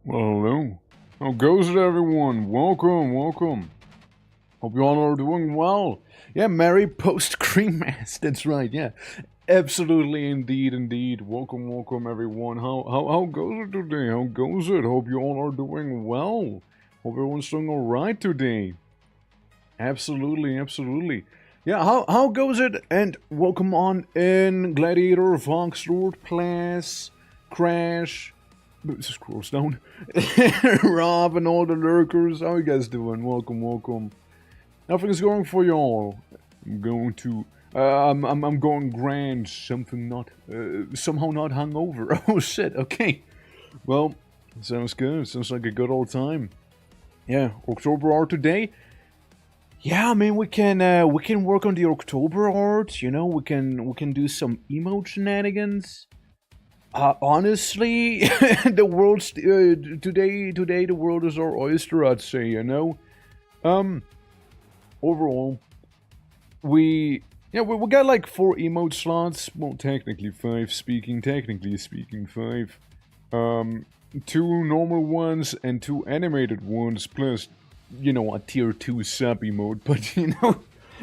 Well, hello. How goes it, everyone? Welcome, welcome. Hope you all are doing well. Yeah, Merry post cream mass. That's right. Yeah, absolutely, indeed, indeed. Welcome, welcome, everyone. How goes it today? How goes it? Hope you all are doing well. Hope everyone's doing all right today. Absolutely, absolutely. Yeah, how goes it? And welcome on in Gladiator, Foxtrot, Class, Crash. Scrolls down. Rob and all the lurkers. How you guys doing? Welcome, welcome. Everything's going for y'all. I'm going to. I'm going grand. Something not. Somehow not hungover. Oh shit. Okay. Well, sounds good. Sounds like a good old time. Yeah, October art today. Yeah, I mean we can work on the October art. You know, we can do some emote shenanigans. Honestly, the world's today the world is our oyster. I'd say, you know. Um, Overall, we got like 4 emote slots. Well, technically speaking, 5. Um, 2 normal ones and 2 animated ones, plus a tier 2 sub emote. But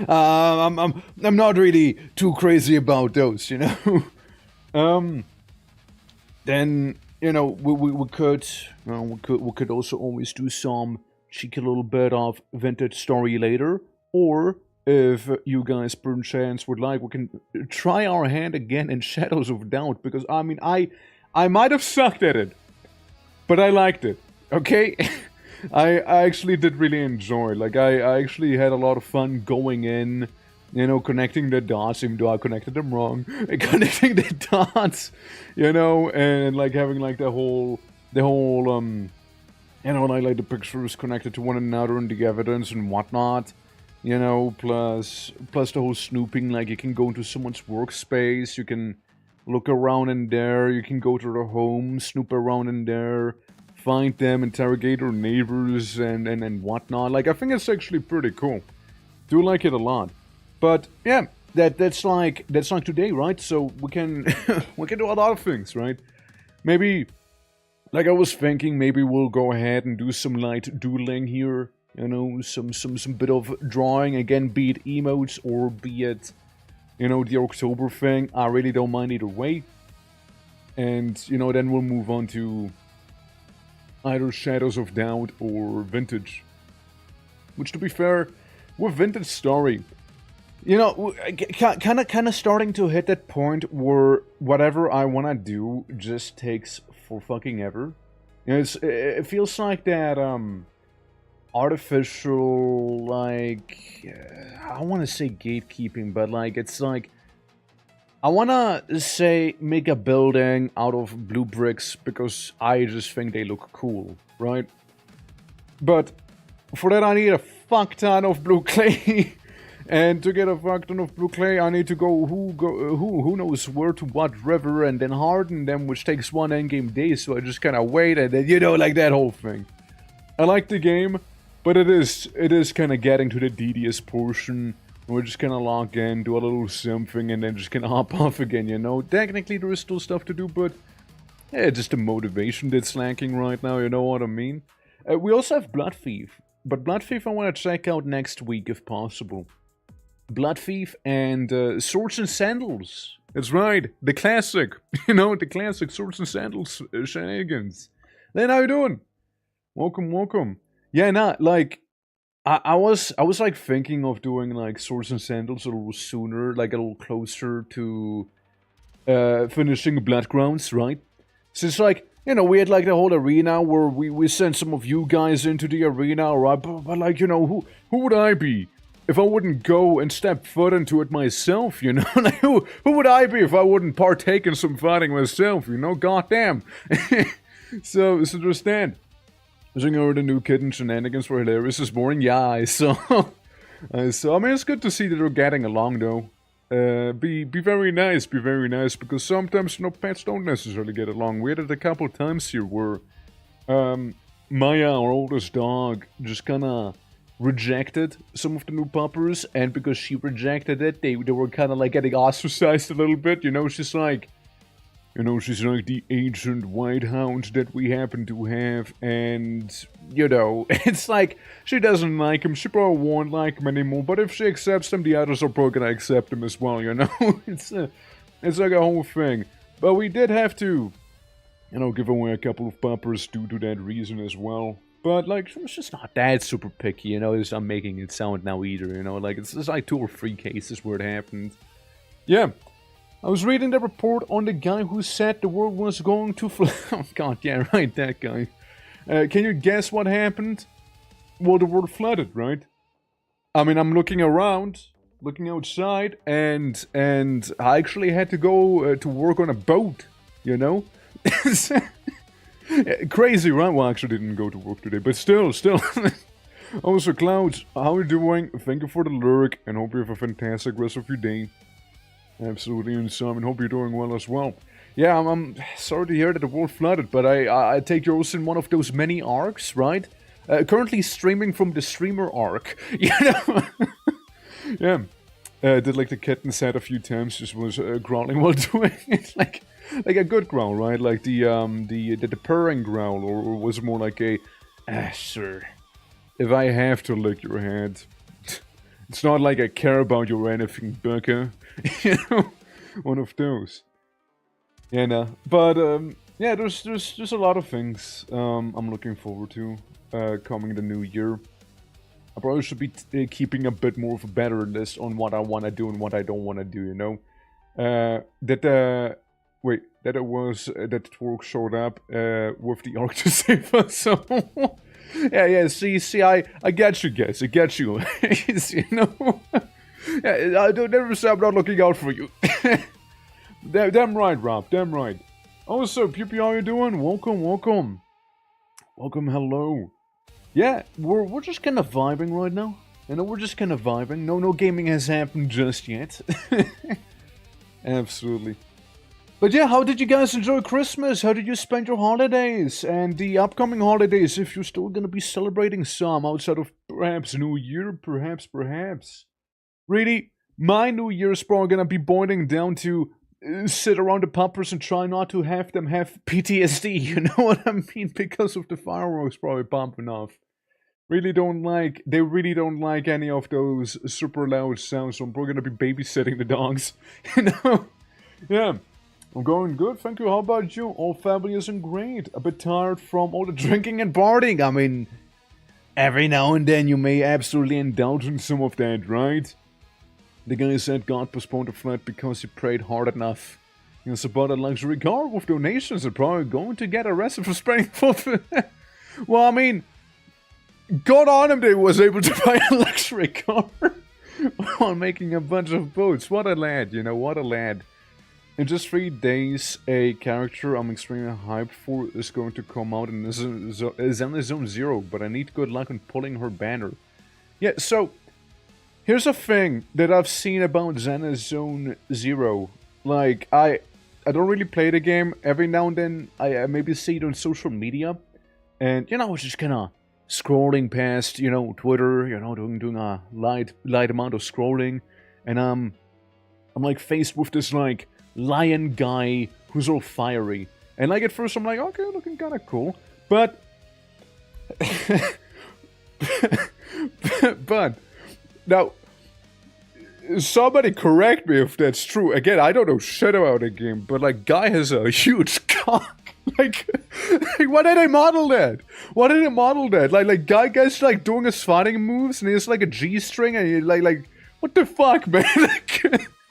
I'm not really too crazy about those. um. Then we could also always do some cheeky little bit of vintage story later, or if you guys perchance would like, we can try our hand again in Shadows of Doubt, because I mean I might have sucked at it, but I liked it. Okay. I actually did really enjoy it. Like I actually had a lot of fun going in, connecting the dots, even though I connected them wrong. Connecting the dots, and like having like the whole like the pictures connected to one another and the evidence and whatnot. Plus the whole snooping. Like you can go into someone's workspace, you can look around in there, you can go to their home, snoop around in there, find them, interrogate their neighbors and whatnot. Like I think it's actually pretty cool. Do like it a lot. But yeah, that's like today, right? So we can we can do a lot of things, right? Maybe, like I was thinking, maybe we'll go ahead and do some light doodling here. Some bit of drawing again, be it emotes or be it the October thing. I really don't mind either way. And then we'll move on to either Shadows of Doubt or Vintage. Which, to be fair, with Vintage Story, kind of starting to hit that point where whatever I want to do just takes for fucking ever. It feels like that artificial, like I want to say gatekeeping, but like it's like I want to say make a building out of blue bricks because I just think they look cool, right? But for that I need a fuck ton of blue clay. And to get a fuck ton of blue clay, I need to go who knows where to what river and then harden them, which takes 1 endgame day. So I just kind of wait and then like that whole thing. I like the game, but it is kind of getting to the tedious portion. We're just gonna log in, do a little something, and then just gonna hop off again. Technically there is still stuff to do, but yeah, just the motivation that's lacking right now. You know what I mean? We also have Blood Thief, but Blood Thief I want to check out next week if possible. Blood Thief and Swords and Sandals. That's right, the classic. The classic Swords and Sandals shenanigans. Then how you doing? Welcome, welcome. Yeah, nah, like I was like thinking of doing like Swords and Sandals a little sooner, like a little closer to finishing Bloodgrounds, right? Since like we had like the whole arena where we sent some of you guys into the arena, right? But like who would I be if I wouldn't go and step foot into it myself, Like, who would I be if I wouldn't partake in some fighting myself, Goddamn. So just then. Looking over the new kitten shenanigans were hilarious this morning. Yeah, I saw. I mean, it's good to see that they're getting along, though. Be very nice, because sometimes, pets don't necessarily get along. We had it a couple times here where, Maya, our oldest dog, just kinda rejected some of the new puppers, and because she rejected it, they were kind of like getting ostracized a little bit, she's like, You know, she's like the ancient white hound that we happen to have, and, you know, it's like, she doesn't like him, she probably won't like him anymore, but if she accepts him, the others are probably gonna accept him as well, you know? It's like a whole thing. But we did have to, you know, give away a couple of puppers due to that reason as well. But, like, it's just not that super picky, you know, as I'm making it sound now either, you know? Like, it's like 2 or 3 cases where it happened. Yeah. I was reading the report on the guy who said the world was going to flood. Oh god, yeah, right, that guy. Can you guess what happened? Well, the world flooded, right? I mean, I'm looking around, looking outside, and I actually had to go to work on a boat, you know? Crazy, right? Well, I actually didn't go to work today, but still. Also, Clouds, how are you doing? Thank you for the lurk, and hope you have a fantastic rest of your day. Absolutely, and Simon, hope you're doing well as well. Yeah, I'm sorry to hear that the world flooded, but I take you're also in one of those many arcs, right? Currently streaming from the streamer arc, you know? Yeah. Did like the kitten said a few times, just was growling while doing it, like a good growl, right? Like the purring growl, or was it more like a, sir, if I have to lick your head, it's not like I care about you or anything, Becca. You know, one of those. Yeah, nah. But yeah, there's a lot of things I'm looking forward to coming the new year. I probably should be keeping a bit more of a better list on what I want to do and what I don't want to do. You know, that Twerk showed up with the arc to save us. So yeah. See, I get you guys. I get you. You know. Yeah, I don't never say I'm not looking out for you. Damn right, Rob. Damn right. Also, Pew Pew, how you doing? Welcome, hello. Yeah, we're just kind of vibing right now. You know, we're just kind of vibing. No gaming has happened just yet. Absolutely. But yeah, how did you guys enjoy Christmas? How did you spend your holidays? And the upcoming holidays, if you're still gonna be celebrating some outside of perhaps New Year, perhaps. Really, my New Year's probably gonna be boiling down to sit around the puppers and try not to have them have PTSD, you know what I mean? Because of the fireworks probably bumping off. They really don't like any of those super loud sounds, so I'm probably gonna be babysitting the dogs, you know? Yeah, I'm going good, thank you. How about you? All fabulous and great. A bit tired from all the drinking and partying. I mean, every now and then you may absolutely indulge in some of that, right? The guy said God postponed the flood because he prayed hard enough. He also bought a luxury car with donations and probably going to get arrested for spreading filth. Well, I mean, God on him that he was able to buy a luxury car while making a bunch of boats. What a lad, you know, what a lad. In just 3 days, a character I'm extremely hyped for is going to come out and is in the Zone Zero, but I need good luck in pulling her banner. Yeah, so here's a thing that I've seen about Xena Zone Zero. Like, I don't really play the game. Every now and then, I maybe see it on social media. And, you know, just kind of scrolling past, you know, Twitter, you know, doing a light amount of scrolling. And I'm like, faced with this, like, lion guy who's all fiery. And, like, at first I'm like, okay, looking kind of cool. But... but... Now, somebody correct me if that's true. Again, I don't know shit about the game, but like, guy has a huge cock. Like, why did they model that? Like, guy's like doing his fighting moves, and he has like a G-string, and he like, what the fuck, man? Like,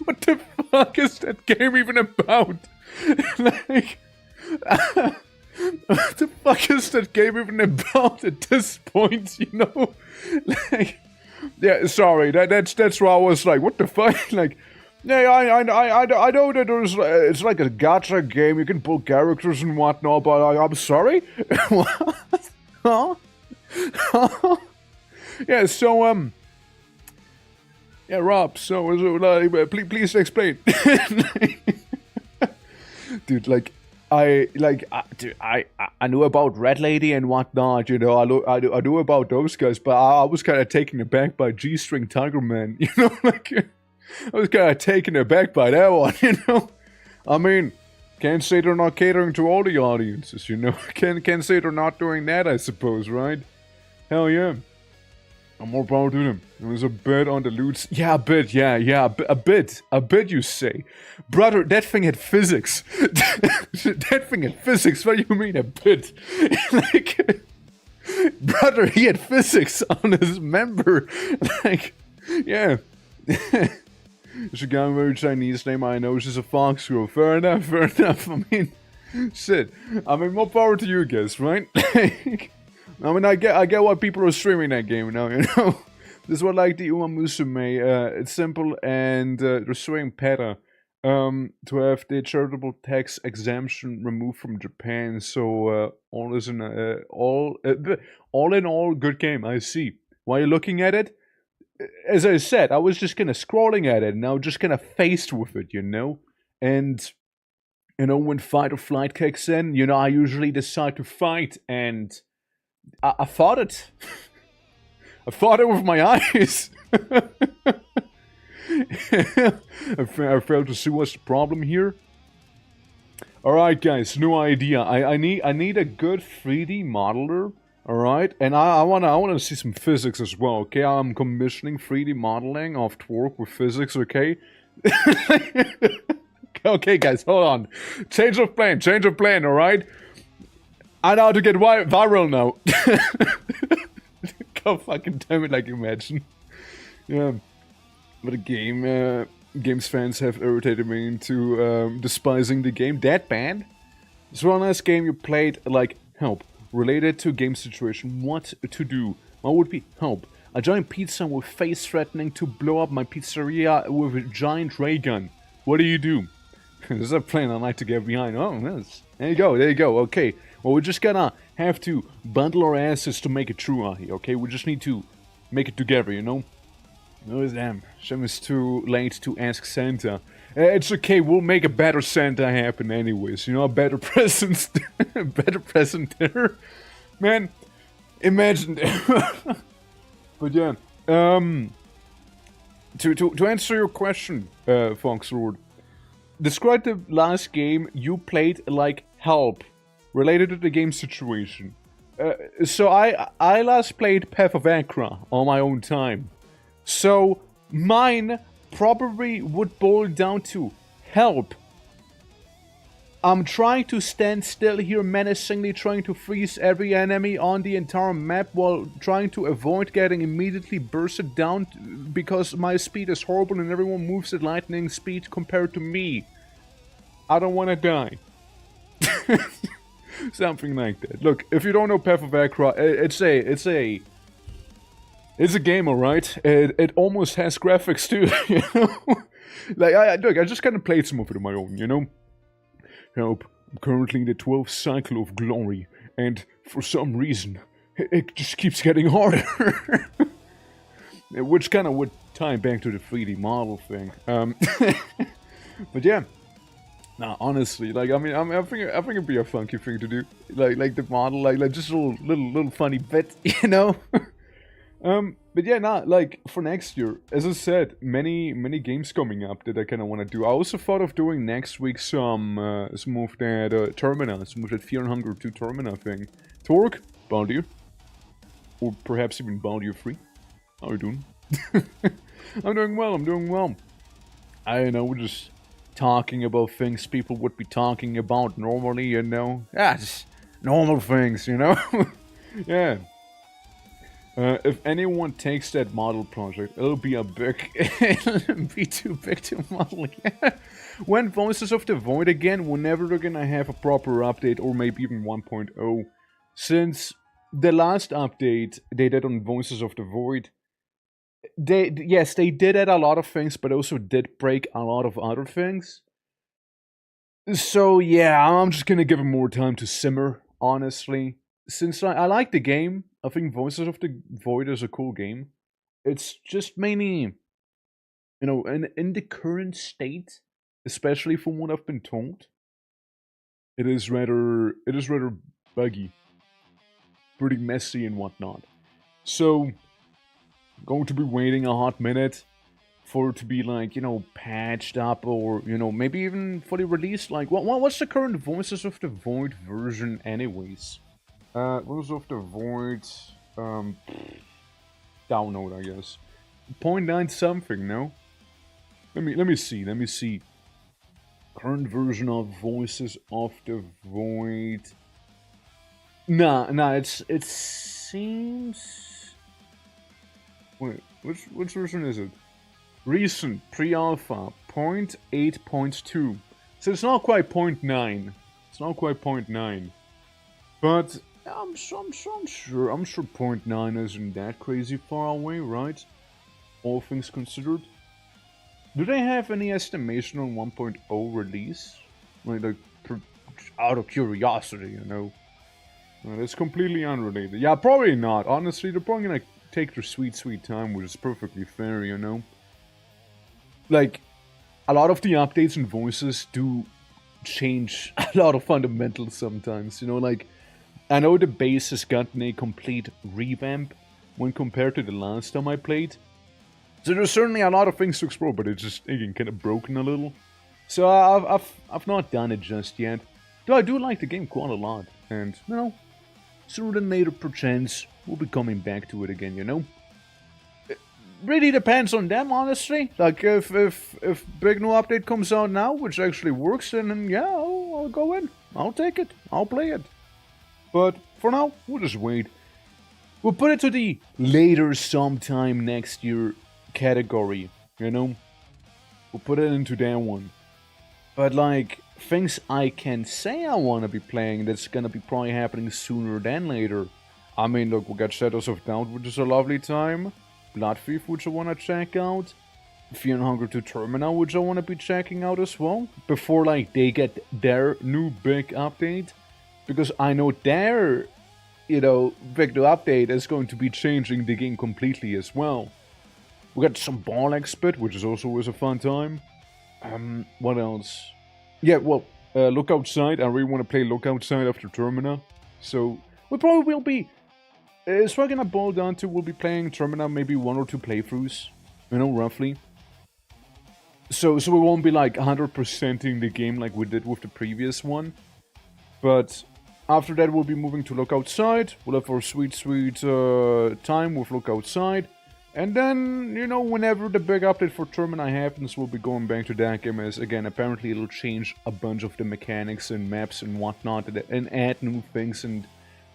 what the fuck is that game even about? Like, what the fuck is that game even about at this point? You know, like. Yeah, sorry. That's where I was like, what the fuck? Like, yeah, I know that there's it's like a gacha game. You can pull characters and whatnot, but I'm sorry. What? Huh? Yeah. So yeah, Rob. So please explain, dude. Like. I knew about Red Lady and whatnot, you know. I knew about those guys, but I was kind of taken aback by G-String Tiger Man, you know. Like, I was kind of taken aback by that one, you know. I mean, Can't say they're not catering to all the audiences, you know? Can't say they're not doing that, I suppose, right? Hell yeah. I'm more proud to them. There was a bit on the loot. Yeah, a bit, yeah, a bit. A bit, you say. Brother, that thing had physics. That thing had physics, what do you mean a bit? Like, brother, he had physics on his member. Like, yeah. It's a guy with a Chinese name, I know she's a fox girl. Fair enough, I mean, shit. I mean, more power to you guys, right? Like, I mean, I get why people are streaming that game now, you know? This is what, like, the Uma Musume, it's simple, and they're suing PETA to have the charitable tax exemption removed from Japan, so all in all, good game, I see. While you're looking at it, as I said, I was just kind of scrolling at it, and now just kind of faced with it, you know? And, you know, when fight or flight kicks in, you know, I usually decide to fight, and I fought it. I fought it with my eyes. I failed to see what's the problem here. Alright guys, new idea. I need a good 3D modeler. Alright, and I wanna see some physics as well, okay? I'm commissioning 3D modeling of Twerk with physics, okay? Okay guys, hold on. Change of plan, alright? I know how to get viral now. God fucking damn it, like imagine. Yeah. But the games fans have irritated me into despising the game that bad. This one last game you played, like, help. Related to game situation, what to do? What would be help? A giant pizza with face threatening to blow up my pizzeria with a giant ray gun. What do you do? This is a plan I like to get behind. Oh, yes. There you go, okay. Well, we're just gonna have to bundle our asses to make it true out here, okay? We just need to make it together, you know? Oh, damn. Shame it's too late to ask Santa. It's okay, we'll make a better Santa happen anyways, you know? A better present. Better present there. Man, imagine that. But yeah, to answer your question, Foxlord, describe the last game you played like help, related to the game situation. So I last played Path of Acra on my own time. So mine probably would boil down to help. I'm trying to stand still here menacingly, trying to freeze every enemy on the entire map while trying to avoid getting immediately bursted down because my speed is horrible and everyone moves at lightning speed compared to me. I don't want to die. Something like that. Look, if you don't know Path of Acra, it's a game, alright? It almost has graphics too, you know? Like, I just kind of played some of it on my own, you know? Help, I'm currently in the 12th cycle of glory, and for some reason, it just keeps getting harder. Which kind of would tie back to the 3D model thing. But yeah. Nah, honestly, like, I mean, I think it'd be a funky thing to do. Like the model, like just a little funny bit, you know? But yeah, nah, like, for next year, as I said, many games coming up that I kind of want to do. I also thought of doing next week some of that Termina, some of that Fear and Hunger 2 Termina thing. Torque, Baldur. Or perhaps even Baldur 3. How are you doing? I'm doing well. I don't know, we're just talking about things people would be talking about normally, you know? Yeah, just normal things, you know? Yeah. If anyone takes that model project, it'll be too big to model again. When Voices of the Void again, whenever they're gonna have a proper update, or maybe even 1.0. Since the last update they did on Voices of the Void, they did add a lot of things, but also did break a lot of other things. So yeah, I'm just gonna give it more time to simmer, honestly. Since I like the game, I think Voices of the Void is a cool game. It's just mainly, you know, in the current state, especially from what I've been told, it is rather buggy, pretty messy and whatnot. So, I'm going to be waiting a hot minute for it to be like, you know, patched up or, you know, maybe even fully released. Like, what's the current Voices of the Void version anyways? Voices of the Void, download, I guess. 0.9 something, no? Let me see. Current version of Voices of the Void. Nah, it seems... Wait, which version is it? Recent, pre-alpha, 0.8.2. So it's not quite 0.9. It's not quite 0.9. But I'm sure 0.9 isn't that crazy far away, right? All things considered. Do they have any estimation on 1.0 release? Like out of curiosity, you know? That's completely unrelated. Yeah, probably not. Honestly, they're probably gonna take their sweet time, which is perfectly fair, you know? Like, a lot of the updates and voices do change a lot of fundamentals sometimes, you know? Like, I know the base has gotten a complete revamp when compared to the last time I played. So there's certainly a lot of things to explore, but it's just, again, kind of broken a little. So I've not done it just yet. Though I do like the game quite a lot. And, you know, sooner than later, perchance, we'll be coming back to it again, you know? It really depends on them, honestly. Like, if big new update comes out now, which actually works, then yeah, I'll go in. I'll take it. I'll play it. But for now, we'll just wait. We'll put it to the later sometime next year category, you know? We'll put it into that one. But like, things I can say I want to be playing that's gonna be probably happening sooner than later. I mean, look, we got Shadows of Doubt, which is a lovely time. Blood Thief, which I want to check out. Fear and Hunger to Termina, which I want to be checking out as well. Before, like, they get their new big update. Because I know their, you know, big new update is going to be changing the game completely as well. We got some Ball Expert, which is also always a fun time. What else? Yeah, well, Look Outside. I really want to play Look Outside after Termina. So, we probably will be... It's probably gonna boil down to we'll be playing Termina maybe 1 or 2 playthroughs. You know, roughly. So we won't be like 100%ing the game like we did with the previous one. But after that we'll be moving to Look Outside. We'll have our sweet time with Look Outside. And then, you know, whenever the big update for Termina happens, we'll be going back to that game as, again, apparently it'll change a bunch of the mechanics and maps and whatnot and add new things and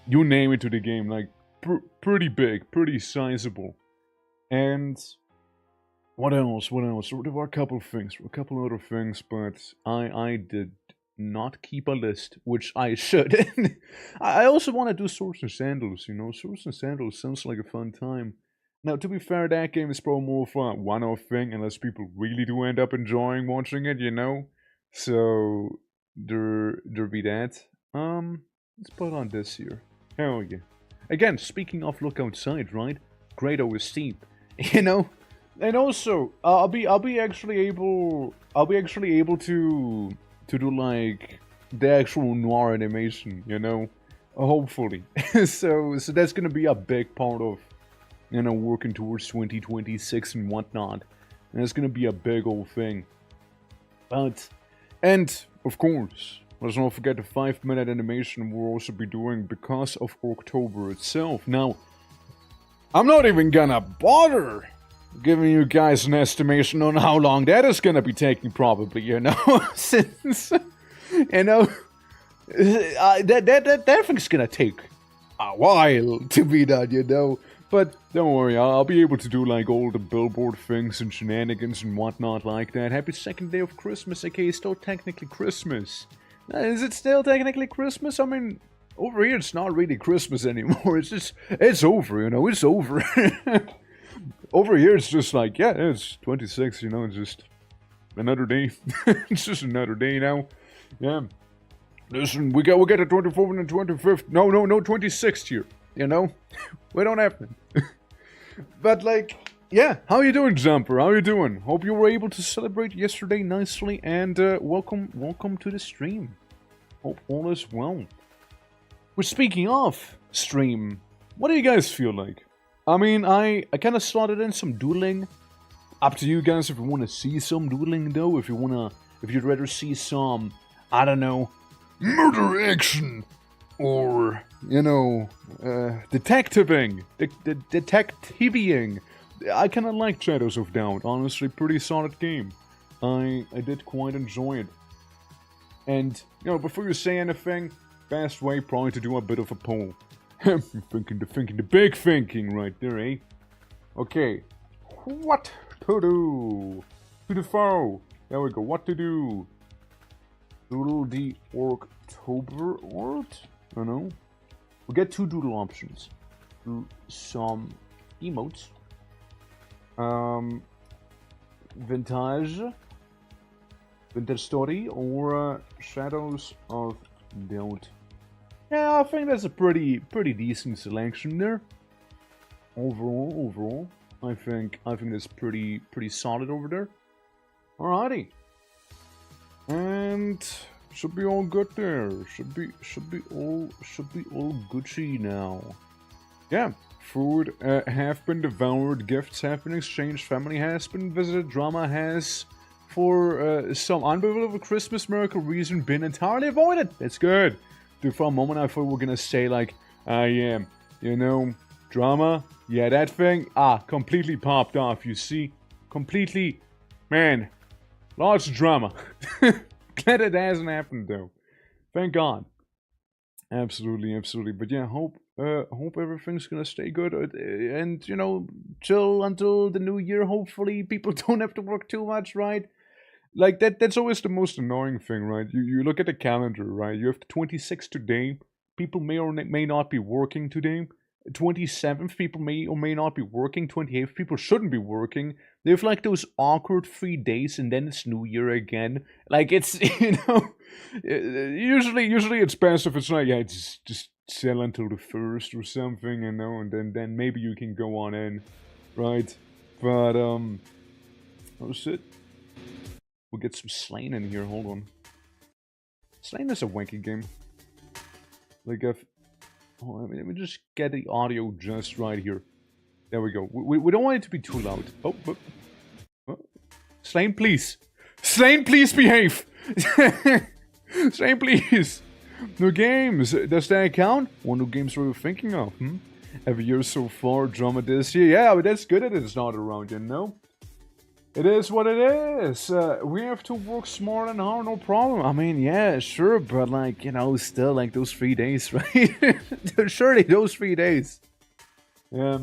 you name it to the game. Like, pretty big, pretty sizable. And what else? There were a couple of things, a couple other things, but I did not keep a list, which I should. I also want to do Swords and Sandals, you know. Swords and Sandals sounds like a fun time. Now, to be fair, that game is probably more of a one-off thing, unless people really do end up enjoying watching it, you know? So, there be that. Let's put on this here. Hell yeah. Again, speaking of Look Outside, right? Great OST, you know? And also, I'll be actually able to do, like, the actual noir animation, you know? Hopefully. So that's gonna be a big part of, you know, working towards 2026 and whatnot. And it's gonna be a big old thing. But, and, of course, let's not forget the 5-minute animation we'll also be doing because of October itself. Now, I'm not even gonna bother giving you guys an estimation on how long that is gonna be taking, probably, you know? Since, you know, that thing's gonna take a while to be done, you know? But don't worry, I'll be able to do like all the billboard things and shenanigans and whatnot like that. Happy second day of Christmas, aka still technically Christmas. Is it still technically Christmas? I mean, over here it's not really Christmas anymore. It's just, it's over, you know, it's over. Over here it's just like, yeah, it's 26, you know, it's just another day. It's just another day now. Yeah. Listen, we got the 24th and the 25th. No, 26th here. You know? We don't have them. But, like, yeah. How you doing, Jumper? How you doing? Hope you were able to celebrate yesterday nicely. And, welcome to the stream. Hope all is well. Well, speaking of stream, what do you guys feel like? I mean, I kind of slotted in some doodling. up to you guys if you want to see some doodling though. If you'd rather see some, I don't know, murder action, or detectiving, detectiving. I kind of like Shadows of Doubt. Honestly, pretty solid game. I did quite enjoy it. And before you say anything, best way probably to do a bit of a poll. thinking the big thinking right there, eh? Okay, what to do? To the foe. There we go. What to do? Doodle the October art? I don't know. We get 2 doodle options. Do some emotes. Vintage story, or Shadows of Doubt. Yeah, I think that's a pretty decent selection there. Overall, I think that's pretty solid over there. Alrighty, and should be all good there. Should be all Gucci now. Yeah, food have been devoured, gifts have been exchanged, family has been visited, drama has, for some unbelievable Christmas miracle reason, been entirely avoided. It's good. Dude, for a moment I thought we were gonna say like, drama. Yeah, that thing, completely popped off, you see? Completely, man, lots of drama. Glad it hasn't happened though. Thank God. Absolutely. But yeah, hope everything's gonna stay good, and till until the new year. Hopefully, people don't have to work too much, right? Like that's always the most annoying thing, right? You look at the calendar, right? You have the 26th today. People may or may not be working today. 27th, people may or may not be working. 28th, people shouldn't be working. They have like those awkward 3 days, and then it's New Year again. Like it's usually it's best if it's like, yeah, it's just sell until the 1st or something, and then maybe you can go on in, right? But oh shit, we'll get some Slain in here. Hold on, Slain is a wanky game. Like let me just get the audio just right here. There we go. We don't want it to be too loud. Oh. Slain, please. Slain, please behave. Slain, please. New games. Does that count? What new games were you thinking of? Every year so far, drama this year. Yeah, but that's good that it's not around, It is what it is. We have to work smart and hard, no problem. I mean, yeah, sure, but like, still like those 3 days, right? Surely those 3 days. Yeah.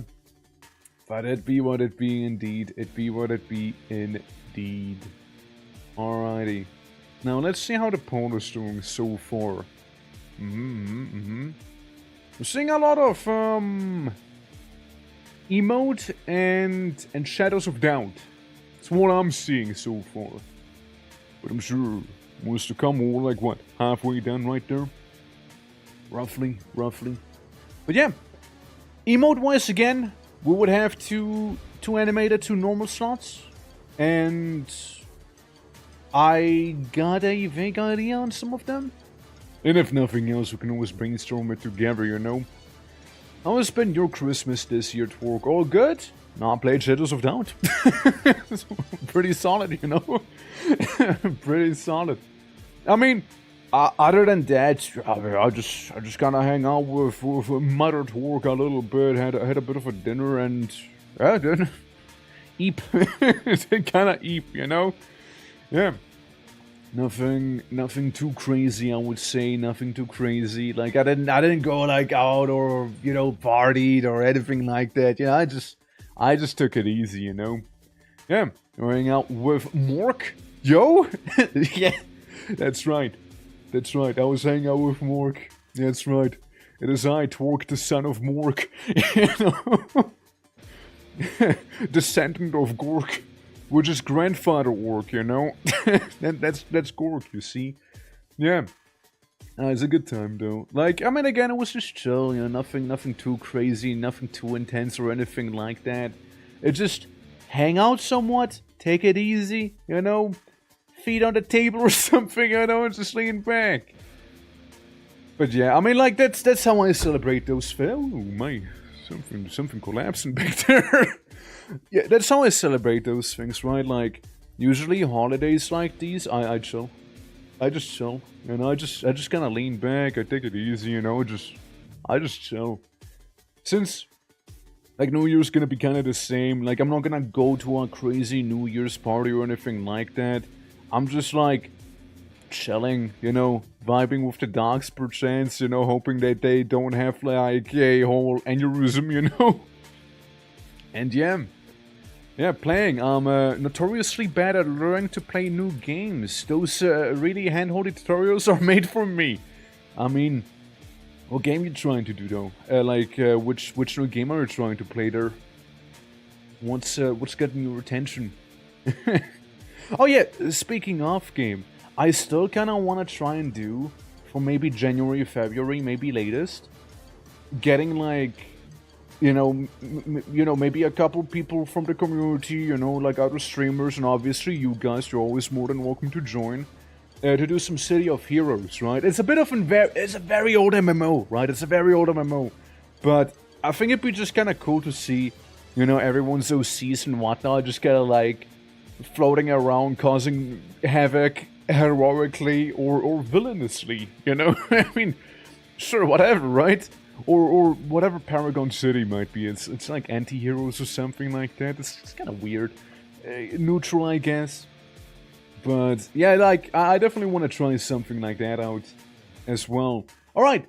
But it be what it be indeed. It be what it be indeed. Alrighty. Now let's see how the poll is doing so far. We're seeing a lot of emote and Shadows of Doubt. That's what I'm seeing so far. But I'm sure wants to come, more like what, halfway done right there? Roughly. But yeah, emote-wise again, we would have to animate it to normal slots. And I got a vague idea on some of them. And if nothing else, we can always brainstorm it together, How has been your Christmas this year, Twerk? All good? No, I played Shadows of Doubt. Pretty solid, Pretty solid. I mean, other than that, I just kind of hang out with Mother Twerk a little bit. Had a bit of a dinner and then eep. Kind of eep, Yeah. Nothing too crazy, I would say. Nothing too crazy. Like I didn't go like out or partied or anything like that. I just took it easy, Yeah, hanging out with Mork. Yo, yeah, that's right. I was hanging out with Mork. That's right. It is I, Twerk, the son of Mork. Descendant of Gork. Which is grandfather Orc, That's Gork, you see. Yeah. It's a good time, though. Like, I mean, again, it was just chill, nothing too crazy, nothing too intense or anything like that. It just hang out somewhat, take it easy, feet on the table or something, and just lean back. But yeah, I mean, like, that's how I celebrate those. Oh, my, something collapsing back there. Yeah, that's how I celebrate those things, right? Like, usually holidays like these, I chill. I just chill. You know, I just kind of lean back, I take it easy, you know, I just chill. Since, like, New Year's gonna be kind of the same, like, I'm not gonna go to a crazy New Year's party or anything like that. I'm just, like, chilling, you know, vibing with the dogs per chance, you know, hoping that they don't have, like, a whole aneurysm, you know? And yeah, playing. I'm notoriously bad at learning to play new games. Those really hand-holding tutorials are made for me. I mean, what game you trying to do though? Which new game are you trying to play there? What's getting your attention? Oh yeah, speaking of game, I still kind of want to try and do for maybe January, February, maybe latest, getting like, maybe a couple people from the community, you know, like other streamers, and obviously you guys, you're always more than welcome to join. To do some City of Heroes, right? It's a bit of it's a very old MMO, right? It's a very old MMO, but I think it'd be just kind of cool to see, you know, everyone's OCs and whatnot just kind of like floating around, causing havoc heroically or villainously, you know? I mean, sure, whatever, right? Or whatever Paragon City might be. It's like anti-heroes or something like that. It's kind of weird. Neutral, I guess. But yeah, like, I definitely want to try something like that out as well. Alright,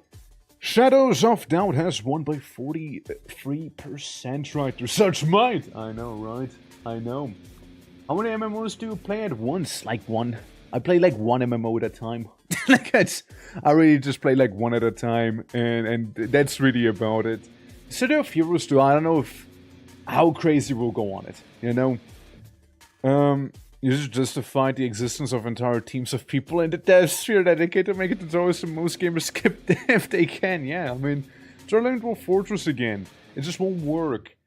Shadows of Doubt has won by 43%, right? There's such might! I know, right? I know. How many MMOs do you play at once? Like one. I play like one MMO at a time. Like, I really just play like one at a time, and that's really about it. City of Heroes, too, I don't know how crazy we'll go on it, you know? You should justify the existence of entire teams of people in the dev sphere dedicated to make it tutorials so most gamers skip if they can. Yeah, I mean, try learning Dwarf Fortress again. It just won't work.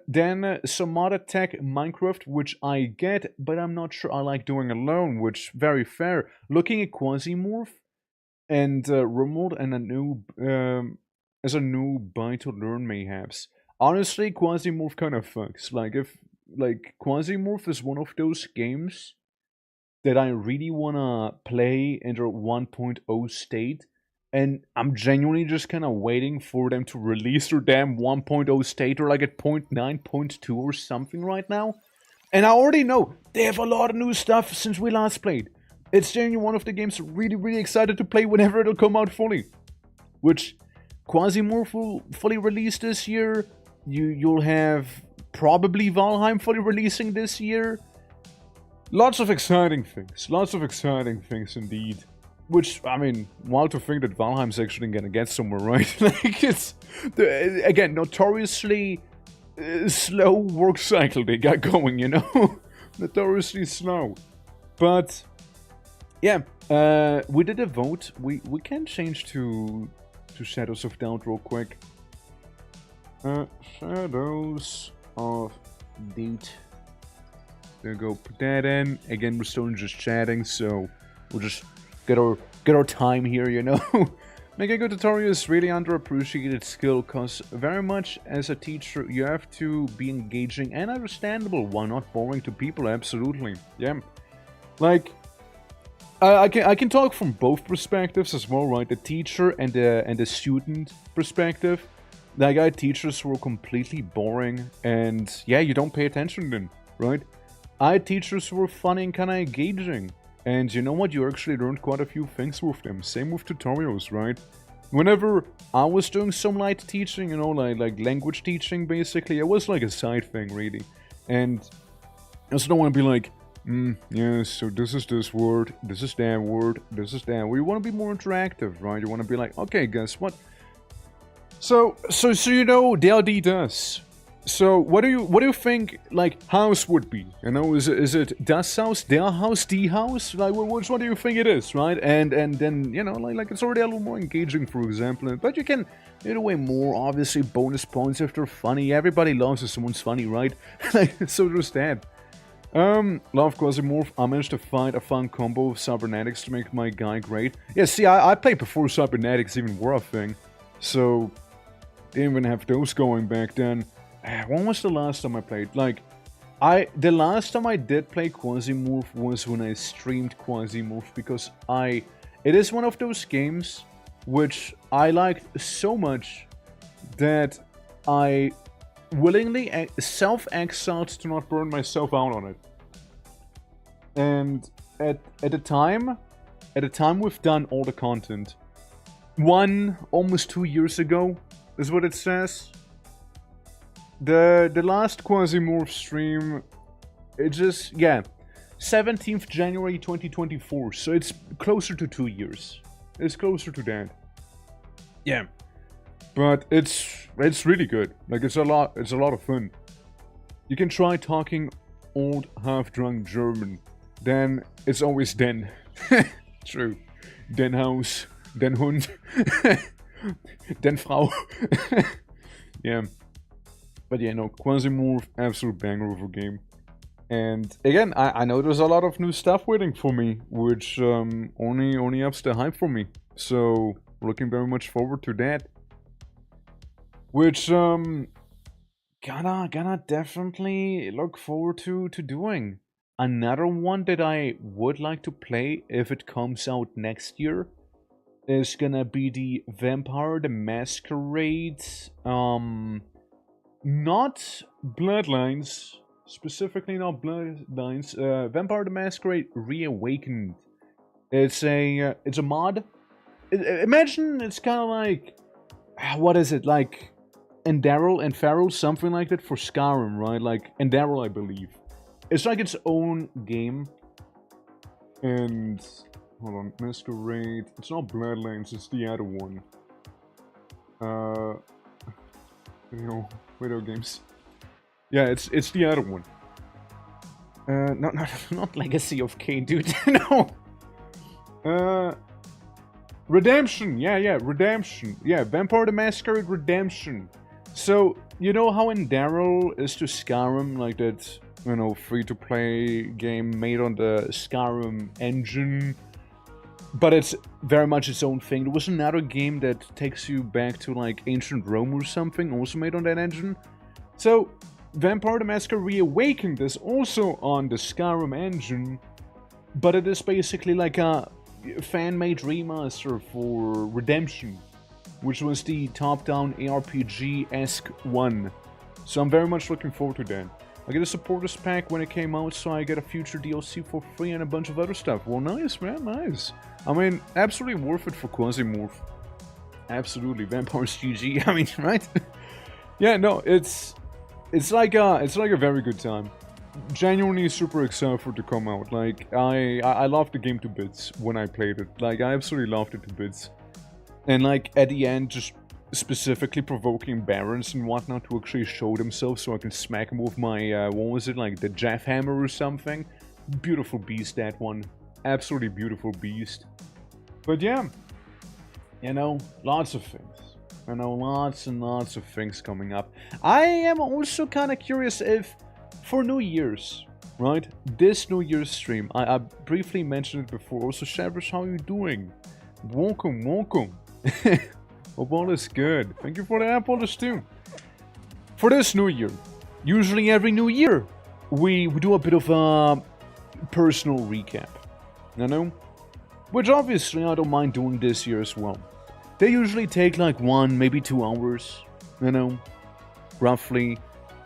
Then some mod attack Minecraft, which I get, but I'm not sure I like doing alone, which, very fair. Looking at Quasimorph and Rumbled and a new, as a new buy to learn mayhaps. Honestly, Quasimorph kind of fucks. Like, Quasimorph is one of those games that I really wanna play in their 1.0 state, and I'm genuinely just kind of waiting for them to release their damn 1.0 state, or like at 0.9, 0.2 or something right now. And I already know they have a lot of new stuff since we last played. It's genuinely one of the games really, really excited to play whenever it'll come out fully. Which, Quasimorph will fully release this year. You'll have probably Valheim fully releasing this year. Lots of exciting things indeed. Which, I mean, wild to think that Valheim's actually gonna get somewhere, right? Like, it's, again, notoriously slow work cycle they got going, you know? Notoriously slow. But, yeah, we did a vote. We can change to Shadows of Doubt real quick. Shadows of Doubt. There we go, put that in. Again, we're still just chatting, so we'll just get our time here, you know. Making a good tutorial is really underappreciated skill, cause very much as a teacher you have to be engaging and understandable while not boring to people. Absolutely, yeah. Like, I can talk from both perspectives as well, right? The teacher and the student perspective. Like, I had teachers who were completely boring, and yeah, you don't pay attention then, right? I had teachers who were funny and kind of engaging. And you know what? You actually learned quite a few things with them. Same with tutorials, right? Whenever I was doing some light teaching, you know, like language teaching, basically, it was like a side thing, really. And I also don't want to be like, yeah, so this is this word, this is that word, this is that word. You want to be more interactive, right? You want to be like, okay, guess what? So you know, DLD does. So what do you think, like, house would be? You know, is it das Haus, der Haus, die Haus? Like, which one do you think it is, right? And then, you know, like it's already a little more engaging, for example. But you can, in a way, more obviously bonus points if they're funny. Everybody loves if someone's funny, right? Like, so there's that. Love Quasimorph. I managed to find a fun combo of cybernetics to make my guy great. Yeah, see, I played before cybernetics even were a thing, so didn't even have those going back then. when was the last time I played? Like, the last time I did play Quasimorph was when I streamed Quasimorph, because it is one of those games which I liked so much that I willingly self-exiled to not burn myself out on it. And at the time we've done all the content. Almost 2 years ago is what it says. The last Quasimorph stream, it just, yeah, 17th January 2024, so it's closer to 2 years. It's closer to that. Yeah. But it's really good. Like, it's a lot of fun. You can try talking old half-drunk German. Then it's always den. True. Den Haus, den Hund, den Frau. Yeah. But yeah, no, Quasimorph, absolute banger of a game. And again, I know there's a lot of new stuff waiting for me, which only ups the hype for me. So, looking very much forward to that. Which, gonna definitely look forward to doing. Another one that I would like to play if it comes out next year is gonna be the Vampire the Masquerade, not Bloodlines, specifically not Bloodlines, Vampire the Masquerade Reawakened. It's a mod. Imagine it's kind of like, what is it, like Endaryl and Feral, something like that for Skyrim, right? Like Endaryl, I believe. It's like its own game. And hold on, Masquerade. It's not Bloodlines, it's the other one. Video games. Yeah, it's the other one. Not Legacy of Kain, dude. No. Redemption. Yeah, Redemption. Yeah, Vampire the Masquerade Redemption. So, you know how Endaryl is to Skyrim, like that, you know, free-to-play game made on the Skyrim engine, but it's very much its own thing. There was another game that takes you back to, like, ancient Rome or something, also made on that engine. So, Vampire the Masquerade Reawakened is also on the Skyrim engine, but it is basically like a fan-made remaster for Redemption, which was the top-down ARPG-esque one. So I'm very much looking forward to that. I get a supporters pack when it came out, so I get a future DLC for free and a bunch of other stuff. Well, nice, man, nice. I mean, absolutely worth it for Quasimorph. Absolutely, Vampires GG. I mean, right? Yeah, no, it's like a very good time. Genuinely super excited for it to come out. Like, I loved the game to bits when I played it. Like, I absolutely loved it to bits. And like, at the end, just specifically provoking Barons and whatnot to actually show themselves so I can smack them with my, what was it, like the Jeff Hammer or something? Beautiful beast, that one. Absolutely beautiful beast. But yeah, you know, lots of things. You know, lots and lots of things coming up. I am also kind of curious if, for New Year's, right? This New Year's stream, I briefly mentioned it before. Also, Shavers, how are you doing? Welcome, welcome. Hope all is good. Thank you for the apples too. For this New Year, usually every New Year, we do a bit of a personal recap, you know? Which obviously I don't mind doing this year as well. They usually take like 1, maybe 2 hours, you know, roughly.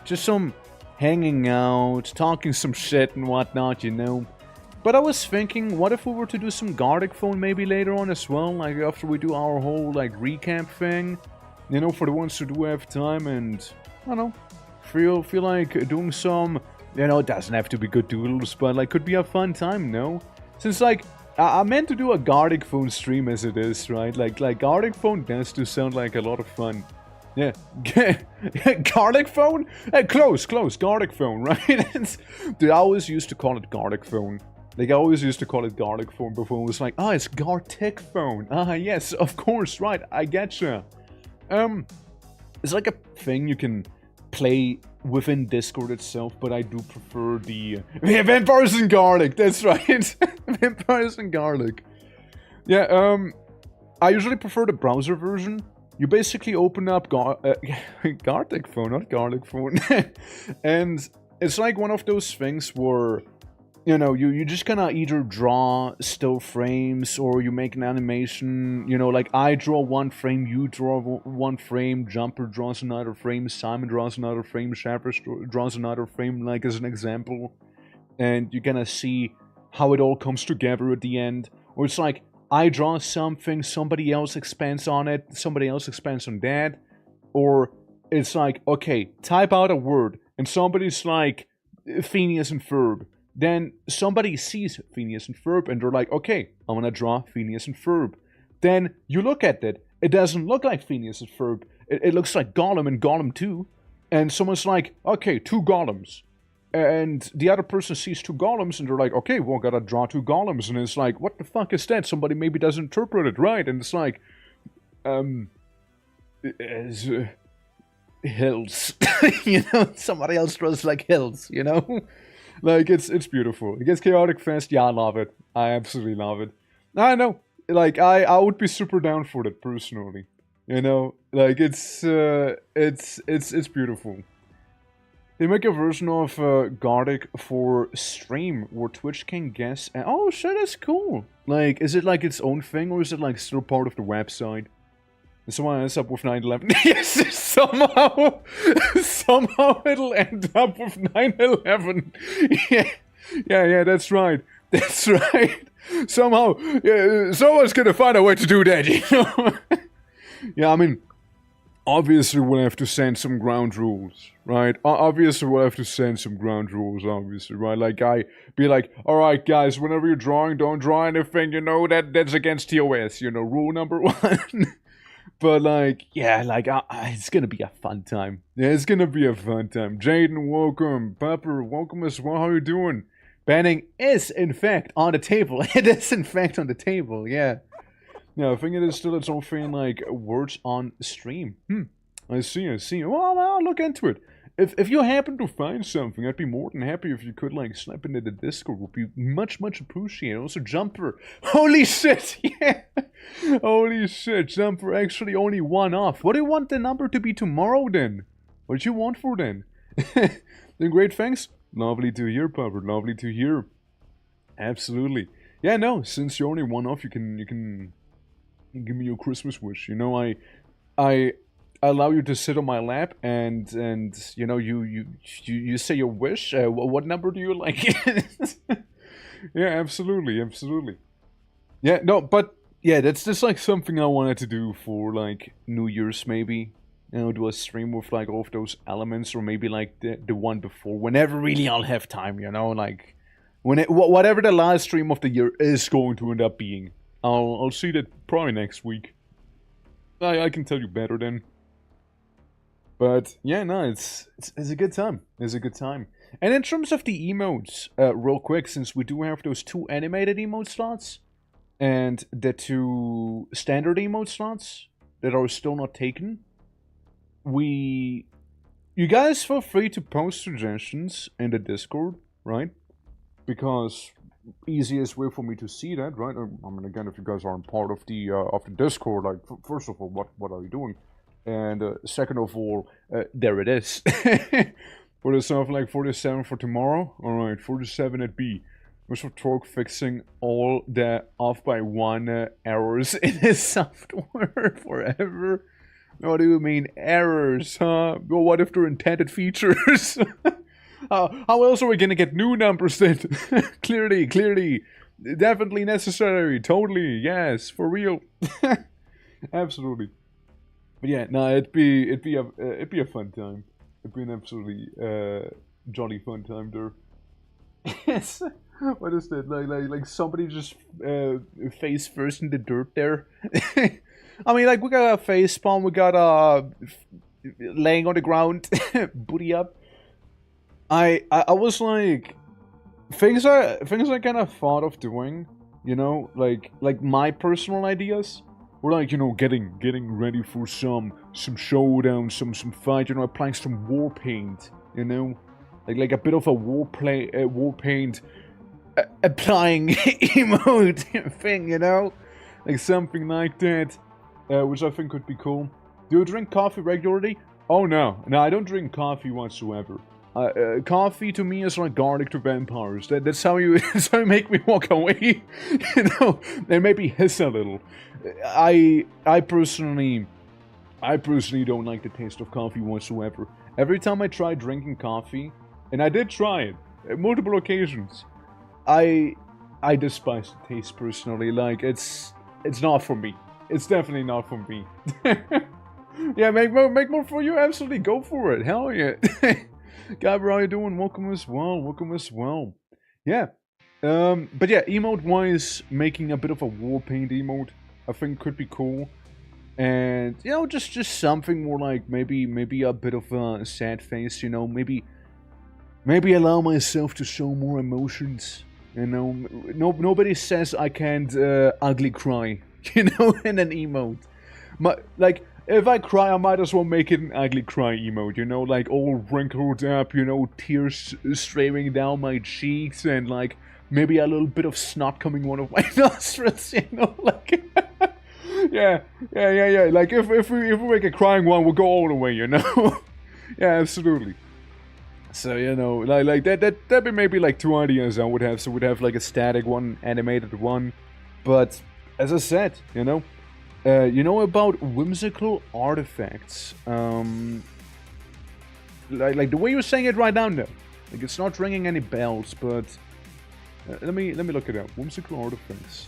Just some hanging out, talking some shit and whatnot, you know. But I was thinking, what if we were to do some Gardic phone maybe later on as well, like after we do our whole like recap thing, you know, for the ones who do have time and, I don't know, feel like doing some, you know, it doesn't have to be good doodles, but like could be a fun time, no? Since like, I meant to do a Gardic phone stream as it is, right? Like Gardic phone does to sound like a lot of fun. Yeah, Gardic phone? Close, Gardic phone, right? Dude, I always used to call it Gardic phone. Like, I always used to call it Gardic phone before it was like, ah, it's Gartic phone. Ah, yes, of course, right, I getcha. It's like a thing you can play within Discord itself, but I do prefer the... Vampires and Garlic, that's right. Vampires and Garlic. Yeah, I usually prefer the browser version, you basically open up Garlic Phone, not Garlic Phone. And it's like one of those things where, you know, you just gonna either draw still frames or you make an animation, you know, like I draw one frame, you draw one frame, Jumper draws another frame, Simon draws another frame, Shepard draws another frame, like as an example. And you're gonna see how it all comes together at the end. Or it's like, I draw something, somebody else expands on it, somebody else expands on that. Or it's like, okay, type out a word, and somebody's like, Phineas and Ferb. Then somebody sees Phineas and Ferb, and they're like, okay, I'm gonna draw Phineas and Ferb. Then you look at it, it doesn't look like Phineas and Ferb, it looks like Gollum and Gollum 2. And someone's like, okay, 2 Gollums. And the other person sees 2 Golems, and they're like, okay, well, gotta draw 2 Golems. And it's like, what the fuck is that? Somebody maybe doesn't interpret it right. And it's like, hills. You know, somebody else draws like hills, you know? Like, it's beautiful. It gets chaotic fast. Yeah, I love it. I absolutely love it. I know. Like, I would be super down for that, personally. You know? Like, it's beautiful. They make a version of Garlic for stream where Twitch can guess. And, oh shit, that's cool. Like, is it like its own thing, or is it like still part of the website? And someone ends up with 9/11. Yes, somehow it'll end up with 9/11. Yeah, that's right. That's right. Somehow, someone's gonna find a way to do that, you know? Yeah, I mean, obviously we'll have to send some ground rules, right? Obviously we'll have to send some ground rules, obviously, right? Like, be like, alright guys, whenever you're drawing, don't draw anything, you know, that's against TOS, you know, rule number 1. But, like, yeah, like, it's gonna be a fun time. Yeah, it's gonna be a fun time. Jaden, welcome. Pepper, welcome as well. How you doing? Banning is, in fact, on the table. It is, in fact, on the table, yeah. Yeah, I think it is still its own thing, like, words on stream. I see. Well, I'll look into it. If you happen to find something, I'd be more than happy if you could, like, slap into the Discord. Would be much appreciated. Also, Jumper. Holy shit! Yeah! Holy shit, Jumper actually only 1 off. What do you want the number to be tomorrow, then? What do you want for then? Then great, thanks. Lovely to hear, Pupper. Lovely to hear. Absolutely. Yeah, no, since you're only 1 off, you can give me your Christmas wish. You know, I allow you to sit on my lap and you know, you say your wish. What number do you like? Yeah, absolutely. Yeah, no, but yeah, that's just like something I wanted to do for like New Year's, maybe. You know, do a stream with like all of those elements, or maybe like the one before, whenever really I'll have time. You know, like whatever the last stream of the year is going to end up being. I'll see that probably next week. I can tell you better then. But yeah, no, it's a good time. It's a good time. And in terms of the emotes, real quick, since we do have those 2 animated emote slots and the 2 standard emote slots that are still not taken, you guys feel free to post suggestions in the Discord, right? Because easiest way for me to see that, right? I mean, again, if you guys aren't part of the Discord, like, first of all, what are you doing? And second of all, there it is. For the stuff like 47 for tomorrow. Alright, 47 at B. Mr. Torque fixing all the off by 1 errors in his software forever. What do you mean errors, huh? Well, what if they're intended features? How else are we gonna get new numbers then? Clearly. Definitely necessary. Totally. Yes. For real. Absolutely. But yeah, no, it'd be a fun time. It'd be an absolutely jolly fun time there. Yes. What is that? Like somebody just face first in the dirt there. I mean, like, we got a face palm, we got laying on the ground, booty up. I was like, things I kind of thought of doing, you know, like my personal ideas. We're like, you know, getting ready for some showdown, some fight, you know, applying some war paint, you know, like a bit of a war paint applying emote thing, you know, like something like that, which I think could be cool. Do you drink coffee regularly? Oh no, no, I don't drink coffee whatsoever. Coffee to me is like garlic to vampires. That's how you that's how you make me walk away. You know, and maybe hiss a little. I personally don't like the taste of coffee whatsoever. Every time I try drinking coffee, and I did try it at multiple occasions, I despise the taste personally. Like it's not for me. It's definitely not for me. Yeah, make more for you. Absolutely, go for it. Hell yeah. Gabber, how you doing? Welcome as well. Welcome as well. Yeah. But yeah, emote-wise, making a bit of a war paint emote, I think could be cool. And you know, just something more like maybe a bit of a sad face. You know, maybe allow myself to show more emotions. You know, nobody says I can't ugly cry. You know, in an emote. Like, if I cry, I might as well make it an ugly cry emote, you know, like all wrinkled up, you know, tears streaming down my cheeks, and like maybe a little bit of snot coming one of my nostrils, you know, like yeah. Like if we make a crying one, we'll go all the way, you know. Yeah, absolutely. So you know, like that'd be maybe like 2 ideas I would have. So we'd have like a static one, animated one, but as I said, you know about whimsical artifacts. Like the way you're saying it right now, no. Like it's not ringing any bells, but let me look it up. Whimsical artifacts.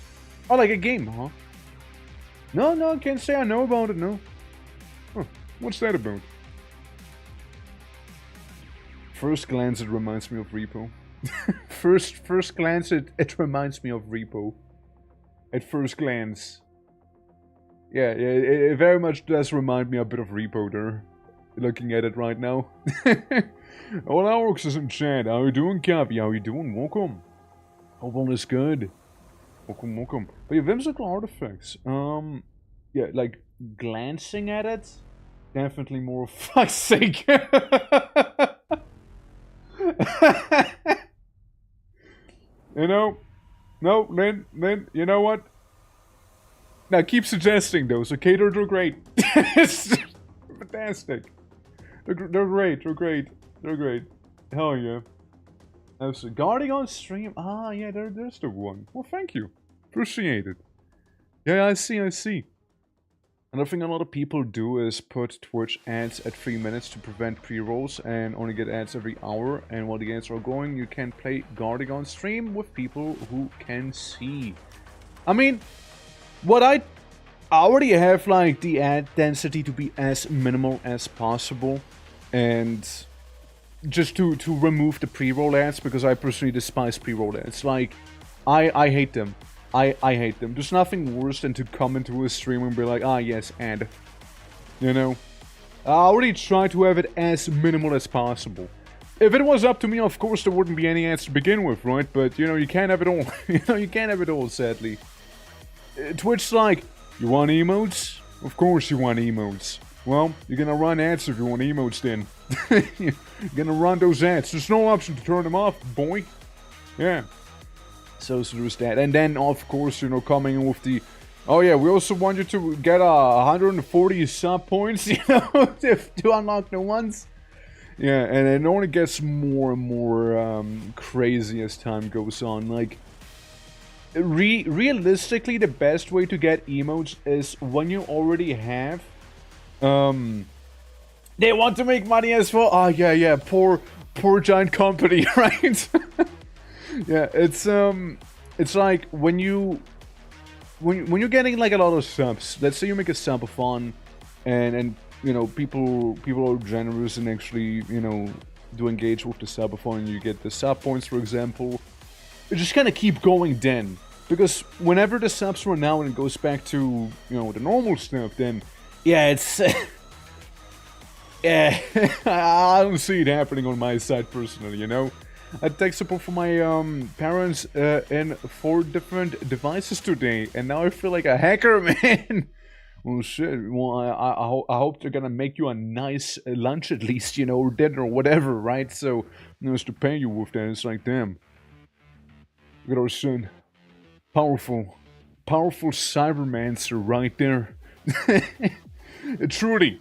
Oh, like a game, huh? No, I can't say I know about it. No. Huh. What's that about? First glance, it reminds me of Repo. first glance, it reminds me of Repo. At first glance. Yeah, it very much does remind me a bit of Repo there. Looking at it right now. All Alex is in chat. How you doing, Cavi? How you doing? Welcome. Hope all is good. Welcome. But yeah, whimsical artifacts. Yeah, like glancing at it, definitely more. Fuck's sake. You know, no, Lynn, you know what? Now keep suggesting those, okay? They're great. It's fantastic. They're great. Hell yeah. Absolutely. Guarding on stream. Ah, yeah, there's the one. Well, thank you. Appreciate it. Yeah, I see. Another thing a lot of people do is put Twitch ads at 3 minutes to prevent pre-rolls and only get ads every hour. And while the ads are going, you can play guarding on stream with people who can see. I mean, what I already have like the ad density to be as minimal as possible, and just to remove the pre-roll ads, because I personally despise pre-roll ads. Like, I hate them. I hate them. There's nothing worse than to come into a stream and be like, ah yes, ad. You know? I already try to have it as minimal as possible. If it was up to me, of course there wouldn't be any ads to begin with, right? But, you know, you can't have it all. You know, you can't have it all, sadly. Twitch's like, you want emotes? Of course you want emotes. Well, you're gonna run ads if you want emotes then. You're gonna run those ads. There's no option to turn them off, boy. Yeah. So there's that. And then, of course, you know, coming in with the... Oh yeah, we also want you to get 140 sub points, you know, to unlock new ones. Yeah, and it only gets more and more crazy as time goes on. Like, realistically, the best way to get emotes is when you already have... They want to make money as well. Oh yeah, poor giant company, right? Yeah, it's like when you're getting like a lot of subs. Let's say you make a subathon, and you know people are generous and actually, you know, do engage with the subathon, and you get the sub points, for example. You just kind of keep going then, because whenever the subs run out and it goes back to, you know, the normal stuff, then yeah, it's yeah, I don't see it happening on my side personally, you know. I take support from my parents in 4 different devices today, and now I feel like a hacker, man. Well, shit. Well, I hope they're gonna make you a nice lunch at least, you know, or dinner or whatever, right? So, you know, to pay you with that, it's like, damn. Look at our son. Powerful cybermancer right there. Truly.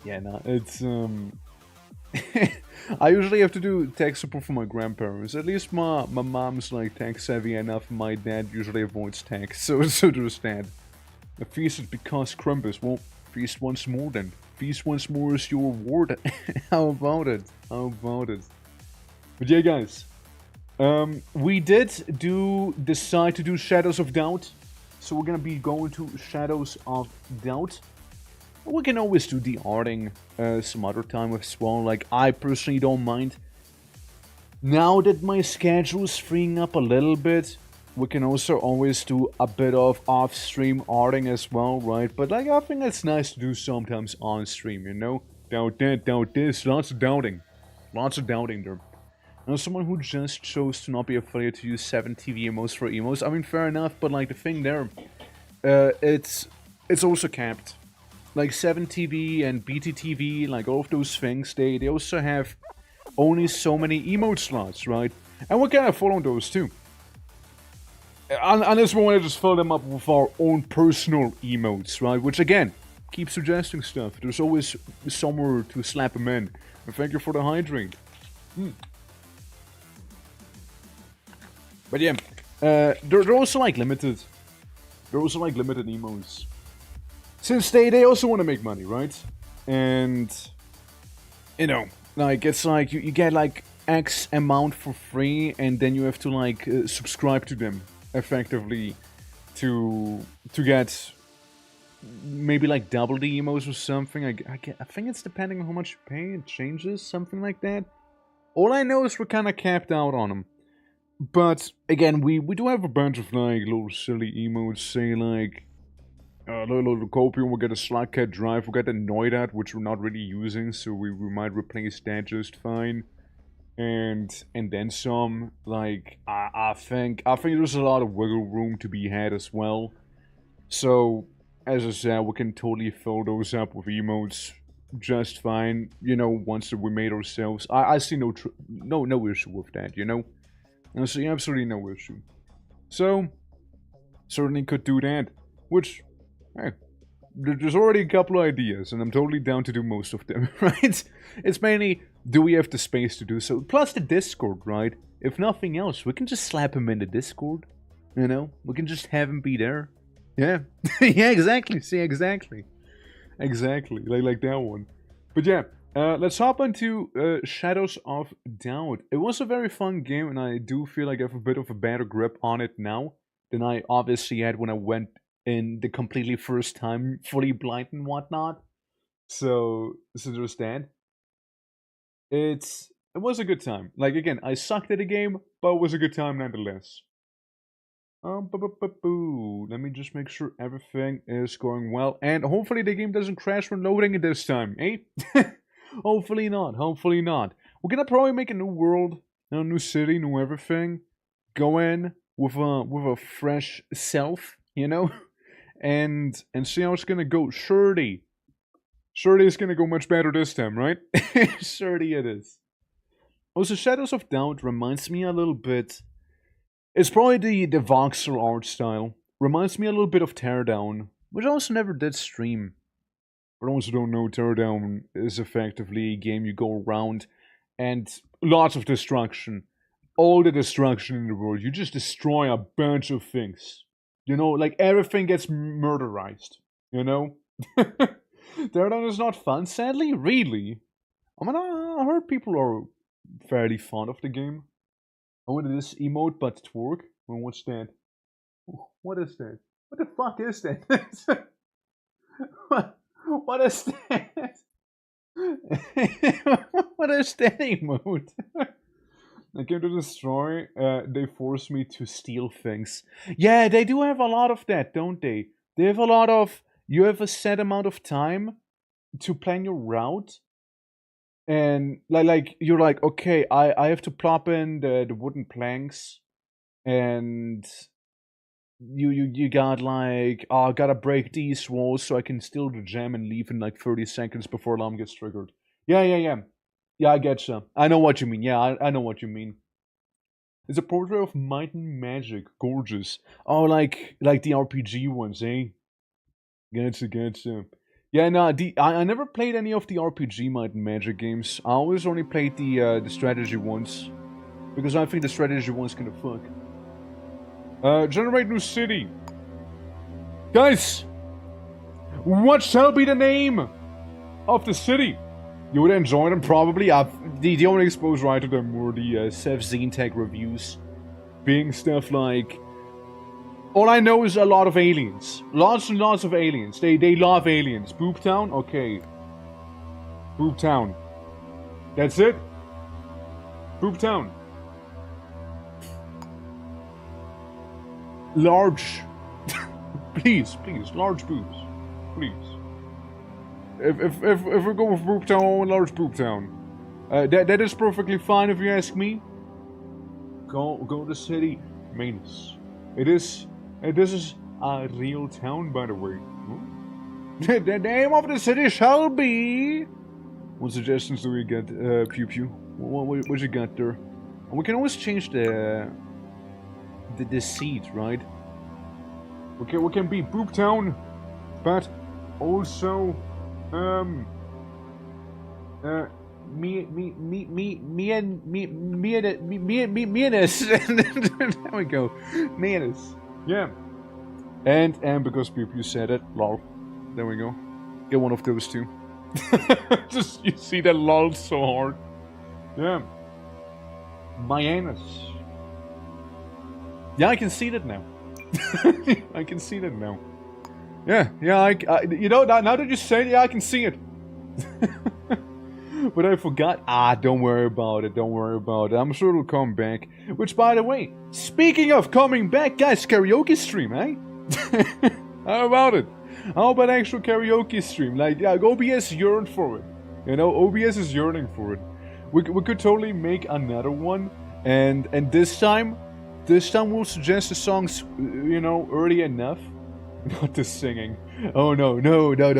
Yeah, no, it's I usually have to do tech support for my grandparents. At least my mom's like tech savvy enough. My dad usually avoids tech, so there's that. A feast is because Crumbus won't feast once more. Then feast once more is your reward. How about it? How about it? But yeah, guys, we did decide to do Shadows of Doubt, so we're gonna be going to Shadows of Doubt. We can always do the arting some other time as well. Like, I personally don't mind. Now that my schedule is freeing up a little bit, we can also always do a bit of off-stream arting as well, right? But, like, I think it's nice to do sometimes on-stream, you know? Doubt that, doubt this, lots of doubting. Lots of doubting there. Now, someone who just chose to not be afraid to use 7 TV emotes for emotes, I mean, fair enough, but, like, the thing there, it's also capped. Like 7TV and BTTV, like all of those things, they also have only so many emote slots, right? And we're kind of following those too. Unless we want to just fill them up with our own personal emotes, right? Which again, keep suggesting stuff. There's always somewhere to slap them in. And thank you for the hydrate. But yeah, they're also like limited. They're also like limited emotes. Since they also want to make money, right? And, you know, like, it's like, you get, like, X amount for free, and then you have to, like, subscribe to them, effectively, to get maybe, like, double the emotes or something. I think it's depending on how much you pay, it changes, something like that. All I know is we're kind of capped out on them. But, again, we do have a bunch of, like, little silly emotes, say, like, little copium, we'll get a slot cat drive, we'll get a Noidat, which we're not really using, so we might replace that just fine. And then some, like, I think there's a lot of wiggle room to be had as well. So, as I said, we can totally fill those up with emotes just fine, you know, once that we made ourselves. I see no issue with that, you know? I see absolutely no issue. So, certainly could do that, which... Hey, there's already a couple of ideas, and I'm totally down to do most of them, right? It's mainly, do we have the space to do so? Plus the Discord, right? If nothing else, we can just slap him in the Discord, you know? We can just have him be there. Yeah. Yeah, exactly. See, exactly. Exactly. Like that one. But yeah, let's hop into Shadows of Doubt. It was a very fun game, and I do feel like I have a bit of a better grip on it now than I obviously had when I went in the completely first time, fully blind and whatnot. So there's that. It was a good time. Like, again, I sucked at the game, but it was a good time nonetheless. Let me just make sure everything is going well, and hopefully the game doesn't crash when loading it this time, eh? Hopefully not. Hopefully not. We're gonna probably make a new world, a new city, new everything. Go in with a fresh self, you know. And see how it's gonna go. Surely it's gonna go much better this time, right? Surely it is. Also, Shadows of Doubt reminds me a little bit. It's probably the voxel art style. Reminds me a little bit of Teardown, which I also never did stream. For those who don't know, Teardown is effectively a game you go around and lots of destruction. All the destruction in the world. You just destroy a bunch of things. You know, like everything gets murderized. You know? Teardown is not fun, sadly? Really? I mean, I heard people are fairly fond of the game. I wanted this emote but twerk. Well, what's that? What is that? What the fuck is that? what is that? What is that emote? I came to destroy. They force me to steal things. Yeah, they do have a lot of that, don't they? They have a lot of. You have a set amount of time to plan your route, and like you're like, okay, I have to plop in the wooden planks, and you got like, oh, I gotta break these walls so I can steal the gem and leave in like 30 seconds before alarm gets triggered. Yeah. Yeah, I get you. I know what you mean. Yeah, I know what you mean. It's a portrait of might and magic. Gorgeous. Oh, like the RPG ones, eh? Gotcha. Yeah, no, I never played any of the RPG Might and Magic games. I always only played the strategy ones. Because I think the strategy ones kind of fuck. Generate new city. Guys! What shall be the name of the city? You would enjoy them probably. The only exposure I to them were the Seth Zentech reviews. Being stuff like... All I know is a lot of aliens. Lots and lots of aliens. They love aliens. Booptown? Okay. Booptown. That's it? Booptown. Large. please, large boobs. Please. If we go with Booptown, I want large Booptown. That is perfectly fine if you ask me. Go to the city. Manus. This is a real town, by the way. The name of the city shall be... What suggestions do we get, Pew Pew? What you got there? We can always change the seat, right? We can be Booptown, but also Manus. There we go, Manus. Yeah, and because Pew Pew said it, lol. There we go. Get one of those two. Just you see that lol so hard. Yeah. Manus. Yeah, I can see that now. I can see that now. Yeah, you know, now that you say it, yeah, I can see it. But I forgot. Don't worry about it, I'm sure it'll come back. Which, by the way, speaking of coming back, guys, karaoke stream, eh? How about it? How about actual karaoke stream? Like, yeah, OBS yearned for it. You know, OBS is yearning for it. We could totally make another one, and this time we'll suggest the songs, you know, early enough. Not the singing. Oh no,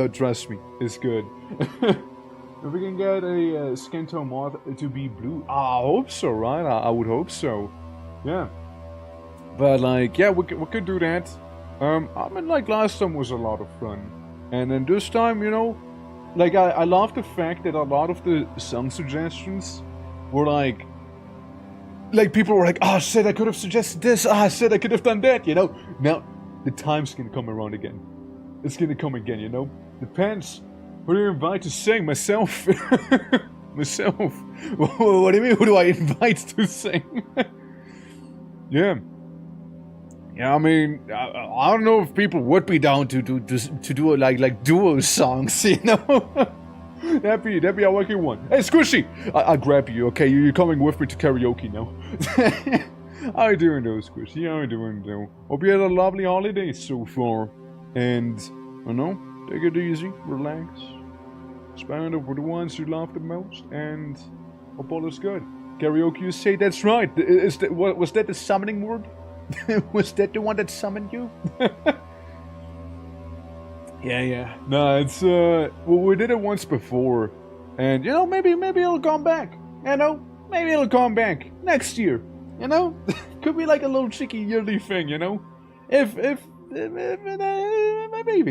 trust me, it's good. If we can get a skin tone moth to be blue, I hope so, right? I would hope so. Yeah. But like, yeah, we could do that. I mean, like last time was a lot of fun, and then this time, you know, like I love the fact that a lot of the song suggestions were like people were like, oh shit, I could have suggested this. Ah, shit, I could have done that. You know, now the time's gonna come around again. It's gonna come again. You know, depends. Who do you invite to sing? Myself. Myself. What do you mean? Who do I invite to sing? Yeah. Yeah, I mean, I don't know if people would be down to do like duo songs, you know. that'd be a lucky one. Hey, Squishy, I'll grab you. Okay, you're coming with me to karaoke now. How you doing, though, Squishy? How you doing, though? Hope you had a lovely holiday so far, and I know, take it easy, relax, spend it with the ones you love the most, and hope all is good. Karaoke, you say that's right. Was that the summoning word? Was that the one that summoned you? Yeah. No, it's well, we did it once before, and you know, maybe it'll come back. You know, maybe it'll come back next year. You know, could be like a little cheeky yearly thing. You know, if maybe,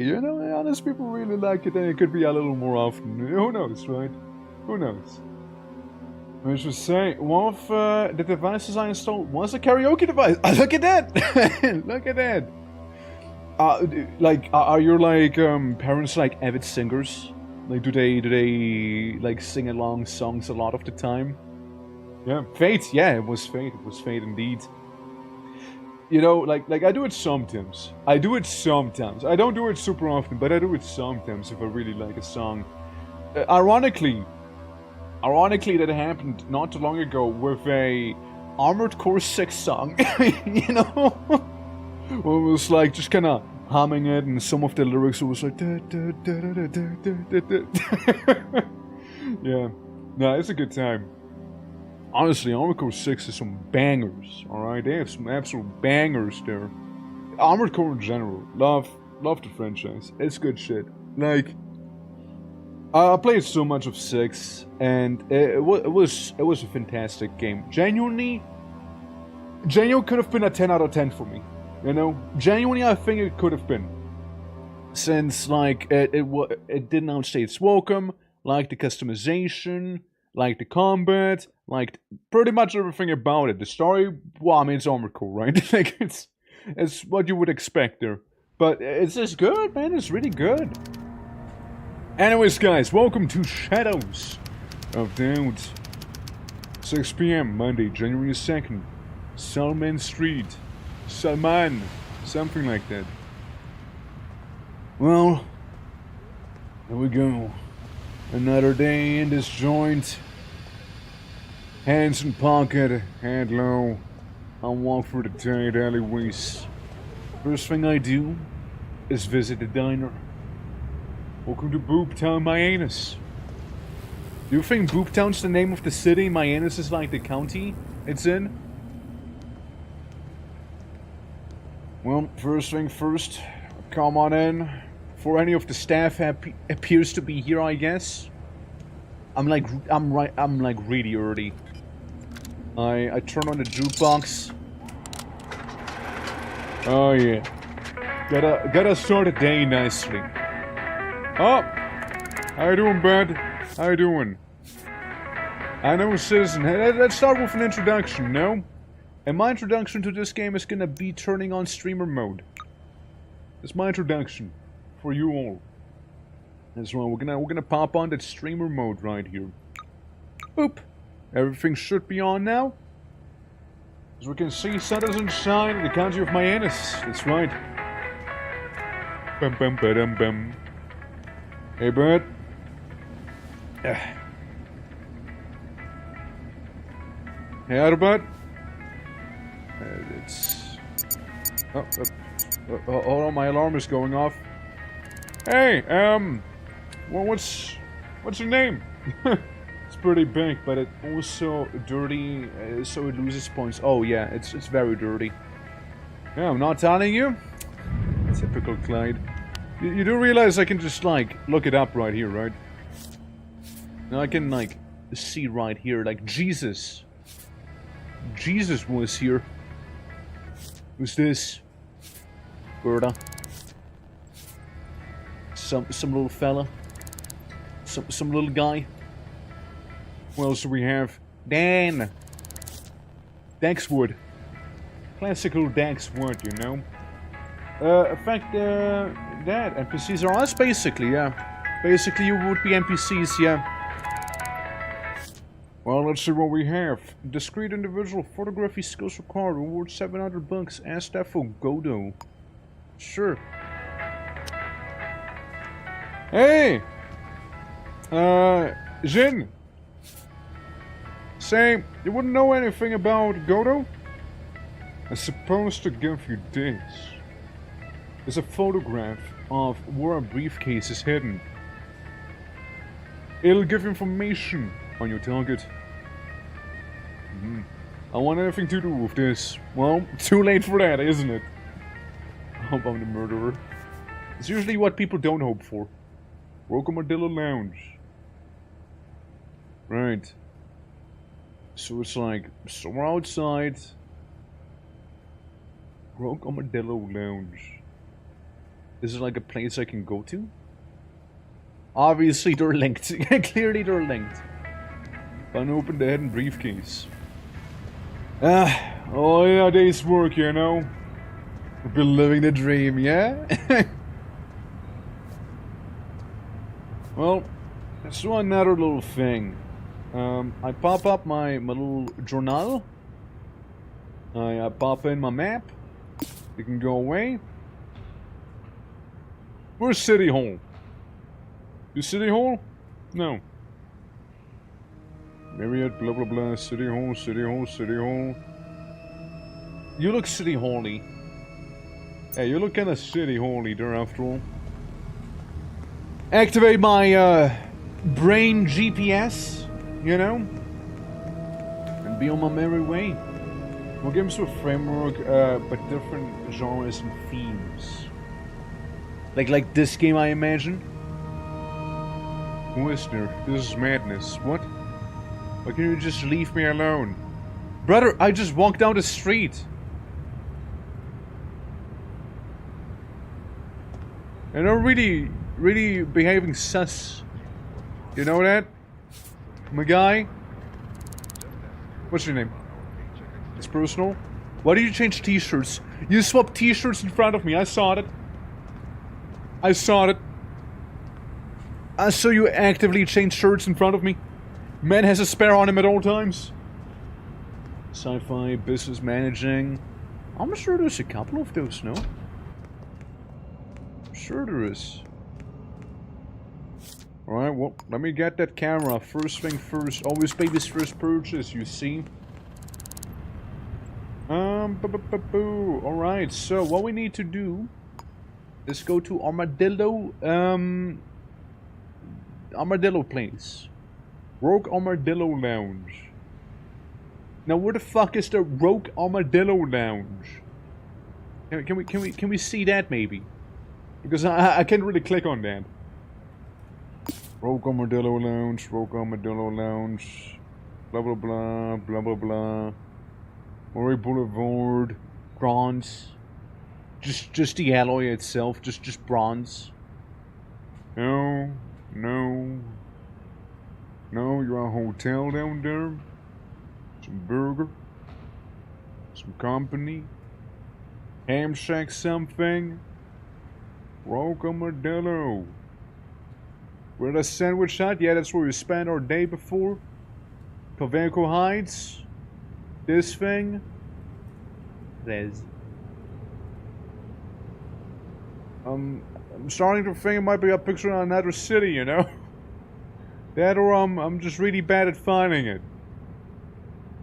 you know, honest people really like it, then it could be a little more often. Who knows, right? Who knows? I should say, one of the devices I installed was a karaoke device. Look at that! Look at that! Are your like parents like avid singers? Like, do they like sing along songs a lot of the time? Yeah, Fate. Yeah, it was Fate. It was Fate indeed. You know, like I do it sometimes. I don't do it super often, but I do it sometimes if I really like a song. Ironically, that happened not too long ago with a Armored Core 6 song, you know? Well, it was like just kind of humming it, and some of the lyrics was like... Yeah, no, it's a good time. Honestly, Armored Core 6 is some bangers, alright? They have some absolute bangers there. Armored Core in general, love the franchise. It's good shit. Like... I played so much of 6, and it was a fantastic game. Genuinely could have been a 10 out of 10 for me. You know, genuinely, I think it could have been. since like it didn't outstay its welcome, like the customization, like the combat, like pretty much everything about it. The story, well, I mean, it's armor core, right? Like it's what you would expect there. But it's just good, man. It's really good. Anyways, guys, welcome to Shadows of Doubt. 6 p.m. Monday, January 2nd. Salman Street. Salman. Something like that. Well, here we go. Another day in this joint. Hands in pocket, head low. I walk through the tight alleyways. First thing I do is visit the diner. Welcome to Booptown, Mianus. Do you think Booptown's the name of the city? Mianus is like the county it's in? Well, first thing first, come on in. For any of the staff appears to be here, I guess. I'm like really early. I turn on the jukebox. Oh yeah, gotta start the day nicely. Oh, how you doing, bud? How you doing? I know, citizen. Hey, let's start with an introduction, no? And my introduction to this game is gonna be turning on streamer mode. That's my introduction for you all. That's right. We're gonna pop on that streamer mode right here. Boop. Everything should be on now. As we can see, sun doesn't shine in the county of Mianus. That's right. Bum bum ba dum bum. Hey, bud. Hey, out bud. It's. Oh, hold on, my alarm is going off. Hey, well, what's your name? It's pretty big, but it's also dirty, so it loses points. Oh yeah, it's very dirty. Yeah, I'm not telling you. Typical Clyde. You do realize I can just like look it up right here, right? Now I can like see right here, like Jesus. Jesus was here. Who's this? Berta. Some little fella. Some little guy. What else do we have? Dan! Dexwood. Classical Dexwood, you know? In fact, that, NPCs are us, basically, yeah. Basically, you would be NPCs, yeah. Well, let's see what we have. Discreet individual photography skills required. Reward $700. Ask that for Godo. Sure. Hey! Jin! Say, you wouldn't know anything about Godo? I'm supposed to give you this. There's a photograph of where a briefcase is hidden. It'll give information on your target. I want anything to do with this. Well, too late for that, isn't it? I hope I'm the murderer. It's usually what people don't hope for. Welcome Armadillo Lounge. Right. So it's like somewhere outside. Rogue Armadillo Lounge. Is it like a place I can go to? Obviously they're linked. Clearly they're linked. Unopened the hidden briefcase. Oh yeah, day's work, you know. We've been living the dream, yeah? Well, let's do another little thing. I pop up my little journal. I pop in my map. You can go away. Where's City Hall? You City Hall? No. Marriott, blah blah blah, City Hall, City Hall, City Hall. You look City Hall-y. Hey, you look kinda City Hall-y there after all. Activate my, brain GPS, you know? And be on my merry way. More games with framework, but different genres and themes. Like this game, I imagine? Who is there? This is madness. What? Why can't you just leave me alone? Brother, I just walked down the street. And I'm really behaving sus. You know that? My guy? What's your name? It's personal. Why do you change t-shirts? You swapped t-shirts in front of me. I saw it. I saw it. I saw you actively change shirts in front of me. Man has a spare on him at all times. Sci-fi, business managing. I'm sure there's a couple of those, no? I'm sure there is. Alright, well, let me get that camera. First thing first. Always baby's first purchase, you see. Alright, so what we need to do is go to Armadillo, Armadillo Place. Rogue Armadillo Lounge. Now where the fuck is the Rogue Armadillo Lounge? Can we see that maybe? Because I can't really click on that. Rogue Armadillo Lounge, Rogue Armadillo Lounge, blah blah blah, blah blah blah. Murray Boulevard, bronze. Just the alloy itself, just bronze. No, you're a hotel down there. Some burger, some company, ham shack something. Rogue Armadillo. Where the sandwich at? Yeah, that's where we spent our day before. Pavanco Heights. This thing. There's. I'm starting to think it might be a picture in another city, you know? That or I'm just really bad at finding it.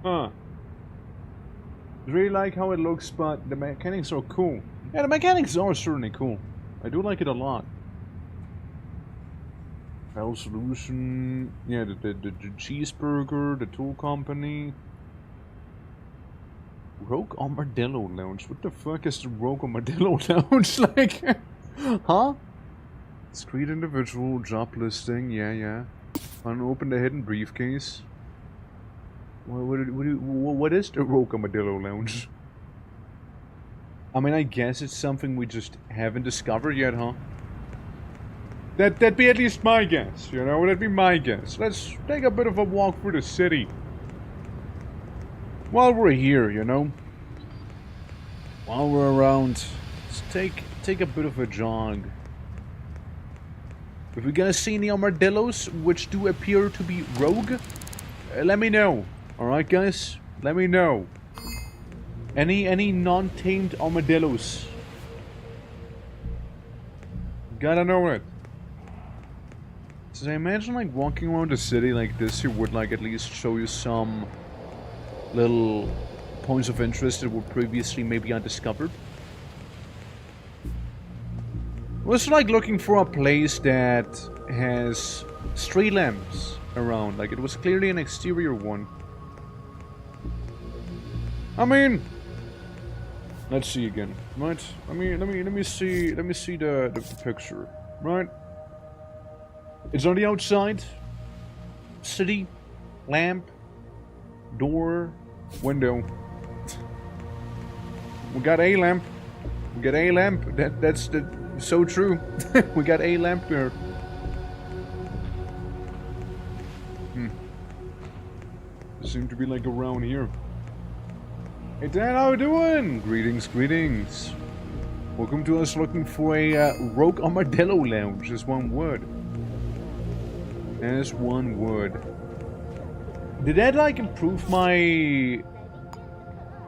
Huh. I really like how it looks, but the mechanics are cool. Yeah, the mechanics are certainly cool. I do like it a lot. Hell Solution, yeah, the cheeseburger, the tool company. Rogue Armadillo Lounge. What the fuck is the Rogue Armadillo Lounge like? Huh? Discreet individual, job listing, yeah. Unopen the hidden briefcase. What is the Rogue Armadillo Lounge? I mean, I guess it's something we just haven't discovered yet, huh? That'd be at least my guess, you know? That'd be my guess. Let's take a bit of a walk through the city. While we're here, you know? While we're around, let's take a bit of a jog. If we're gonna see any armadillos, which do appear to be rogue, let me know. Alright, guys? Let me know. Any non-tamed armadillos. Gotta know it. So I imagine like walking around the city like this, it would like at least show you some little points of interest that were previously maybe undiscovered. It was like looking for a place that has street lamps around, like it was clearly an exterior one. I mean, let's see again, right? I mean, let me see the picture, right? It's on the outside. City, lamp, door, window. We got a lamp. We got a lamp. That's so true. We got a lamp there. Seem to be like around here. Hey Dan, how you doing? Greetings. Welcome to us looking for a Rogue Armadillo Lounge. Is one word. As one word. Did that like improve my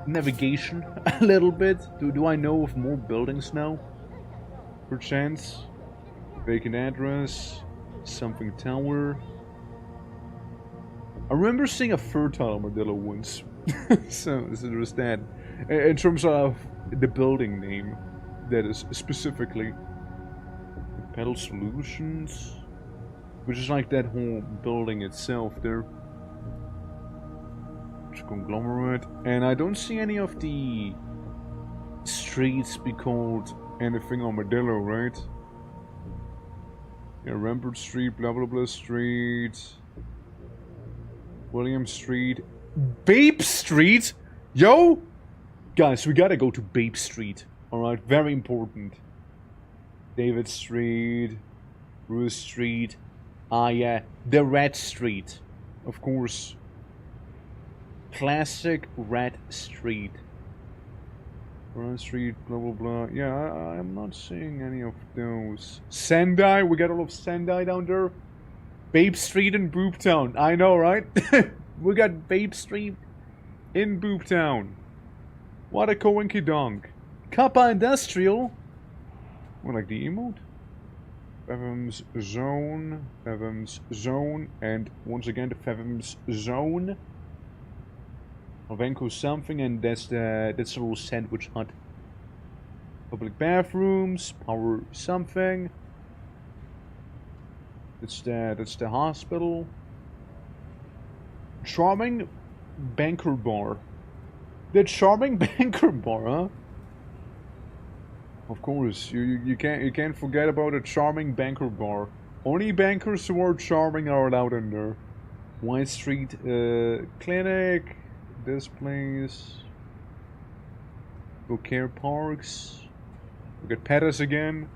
navigation a little bit? Do I know of more buildings now? Perchance? Vacant address. Something tower. I remember seeing a fertile armadillo once. so there's that. In terms of the building name, that is specifically. Pedal Solutions. Which is like that whole building itself there. Conglomerate. And I don't see any of the streets be called anything Armadillo, right? Yeah, Rampart Street, blah blah blah Street. William Street. Babe Street? Yo! Guys, we gotta go to Babe Street. Alright, very important. David Street, Bruce Street. Ah, yeah, the Red Street, of course. Classic Red Street. Red Street, blah blah blah. Yeah, I'm not seeing any of those. Sendai, we got all of Sendai down there. Babe Street in Booptown. I know, right? We got Babe Street in Booptown. What a coinky donk. Kappa Industrial. What, like the emote? Fevim's Zone, and once again the Fevim's Zone. Alvenco something, and that's a little sandwich hut. Public bathrooms, power something. That's the hospital. Charming banker bar. The charming banker bar, huh? Of course, you can't forget about a charming banker bar. Only bankers who are charming are allowed in there. White Street Clinic. This place. Beaucaire Parks. We got Pettis again.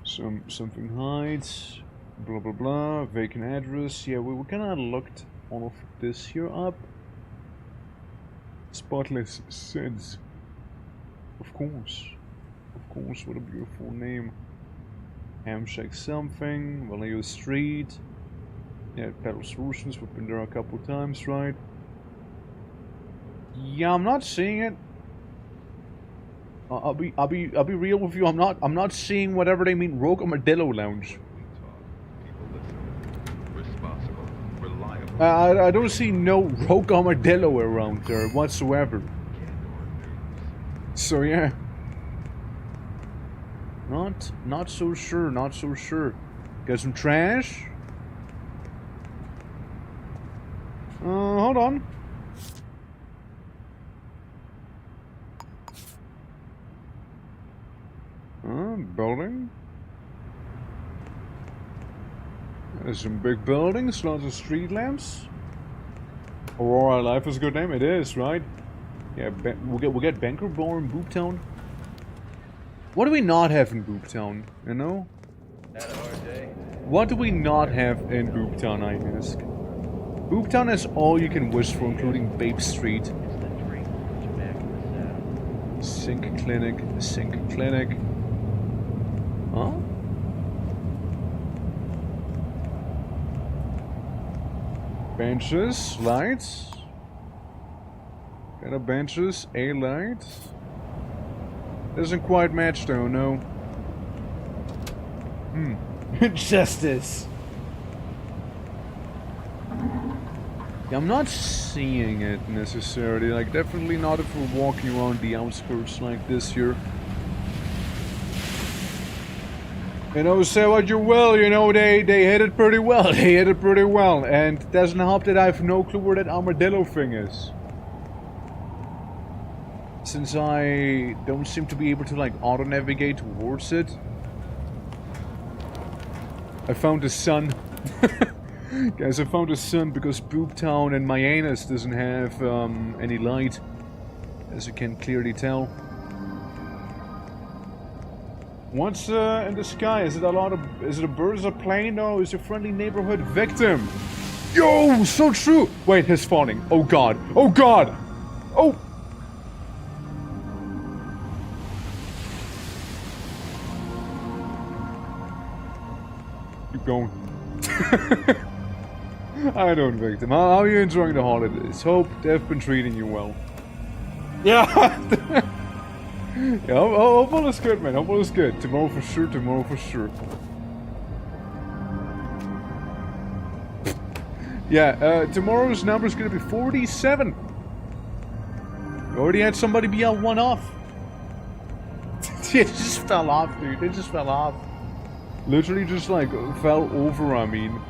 Something Heights. Blah blah blah. Vacant address. Yeah, we kinda looked all of this here up. Spotless Sids. Of course, what a beautiful name. Hamshake something, Vallejo Street. Yeah, Pedal Solutions, we've been there a couple times, right? Yeah, I'm not seeing it. I'll be real with you. I'm not seeing whatever they mean. Rogue Armadillo Lounge. I don't see no Rogue Armadillo around there whatsoever. So yeah, not so sure. Got some trash. Hold on. Building. There's some big buildings, lots of street lamps. Aurora Life is a good name. It is, right? Yeah, we'll get Banker Bar in Booptown. What do we not have in Booptown, you know? Had a hard day. What do we not have in Booptown, I ask? Booptown has all you can wish for, including Babe Street. Sink Clinic. Huh? Benches, lights. Got a benches, a light. Doesn't quite match though, no. Justice. Yeah, I'm not seeing it necessarily. Like, definitely not if we're walking around the outskirts like this here. You know, say what you will, you know, they hit it pretty well. And it doesn't help that I have no clue where that armadillo thing is. Since I don't seem to be able to, like, auto-navigate towards it. I found the sun. Guys, I found the sun because Booptown and Myanus doesn't have any light. As you can clearly tell. What's in the sky? Is it a bird? Is it a plane? No, it's a friendly neighborhood victim. Yo, so true. Wait, he's falling. Oh god. Oh god. Oh. Keep going. I don't, victim. How are you enjoying the holidays? Hope they've been treating you well. Yeah. Yeah, hope all is good, man. Hope all is good. Tomorrow for sure. Yeah, tomorrow's number is gonna be 47. We already had somebody be out one off. It just fell off, dude. It just fell off. Literally just, like, fell over, I mean.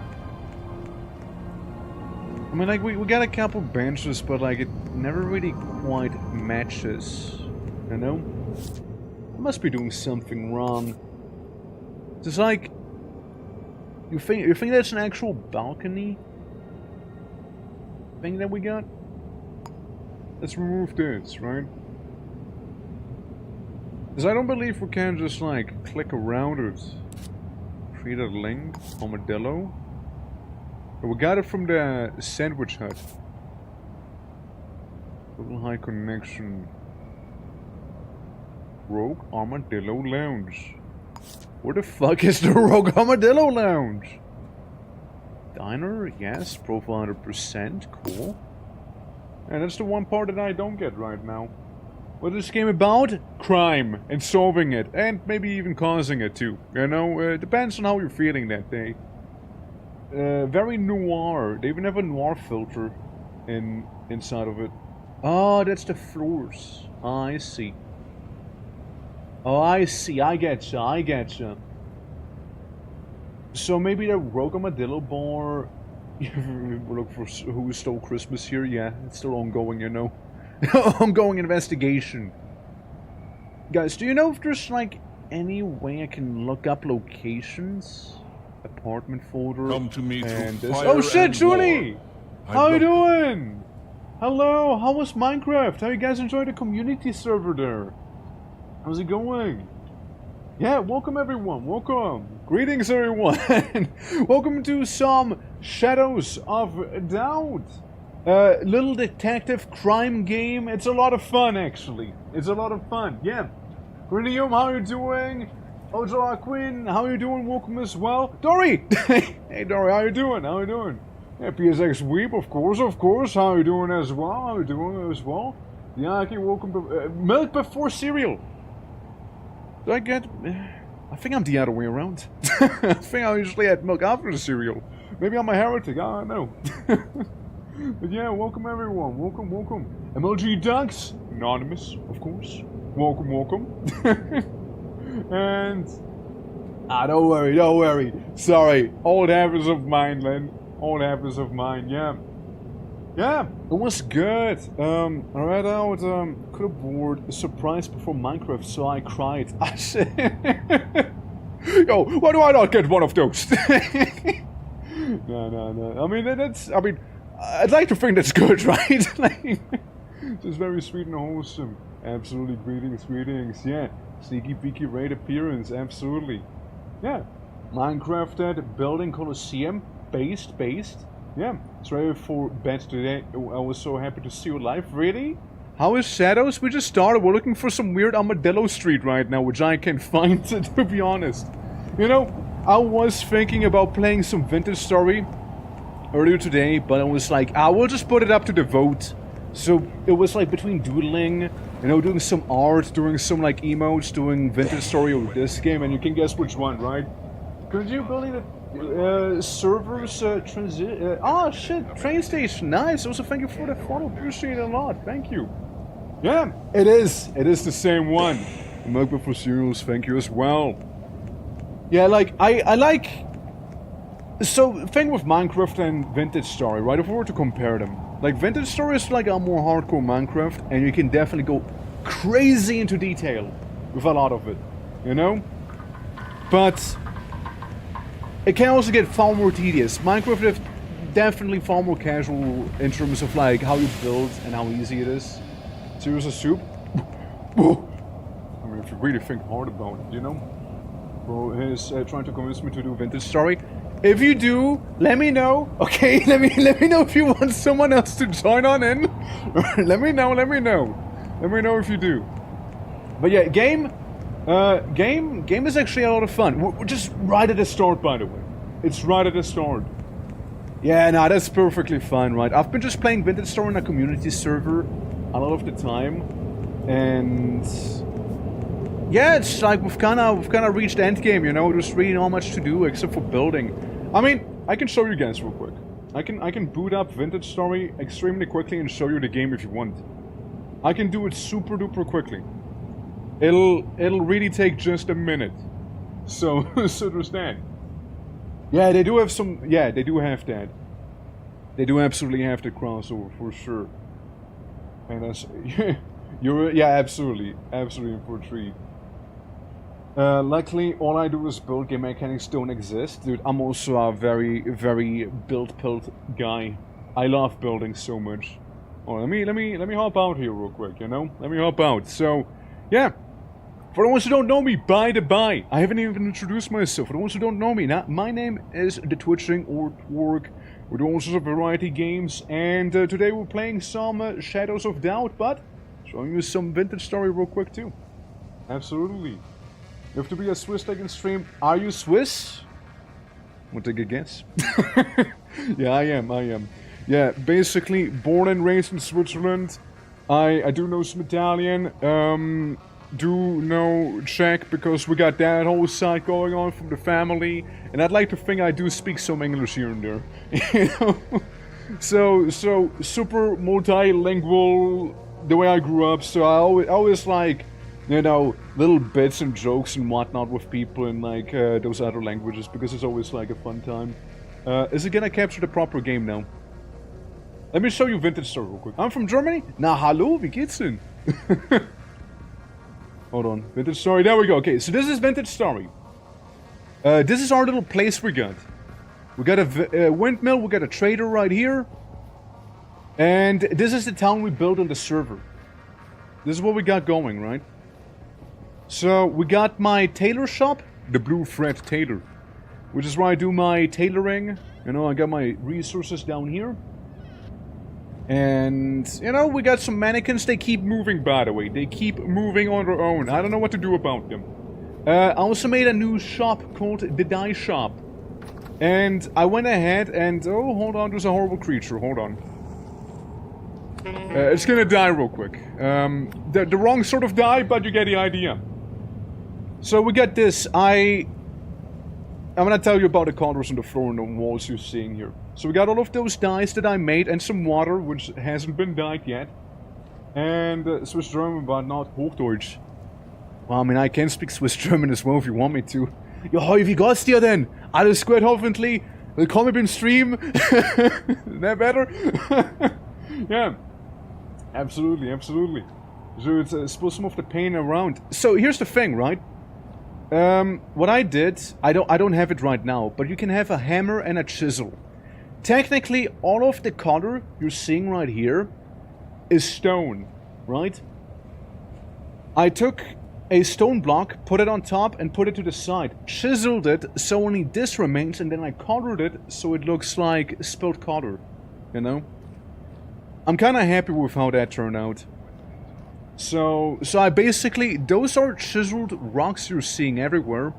I mean, like, we got a couple benches, but, like, it never really quite matches. You know? I must be doing something wrong. It's like... You think that's an actual balcony? Thing that we got? Let's remove this, right? Because I don't believe we can just, like, click around it. Create a link. Armadillo. We got it from the sandwich hut. Little high connection. Rogue Armadillo Lounge. Where the fuck is the Rogue Armadillo Lounge? Diner, yes. Profile 100%. Cool. And that's the one part that I don't get right now. What is this game about? Crime. And solving it. And maybe even causing it too. You know, it depends on how you're feeling that day. Very noir. They even have a noir filter inside of it. Oh, that's the floors. Oh, I see. Oh, I see. I getcha. I getcha. So maybe the Rogue Armadillo bar. Look for who stole Christmas here. Yeah, it's still ongoing, you know. Ongoing investigation. Guys, do you know if there's like any way I can look up locations? Apartment folder. Come to me and through this. fire Oh shit, Julie! war. How you doing? Hello, how was Minecraft? How you guys enjoy the community server there? How's it going? Yeah, welcome everyone, welcome. Greetings everyone. Welcome to some Shadows of Doubt. Little detective crime game. It's a lot of fun actually. It's a lot of fun, yeah. Renium, how you doing? Ojo Quinn, how you doing? Welcome as well. Dory! Hey Dory, how you doing? How you doing? Yeah, PSX Weep, of course. How you doing as well? How you doing as well? Yaki, welcome to... milk before cereal. Do I get... I think I'm the other way around. I think I usually had milk after the cereal. Maybe I'm a heretic, I don't know. But yeah, welcome everyone. Welcome. MLG Ducks, anonymous, of course. Welcome. And... don't worry. Sorry, old habits of mine, Len. Old habits of mine, yeah. Yeah, it was good. I read out, could have bored a surprise before Minecraft, so I cried. I said... Yo, why do I not get one of those? No. I mean, I'd like to think that's good, right? Like, just very sweet and wholesome. Absolutely, greetings, yeah. Sneaky peeky raid appearance, absolutely. Yeah. Minecraft building Colosseum, based. Yeah, it's ready for bed today. I was so happy to see you live. Really? How is Shadows? We just started. We're looking for some weird Armadillo Street right now, which I can't find, to be honest. You know, I was thinking about playing some Vintage Story earlier today, but I was like, I will just put it up to the vote. So it was like between doodling, you know, doing some art, doing some like emotes, doing Vintage Story or this game, and you can guess which one, right? Could you believe it? Servers oh shit, train station, nice. Also thank you for the follow, appreciate it a lot, thank you. Yeah, it is the same one. Milk before cereals, thank you as well. Yeah, like I like, so thing with Minecraft and Vintage Story, right? If we were to compare them, like Vintage Story is like a more hardcore Minecraft, and you can definitely go crazy into detail with a lot of it, you know? But it can also get far more tedious. Minecraft is definitely far more casual in terms of like how you build and how easy it is. Serious as soup? I mean, if you really think hard about it, you know? Bro is trying to convince me to do Vintage Story. If you do, let me know. Okay, let me know if you want someone else to join on in. Let me know. Let me know if you do. But yeah, game is actually a lot of fun. We're just right at the start, by the way. It's right at the start. Yeah, no, that's perfectly fine, right? I've been just playing Vintage Story on a community server a lot of the time, and yeah, it's like we've kind of reached the end game, you know. There's really not much to do except for building. I mean, I can show you guys real quick. I can boot up Vintage Story extremely quickly and show you the game if you want. I can do it super duper quickly. It'll really take just a minute. So there's that. Yeah, they do have some. Yeah, they do have that. They do absolutely have the crossover for sure. And that's absolutely in for a treat. Luckily, all I do is build. Game mechanics don't exist, dude. I'm also a very build guy. I love building so much. Oh, let me hop out here real quick. You know, let me hop out. So, yeah. For the ones who don't know me, by the by, I haven't even introduced myself. For the ones who don't know me, now, my name is The Twitching or Twerk. We're doing all sorts of variety games, and today we're playing some Shadows of Doubt, but showing you some vintage story real quick too. Absolutely. You have to be a Swiss taking stream. Are you Swiss? Want to take a guess? Yeah, I am. Yeah, basically born and raised in Switzerland. I do know some Italian. Do know Czech because we got that whole side going on from the family, and I'd like to think I do speak some English here and there. You know? So super multilingual the way I grew up. So I always like, you know, little bits and jokes and whatnot with people in like those other languages because it's always like a fun time. Is it gonna capture the proper game now? Let me show you vintage story real quick. I'm from Germany. Na hallo, wie geht's denn? Hold on, vintage story, there we go. Okay, so this is vintage story. This is our little place we got. We got a windmill, we got a trader right here. And this is the town we built on the server. This is what we got going, right? So, we got my tailor shop, the Blue Thread Tailor. Which is where I do my tailoring. You know, I got my resources down here. And, you know, we got some mannequins. They keep moving, by the way. They keep moving on their own. I don't know what to do about them. I also made a new shop called The Dye Shop. And I went ahead and... Oh, hold on. There's a horrible creature. Hold on. It's gonna die real quick. The wrong sort of die, but you get the idea. So we got this. I'm gonna tell you about the colors on the floor and the walls you're seeing here. So we got all of those dyes that I made and some water, which hasn't been dyed yet. And Swiss German, but not Hochdeutsch. Well, I mean, I can speak Swiss German as well if you want me to. Ja, wie geht's dir denn? Alles gut hoffentlich? Willkommen im Stream? Isn't that better? Yeah. Absolutely. So it's supposed to move the pain around. So here's the thing, right? What I did, I don't have it right now, but you can have a hammer and a chisel. Technically, all of the color you're seeing right here is stone, right? I took a stone block, put it on top, and put it to the side. Chiseled it so only this remains, and then I colored it so it looks like spilled color, you know? I'm kind of happy with how that turned out. So I basically, those are chiseled rocks you're seeing everywhere,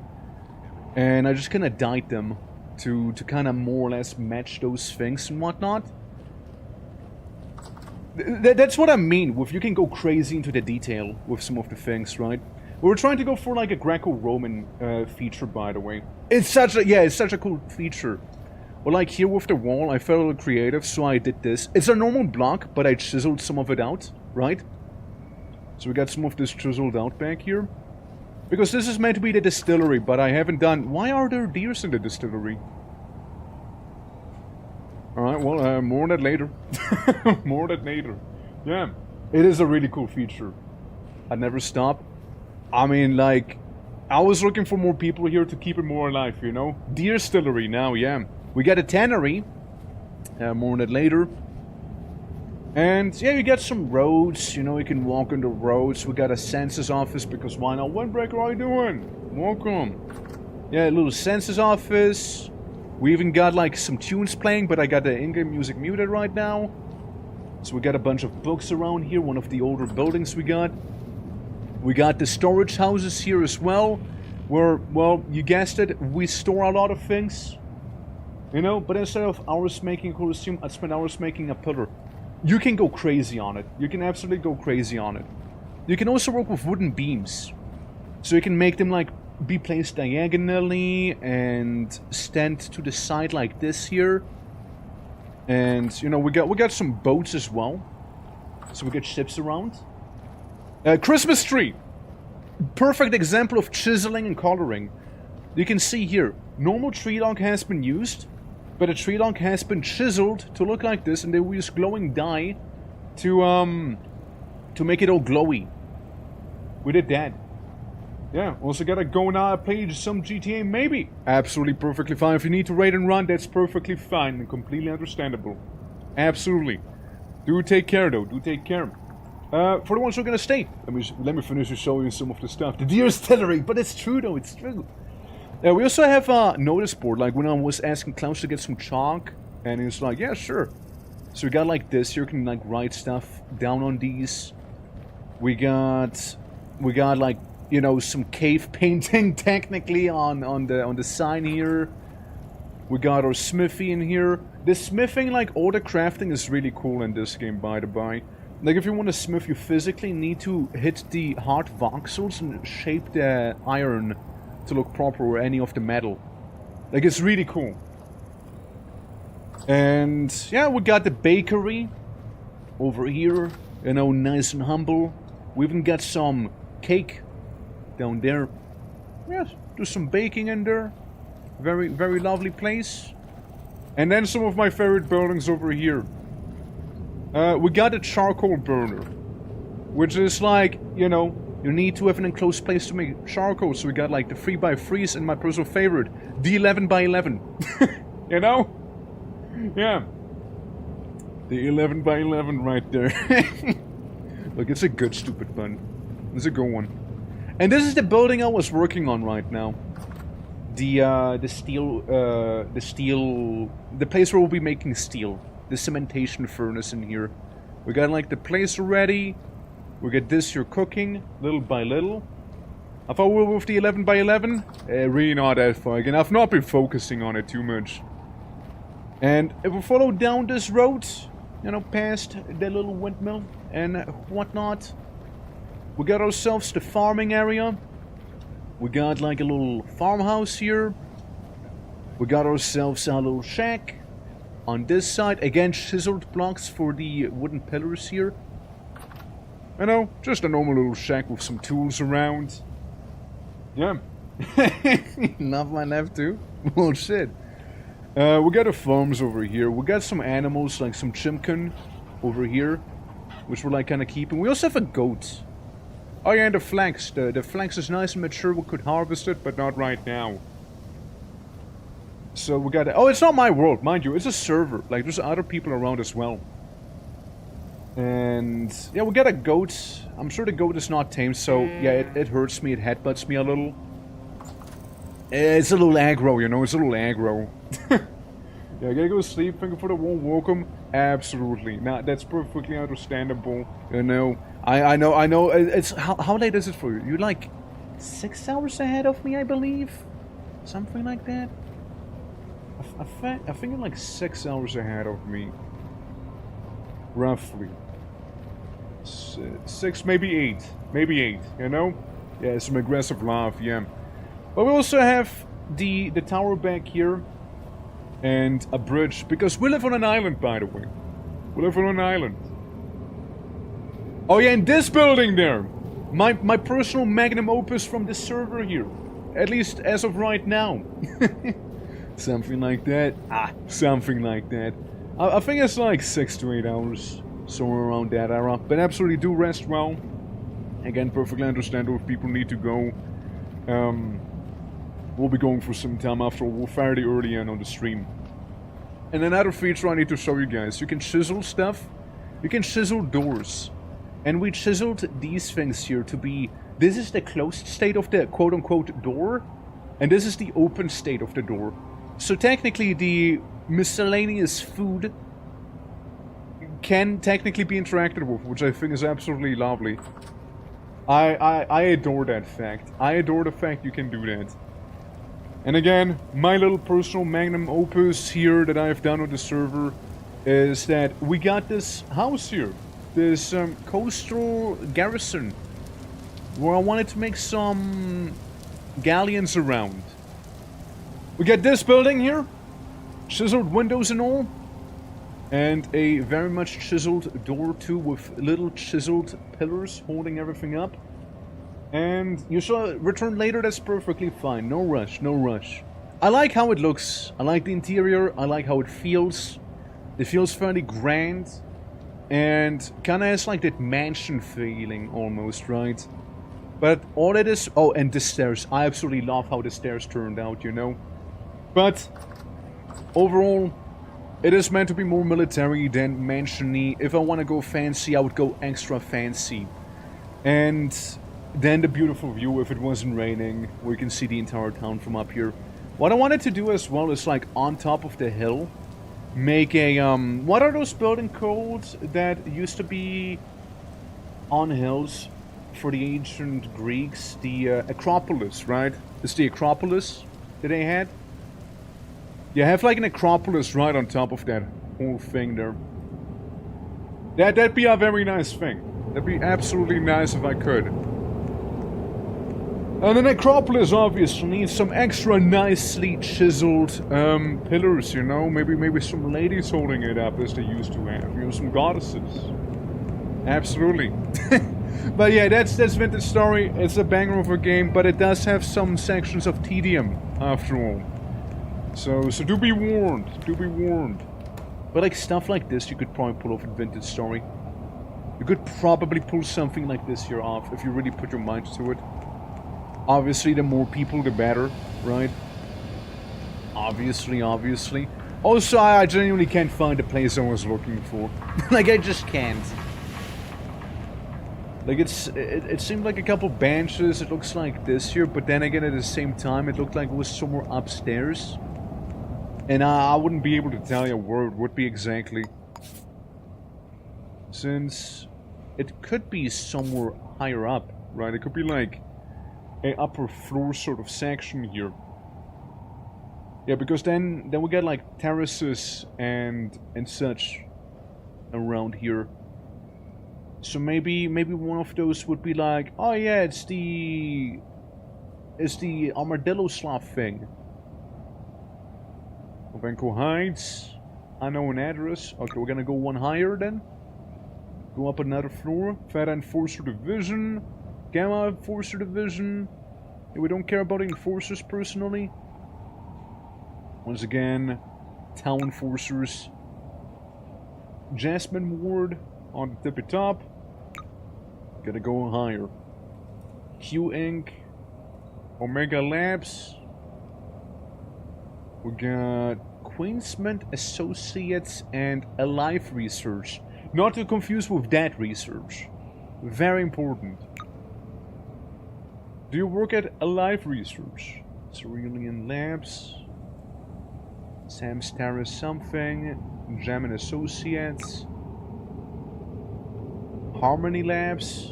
and I just kind of dyed them to kind of more or less match those things and whatnot. That's what I mean with you can go crazy into the detail with some of the things, right? We were trying to go for like a Greco-Roman feature, by the way. It's such a cool feature. Well, like here with the wall, I felt a little creative, so I did this. It's a normal block, but I chiseled some of it out, right? So we got some of this chiseled out back here. Because this is meant to be the distillery, but I haven't done... Why are there deers in the distillery? Alright, well, more on that later. More on that later. Yeah, it is a really cool feature. I'd never stop. I mean, like, I was looking for more people here to keep it more alive, you know? Deer distillery now, yeah. We got a tannery. More on that later. And, yeah, you got some roads, you know, you can walk on the roads. We got a census office, because why not? Windbreaker, how you doing? Welcome. Yeah, a little census office. We even got, like, some tunes playing, but I got the in-game music muted right now. So we got a bunch of books around here, one of the older buildings we got. We got the storage houses here as well, where, well, you guessed it, we store a lot of things. You know, but instead of hours making a Colosseum, I'd spend hours making a pillar. You can go crazy on it. You can absolutely go crazy on it. You can also work with wooden beams. So you can make them like be placed diagonally and stand to the side like this here. And you know, we got some boats as well. So we got ships around. Christmas tree. Perfect example of chiseling and coloring. You can see here, normal tree log has been used. But a tree log has been chiseled to look like this, and they will use glowing dye to make it all glowy. We did that. Yeah, also gotta go now play some GTA, maybe. Absolutely perfectly fine. If you need to raid and run, that's perfectly fine and completely understandable. Absolutely. Do take care, though. Do take care. For the ones who are gonna stay, let me finish showing you some of the stuff. The distillery, but it's true though, it's true. We also have a notice board, like when I was asking Klaus to get some chalk, and he's like, yeah, sure. So we got like this, you can like write stuff down on these. We got like, you know, some cave painting technically on the sign here. We got our smithy in here. The smithing, like all the crafting is really cool in this game, by the by. Like if you want to smith, you physically need to hit the hard voxels and shape the iron to look proper, or any of the metal. Like it's really cool. And yeah, we got the bakery over here, you know, nice and humble. We even got some cake down there. Yes, do some baking in there. Very, very lovely place. And then some of my favorite buildings over here. We got a charcoal burner, which is like, you know, you need to have an enclosed place to make charcoal. So we got like the 3x3s and my personal favorite, the 11x11. You know? Yeah. The 11x11 right there. Look, it's a good stupid bun. It's a good one. And this is the building I was working on right now. The place where we'll be making steel. The cementation furnace in here. We got like the place already. We got this here cooking, little by little. I thought we were with the 11x11. Really not that far. Again, I've not been focusing on it too much. And if we follow down this road, you know, past the little windmill and whatnot, we got ourselves the farming area. We got like a little farmhouse here. We got ourselves a little shack. On this side, again, chiseled blocks for the wooden pillars here. You know, just a normal little shack with some tools around. Yeah. Love my left too? Well, shit. We got the farms over here. We got some animals, like some chimkin over here, which we're like kind of keeping. We also have a goat. Oh yeah, and the flax. The flax is nice and mature. We could harvest it, but not right now. So we got... Oh, it's not my world, mind you. It's a server. Like, there's other people around as well. And... yeah, we got a goat. I'm sure the goat is not tame, so... yeah, it hurts me. It headbutts me a little. It's a little aggro, you know? It's a little aggro. Yeah, I gotta go to sleep. Thank you for the warm welcome. Absolutely. Nah, that's perfectly understandable. You know... I know. It's... How late is it for you? You're like... 6 hours ahead of me, I believe? Something like that? I think you're like 6 hours ahead of me. Roughly. 6, maybe 8. Maybe 8, you know? Yeah, some aggressive laugh, yeah. But we also have the tower back here. And a bridge. Because we live on an island, by the way. We live on an island. Oh yeah, in this building there! My personal magnum opus from the server here. At least as of right now. Something like that. Something like that. I think it's like 6 to 8 hours. Somewhere around that era. But absolutely do rest well. Again, perfectly understandable if people need to go. We'll be going for some time after all. We're fairly early in on the stream. And another feature I need to show you guys. You can chisel stuff. You can chisel doors. And we chiseled these things here to be... This is the closed state of the quote-unquote door. And this is the open state of the door. So technically the miscellaneous food can technically be interacted with, which I think is absolutely lovely. I adore that fact. I adore the fact you can do that. And again, my little personal magnum opus here that I've done on the server is that we got this house here. This coastal garrison. Where I wanted to make some galleons around. We got this building here. Chiseled windows and all. And a very much chiseled door too, with little chiseled pillars holding everything up. And you shall return later, that's perfectly fine. No rush, no rush. I like how it looks. I like the interior. I like how it feels. It feels fairly grand. And kinda has like that mansion feeling almost, right? But all it is... Oh, and the stairs. I absolutely love how the stairs turned out, you know? But overall, It is meant to be more military than mansiony. If I want to go fancy, I would go extra fancy. And then the beautiful view if it wasn't raining, where you can see the entire town from up here. What I wanted to do as well is, like, on top of the hill, make a, what are those buildings called that used to be on hills for the ancient Greeks? The Acropolis, right? It's the Acropolis that they had. You have like an Acropolis right on top of that whole thing there. That'd be a very nice thing. That'd be absolutely nice if I could. And an Acropolis obviously needs some extra nicely chiseled pillars, you know? Maybe some ladies holding it up as they used to have. You know, some goddesses. Absolutely. But yeah, that's Vintage Story. It's a banger of a game, but it does have some sections of tedium, after all. So do be warned. Do be warned. But like stuff like this, you could probably pull off in Vintage Story. You could probably pull something like this here off if you really put your mind to it. Obviously, the more people, the better, right? Obviously. Also, I genuinely can't find the place I was looking for. Like, I just can't. Like, it seemed like a couple benches, it looks like this here, but then again, at the same time, it looked like it was somewhere upstairs. And I wouldn't be able to tell you where it would be exactly. Since it could be somewhere higher up, right? It could be like a upper floor sort of section here. Yeah, because then we get like terraces and such around here. So maybe one of those would be like, oh yeah, it's the armadillo slot thing. Venko Heights, unknown address. Okay, we're gonna go one higher then. Go up another floor. Feta Enforcer Division, Gamma Enforcer Division. Yeah, we don't care about enforcers personally. Once again, Town Enforcers. Jasmine Ward on the tippy top. Gotta go higher. Q Inc. Omega Labs. We got Queensmint Associates and Alive Research. Not to confuse with that research. Very important. Do you work at Alive Research? Cerulean Labs. Sam's Terrace something. Jam and Associates. Harmony Labs.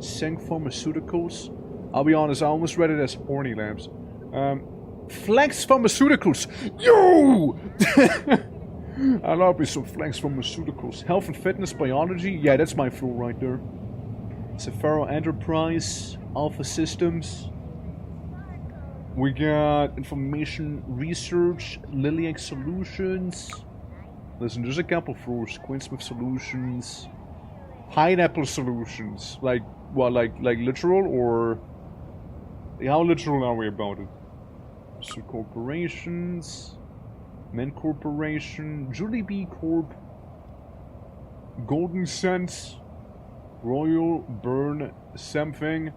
Sync Pharmaceuticals. I'll be honest, I almost read it as Horny Labs. Flex Pharmaceuticals! Yo! I love me some Flex Pharmaceuticals. Health and Fitness Biology? Yeah, that's my floor right there. Sepharo Enterprise. Alpha Systems. We got Information Research. Liliac Solutions. Listen, there's a couple floors. Queensmith Solutions. Pineapple Solutions. Like, what, like literal or... How literal are we about it? So corporations, Men Corporation, Julie B Corp, Golden Sense, Royal Burn something.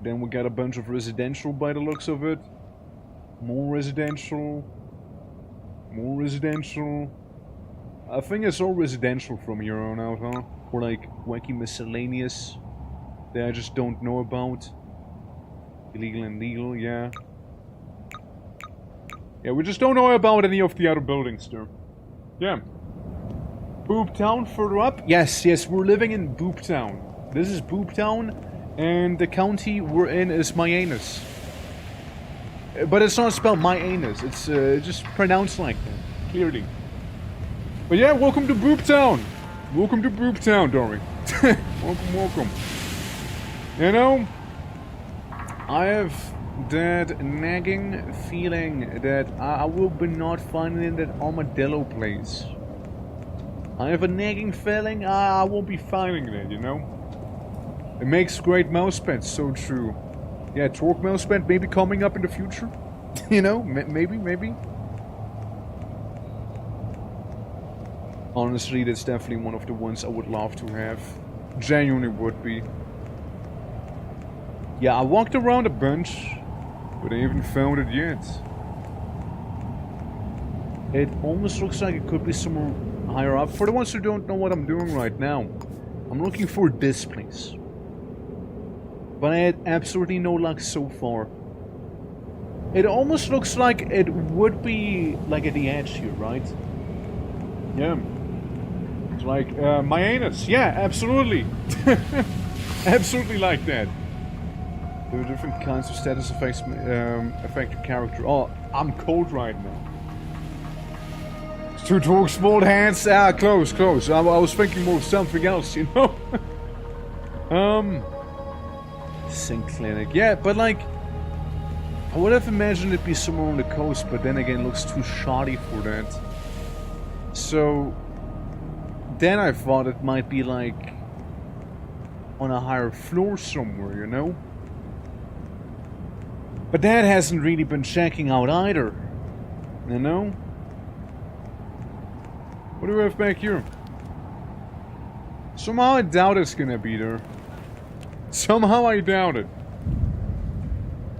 Then we got a bunch of residential by the looks of it. More residential. More residential. I think it's all residential from here on out, huh? Or like wacky miscellaneous that I just don't know about. Illegal and legal, yeah. Yeah, we just don't know about any of the other buildings there. Yeah. Boop Town further up? Yes, we're living in Boop Town. This is Boop Town, and the county we're in is Myanus. But it's not spelled Myanus, it's just pronounced like that, clearly. But yeah, welcome to Boop Town! Welcome to Boop Town, Dory. Welcome. You know, I have that nagging feeling that I will be not finding that armadillo place. I have a nagging feeling I won't be finding that, you know? It makes great mousepad, so true. Yeah, Torque mousepad maybe coming up in the future? You know, maybe. Honestly, that's definitely one of the ones I would love to have. Genuinely would be. Yeah, I walked around a bunch, but I haven't found it yet. It almost looks like it could be somewhere higher up. For the ones who don't know what I'm doing right now, I'm looking for this place. But I had absolutely no luck so far. It almost looks like it would be like at the edge here, right? Yeah. It's like, my anus. Yeah, absolutely. Absolutely like that. There are different kinds of status effects affect your character. Oh, I'm cold right now. Two dwarf small hands. Ah, close. I was thinking more of something else, you know? Sink clinic. Yeah, but like, I would have imagined it'd be somewhere on the coast, but then again, it looks too shoddy for that. So, then I thought it might be like on a higher floor somewhere, you know? But that hasn't really been checking out either, you know? What do we have back here? Somehow I doubt it's gonna be there. Somehow I doubt it.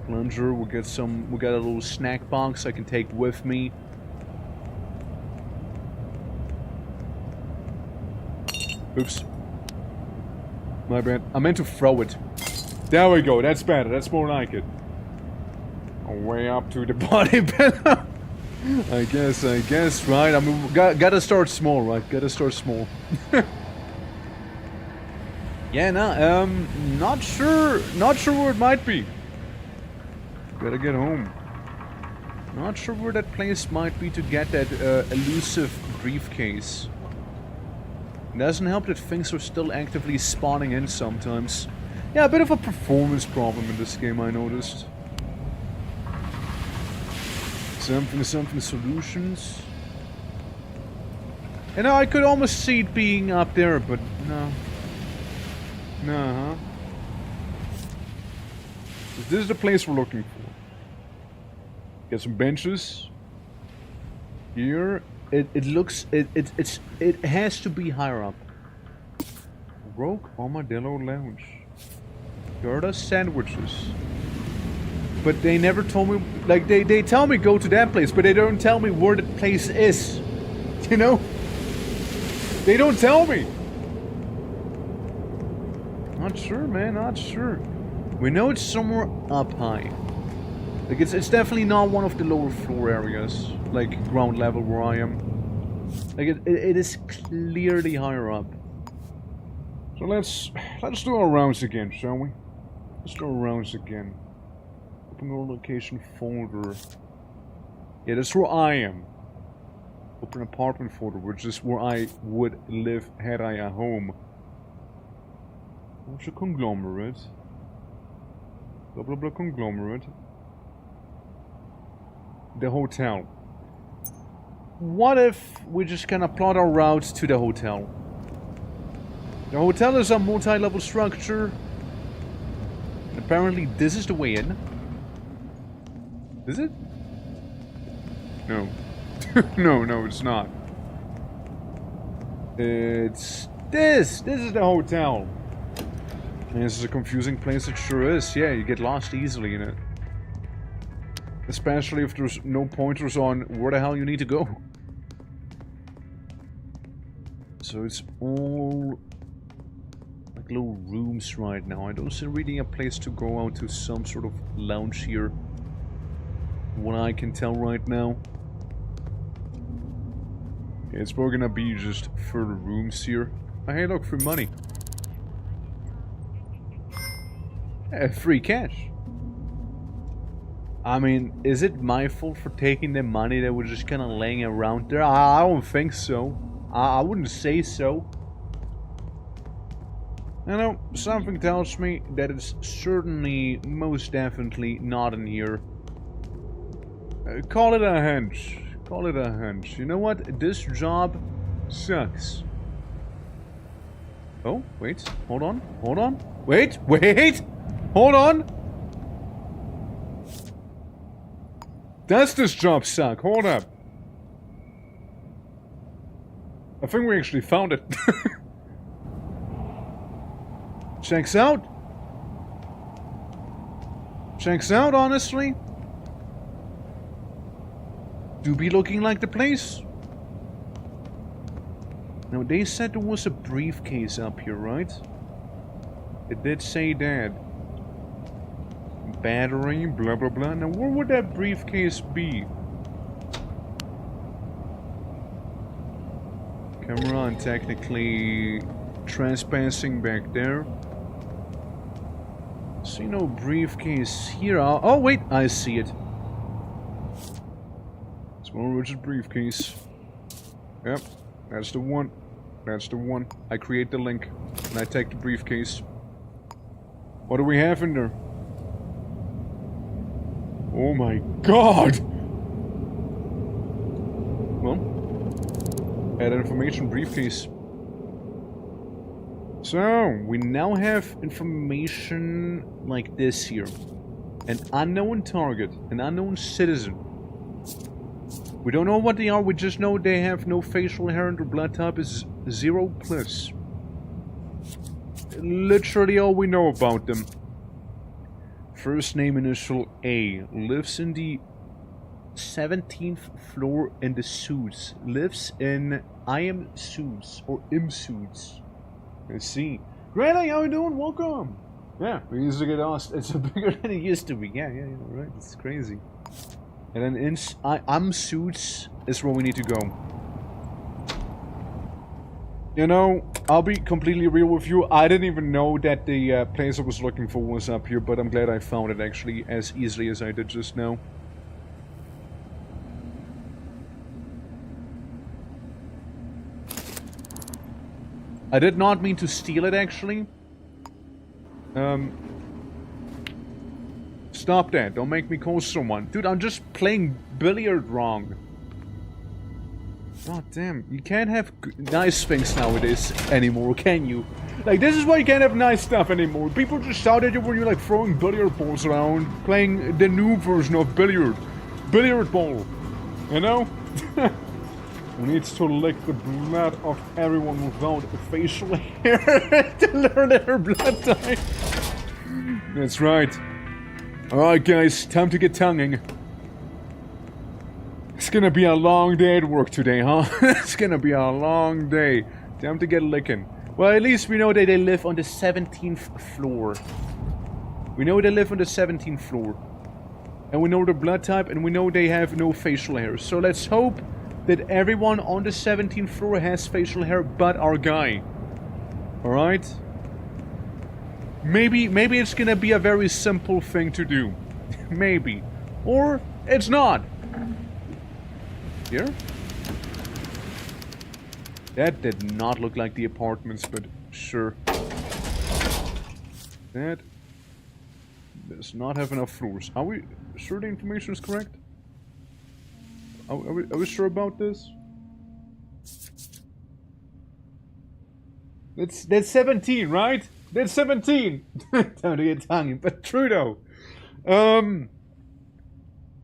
Plunger, we got a little snack box I can take with me. Oops. My bad. I meant to throw it. There we go, that's better, that's more like it. Way up to the body pillow. I guess, right? I mean, gotta start small, right? Gotta start small. Yeah, no, not sure where it might be. Gotta get home. Not sure where that place might be to get that elusive briefcase. It doesn't help that things are still actively spawning in sometimes. Yeah, a bit of a performance problem in this game, I noticed. Something solutions. And I could almost see it being up there, but no. No, huh? This is the place we're looking for. Get some benches. Here. It looks it has to be higher up. Rogue Armadillo Lounge. Gerda sandwiches. But they never told me, like, they tell me go to that place, but they don't tell me where the place is. You know? They don't tell me. Not sure, man, not sure. We know it's somewhere up high. Like, it's definitely not one of the lower floor areas, like ground level where I am. Like, it is clearly higher up. So let's do our rounds again, shall we? Let's do our rounds again. Open our location folder. Yeah, that's where I am. Open apartment folder, which is where I would live had I a home. What's a conglomerate? Blah blah blah conglomerate. The hotel. What if we just kind of plot our routes to the hotel? The hotel is a multi-level structure. And apparently this is the way in. Is it? No. no, it's not. It's this! This is the hotel. And this is a confusing place, it sure is. Yeah, you get lost easily in it. Especially if there's no pointers on where the hell you need to go. So it's all like little rooms right now. I don't see really a place to go out to some sort of lounge here. What I can tell right now. Okay, it's probably gonna be just further rooms here. Oh, hey, look, free money. Free cash. I mean, is it my fault for taking the money that was just kind of laying around there? I don't think so. I wouldn't say so. You know, something tells me that it's certainly, most definitely not in here. Call it a hunch. Call it a hunch. You know what? This job sucks. Oh, wait. Hold on. Hold on. Wait. Hold on. Does this job suck? Hold up. I think we actually found it. Checks out. Checks out, honestly. do be looking like the place. Now, they said there was a briefcase up here, right? It did say that. Battery, blah blah blah. Now, where would that briefcase be? Camera on technically trespassing back there. See no briefcase here. Oh wait, I see it. Small rigid briefcase. Yep, that's the one. That's the one. I create the link and I take the briefcase. What do we have in there? Oh my god! Well, add information briefcase. So, we now have information like this here. An unknown target, an unknown citizen. We don't know what they are, we just know they have no facial hair and their blood type is 0+. Literally all we know about them. First name initial A. Lives in the 17th floor in the suits. Lives in IM suits or IM suits. Let's see. Granny, how you doing? Welcome. Yeah, we used to get asked. It's bigger than it used to be. Yeah, right. It's crazy. And then in IM suits is where we need to go. You know, I'll be completely real with you. I didn't even know that the place I was looking for was up here, but I'm glad I found it actually as easily as I did just now. I did not mean to steal it, actually. Stop that. Don't make me call someone. Dude, I'm just playing billiard wrong. God damn. You can't have nice things nowadays anymore, can you? Like, this is why you can't have nice stuff anymore. People just shout at you when you're, like, throwing billiard balls around. Playing the new version of billiard. Billiard ball. You know? Who needs to lick the blood of everyone without a facial hair to learn their blood type? That's right. Alright guys, time to get tonguing. It's gonna be a long day at work today, huh? It's gonna be a long day. Time to get licking. Well, at least we know that they live on the 17th floor. We know they live on the 17th floor. And we know their blood type, and we know they have no facial hair. So let's hope that everyone on the 17th floor has facial hair but our guy. Alright? Maybe it's gonna be a very simple thing to do. Maybe. Or it's not. Here? That did not look like the apartments, but sure. That does not have enough floors. Are we sure the information is correct? Are we sure about this? That's 17, right? That's 17! Time to get tongue, but true though.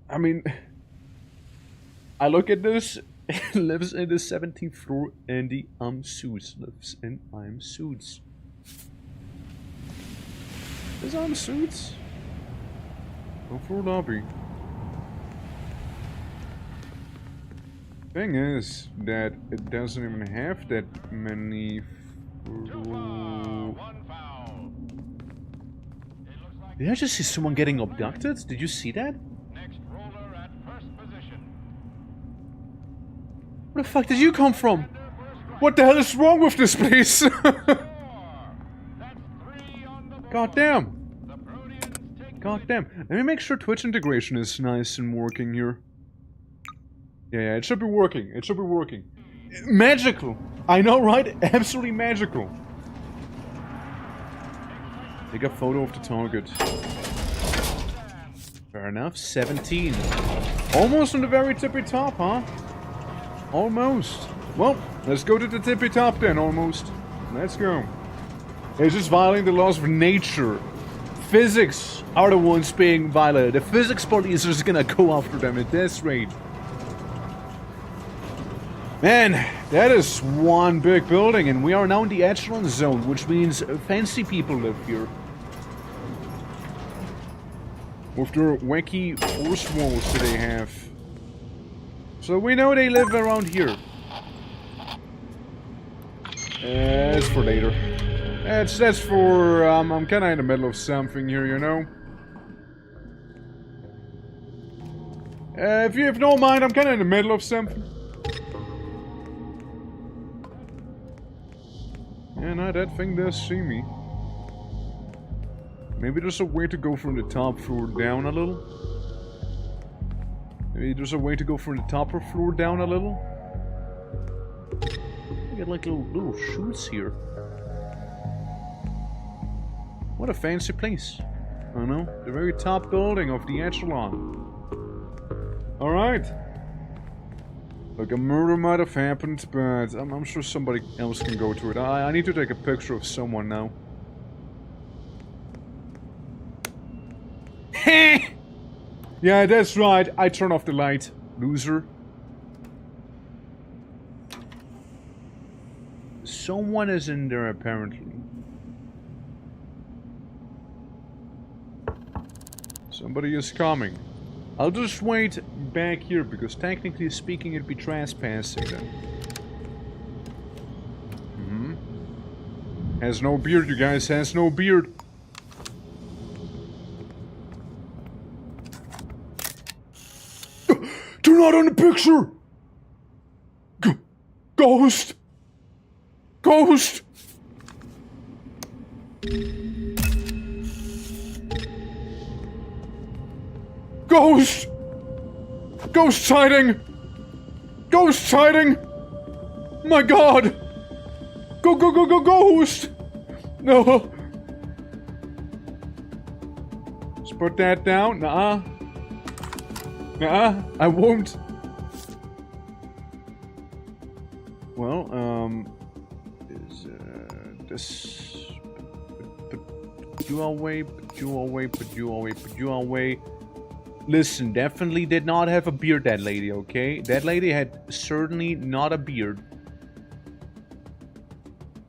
I mean, I look at this, lives in the 17th floor and the suits. Lives in suits. Is suits? Go for lobby. Thing is that it doesn't even have that many. Did I just see someone getting abducted? Did you see that? Where the fuck did you come from? What the hell is wrong with this place? God damn. God damn. Let me make sure Twitch integration is nice and working here. Yeah, it should be working. It should be working. Magical! I know, right? Absolutely magical. Take a photo of the target. Fair enough. 17. Almost on the very tippy top, huh? Almost. Well, let's go to the tippy top then, almost. Let's go. It's just violating the laws of nature. Physics are the ones being violated. The physics police are just gonna go after them at this rate. Man, that is one big building, and we are now in the echelon zone, which means fancy people live here. With their wacky force walls that they have. So we know they live around here. It's for later. That's for, I'm kinda in the middle of something here, you know? If you have no mind, I'm kinda in the middle of something. Yeah, no, that thing does see me. Maybe there's a way to go from the top floor down a little? Maybe there's a way to go from the top floor down a little? You get like little chutes here. What a fancy place. I know, the very top building of the echelon. Alright. Like a murder might have happened, but I'm sure somebody else can go to it. I need to take a picture of someone now. Yeah, that's right. I turn off the light. Loser. Someone is in there apparently. Somebody is coming. I'll just wait back here because technically speaking it'd be trespassing then. Has no beard, you guys. Has no beard. They're not on the picture! Ghost! Ghost! Ghost! Ghost sighting! Ghost sighting! My god! Go, go, go, go, ghost! No! Let's put that down. Nuh-uh. Nuh-uh, I won't. Well, is, this... Put you away, put you away, put you away, put you away. Listen, definitely did not have a beard, that lady, okay? That lady had certainly not a beard.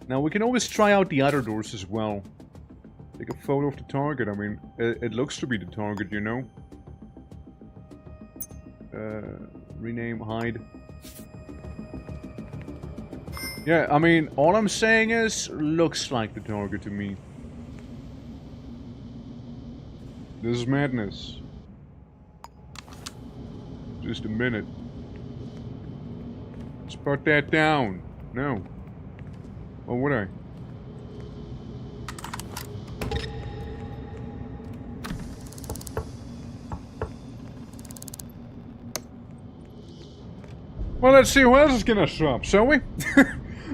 Now, we can always try out the other doors as well. Take a photo of the target, I mean, it looks to be the target, you know? Rename, hide. Yeah, I mean, all I'm saying is, looks like the target to me. This is madness. Just a minute. Let's put that down. No. Or would I? Well, let's see who else is gonna show up, shall we?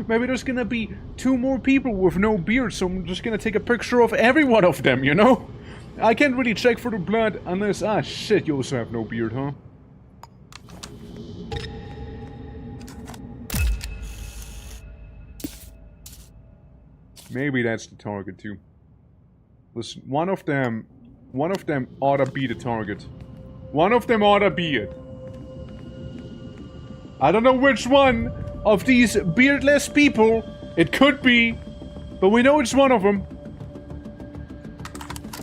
Maybe there's gonna be 2 more people with no beard, so I'm just gonna take a picture of every one of them, you know? I can't really check for the blood unless... Ah, shit, you also have no beard, huh? Maybe that's the target too. Listen, one of them ought to be the target. One of them ought to be it. I don't know which one of these beardless people it could be, but we know it's one of them.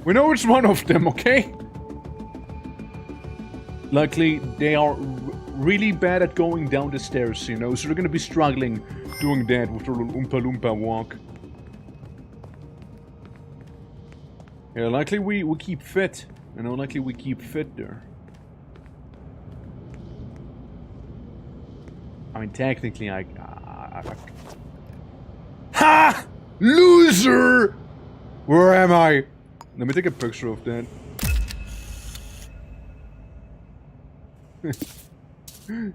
We know it's one of them, okay? Luckily, they are really bad at going down the stairs, you know, so they're gonna be struggling doing that with their little Oompa Loompa walk. Yeah, likely we keep fit. You know, likely we keep fit there. I mean, technically, I Ha! Loser! Where am I? Let me take a picture of that.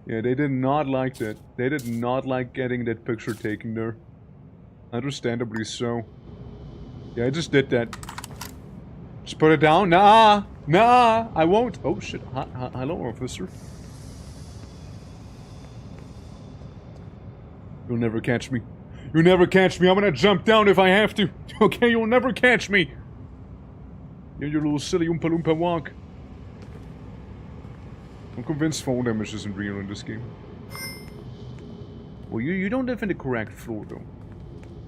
Yeah, they did not like that. They did not like getting that picture taken there. Understandably so. Yeah, I just did that. Just put it down. Nah! Nah! I won't! Oh shit. Hello, officer. You'll never catch me. You'll never catch me. I'm gonna jump down if I have to. Okay, you'll never catch me. You're your little silly Oompa Loompa walk. I'm convinced phone damage isn't real in this game. Well, you don't live in the correct floor, though.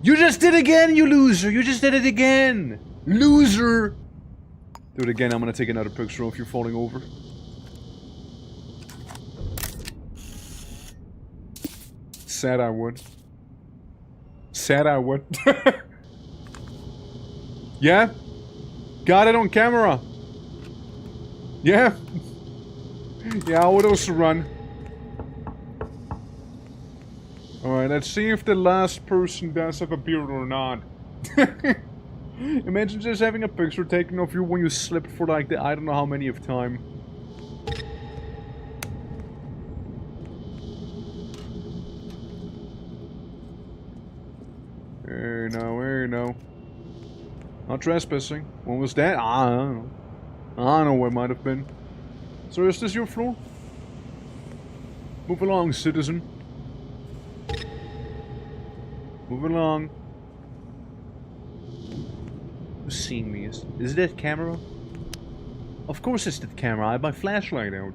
You just did it again, you loser! You just did it again! Loser! Do it again, I'm gonna take another picture of you falling over. Said I would. Said I would. Yeah? Got it on camera. Yeah? Yeah, I would also run. Alright, let's see if the last person does have a beard or not. Imagine just having a picture taken of you when you slept for like the I don't know how many of time. Hey no. Not trespassing. What was that? I don't know. I don't know what it might have been. So is this your floor? Move along, citizen. Move along. Who's seeing me? Is that camera? Of course it's that camera. I have my flashlight out.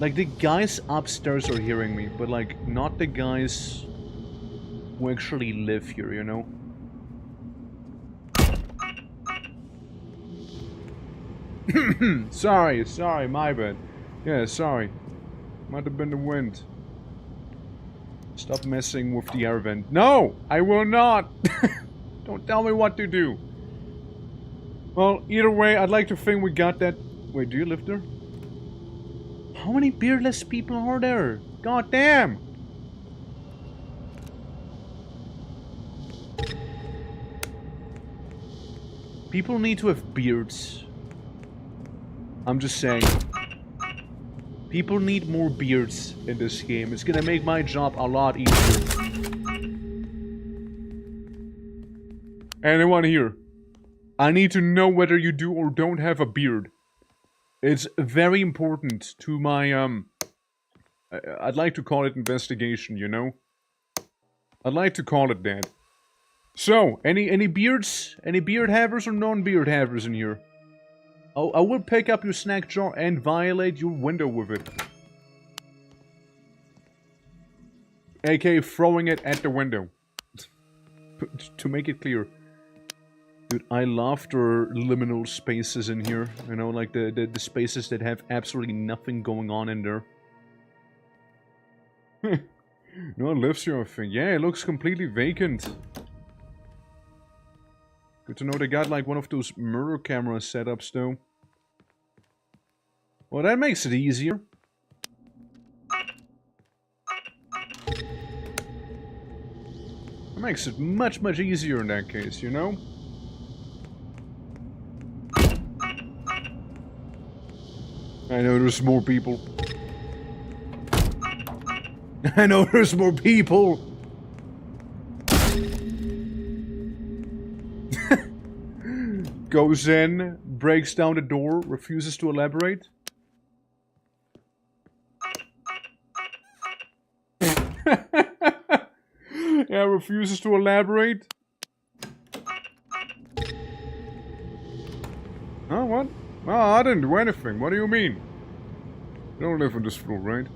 Like, the guys upstairs are hearing me, but like, not the guys who actually live here, you know? Sorry, my bad. Yeah, sorry. Might have been the wind. Stop messing with the air vent. No! I will not! Don't tell me what to do. Well, either way, I'd like to think we got that... Wait, do you live there? How many beardless people are there? God damn! People need to have beards. I'm just saying. People need more beards in this game. It's gonna make my job a lot easier. Anyone here? I need to know whether you do or don't have a beard. It's very important to my, I'd like to call it investigation, you know? I'd like to call it that. So, any beards? Any beard havers or non-beard havers in here? Oh, I will pick up your snack jar and violate your window with it. AK throwing it at the window. To make it clear. Dude, I love their liminal spaces in here. You know, like the spaces that have absolutely nothing going on in there. No one lives here, I think. Yeah, it looks completely vacant. Good to know they got like one of those mirror camera setups though. Well, that makes it easier. That makes it much easier in that case, you know? I know there's more people. I know there's more people! Goes in, breaks down the door, refuses to elaborate. Yeah, refuses to elaborate. Huh, what? Oh, I didn't do anything. What do you mean? You don't live on this floor, right?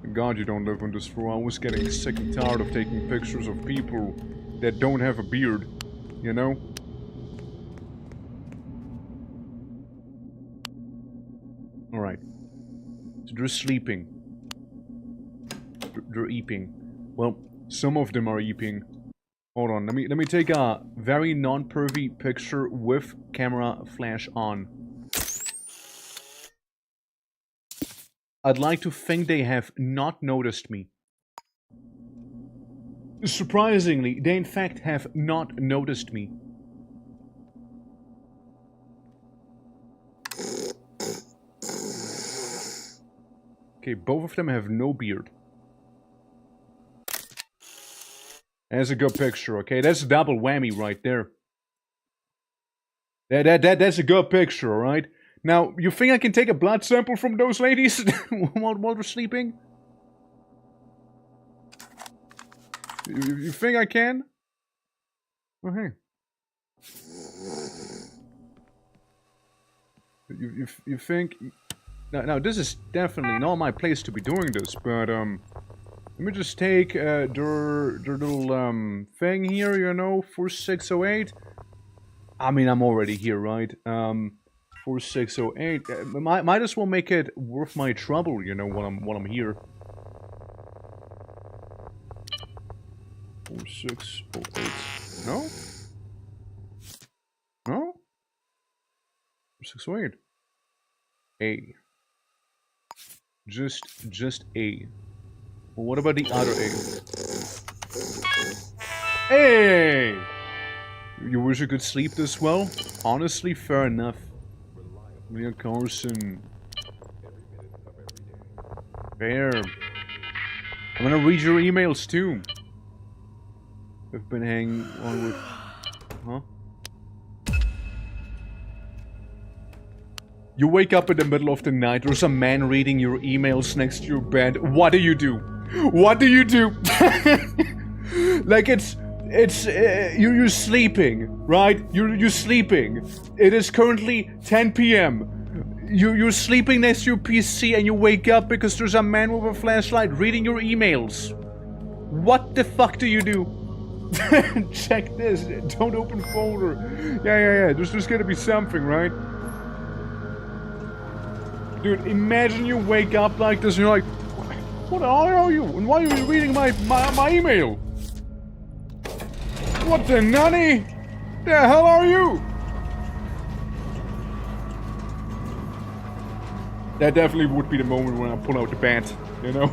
Thank God you don't live on this floor. I was getting sick and tired of taking pictures of people that don't have a beard, you know? Alright. So they're sleeping. They're eeping. Well, some of them are eeping. Hold on, let me take a very non-pervy picture with camera flash on. I'd like to think they have not noticed me. Surprisingly, they in fact have not noticed me. Okay, both of them have no beard. That's a good picture, okay? That's a double whammy right there. That's a good picture, alright? Now, you think I can take a blood sample from those ladies while they're sleeping? You think I can? Oh, hey. You think... Now, this is definitely not my place to be doing this, but, let me just take, their little, thing here, you know, 4608. I mean, I'm already here, right? 4608. Might as well make it worth my trouble, you know, when I'm here. 4608. No? No? 4608. A. Just A. Well, what about the other A? Hey! You wish you could sleep this well? Honestly, fair enough. Leah Carson. Fair. I'm gonna read your emails too. I've been hanging on with... Huh? You wake up in the middle of the night, there's a man reading your emails next to your bed. What do you do? What do you do? Like you're sleeping, right? You're sleeping. It is currently 10 p.m. You're sleeping next to your PC and you wake up because there's a man with a flashlight reading your emails. What the fuck do you do? Check this. Don't open folder. Yeah. There's gonna be something, right? Dude, imagine you wake up like this and you're like, what the hell are you? And why are you reading my email? What the nunny? The hell are you? That definitely would be the moment when I pull out the bat, you know?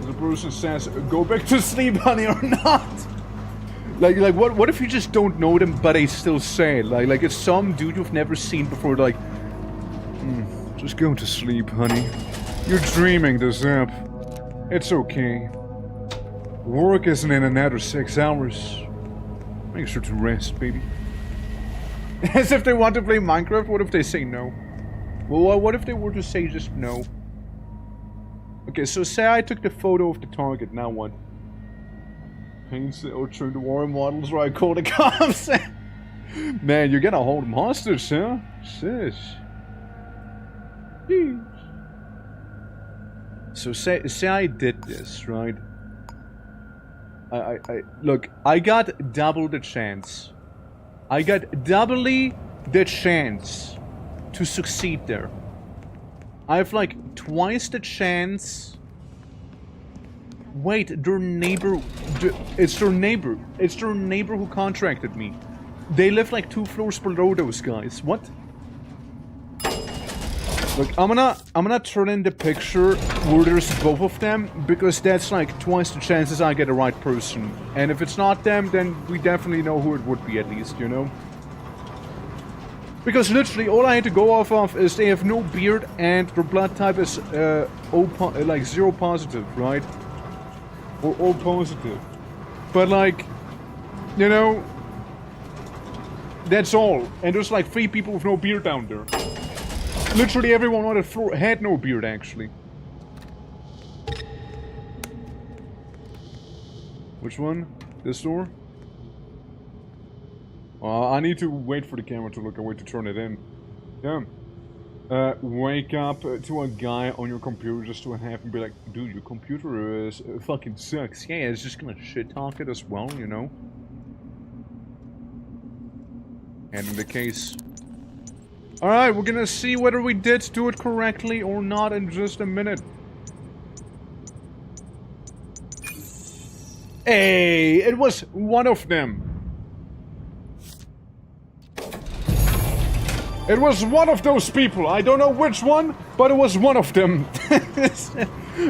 The person says, go back to sleep, honey, or not. Like what if you just don't know them, but they still say it? Like it's some dude you've never seen before, like, just go to sleep, honey. You're dreaming this up. It's okay. Work isn't in another 6 hours. Make sure to rest, baby. As if they want to play Minecraft, what if they say no? Well, what if they were to say just no? Okay, so say I took the photo of the target, now what? Paints or turn the war models where I call the cops. Man, you're gonna hold them hostage, huh? Sis. Jeez. So say I did this, right? Look, I got double the chance. I got doubly the chance to succeed there. I have like twice the chance. Wait, their neighbor... It's their neighbor. It's their neighbor who contracted me. They live like 2 floors below those guys. What? Look, I'm gonna turn in the picture where there's both of them, because that's like twice the chances I get the right person. And if it's not them, then we definitely know who it would be at least, you know? Because literally all I had to go off of is they have no beard and their blood type is like 0 positive, right? Or O positive. But like, you know, that's all. And there's like 3 people with no beard down there. Literally everyone on the floor had no beard, actually. Which one? This door? I need to wait for the camera to look away to turn it in. Yeah. Wake up to a guy on your computer just to have him be like, dude, your computer is fucking sucks. Yeah, it's just gonna shit talk it as well, you know? And in the case... Alright, we're gonna see whether we did do it correctly or not in just a minute. Hey, it was one of them. It was one of those people. I don't know which one, but it was one of them.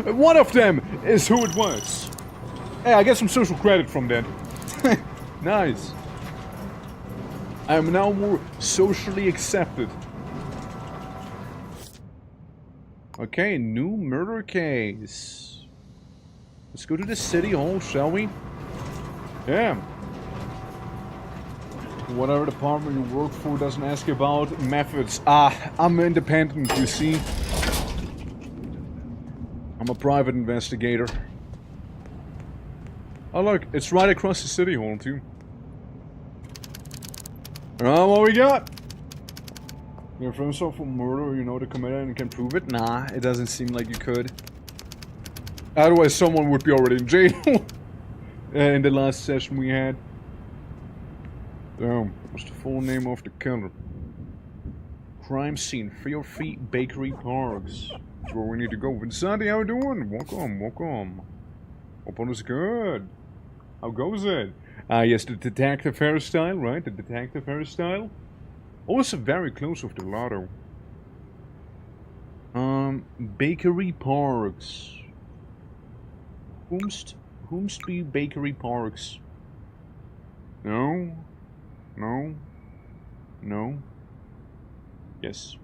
One of them is who it was. Hey, I get some social credit from that. Nice. I am now more socially accepted. Okay, new murder case. Let's go to the city hall, shall we? Yeah. Whatever department you work for doesn't ask about methods. I'm independent, you see. I'm a private investigator. Oh look, it's right across the city hall too. What we got? You're from yourself for murder, you know the commander and can prove it? Nah, it doesn't seem like you could. Otherwise someone would be already in jail. In the last session we had. Damn, what's the full name of the killer? Crime scene, 303 Bakery Parks. That's where we need to go. Vincenti, how you doing? Welcome, welcome. Hope all is good. How goes it? Yes, the detective hairstyle, right? The detective hairstyle. Also very close with the lotto. Bakery Parks. Whomst be Bakery Parks? No. No. No. Yes.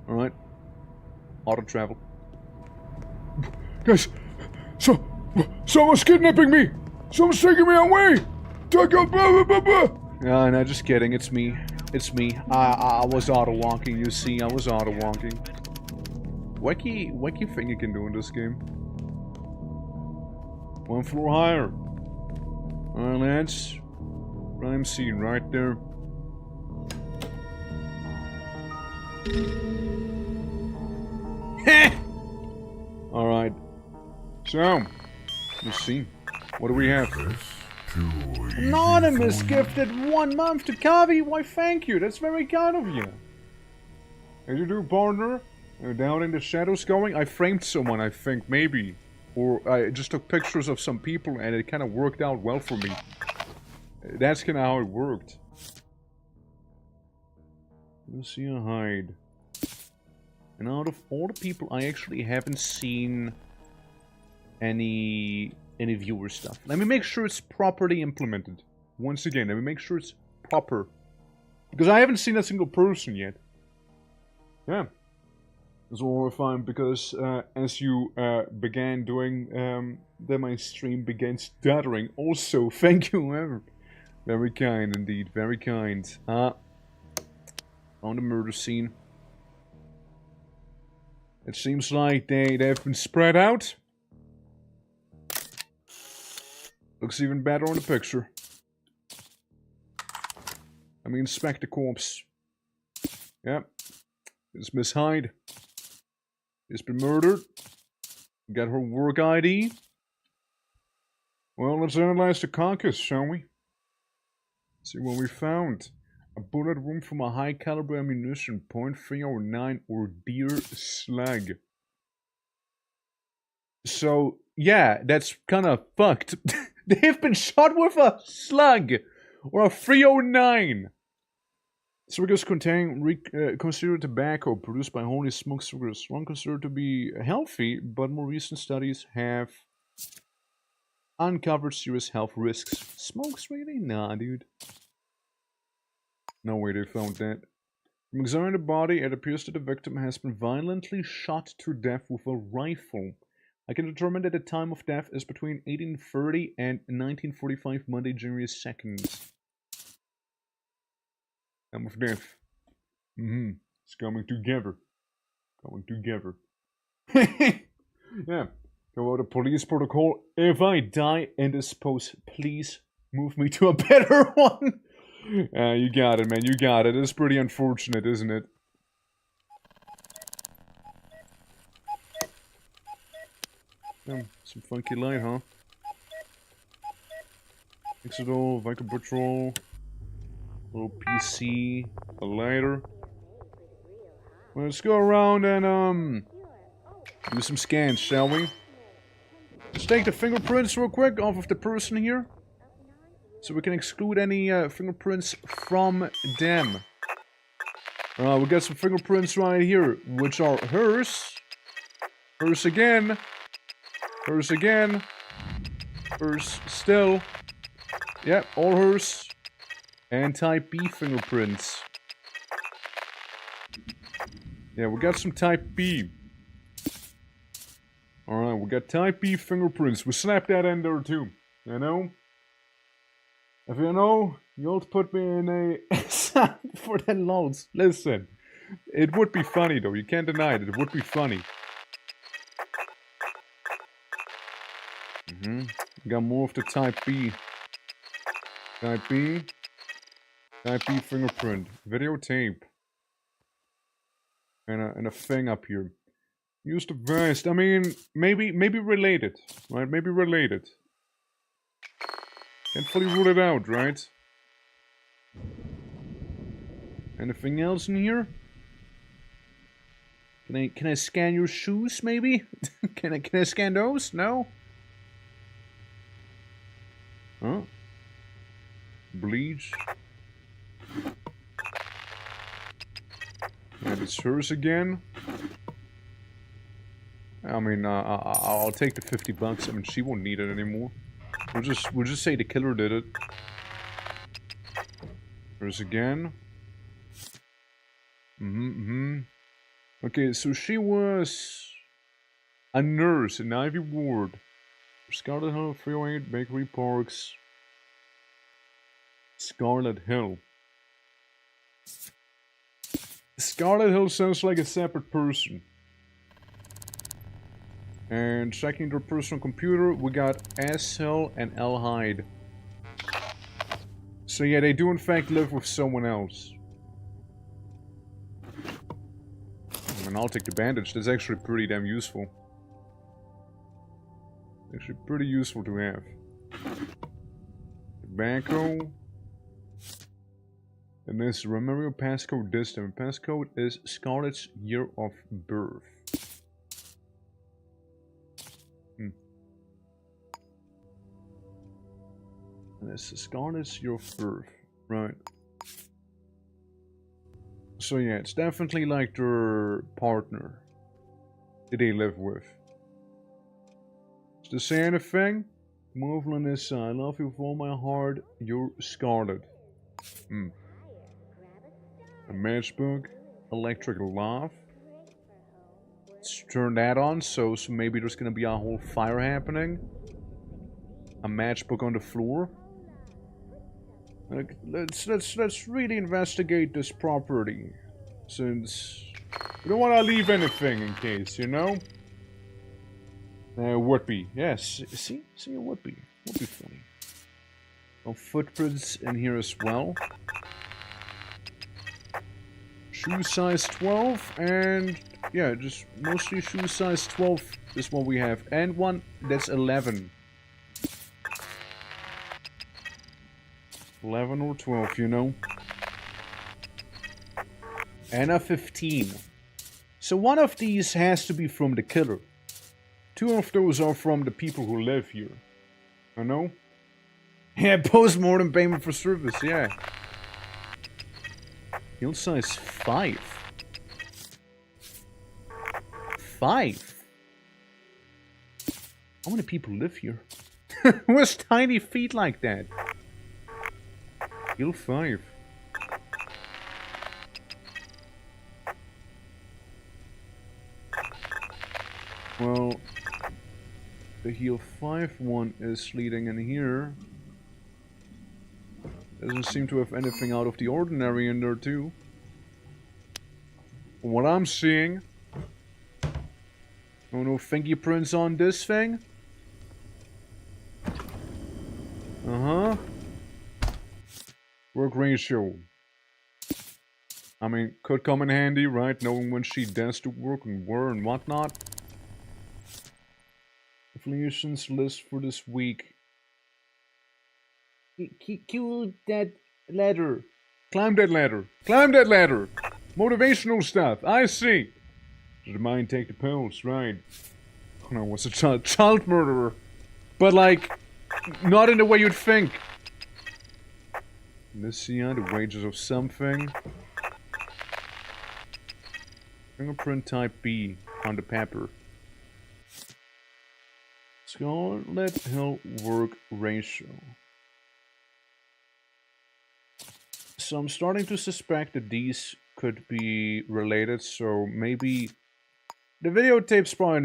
Alright. Auto travel. Guys! Someone's kidnapping me! Someone's taking me away! No, just kidding. It's me. It's me. I was auto-walking, you see. I was auto-walking. Wacky thing you can do in this game. One floor higher. Alright, lads. Crime scene right there. Alright. So, let's see. What do we have? Anonymous gifted 1 month to Kavi. Why, thank you. That's very kind of you. How you do, partner? Down in the shadows going? I framed someone, I think, maybe. Or I just took pictures of some people and it kind of worked out well for me. That's kind of how it worked. Let's see a hide. And out of all the people, I actually haven't seen any viewer stuff. Let me make sure it's properly implemented. Once again, let me make sure it's proper. Because I haven't seen a single person yet. Yeah. It's horrifying because as you began doing, then my stream began stuttering. Also, thank you, ever. Very kind indeed, very kind. On the murder scene. It seems like they've been spread out. Looks even better on the picture. Let me inspect the corpse. Yep. It's Miss Hyde. She's been murdered. Got her work ID. Well, let's analyze the carcass, shall we? See what we found. A bullet wound from a high caliber ammunition, .309 or deer slug. So, yeah, that's kind of fucked. They've been shot with a slug! Or a 309! Cigars containing considered tobacco produced by Holy Smoke Cigars. One considered to be healthy, but more recent studies have uncovered serious health risks. Smokes, really? Nah, dude. No way they found that. From examining the body, it appears that the victim has been violently shot to death with a rifle. I can determine that the time of death is between 1830 and 1945, Monday, January 2nd. Time of death. It's coming together. Coming together. Yeah. Go out a police protocol. If I die in this post, please move me to a better one. You got it, man. You got it. It's pretty unfortunate, isn't it? Some funky light, huh? Exodal, Viking Patrol, little PC, a lighter. Well, let's go around and, do some scans, shall we? Let's take the fingerprints real quick off of the person here. So we can exclude any fingerprints from them. We got some fingerprints right here, which are hers. Hers again. Hers again. Hers still. Yep, all hers. And type B fingerprints. Yeah, we got some type B. Alright, we got type B fingerprints. We slapped that in there too. You know? If you know, you'll put me in a for the lols. Listen, it would be funny though. You can't deny it. It would be funny. Got more of the type B. Type B. Type B fingerprint. Videotape. And a thing up here. Use the vest. I mean, maybe related, right? Maybe related. Can't fully rule it out, right? Anything else in here? Can I scan your shoes, maybe? can I scan those? No? Huh? Bleach. And it's hers again. I mean, I'll take the $50. I mean, she won't need it anymore. We'll just say the killer did it. Hers again. Okay, so she was a nurse in Ivy Ward. Scarlet Hill, 308, Bakery Parks. Scarlet Hill. Scarlet Hill sounds like a separate person. And checking their personal computer, we got S Hill and L Hyde. So yeah, they do in fact live with someone else. And I'll take the bandage. That's actually pretty damn useful. Actually pretty useful to have. Tobacco. And this, remember your passcode this time. Passcode is Scarlett's year of birth. And this is Scarlett's year of birth. Right. So yeah, it's definitely like their partner that they live with. Does this say anything? Movement is I love you with all my heart, you're Scarlet. A matchbook, electrical laugh. Let's turn that on, so maybe there's gonna be a whole fire happening. A matchbook on the floor. Let's really investigate this property, since we don't want to leave anything in case, you know. Would be, yes. See, it would be funny. Oh, footprints in here as well. Shoe size 12, and yeah, just mostly shoe size 12 is what we have, and one that's 11. 11 or 12, you know. And a 15. So one of these has to be from the killer. Two of those are from the people who live here. I know? Yeah, post-mortem payment for service, yeah. Hill size 5. 5? How many people live here? Who has tiny feet like that? Hill 5. Well, the Heal 5 one is leading in here. Doesn't seem to have anything out of the ordinary in there too. From what I'm seeing. Oh, no fingerprints on this thing? Uh-huh. Work ratio. I mean, could come in handy, right? Knowing when she does the work and where and whatnot. Affiliations list for this week. Kill that ladder. Climb that ladder. Climb that ladder. Motivational stuff. I see. Did the mind take the pills, right? Oh no, what's a child murderer? But like, not in the way you'd think. Let's see, the wages of something. Fingerprint type B on the paper. Scarlet Hill work ratio. So I'm starting to suspect that these could be related, so maybe the videotape's probably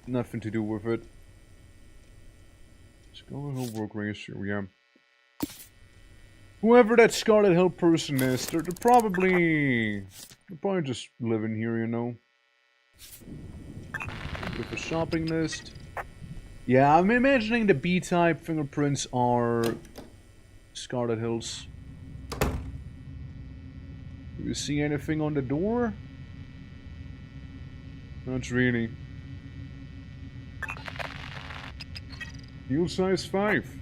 nothing to do with it. Scarlet Hill work ratio, yeah. Whoever that Scarlet Hill person is, they're probably just living here, you know. With a shopping list. Yeah, I'm imagining the B-type fingerprints are Scarlet Hills. Do you see anything on the door? Not really. Heel size 5.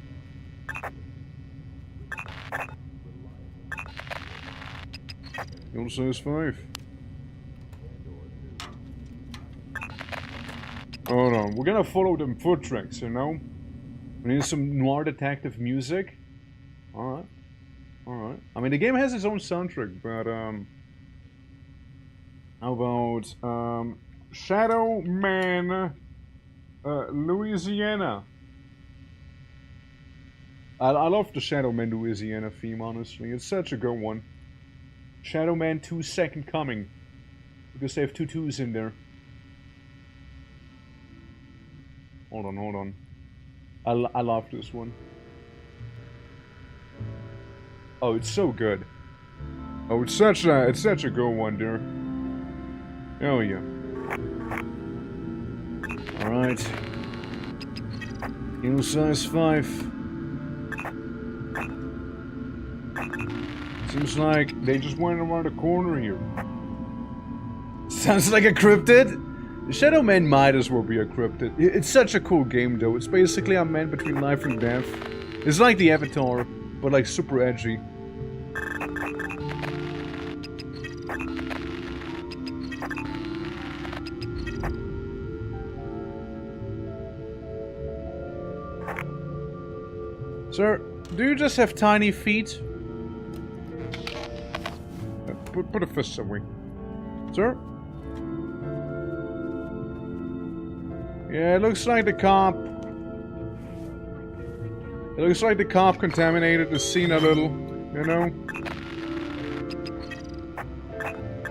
You'll says 5. Hold on, we're gonna follow them foot tracks, you know? We need some noir detective music. Alright. Alright. I mean, the game has its own soundtrack, but, how about, Shadow Man, Louisiana. I love the Shadow Man Louisiana theme, honestly. It's such a good one. Shadow Man 2 Second Coming. Because they have 2 2s in there. Hold on, hold on. I love this one. Oh, it's so good. Oh, it's such a good one, there. Oh yeah. Alright. Eagle size 5. Seems like they just went around the corner here. Sounds like a cryptid? Shadow Man might as well be a cryptid. It's such a cool game though. It's basically a man between life and death. It's like the Avatar, but like super edgy. Sir, do you just have tiny feet? Put a fist away. Sir? Yeah, it looks like the cop... It looks like the cop contaminated the scene a little, you know?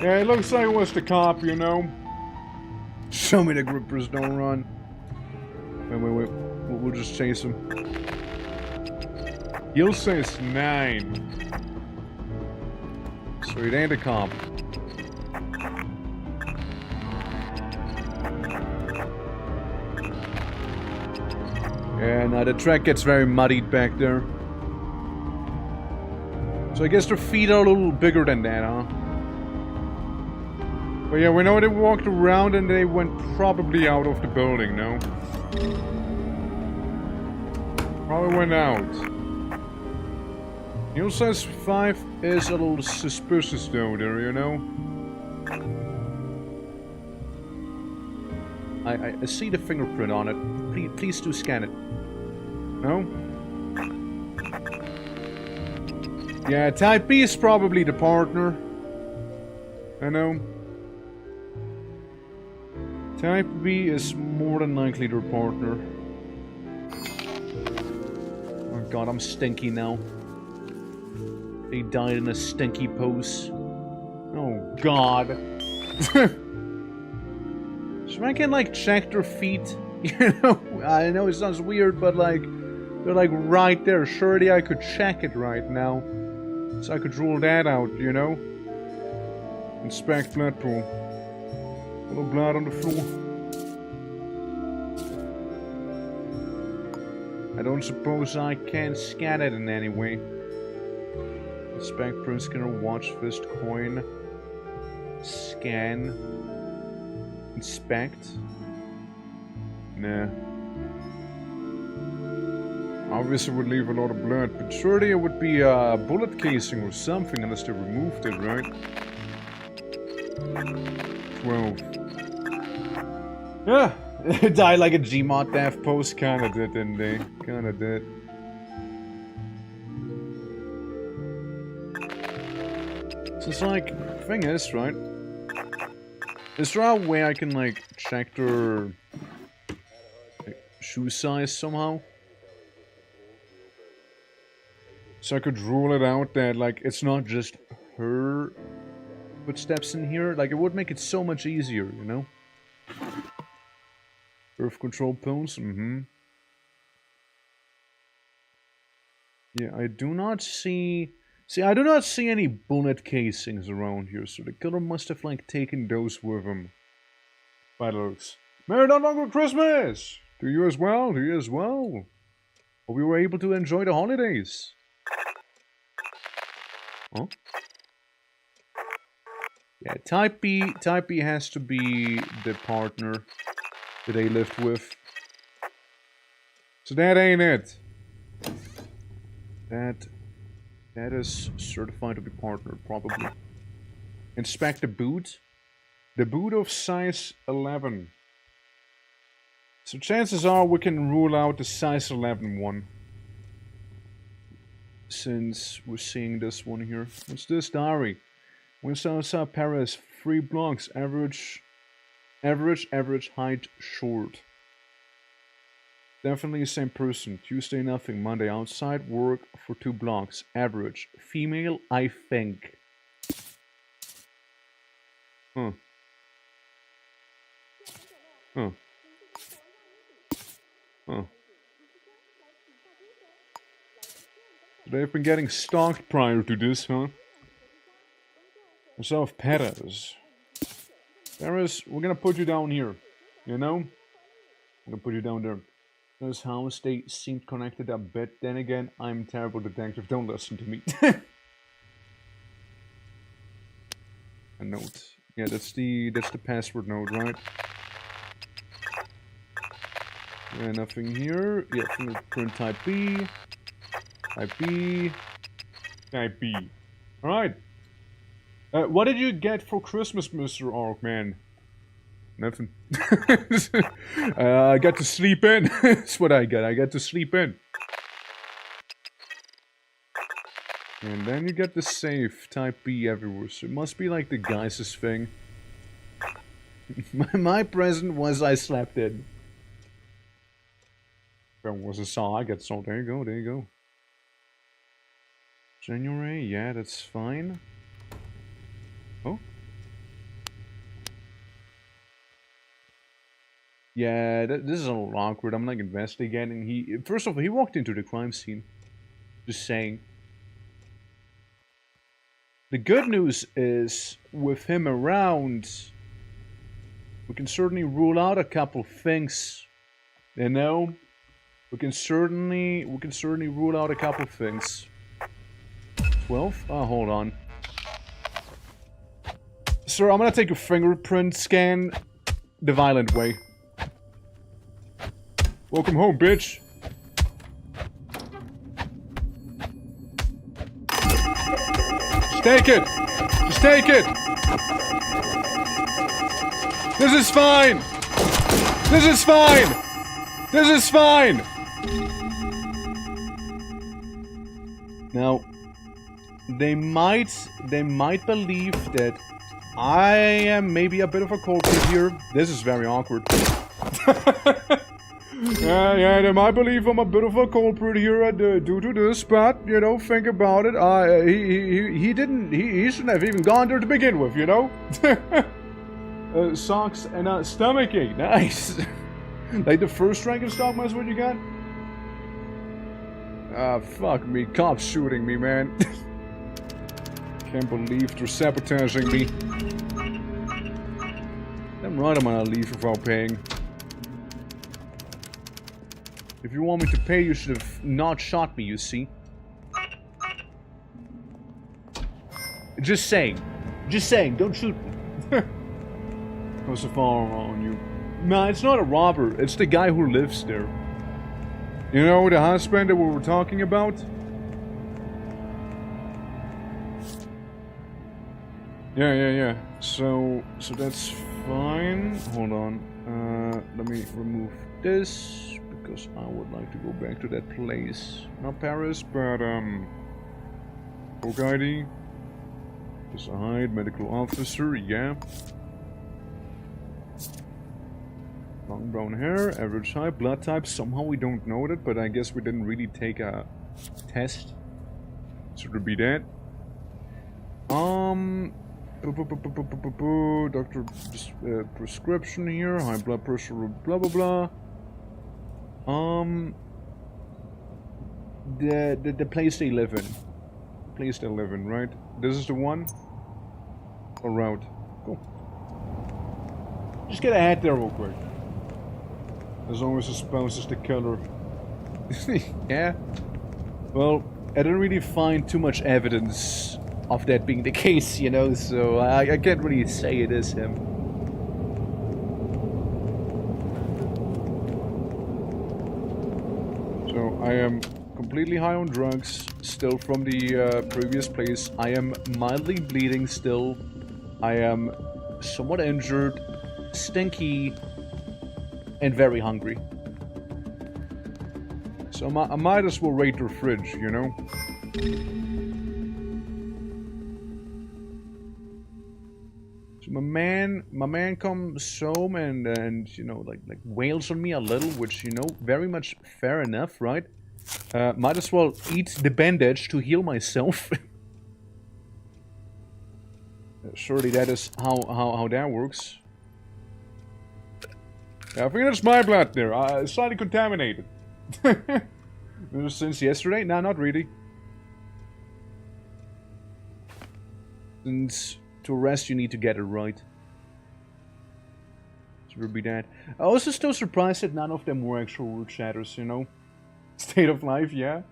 Yeah, it looks like it was the cop, you know? Show me the grippers, don't run. Wait. We'll just chase him. You'll say it's 9. So it ain't a cop. Yeah, now the track gets very muddied back there. So I guess their feet are a little bigger than that, huh? But yeah, we know they walked around and they went probably out of the building, no? Probably went out. Neil says 5 is a little suspicious though there, you know? I see the fingerprint on it. Please do scan it. No? Yeah, type B is probably the partner. I know. Type B is more than likely their partner. Oh god, I'm stinky now. They died in a stinky pose. Oh god. So I can like check their feet. You know, I know it sounds weird, but like they're like right there. Surely I could check it right now. So I could rule that out, you know? Inspect blood pool. A little blood on the floor. I don't suppose I can scan it in any way. Inspect print scanner, watch fist coin. Scan. Inspect. Nah. Obviously would leave a lot of blood, but surely it would be a bullet casing or something unless they removed it, right? 12. Yeah, died like a Gmod death post. Kinda did, didn't they? Kinda did. So it's like, thing is, right? Is there a way I can like check their like, shoe size somehow? So I could rule it out that like it's not just her Footsteps in here, like it would make it so much easier, you know? Birth control pills, Yeah, I do not see... See, I do not see any bullet casings around here, so the killer must have, like, taken those with him. By the looks. Merry not longer Christmas! To you as well, to you as well. Hope you were able to enjoy the holidays. Huh? Yeah, Type B has to be the partner that they lived with. So that ain't it. That is certified to be partner, probably. Inspect the boot. The boot of size 11. So chances are we can rule out the size 11 one. Since we're seeing this one here. What's this? Diary. Winston Paris. 3 blocks. Average, height, short. Definitely the same person. Tuesday nothing. Monday outside. Work for 2 blocks. Average. Female, I think. Huh. Huh. Huh. They've been getting stalked prior to this, huh? Yourself, Perez. Perez, we're gonna put you down here. You know? I'm gonna put you down there. This house, they seemed connected a bit. Then again, I'm a terrible detective. Don't listen to me. A note. Yeah, that's the password note, right? Yeah, nothing here. Yeah, fingerprint type B. Type B. Type B. Alright. What did you get for Christmas, Mr. Arkman? Nothing. I got to sleep in. That's what I got. I got to sleep in. And then you get the safe. Type B everywhere. So it must be like the Geis's thing. My present was I slept in. There was a saw. I got saw. There you go. There you go. January. Yeah, that's fine. Oh. Yeah, this is a little awkward. I'm like investigating. First of all, he walked into the crime scene. Just saying. The good news is, with him around, we can certainly rule out a couple things. You know, we can certainly rule out a couple things. 12? Oh, hold on. Sir, I'm gonna take a fingerprint scan the violent way. Welcome home, bitch. Just take it. Just take it. This is fine. This is fine. This is fine. Now, they might believe that I am maybe a bit of a culprit here. This is very awkward. Yeah, they might believe I'm a bit of a culprit here due to this, but, you know, think about it. He shouldn't have even gone there to begin with, you know? Socks and a stomach ache. Nice. Like the first rank in Stockman is what you got? Ah, fuck me. Cops shooting me, man. Can't believe they're sabotaging me. Damn right I'm gonna leave without paying. If you want me to pay, you should have not shot me, you see. Just saying. Just saying, don't shoot me. Go so far on you. Nah, it's not a robber. It's the guy who lives there. You know, the husband that we were talking about? Yeah. So that's fine. Hold on. Let me remove this. Because I would like to go back to that place. Not Paris, but, Oak ID. Just a hide, medical officer, yeah. Long brown hair, average height, blood type. Somehow we don't know that, but I guess we didn't really take a test. So it would be that. Doctor prescription here, high blood pressure, blah blah blah. The place they live in. Place they live in, right? This is the one? Or route? Cool. Just get ahead there real quick. As long as the spouse is the killer. Yeah? Well, I didn't really find too much evidence of that being the case, you know, so I can't really say it is him. So, I am completely high on drugs, still from the previous place. I am mildly bleeding still. I am somewhat injured, stinky, and very hungry. So I might as well raid their fridge, you know? So my man comes home and you know, like wails on me a little, which, you know, very much fair enough, right? Might as well eat the bandage to heal myself. Surely that is how that works. Yeah, I think that's my blood there. Slightly contaminated. Since yesterday? No, not really. Since to rest, you need to get it right. Should be that. I also still surprised that none of them were actual word shatters, you know? State of life, yeah.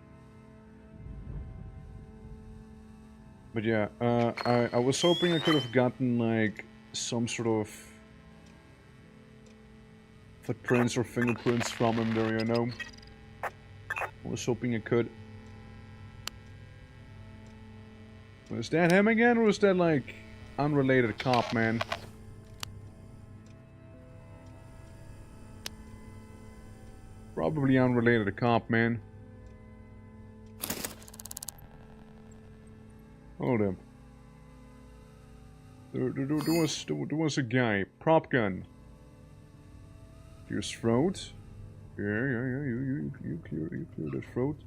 But yeah, I was hoping I could have gotten, like, some sort of footprints or fingerprints from him there, you know? I was hoping I could. Was that him again, or was that, like, unrelated cop, man? Probably unrelated cop, man. Hold up. There was a guy. Prop gun. To your throat. Yeah, you clear the throat.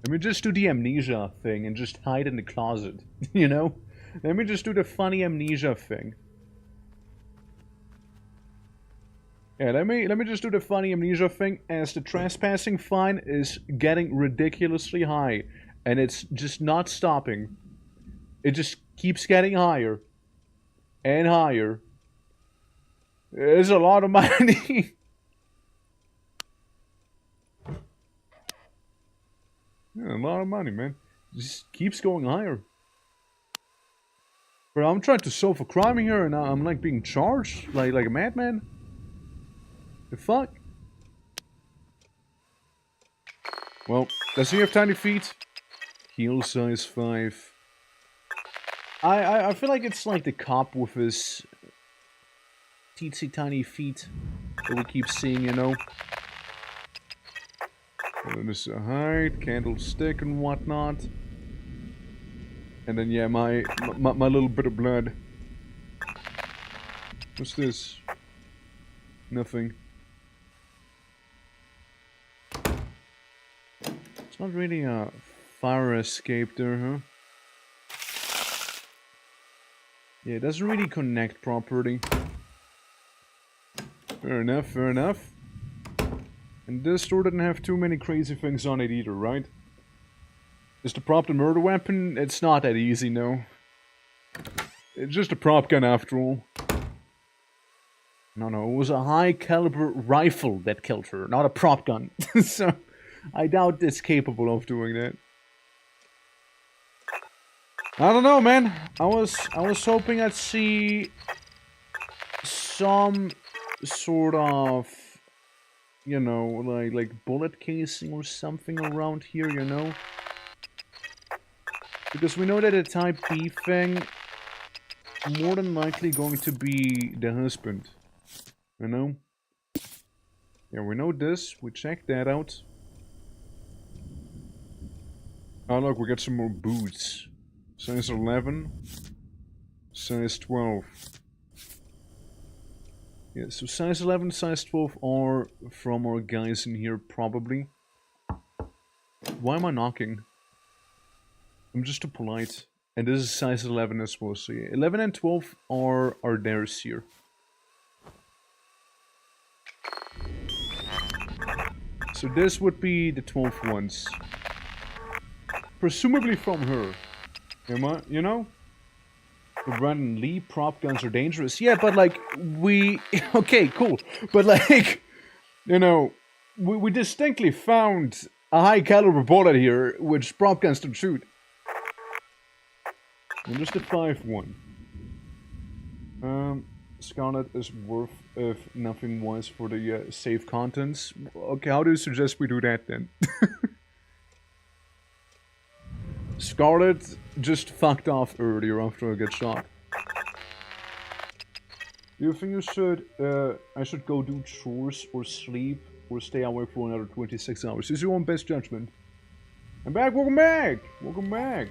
Let me just do the amnesia thing and just hide in the closet, you know? Let me just do the funny amnesia thing. Yeah, let me just do the funny amnesia thing as the trespassing fine is getting ridiculously high. And it's just not stopping. It just keeps getting higher. And higher. It's a lot of money. Yeah, a lot of money, man. It just keeps going higher. But I'm trying to solve a crime here and I'm like being charged like a madman. The fuck? Well, does he have tiny feet? Heel size 5. I feel like it's like the cop with his teensy tiny feet that we keep seeing, you know? And this is a height, candlestick and whatnot. And then yeah, my little bit of blood. What's this? Nothing. It's not really a fire escape there, huh? Yeah, it doesn't really connect properly. Fair enough, fair enough. And this store didn't have too many crazy things on it either, right? Just to prop the murder weapon, it's not that easy, no. It's just a prop gun after all. No, it was a high caliber rifle that killed her, not a prop gun. So, I doubt it's capable of doing that. I don't know, man. I was hoping I'd see some sort of, you know, like bullet casing or something around here, you know? Because we know that a Type B thing more than likely going to be the husband, you know? Yeah, we know this. We checked that out. Oh, look, we got some more boots. Size 11. Size 12. Yeah, so size 11, size 12 are from our guys in here, probably. Why am I knocking? I'm just too polite. And this is size 11 as well, so yeah. 11 and 12 are theirs here. So this would be the 12 ones. Presumably from her. You know? The Brandon Lee prop guns are dangerous. Yeah, but like, we... Okay, cool. But like, you know, we distinctly found a high caliber bullet here, which prop guns don't shoot. And just a 5-1. Scarlet is worth if nothing was for the safe contents. Okay, how do you suggest we do that then? Scarlet just fucked off earlier after I got shot. Do you think I should go do chores or sleep or stay awake for another 26 hours? Use your own best judgment. I'm back, welcome back! Welcome back!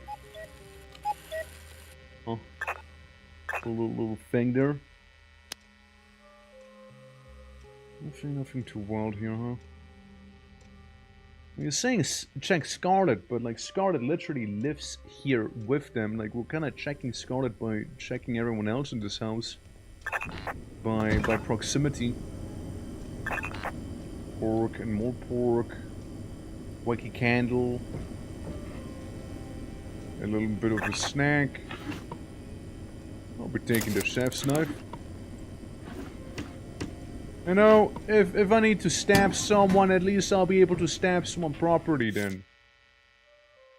Oh. A little thing there. Nothing too wild here, huh? You're saying check Scarlet, but like Scarlet literally lives here with them. Like we're kind of checking Scarlet by checking everyone else in this house. By proximity. Pork and more pork. Wacky candle. A little bit of a snack. I'll be taking the chef's knife. You know, if I need to stab someone, at least I'll be able to stab someone properly then.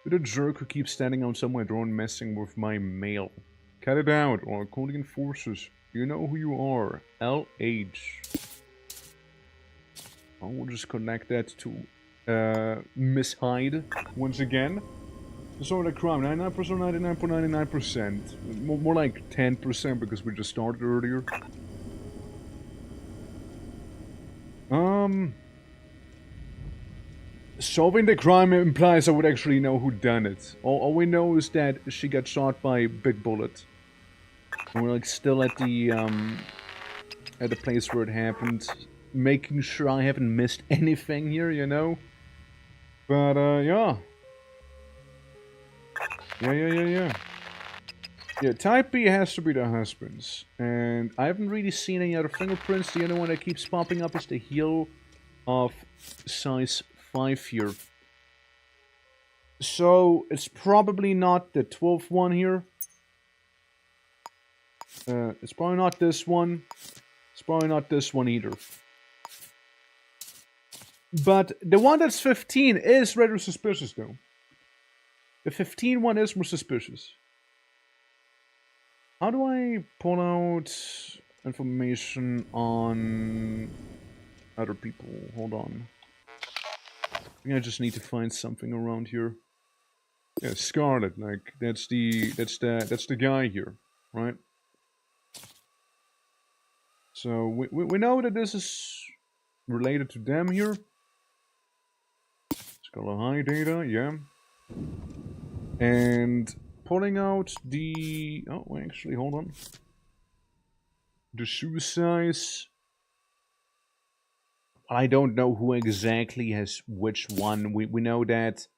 You're the jerk who keeps standing outside my door and messing with my mail. Cut it out, or I'll call the enforcers. You know who you are. LH. I will just connect that to Miss Hyde once again. So the crime, 99%, 99.99%. More like 10% because we just started earlier. Solving the crime implies I would actually know who done it. All we know is that she got shot by Big Bullet. And we're like still at the place where it happened, making sure I haven't missed anything here, you know? But yeah. Yeah, type B has to be the husband's. And I haven't really seen any other fingerprints. The only one that keeps popping up is the heel of size 5 here. So, it's probably not the 12th one here. It's probably not this one. It's probably not this one either. But the one that's 15 is rather suspicious though. The 15 one is more suspicious. How do I pull out information on other people? Hold on. I think I just need to find something around here. Yeah, Scarlet, like that's the guy here, right? So we know that this is related to them here. Scholar High data, yeah. And pulling out the... Oh, actually, hold on. The shoe size. I don't know who exactly has which one. We know that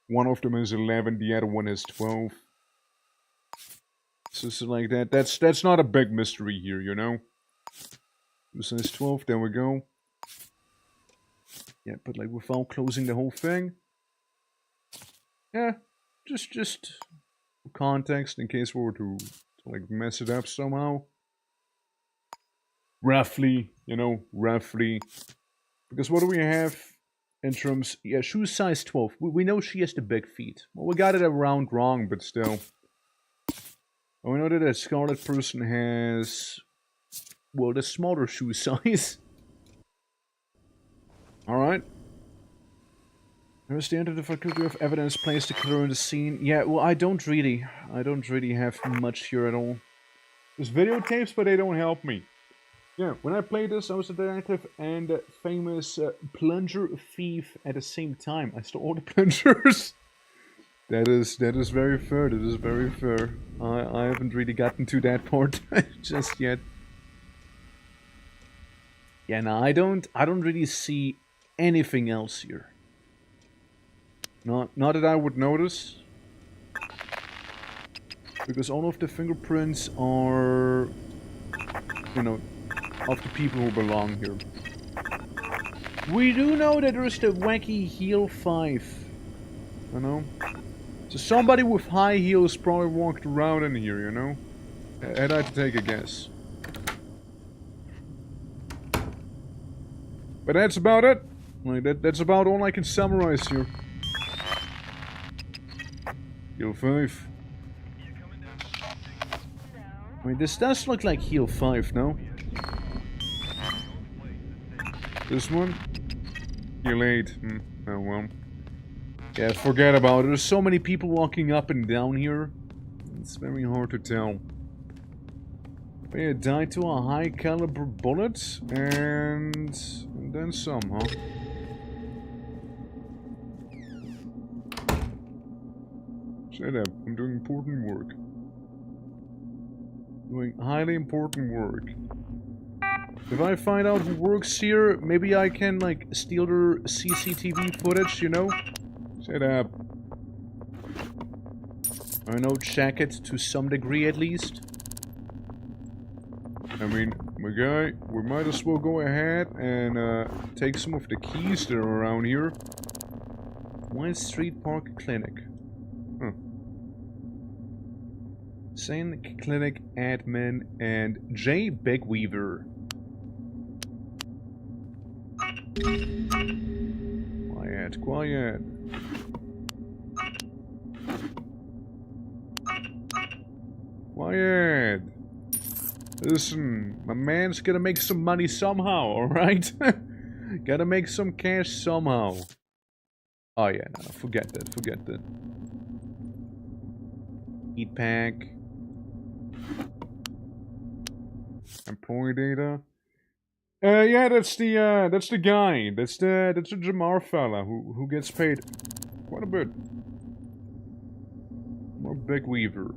one of them is 11, the other one is 12. So like that. That's not a big mystery here, you know? This is 12, there we go. Yeah, but like without closing the whole thing. Yeah, just context in case we were to like mess it up somehow. Roughly, you know, roughly. Because what do we have in terms... Yeah, shoe size 12. We know she has the big feet. Well, we got it around wrong, but still. We know that a Scarlet person has... Well, the smaller shoe size. Alright. There's the end of the faculty of evidence placed to clear in the scene. Yeah, well, I don't really have much here at all. There's videotapes, but they don't help me. Yeah, when I played this, I was a detective and a famous plunger thief at the same time. I stole all the plungers. That is very fair. That is very fair. I haven't really gotten to that part just yet. Yeah, no, I don't really see anything else here. Not that I would notice. Because all of the fingerprints are, you know, of the people who belong here. We do know that there's the wacky heel 5. You know? So somebody with high heels probably walked around in here, you know? I'd like to take a guess. But that's about it. Like that's about all I can summarize here. Heel 5. I mean, this does look like heel 5, no? This one? Heel 8. Oh well. Yeah, forget about it. There's so many people walking up and down here. It's very hard to tell. But yeah, died to a high caliber bullet and then some, huh? Shut up, I'm doing important work. Doing highly important work. If I find out who works here, maybe I can, like, steal their CCTV footage, you know? Shut up. I know, check it to some degree at least. I mean, my guy, we might as well go ahead and take some of the keys that are around here. Wine Street Park Clinic. Huh. Sane Clinic Admin and J. Begweaver. Quiet, quiet. Quiet. Listen, my man's gotta make some money somehow, alright? Gotta make some cash somehow. Oh yeah, no, forget that, forget that. Heat pack. Employee data. Yeah, that's the guy. That's the Jamar fella who gets paid quite a bit. More Big Weaver.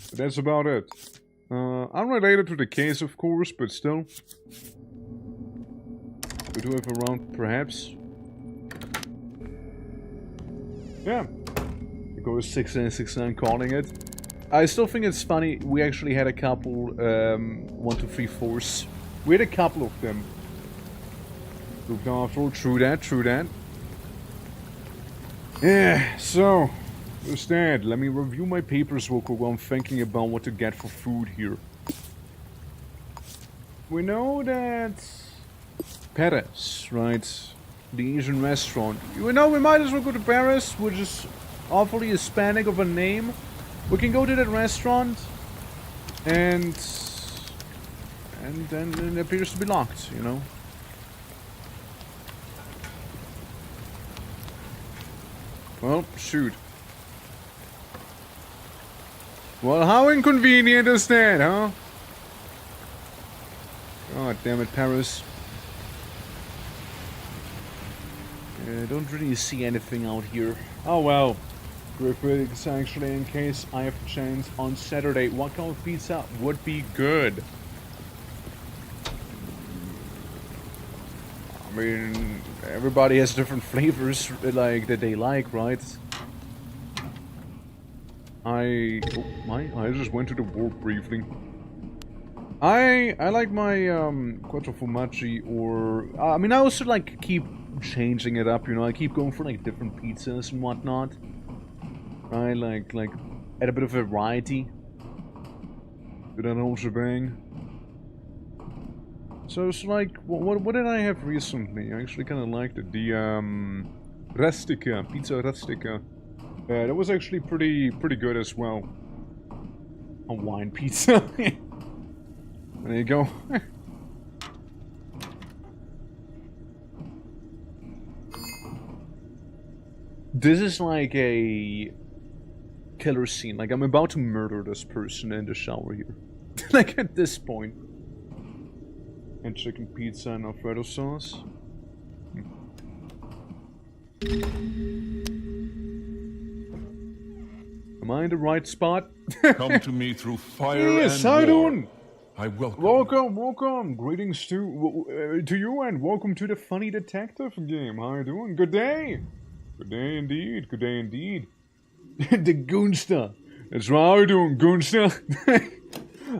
But that's about it. Unrelated to the case, of course, but still. We do have around, perhaps. Yeah. It goes 6969 calling it. I still think it's funny, we actually had a couple, 1, 2, 3, 4s. We had a couple of them. Looked after, true that, true that. Yeah, so, there's that. Let me review my papers real quick while I'm thinking about what to get for food here. We know that Paris, right? The Asian restaurant. We know we might as well go to Paris, which is awfully Hispanic of a name. We can go to that restaurant, and then it appears to be locked, you know? Well, shoot. Well, how inconvenient is that, huh? God damn it, Paris. Don't really see anything out here. Oh well. Griffiths, actually, in case I have a chance on Saturday, what kind of pizza would be good? I mean, everybody has different flavors, like, that they like, right? I just went to the warp briefly. I like my, quattro formaggi, or, I mean, I also, like, keep changing it up, you know, I keep going for, like, different pizzas and whatnot. Right, like, add a bit of variety to that whole shebang. So it's like, what did I have recently? I actually kind of liked it. The, Rustica, Pizza Rustica. That was actually pretty good as well. A wine pizza. There you go. This is like a killer scene. Like, I'm about to murder this person in the shower here. Like, at this point. And chicken pizza and Alfredo sauce. Am I in the right spot? Come to me through fire yes, and how war. you doing? I welcome. Welcome. Greetings to you, and welcome to the Funny Detective game. How you doing? Good day. Good day indeed. Good day indeed. The Goonster. That's right. How you doing, Goonster?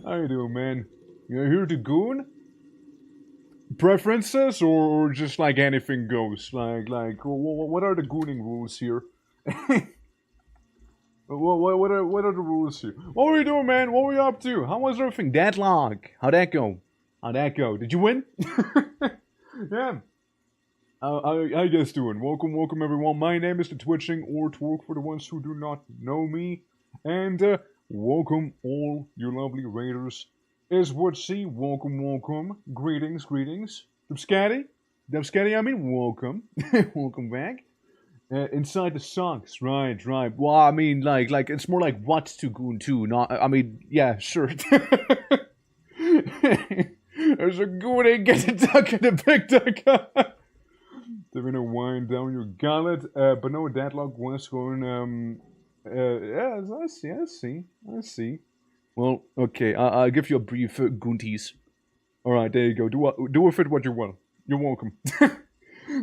How you doing, man? You're here to goon? Preferences, or just like anything goes? Like, what are the gooning rules here? What are the rules here? What were you doing, man? What were you up to? How was everything? Deadlock. How'd that go? Did you win? Yeah. How you guys doing? Welcome everyone. My name is the Twitching or Twerk for the ones who do not know me. And welcome all you lovely raiders. Is what see, welcome. Greetings. Scatty, Devsketty, I mean, welcome. Welcome back. Inside the socks, right. Well, I mean, like, it's more like what's to goon to, not, I mean, yeah, sure. There's a goonie, get a duck and a big duck. They're gonna wind down your gullet, but no, deadlock was going, yeah, I see. Well, okay, I'll give you a brief goonties. Alright, there you go, do with it what you will. You're welcome.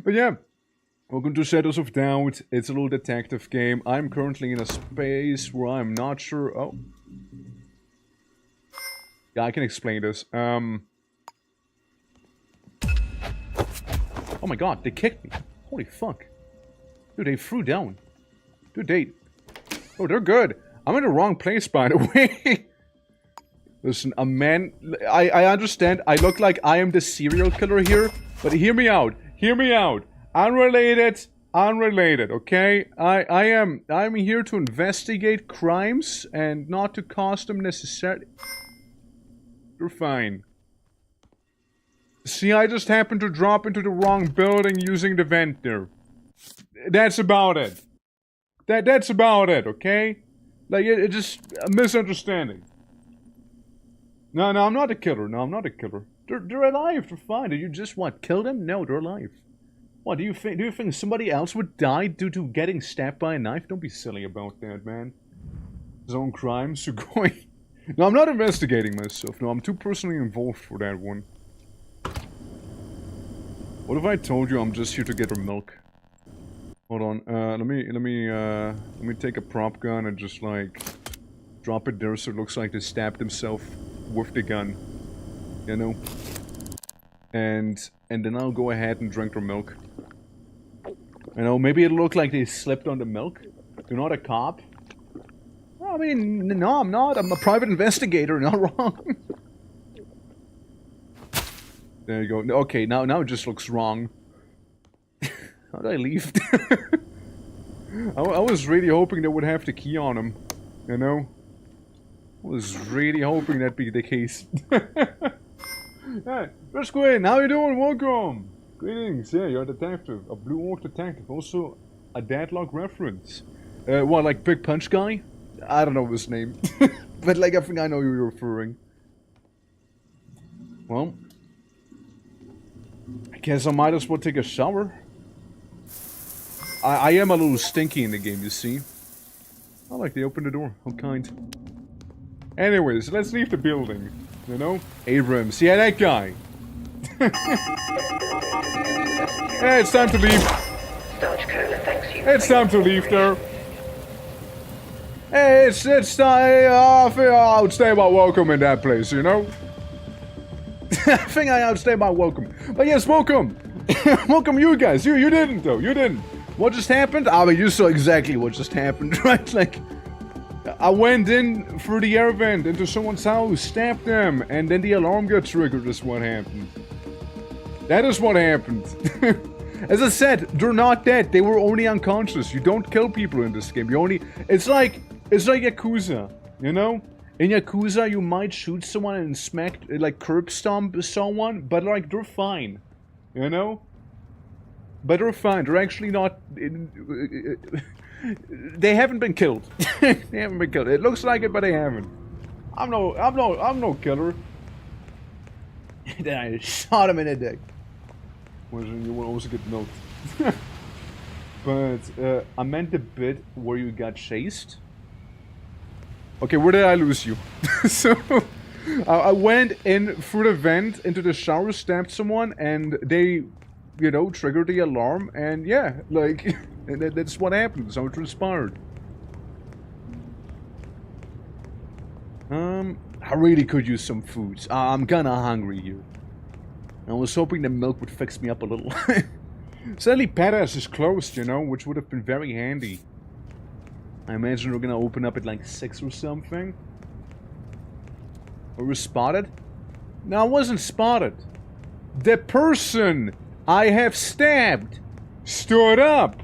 But yeah. Welcome to Shadows of Doubt. It's a little detective game. I'm currently in a space where I'm not sure... Oh. Yeah, I can explain this. Oh my god, they kicked me. Holy fuck. Dude, they threw down. Dude, oh, they're good. I'm in the wrong place, by the way. Listen, a man... I understand. I look like I am the serial killer here. But hear me out. Unrelated, okay? I'm here to investigate crimes and not to cause them necessarily. You're fine. See, I just happened to drop into the wrong building using the vent there. That's about it. That's about it, okay? Like, it's just a misunderstanding. No, I'm not a killer. They're alive, they're fine. Did you just, what, kill them? No, they're alive. What, do you think somebody else would die due to getting stabbed by a knife? Don't be silly about that, man. His own crimes, you're going... No, I'm not investigating myself. No, I'm too personally involved for that one. What if I told you I'm just here to get her milk? Hold on, let me take a prop gun and just, like, drop it there so it looks like they stabbed himself with the gun. You know? And then I'll go ahead and drink their milk. You know, maybe it'll look like they slipped on the milk. You're not a cop. I mean, no, I'm not. I'm a private investigator, not wrong. There you go. Okay, now it just looks wrong. How did I leave? I was really hoping they would have the key on him. You know? I was really hoping that'd be the case. Hey, Miss Quinn, how you doing? Welcome! Greetings, yeah, you're a detective. A Blue Orc detective. Also, a Deadlock reference. What, like Big Punch Guy? I don't know his name. But, like, I think I know who you're referring. Well, I guess I might as well take a shower. I am a little stinky in the game, you see. I like they opened the door. How kind. Anyways, let's leave the building. You know? Abrams. Yeah, that guy. Hey, it's time to leave. It's time to leave there. Hey, it's time. I think I outstay my welcome in that place, you know? I think I outstay my welcome. But yes, welcome. Welcome you guys. You didn't, though. You didn't. What just happened? I mean, you saw exactly what just happened, right? Like... I went in through the air vent into someone's house, stabbed them, and then the alarm got triggered is what happened. That is what happened. As I said, they're not dead, they were only unconscious. You don't kill people in this game, you only... It's like Yakuza, you know? In Yakuza, you might shoot someone and smack, like, curb stomp someone, but, like, they're fine. You know? But they're fine, they're actually not... They haven't been killed. They haven't been killed. It looks like it, but they haven't. I'm no killer. Then I shot him in the dick. You will also get milked. But I meant the bit where you got chased. Okay, where did I lose you? So I went in through the vent into the shower, stabbed someone, and they, you know, triggered the alarm, and yeah, like. And that's what happened, so it transpired. I really could use some food. I'm kinda hungry here. I was hoping the milk would fix me up a little. Sadly, Patas is closed, you know, which would have been very handy. I imagine we're gonna open up at like 6 or something. Or we're spotted? No, I wasn't spotted. The person I have stabbed stood up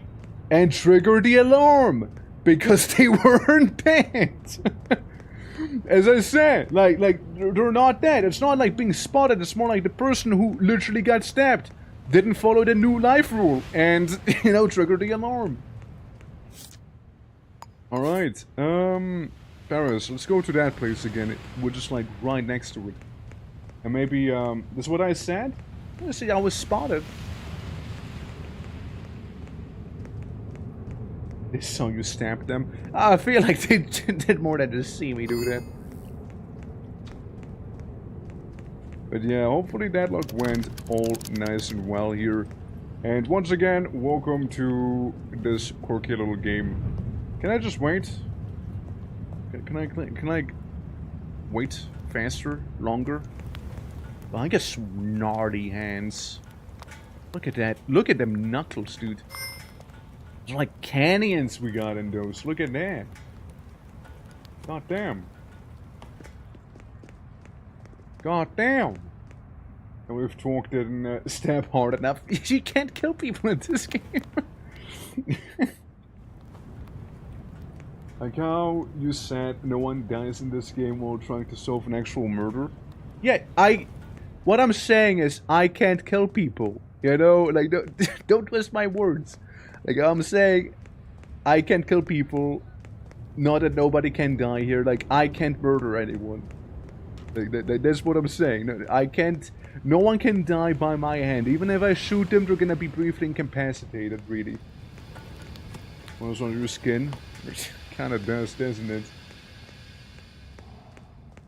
and triggered the alarm because they weren't dead. As I said, like they're not dead. It's not like being spotted. It's more like the person who literally got stabbed didn't follow the new life rule and, you know, triggered the alarm. Alright, Paris, let's go to that place again. We're just like right next to it. And maybe, this is what I said? Let's see, I was spotted. They saw you stab them. I feel like they did more than just see me do that. But yeah, hopefully that look went all nice and well here. And once again, welcome to this quirky little game. Can I just wait? Can I wait faster, longer? Well, I guess gnarly hands. Look at that. Look at them knuckles, dude. It's like canyons we got in those. Look at that. God damn. God damn. And we've talked and stab hard enough. You can't kill people in this game. Like how you said no one dies in this game while trying to solve an actual murder. Yeah, what I'm saying is I can't kill people. You know, like don't twist my words. Like I'm saying I can't kill people. Not that nobody can die here. Like I can't murder anyone. Like, that's what I'm saying. No, I can't. No one can die by my hand. Even if I shoot them, they're gonna be briefly incapacitated. Really. What's on your skin? Kinda does, doesn't it?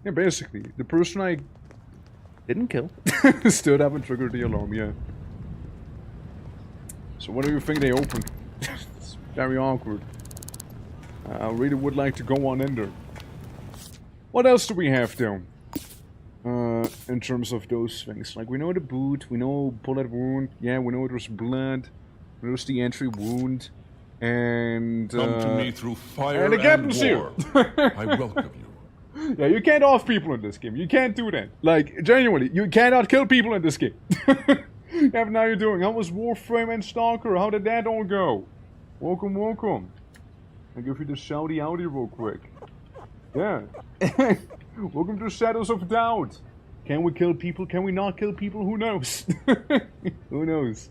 Yeah, basically, the person I didn't kill stood up and triggered the alarm, yeah. So what do you think they opened? It's very awkward. I really would like to go on in there. What else do we have though? In terms of those things. Like we know the boot, we know bullet wound, yeah, we know there's blood, there's the entry wound. And come to me through fire and the captain's war. here. I welcome you. Yeah, you can't off people in this game. You can't do that. Like, genuinely, you cannot kill people in this game. Yeah, now you're doing. How was Warframe and Stalker? How did that all go? Welcome, welcome. I'll give you the shouty outy real quick. Yeah. Welcome to Shadows of Doubt. Can we kill people? Can we not kill people? Who knows? Who knows?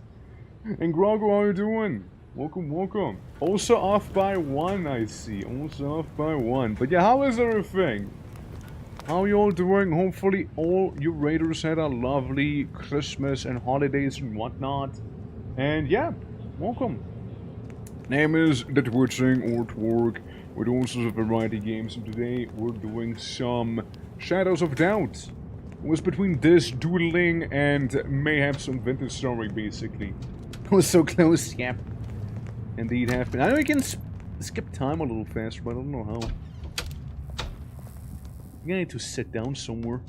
And Grogu, how you doing? Welcome, welcome. Also off by one, I see. Also off by one. But yeah, how is everything? How are you all doing? Hopefully all you raiders had a lovely Christmas and holidays and whatnot. And yeah, welcome. Name is The Twitching or Twerk with all sorts of variety games. And today we're doing some Shadows of Doubt. It was between this, doodling, and may have some vintage story, basically. It was so close, yeah. Indeed have been. I know we can skip time a little faster, but I don't know how. You need to sit down somewhere.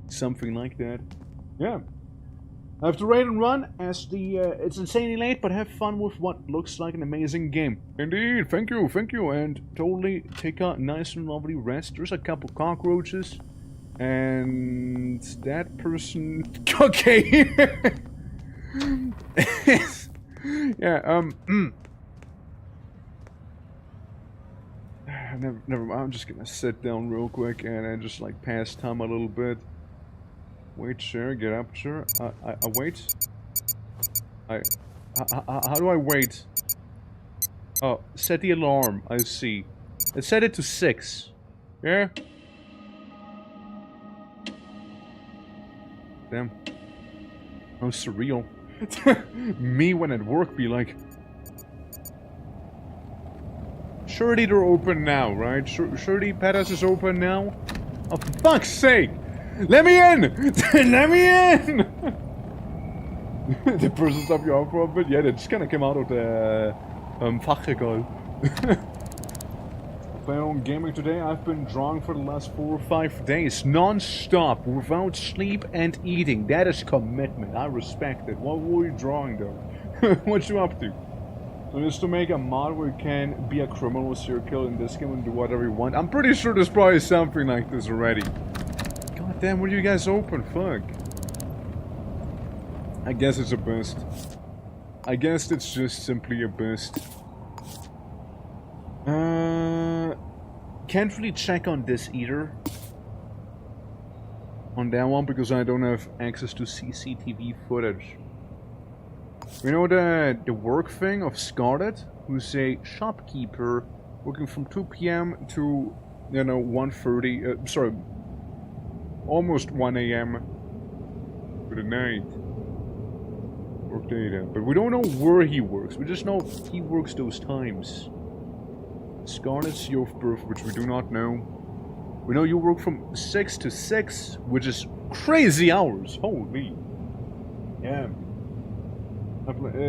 Something like that. Yeah. I have to raid and run as the, it's insanely late, but have fun with what looks like an amazing game. Indeed, thank you, and totally take a nice and lovely rest. There's a couple cockroaches, and that person... Okay! Yeah, never mind. I'm just gonna sit down real quick and then just like pass time a little bit. Wait, sure, get up, sure. I wait. How do I wait? Oh, set the alarm. I see. Let's set it to 6. Yeah. Damn. How surreal. Me when at work be like. Surely they're open now, right? Surely Pettis is open now? Oh, for fuck's sake! Let me in! Let me in! The person stopped you off for a bit? Yeah, they just kind of came out of the Fachregal. Playing on gaming today, I've been drawing for the last 4 or 5 days, non-stop, without sleep and eating. That is commitment. I respect it. What were you drawing though? What you up to? So just to make a mod where you can be a criminal serial killer in this game and do whatever you want. I'm pretty sure there's probably something like this already. God damn, what are you guys open? Fuck. I guess it's a bust. I guess it's just simply a bust. Can't really check on this either. On that one because I don't have access to CCTV footage. You know the work thing of Scarlet, who's a shopkeeper working from 2 p.m. to, you know, 1:30, sorry, almost 1 a.m. for the night. Work data. But we don't know where he works, we just know he works those times. Scarlet's year of birth, which we do not know. We know you work from 6 to 6, which is crazy hours. Holy. Yeah.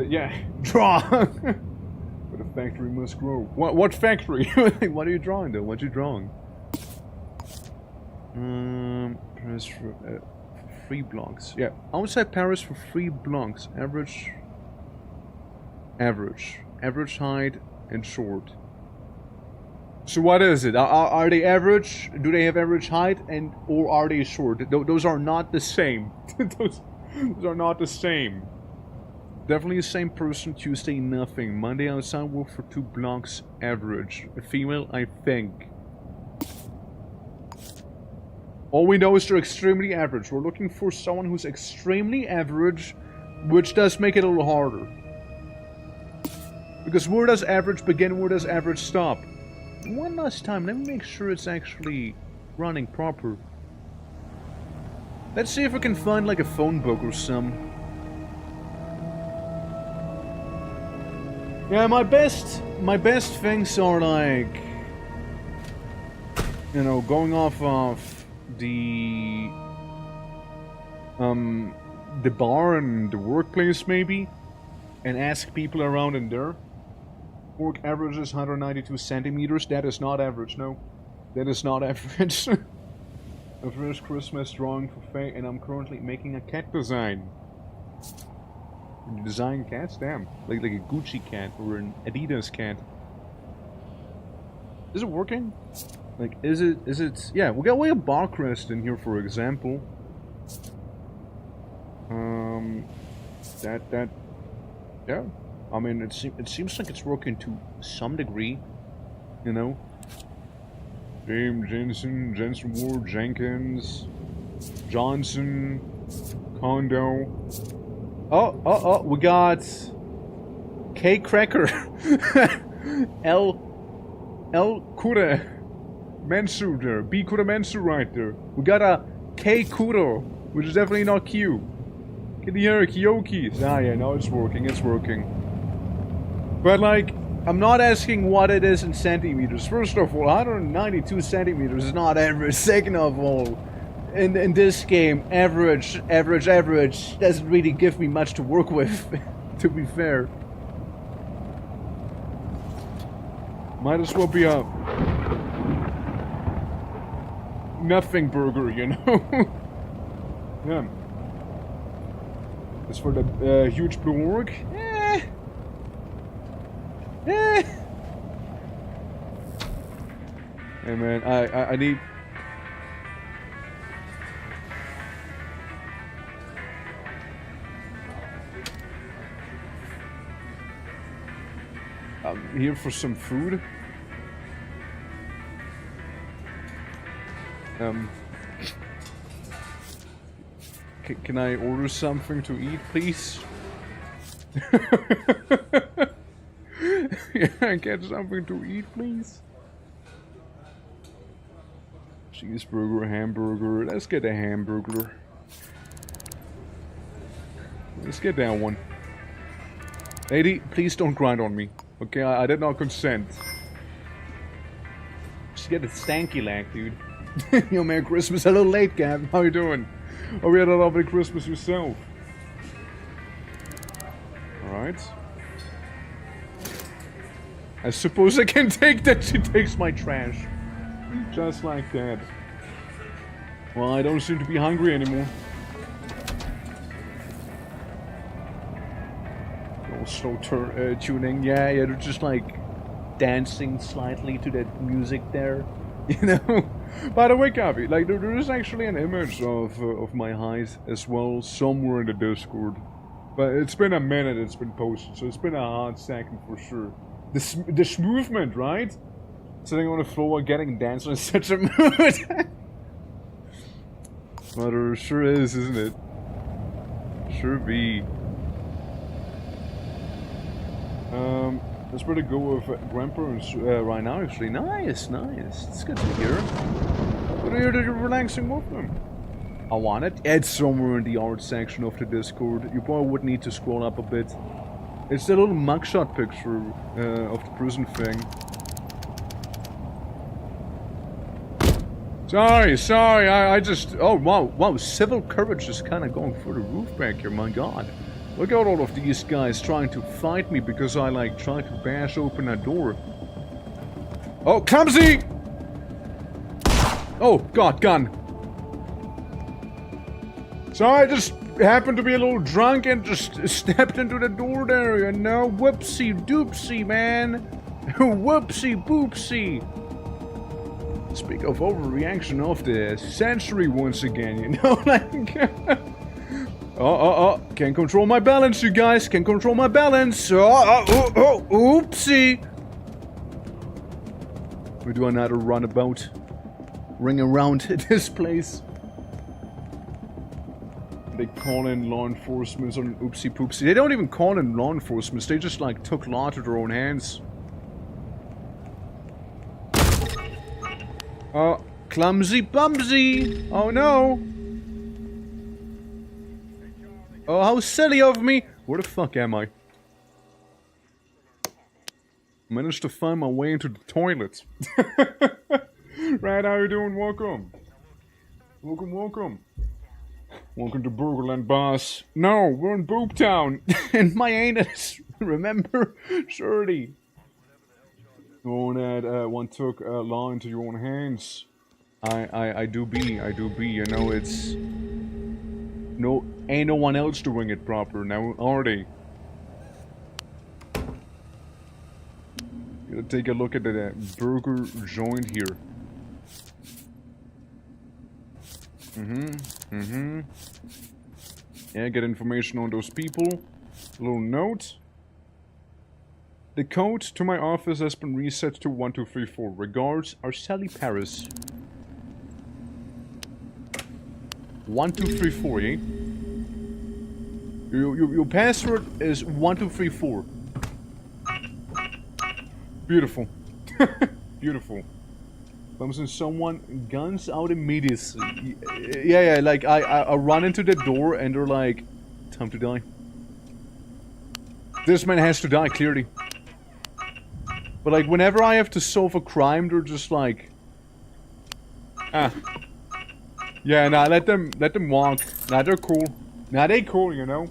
Yeah. Draw! But a factory must grow. What factory? What are you drawing though? What are you drawing? Paris for 3 blocks. Yeah. Outside Paris for 3 blocks. Average. Average height and short. So what is it? Are they average? Do they have average height and or are they short? Those are not the same. those are not the same. Definitely the same person. Tuesday nothing. Monday outside work for 2 blocks. Average. A female, I think. All we know is they're extremely average. We're looking for someone who's extremely average, which does make it a little harder. Because where does average begin? Where does average stop? One last time, let me make sure it's actually running proper. Let's see if we can find like a phone book or some. Yeah, my best things are like, you know, going off of the bar and the workplace maybe, and ask people around in there. Work average is 192 centimeters. That is not average, no. That is not average. A first Christmas drawing for Faye, and I'm currently making a cat design. You design cats? Damn. Like a Gucci cat or an Adidas cat. Is it working? Like, is it... Yeah, we got a bar crest in here, for example. Yeah. I mean, it seems like it's working to some degree, you know. James, Jensen Ward, Jenkins, Johnson, Kondo. Oh, we got K Cracker, L Kura Mensu there, B Kura Mensu right there. We got a K Kuro, which is definitely not Q. Get the here, Kyoki. Ah, yeah, no, it's working. But, like, I'm not asking what it is in centimeters. First of all, 192 centimeters is not average. Second of all, in this game, average doesn't really give me much to work with, to be fair. Might as well be a nothing burger, you know? Yeah. As for the huge blue org, Hey man, I need... I'm here for some food. Can I order something to eat, please? Yeah, get something to eat, please. Cheeseburger, hamburger. Let's get a hamburger. Let's get that one. Lady, please don't grind on me. Okay, I did not consent. Just get a stanky leg, dude. Yo, Merry Christmas. Hello, late, Gab. How you doing? Oh, we had a lovely Christmas yourself. Alright. I suppose I can take that. She takes my trash. Just like that. Well, I don't seem to be hungry anymore. Slow tuning. Yeah, they're just like dancing slightly to that music there. You know? By the way, Kavi, like there is actually an image of my height as well somewhere in the Discord. But it's been a minute it's been posted, so it's been a hot second for sure. This movement, right? Sitting on the floor, getting dancing in such a mood. Well, there sure is, isn't it? Sure be. Let's better go with grandparents right now, actually. Nice, nice. It's good to hear. Good to hear that you're relaxing with them. I want it. It's somewhere in the art section of the Discord. You probably would need to scroll up a bit. It's the little mugshot picture of the prison thing. Sorry, I just... Oh, wow, civil courage is kind of going through the roof back here, my god. Look at all of these guys trying to fight me because I, like, tried to bash open that door. Oh, clumsy! Oh, god, gun. Sorry, I just happened to be a little drunk and just stepped into the door there, you know? Whoopsie doopsie, man. Whoopsie boopsie. Speak of overreaction of the century once again, you know? Like... Oh, can't control my balance, you guys. Can't control my balance. Oopsie. We do another runabout. Ring around this place. They call in law enforcement on oopsie poopsie. They don't even call in law enforcement. They just like took law to their own hands. Oh, clumsy bumsy. Oh no. Oh, how silly of me! Where the fuck am I? Managed to find my way into the toilet. Right, how you doing? Welcome. Welcome. Welcome to Burgerland, boss. No, we're in Boob Town. In my anus. Remember? Shirley. Oh, that one took law into your own hands. I do be, you know, it's... No, ain't no one else doing it proper now, are they? Gonna take a look at the burger joint here. Yeah, get information on those people. A little note. The code to my office has been reset to 1234. Regards, Arceli Paris. 1234, eh? Your password is 1234. Beautiful. Beautiful. Comes in someone, guns out immediately. Yeah, like I run into the door and they're like, time to die. This man has to die, clearly. But like, whenever I have to solve a crime, they're just like... Ah. Yeah, nah, let them walk. Nah, they're cool. Nah, they cool, you know?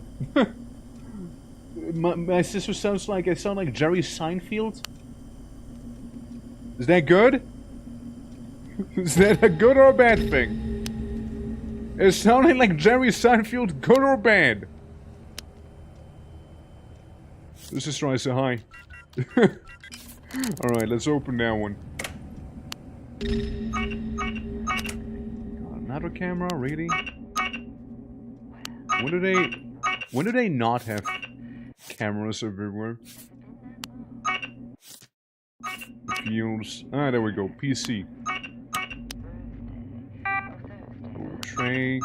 my sister sounds like... I sound like Jerry Seinfeld. Is that good? Is that a good or a bad thing? Is sounding like Jerry Seinfeld good or bad? Let's just try to say hi. Alright, let's open that one. Another camera, really? When do they not have cameras everywhere? Fields. Ah, there we go. PC. Tray.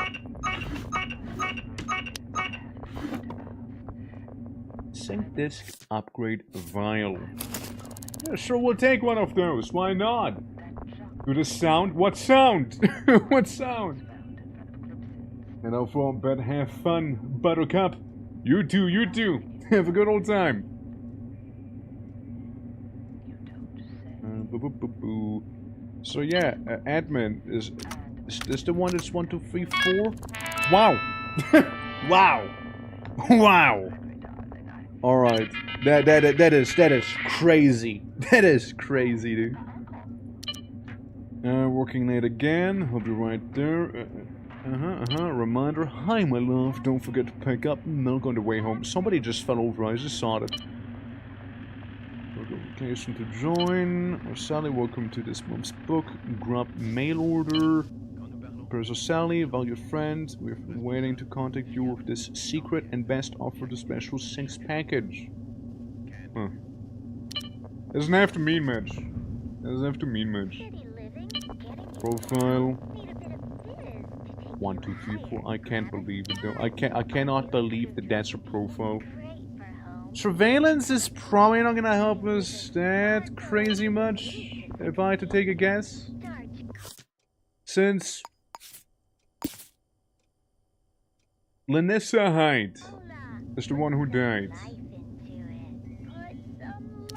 Sync disk upgrade vial. Yeah, sure, we'll take one of those. Why not? Do the sound? What sound? What sound? And I'll fall bed. Have fun, Buttercup. You too. Have a good old time. So yeah, admin is this the one that's 1234? Wow! Wow! Wow! All right, that is crazy. That is crazy, dude. Working late again. I'll be right there. Reminder. Hi, my love. Don't forget to pick up milk on the way home. Somebody just fell over. I just saw it. Location to join. Or Sally, welcome to this month's book. Grab mail order. Person Sally, valued friend. We've been waiting to contact you with this secret and best offer the special Sinks package. Huh. Doesn't have to mean much. Doesn't have to mean much. Profile. 1, 2, 3, 4. I can't believe it though. I cannot believe that that's a profile. Surveillance is probably not gonna help us that crazy much, if I had to take a guess. Since Lanessa Hyde is the one who died.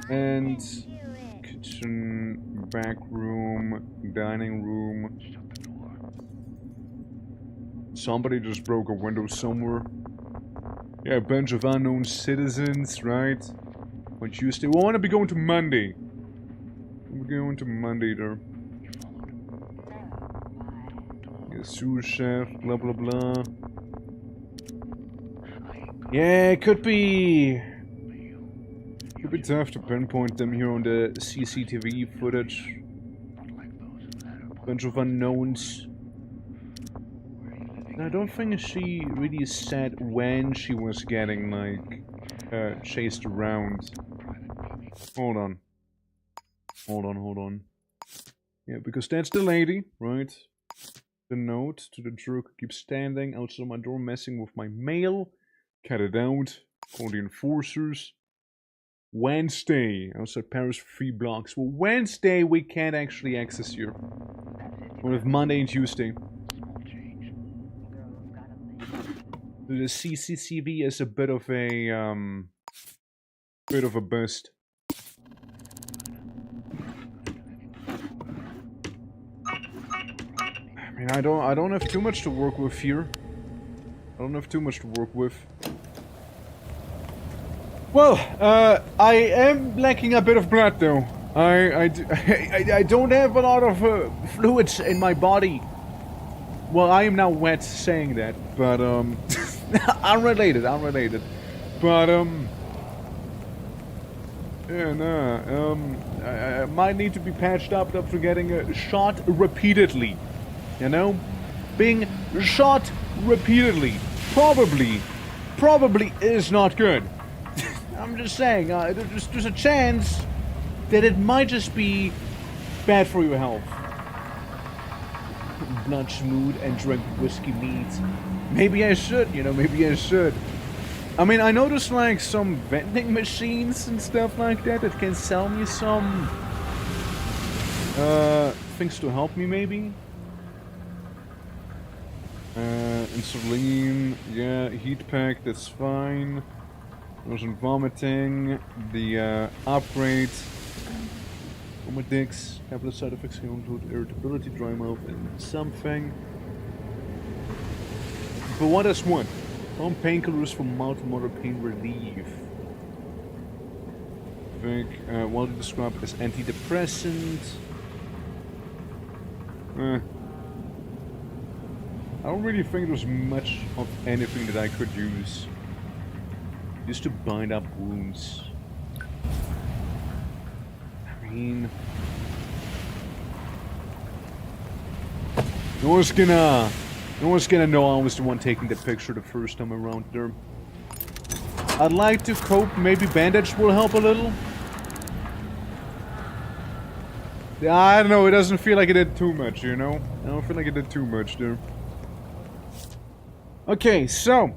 And kitchen, back room, dining room. Somebody just broke a window somewhere. Yeah, a bunch of unknown citizens, right? On Tuesday. Well, I want to be going to Monday. We're going to Monday there. Yeah, sous chef, blah blah blah. yeah, it could be Tough to pinpoint them here on the CCTV footage. bunch of unknowns. I don't think she really said when she was getting, like, chased around. Hold on. Hold on. Yeah, because that's the lady, right? The note to the jerk keeps standing outside my door messing with my mail. Cut it out. Call the enforcers. Wednesday, outside Paris for 3 blocks. Well, Wednesday we can't actually access here. What if Monday and Tuesday? The CCTV is a bit of a bust. I mean, I don't have too much to work with here. Well, I am lacking a bit of blood, though. I don't have a lot of fluids in my body. Well, I am now wet saying that, but unrelated. But yeah, nah. I might need to be patched up after getting shot repeatedly. You know, being shot repeatedly probably is not good. I'm just saying, there's a chance that it might just be bad for your health. Blood schmood and drink whiskey neat. Maybe I should, I mean, I noticed like some vending machines and stuff like that can sell me some things to help me maybe. Insulin, yeah, heat pack, that's fine. Wasn't vomiting. The upgrade. Omedix. Couple of side effects can include irritability, dry mouth, and something. But what is one? Some painkillers for mild to moderate pain relief. I think widely described as antidepressant. I don't really think there's much of anything that I could use. Just to bind up wounds. I mean, no one's gonna know I was the one taking the picture the first time around there. I'd like to cope. Maybe bandage will help a little. I don't know. It doesn't feel like it did too much, you know. I don't feel like it did too much there. Okay, so.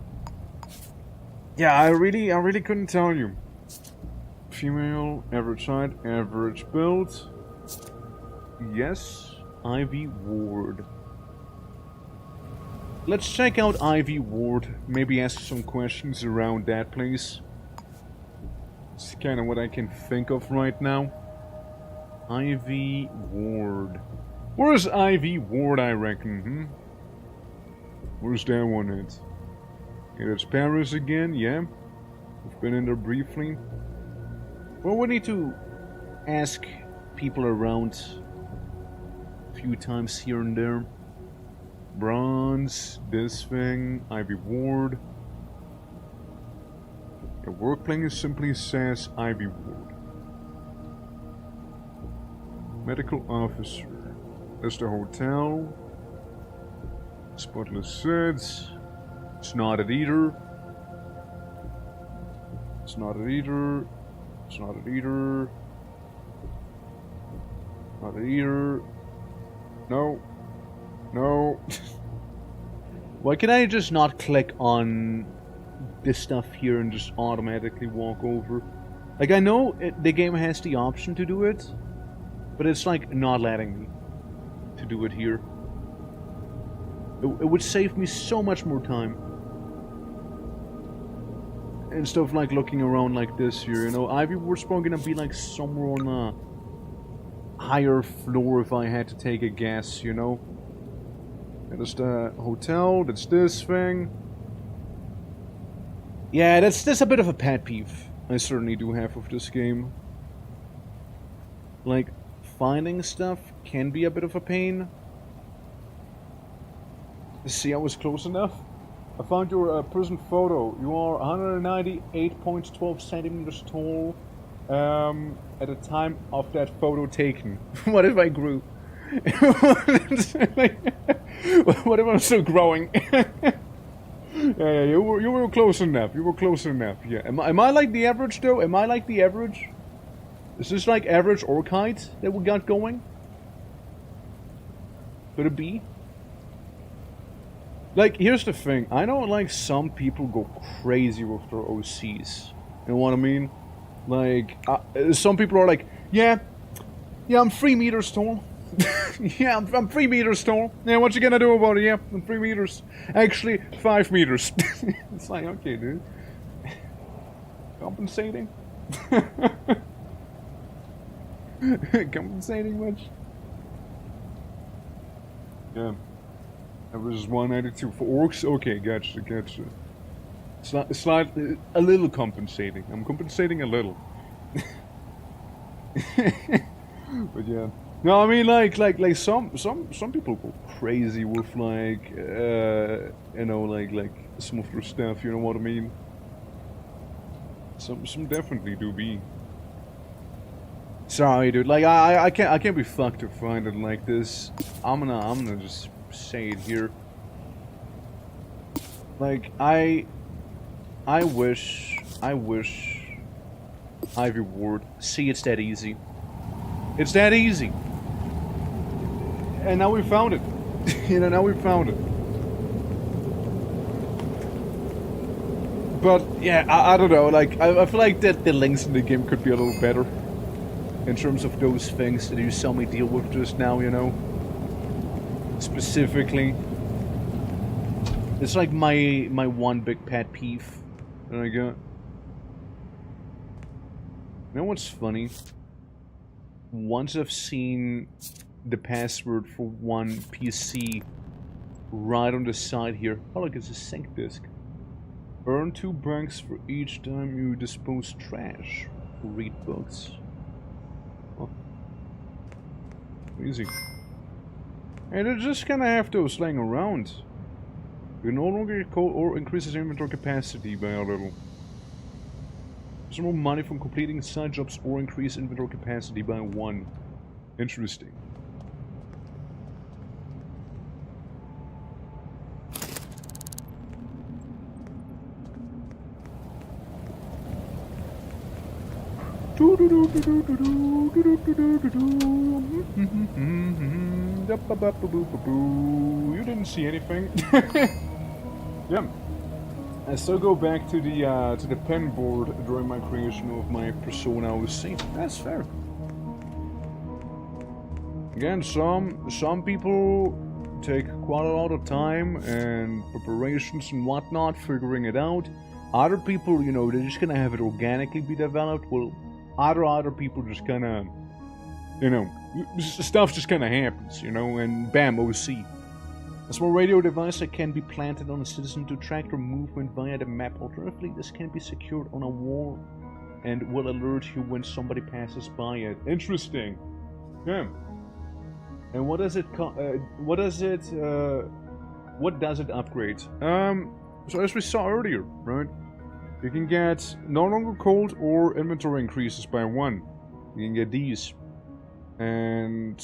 Yeah, I really couldn't tell you. Female, average height, average build. Yes, Ivy Ward. Let's check out Ivy Ward. Maybe ask some questions around that place. It's kind of what I can think of right now. Ivy Ward. Where's Ivy Ward, I reckon, Where's that one at? Yeah, it's Paris again, yeah. We've been in there briefly. Well, we need to ask people around a few times here and there. Bronze, this thing, Ivy Ward. The work plan simply says Ivy Ward. Medical officer. That's the hotel. Spotless suits. It's not it either. It's not it either. It's not it either. Not it either. No. No. Why can I just not click on this stuff here and just automatically walk over. Like, I know the game has the option to do it, but it's like not letting me to do it here. It would save me so much more time. Instead of like looking around like this here, you know. Ivy Ward's probably gonna be like somewhere on a higher floor if I had to take a guess, you know. That's the hotel, that's this thing. Yeah, that's a bit of a pet peeve I certainly do have with this game. Like, finding stuff can be a bit of a pain. See, I was close enough. I found your prison photo. You are 198.12 centimeters tall at the time of that photo taken. What if I grew? What if I'm still growing? Yeah, you were close enough. You were close enough. Yeah. Am I like the average though? Am I like the average? Is this like average orc height that we got going? Could it be? Like, here's the thing. I know, like, some people go crazy with their OCs. You know what I mean? Like, some people are like, yeah, I'm 3 meters tall. Yeah, I'm 3 meters tall. Yeah, what you gonna do about it? Yeah, I'm 3 meters. Actually, 5 meters. It's like, okay, dude. Compensating? Compensating much? Yeah. Average is 192 for orcs. Okay, gotcha. Slightly, a little compensating. I'm compensating a little. But yeah. No, I mean like some people go crazy with like you know, like some of their stuff. You know what I mean? Some definitely do be. Sorry, dude. Like I can't be fucked to find it like this. I'm gonna just say it here. Like I wish Ivy Ward. See, it's that easy. It's that easy. And now we found it. You know, now we found it. But yeah, I don't know. Like I feel like that the links in the game could be a little better in terms of those things that you saw me deal with just now. You know. Specifically, it's like my one big pet peeve that I got. You know what's funny? Once I've seen the password for one PC right on the side here. Oh look, it's a sync disk. Earn 2 bucks for each time you dispose trash or read books. Oh. Easy. And it just kind of have those laying around. You no longer call or increases inventory capacity by a little. Some more money from completing side jobs or increase inventory capacity by 1. Interesting. You didn't see anything. Yeah. I still go back to the pen board during my creation of my persona OC. That's fair. Again, some people take quite a lot of time and preparations and whatnot, figuring it out. Other people, you know, they're just gonna have it organically be developed. Well, other people just kind of, you know, stuff just kind of happens, you know, and bam, OC. A small radio device that can be planted on a citizen to track their movement via the map. Alternatively, this can be secured on a wall and will alert you when somebody passes by it. Interesting. Yeah. And what does it what does it upgrade? So as we saw earlier, right? You can get no longer cold or inventory increases by 1. You can get these. And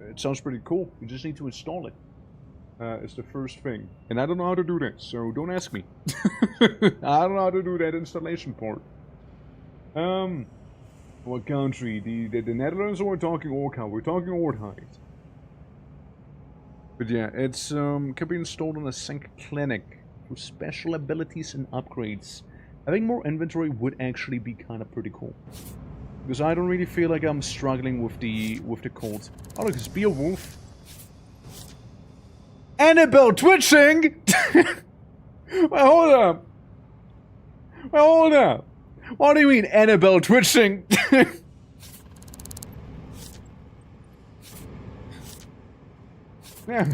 it sounds pretty cool. You just need to install it. It's the first thing. And I don't know how to do that, so don't ask me. I don't know how to do that installation part. What country? The Netherlands, or we're talking Orca? We're talking Ordheid. But yeah, it's can be installed on a sync clinic for special abilities and upgrades. Having more inventory would actually be kind of pretty cool. Because I don't really feel like I'm struggling with the cold. Oh look, it's Beowulf. Annabelle twitching! Well, hold up. Well, hold up. What do you mean, Annabelle twitching? Yeah,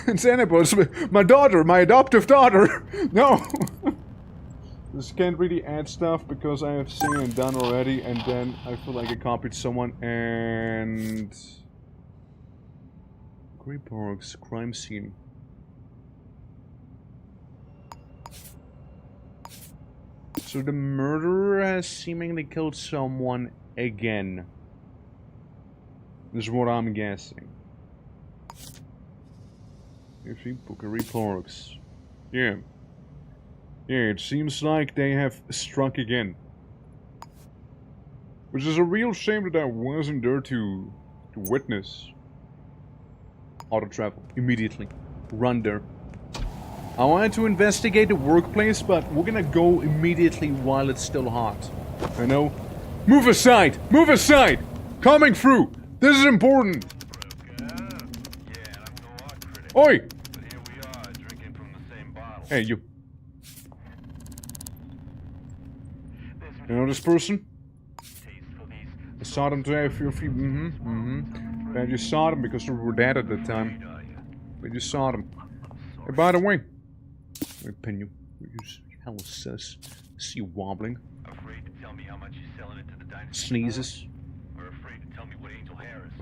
it's Annabelle. It's my daughter, my adoptive daughter. No. This can't really add stuff because I have seen and done already, and then I feel like I copied someone and... Grey Parks, crime scene. So the murderer has seemingly killed someone again. This is what I'm guessing. If you Grey Parks. Yeah. Yeah, it seems like they have struck again. Which is a real shame that I wasn't there to witness. Auto travel. Immediately. Run there. I wanted to investigate the workplace, but we're gonna go immediately while it's still hot. I know. Move aside! Move aside! Coming through! This is important! Oi! Hey, you. You know this person? I saw them today a few And you saw them because we were dead at the time. But you saw them. Hey, by the way. Wait, pin you. Hell sis. See you wobbling. Afraid to tell me how much you're selling it to the dynasty. Sneezes. Or afraid to tell me what Angel Harris is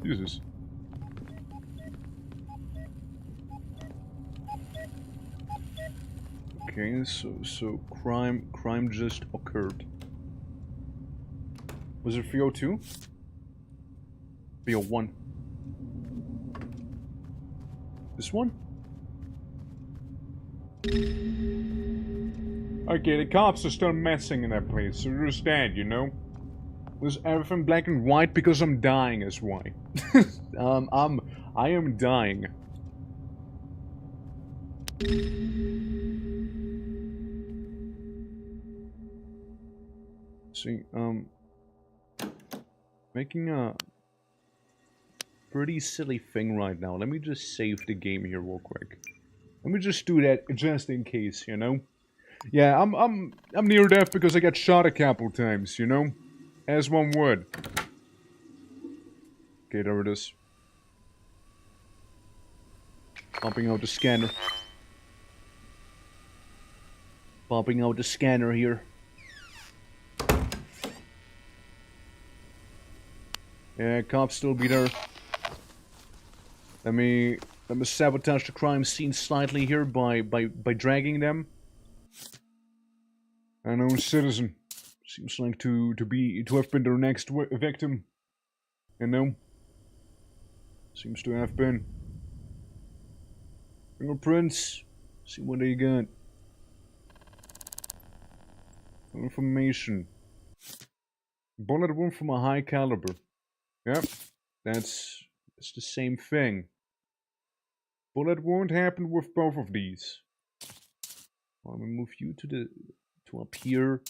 Jesus. Okay, so crime just occurred. Was it 302? 301. This one? Okay, the cops are still messing in that place, so just that, you know? Was everything black and white because I'm dying is why. I am dying. See, making a pretty silly thing right now. Let me just save the game here real quick. Let me just do that just in case, you know? Yeah, I'm near death because I got shot a couple times, you know? As one would. Okay, there it is. Popping out the scanner. Popping out the scanner here. Yeah, cops still be there. Let me sabotage the crime scene slightly here by dragging them. An unknown citizen. Seems like to have been their next victim. You know? Seems to have been. Fingerprints. See what they got. Information. Bullet wound from a high caliber. Yep, that's the same thing. Bullet wound happened with both of these. I'll move you to up here.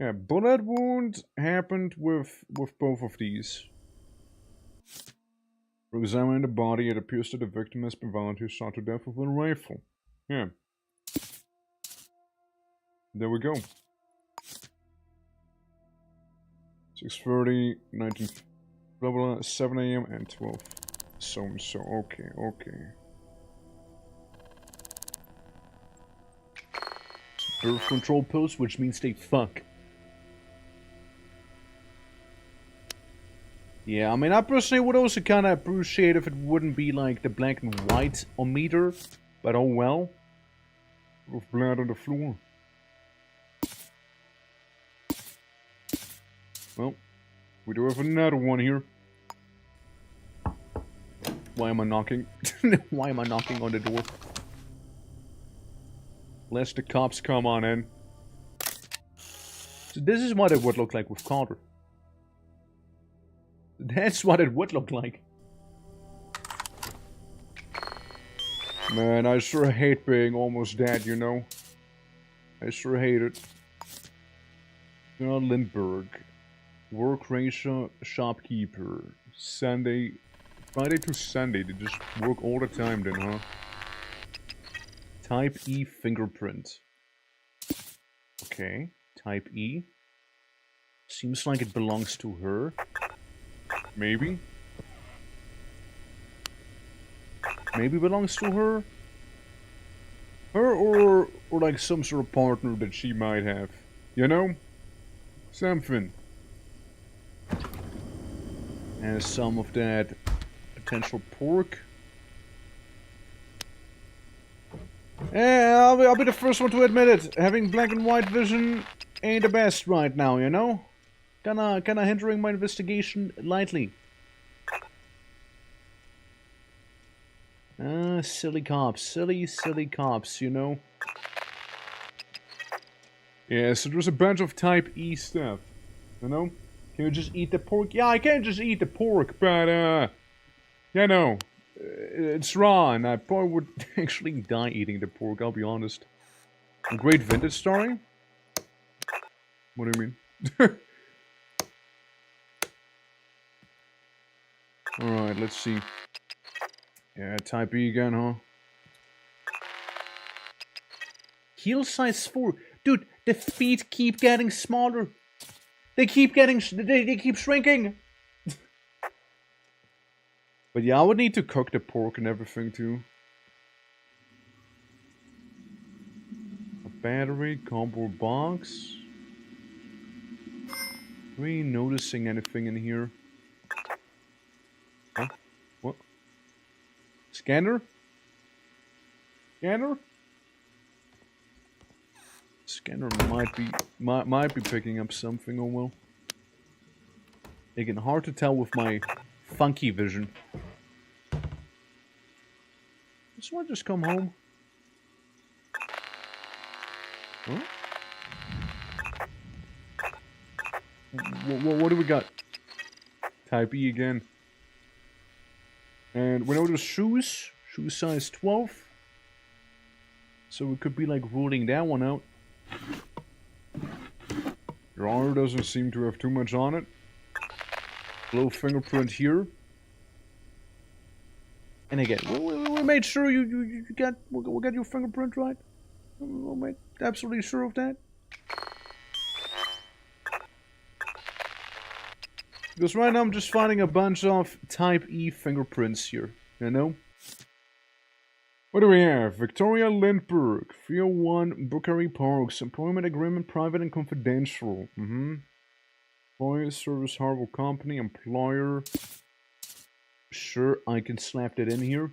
Yeah, bullet wound happened with both of these. For examining the body, it appears that the victim has been voluntarily shot to death with a rifle. Yeah. There we go. 6:30, 19, blah blah, 7 a.m. and 12. So and so. Okay, okay. Birth control pills, which means they fuck. Yeah, I mean, I personally would also kind of appreciate if it wouldn't be like the black and white meter, but oh well. With blood on the floor. Well, we do have another one here. Why am I knocking? Why am I knocking on the door? Lest the cops come on in. So this is what it would look like with Carter. That's what it would look like. Man, I sure hate being almost dead, you know? I sure hate it. Lindbergh. Work ratio shopkeeper. Sunday. Friday to Sunday. They just work all the time then, huh? Type E fingerprint. Okay. Type E. Seems like it belongs to her. Maybe. Maybe belongs to her? Her or like some sort of partner that she might have. You know? Something. And some of that potential pork. Yeah, I'll be the first one to admit it. Having black and white vision ain't the best right now, you know? Kinda hindering my investigation lightly. Silly cops. Silly cops, you know? Yeah, so there's a bunch of Type E stuff. You know? Can you just eat the pork? Yeah, I can't just eat the pork, but, you know, it's raw, and I probably would actually die eating the pork, I'll be honest. A great vintage story? What do you mean? Alright, let's see. Yeah, Type E again, huh? Heel size 4. Dude, the feet keep getting smaller. They keep shrinking. But yeah, I would need to cook the pork and everything too. A battery, cardboard box. Really noticing anything in here? Huh? What? Scanner? Scanner? Scanner might be picking up something, oh well. Again, hard to tell with my funky vision. This one just come home. Huh? What do we got? Type E again. And we know there's shoes. Shoe size 12. So we could be like ruling that one out. Your armor doesn't seem to have too much on it. Low fingerprint here. And again, we made sure we got your fingerprint right. We made absolutely sure of that. Because right now I'm just finding a bunch of Type E fingerprints here, you know? What do we have? Victoria Lindbergh, 301 Bookery Parks, employment agreement private and confidential. Employer service Harville company, employer. Sure, I can slap that in here.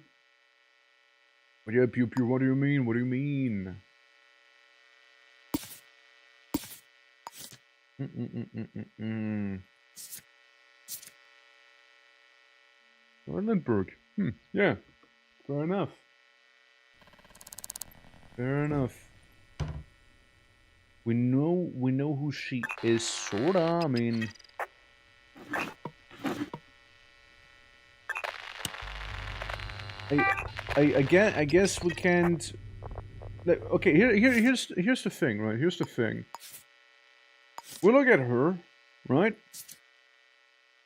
But yeah, Pew Pew, what do you mean? What do you mean? Lindbergh. Yeah. Fair enough. Fair enough. We know who she is, sorta. I mean, I guess we can't. Like, okay, here's the thing, right? Here's the thing. We look at her, right?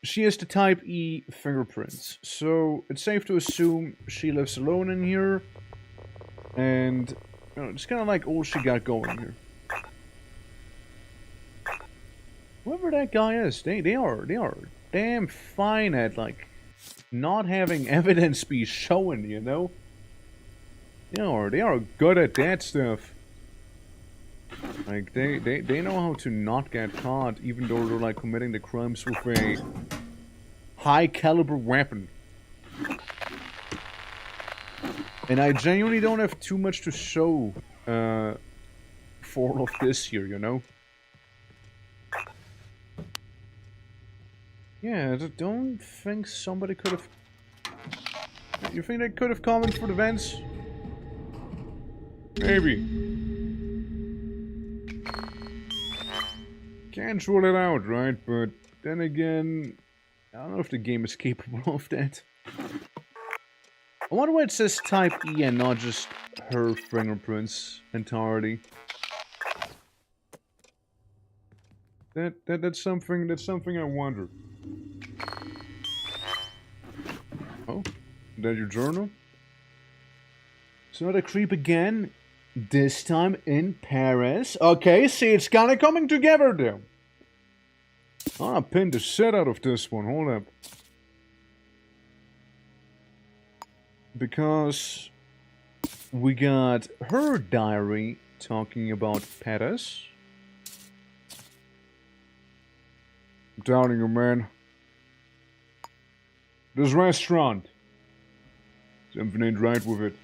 She has the Type E fingerprints, so it's safe to assume she lives alone in here, and you know, it's kind of like all she got going here. Whoever that guy is, they are damn fine at like not having evidence be shown, you know. They are good at that stuff. Like they know how to not get caught, even though they're like committing the crimes with a high caliber weapon. And I genuinely don't have too much to show for all of this here, you know. Yeah, I don't think somebody could have. You think they could have come in for the vents? Maybe. Can't rule it out, right? But then again, I don't know if the game is capable of that. I wonder why it says type E and not just her fingerprints entirely. That's something I wonder. Oh, is that your journal? It's not a creep again. This time in Paris. Okay, see, it's kinda coming together though. I pinned the shit out of this one. Hold up. Because we got her diary talking about Paris. I'm telling you, man. This restaurant. Something ain't right with it.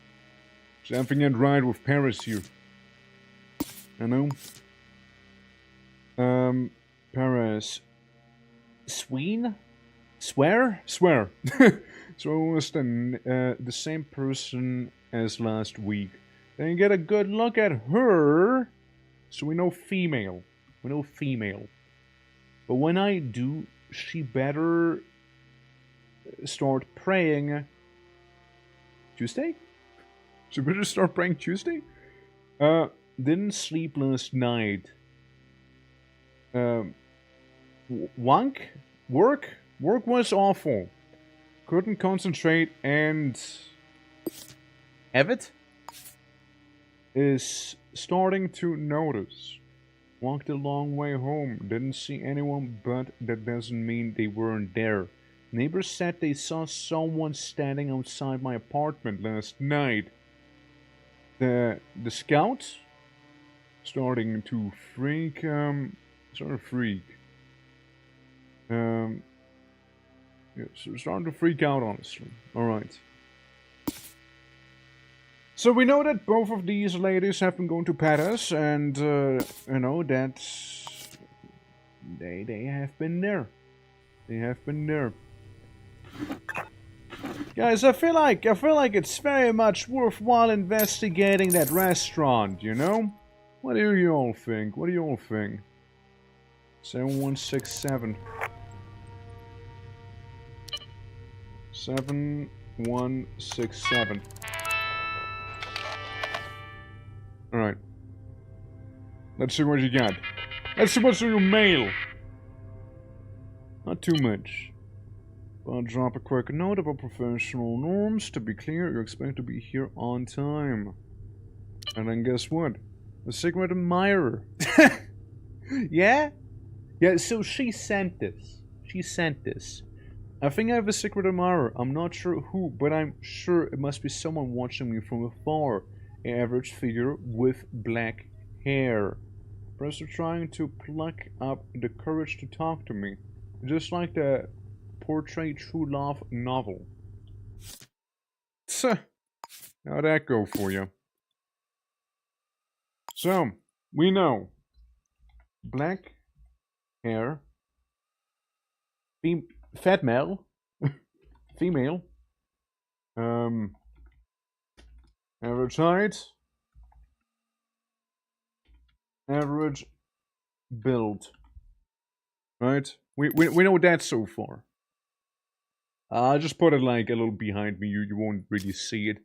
Something ain't right with Paris here. I know. Paris. Sween? Swear? Swear. So it was the same person as last week. Then you get a good look at her. So we know female. We know female. But when I do, she better start praying Tuesday? She better start praying Tuesday? Didn't sleep last night. Wank? Work? Work was awful. Couldn't concentrate and... Evit? Is starting to notice. Walked a long way home. Didn't see anyone, but that doesn't mean they weren't there. Neighbors said they saw someone standing outside my apartment last night. The scout starting to freak, sort of freak. Yeah, so starting to freak out, honestly. Alright. So we know that both of these ladies have been going to Paris, and, you know, that they have been there. They have been there. Guys, I feel like it's very much worthwhile investigating that restaurant, you know? What do you all think? What do you all think? 7167. 7167. Alright. Let's see what you got. Let's see what's in your mail. Not too much. But I'll drop a quick note about professional norms. To be clear, you expect to be here on time. And then guess what? A secret admirer. Yeah? Yeah, so she sent this. She sent this. I think I have a secret admirer. I'm not sure who, but I'm sure it must be someone watching me from afar. An average figure with black hair. Perhaps they're trying to pluck up the courage to talk to me. Just like the Portray True Love novel. How'd that go for you? So, we know. Black hair. Fat male. Female. Average height. Average build. Right? We know that so far. I'll just put it like a little behind me, you won't really see it.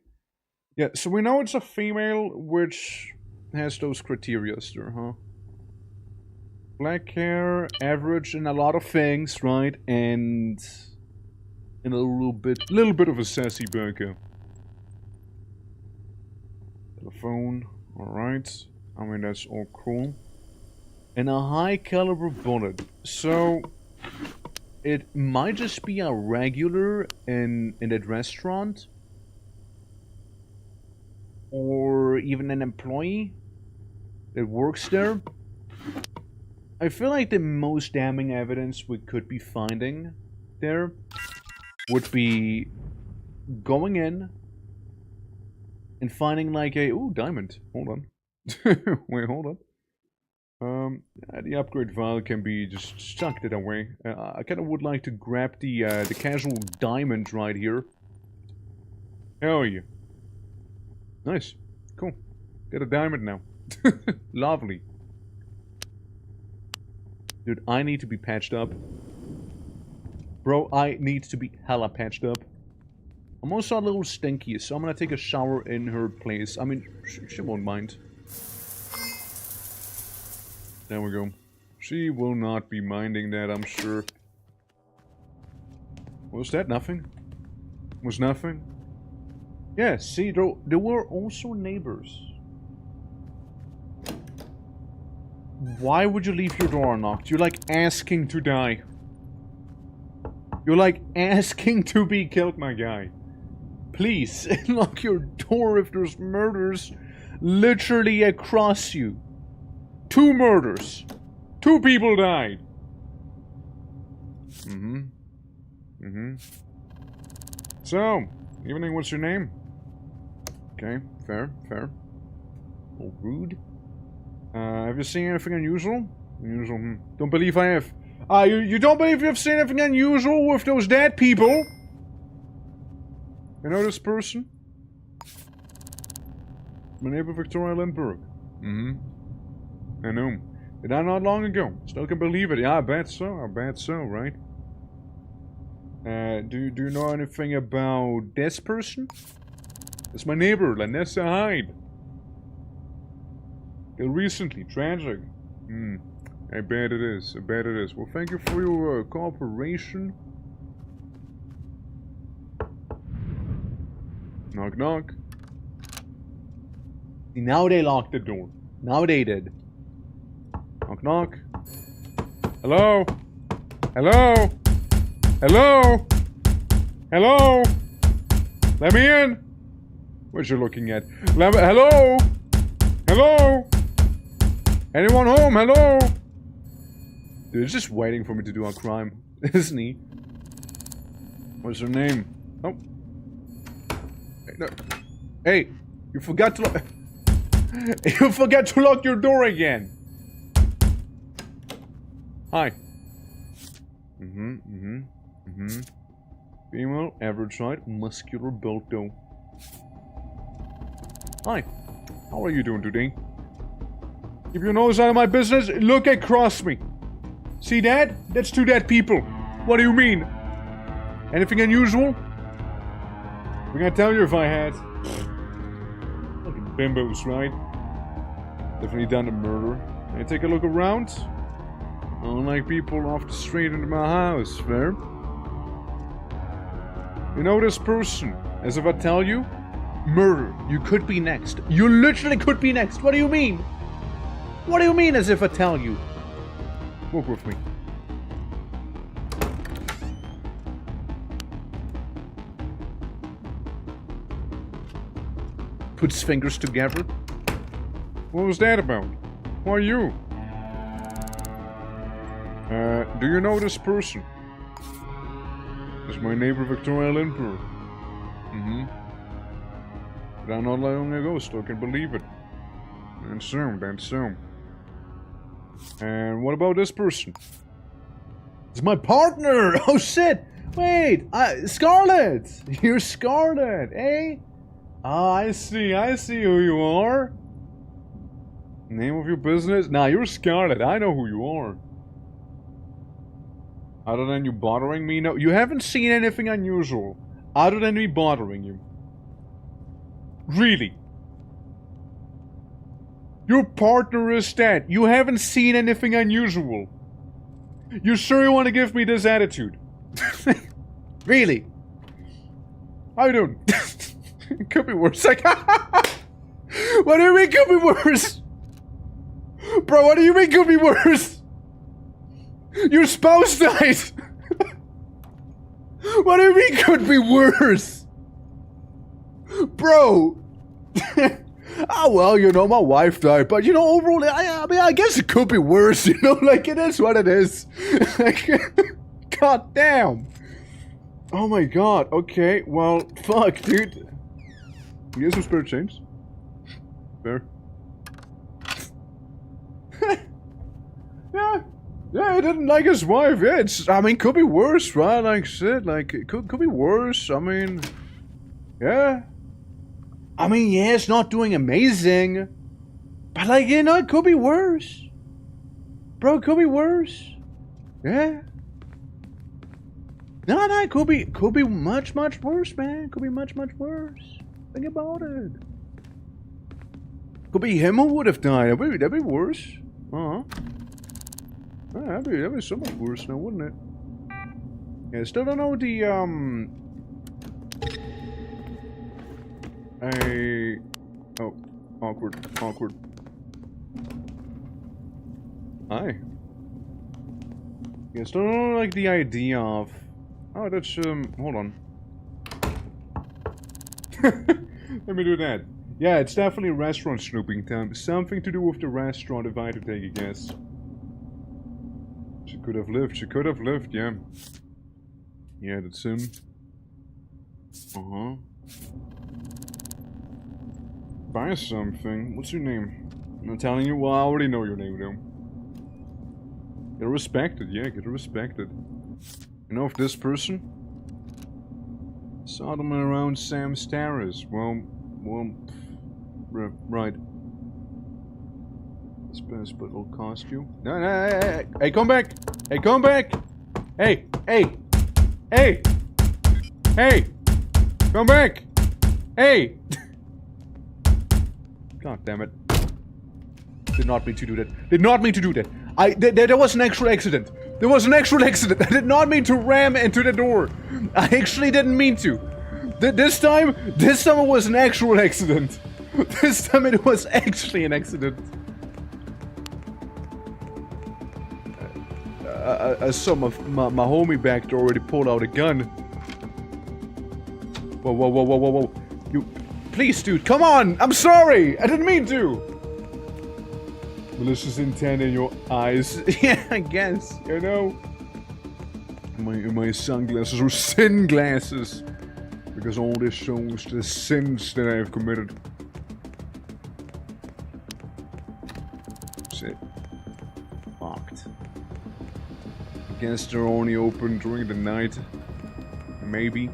Yeah, so we know it's a female which has those criteria there, huh? Black hair, average in a lot of things, right? And a little bit of a sassy burger. Telephone, alright. I mean, that's all cool. And a high caliber bullet. So, it might just be a regular in that restaurant. Or even an employee that works there. I feel like the most damning evidence we could be finding there would be going in and finding like a... Ooh, diamond. Hold on. Wait, hold on. The upgrade file can be just chucked it away. I kind of would like to grab the casual diamond right here. Hell yeah. Nice. Cool. Get a diamond now. Lovely. Dude, I need to be patched up. Bro, I need to be hella patched up. I'm also a little stinky, so I'm gonna take a shower in her place. I mean, she won't mind. There we go. She will not be minding that, I'm sure. Was that nothing? Was nothing? Yeah, see, there were also neighbors. Why would you leave your door unlocked? You're like asking to die. You're like asking to be killed, my guy. Please, lock your door if there's murders literally across you. 2 murders. 2 people died. So, evening, what's your name? Okay, fair. Oh, rude. Have you seen anything unusual? Unusual, Don't believe I have. You don't believe you've seen anything unusual with those dead people? You know this person? My neighbor Victoria Lindbergh. I know. Did I not long ago? Still can believe it. Yeah, I bet so, right? Do you know anything about this person? It's my neighbor, Lanessa Hyde. Till recently, tragic. I bet it is. Well, thank you for your cooperation. Knock, knock. Now they locked the door. Now they did. Knock, knock. Hello? Hello? Hello? Hello? Let me in. What you looking at? Hello? Hello? Anyone home? Hello? Dude, he's just waiting for me to do a crime, isn't he? What's her name? Oh. Hey, no. Hey, you forgot to lock... You forgot to lock your door again. Hi. Female, average height, muscular build though. Hi. How are you doing today? Keep your nose out of my business. Look across me. See that? That's 2 dead people. What do you mean? Anything unusual? We're gonna tell you if I had. Fucking bimbos, right? Definitely done a murder. Can I take a look around? I don't like people off the street into my house, fair? You know this person? As if I tell you? Murder. You could be next. You literally could be next. What do you mean? What do you mean as if I tell you? Walk with me. Puts fingers together. What was that about? Who are you? Do you know this person? It's my neighbor Victoria Lindbergh. But I not long ago, still can believe it. And soon. And what about this person? It's my partner! Oh shit! Wait! Scarlet! You're Scarlet, eh? Ah, I see who you are. Name of your business? Nah, you're Scarlet, I know who you are. Other than you bothering me? No, you haven't seen anything unusual. Other than me bothering you. Really? Your partner is dead. You haven't seen anything unusual. You sure you want to give me this attitude? Really? How you doing? It could be worse. Like, what do you mean could be worse? Bro, what do you mean could be worse? Your spouse died! What do you mean could be worse? Bro! Oh, well, you know, my wife died, but, you know, overall, I mean, I guess it could be worse, you know? Like, it is what it is. Like, god damn! Oh my god, okay, well, fuck, dude. You get some spare change? Fair. Yeah, he didn't like his wife. Yeah, it's, I mean, could be worse, right? Like shit, like, it could be worse. I mean, yeah. I mean, yeah, it's not doing amazing. But, like, you know, it could be worse. Bro, it could be worse. Yeah. No, it could be much worse, man. Could be much worse. Think about it. Could be him who would have died. That'd be worse. Uh-huh. Yeah, that'd be so much worse now, wouldn't it? Yeah, still don't know the oh, awkward. Hi. Yeah, still don't like the idea of. Oh, that's hold on. Let me do that. Yeah, it's definitely restaurant snooping time. Something to do with the restaurant if I had to take a guess. She could have lived, yeah. Yeah, that's him. Uh-huh. Buy something. What's your name? I'm not telling you, well, I already know your name, though. Get respected, yeah, get respected. You know of this person? Saw them around Sam's Terrace. Well, right. This but it'll cost you. No, hey, come back! Hey, come back! Hey! Come back! Hey! God damn it. Did not mean to do that. Did not mean to do that. There was an actual accident. There was an actual accident. I did not mean to ram into the door. I actually didn't mean to. This time it was an actual accident. This time it was actually an accident. I saw my homie back there already pulled out a gun. Whoa. You, please, dude, come on! I'm sorry! I didn't mean to! Malicious intent in your eyes. Yeah, I guess, you know? My sunglasses or sin glasses. Because all this shows the sins that I have committed. Shit. Locked. I guess they're only open during the night. Maybe.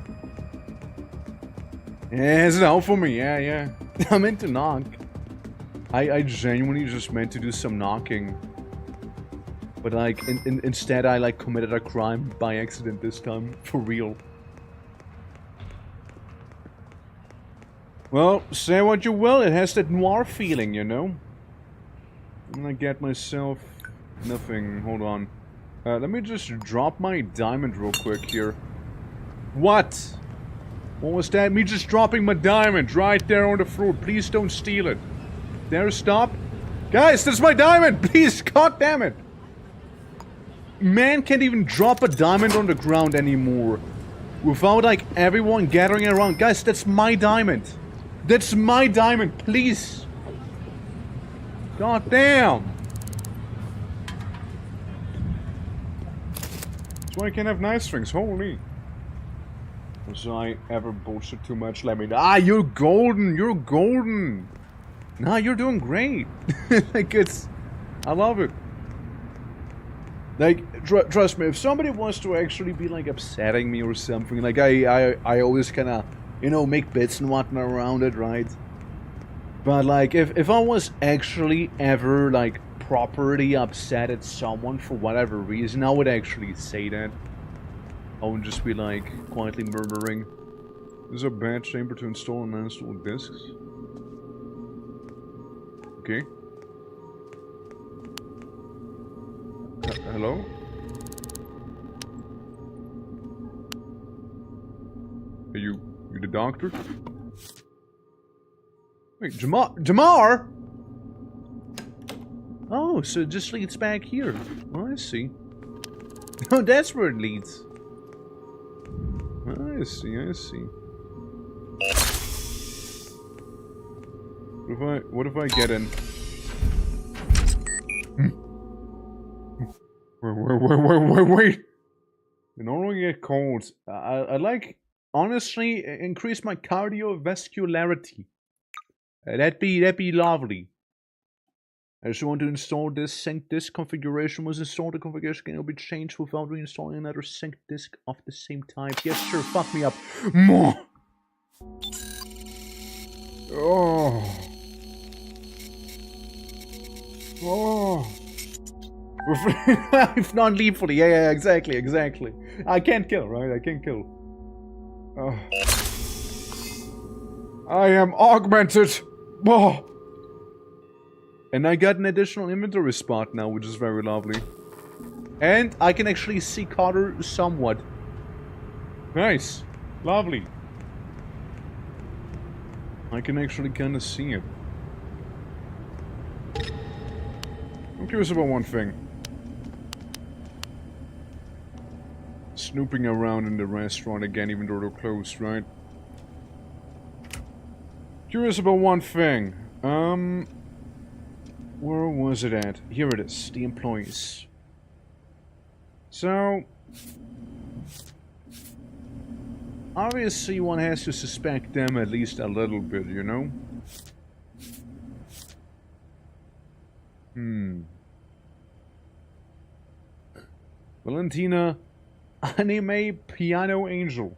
Yeah, is it out for me? Yeah. I meant to knock. I genuinely just meant to do some knocking. But like, instead I like committed a crime by accident this time. For real. Well, say what you will, it has that noir feeling, you know? I'm gonna get myself... nothing, hold on. Let me just drop my diamond real quick here. What? What was that? Me just dropping my diamond right there on the floor. Please don't steal it. There, stop. Guys, that's my diamond! Please, god damn it! Man can't even drop a diamond on the ground anymore. Without, like, everyone gathering around. Guys, that's my diamond. That's my diamond, please. God damn. That's why I can't have nice things, holy. Was I ever bullshit too much? Let me know. Ah, you're golden, you're golden. Nah, you're doing great. Like, it's... I love it. Like, trust me, if somebody wants to actually be, like, upsetting me or something, like, I always kind of, you know, make bits and whatnot around it, right? But, like, if I was actually ever, like, properly upset at someone for whatever reason, I would actually say that. I would just be, like, quietly murmuring. This is a bad chamber to install and uninstall disks. Okay. Hello? Are you the doctor? Wait, Jamar? Oh, so it just leads back here. Oh, I see. Oh, that's where it leads. I see. What if I get in? Wait. You normally get colds. I like, honestly, increase my cardiovascularity. That'd be lovely. I just want to install this sync disk configuration. Was installed, the configuration can be changed without reinstalling another sync disk of the same type. Yes, sure, fuck me up. More. Oh. If non-lethally, yeah, exactly. I can't kill, right? I can't kill. I am augmented! Oh. And I got an additional inventory spot now, which is very lovely. And I can actually see Carter somewhat. Nice. Lovely. I can actually kind of see it. I'm curious about one thing. Snooping around in the restaurant again, even though they're closed, right? Curious about one thing. Where was it at? Here it is, the employees. So, obviously one has to suspect them at least a little bit, you know? Valentina, anime piano angel.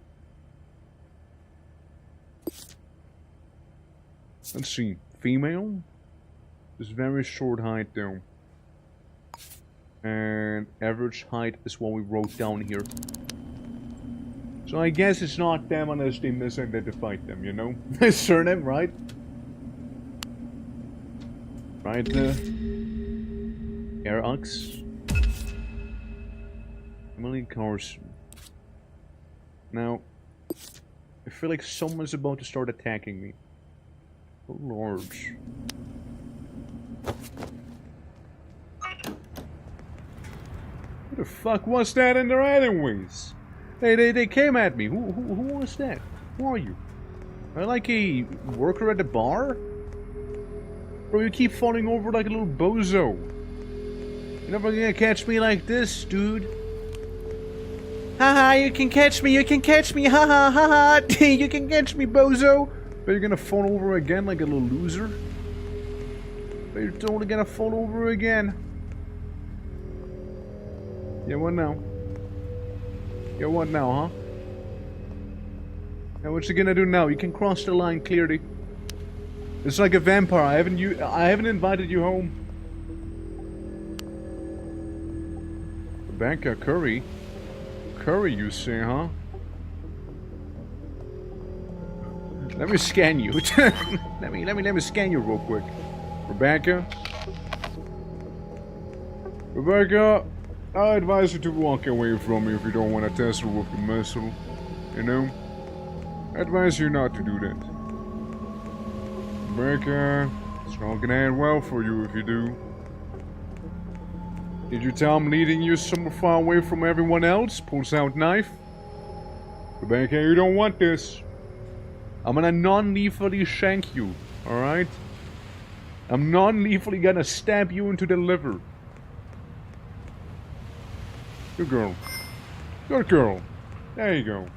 Let's see, female? Just very short height though. And average height is what we wrote down here. So I guess it's not them unless they misidentified them, you know? Surname, right? Right, Airux. Emily Carson. Now, I feel like someone's about to start attacking me. Oh lord. What the fuck was that in there anyways? They came at me. Who was that? Who are you? Are you like a worker at the bar? Bro, you keep falling over like a little bozo. You're never gonna catch me like this, dude. Haha, you can catch me, haha, haha, you can catch me, bozo. But you're gonna fall over again like a little loser? But you're totally gonna fall over again. Yeah, what now? Yeah, what now, huh? Now what you gonna do now? You can cross the line clearly. It's like a vampire. I haven't invited you home. Rebecca Curry. Curry, you say, huh? Let me scan you. let me scan you real quick. Rebecca. Rebecca, I advise you to walk away from me if you don't want to test her with the muscle. You know? I advise you not to do that. Rebecca, it's not gonna end well for you if you do. Did you tell I'm leading you somewhere far away from everyone else? Pulls out knife. Rebecca, you don't want this. I'm gonna non-lethally shank you, alright? I'm non-lethally gonna stab you into the liver. Good girl. Good girl. There you go.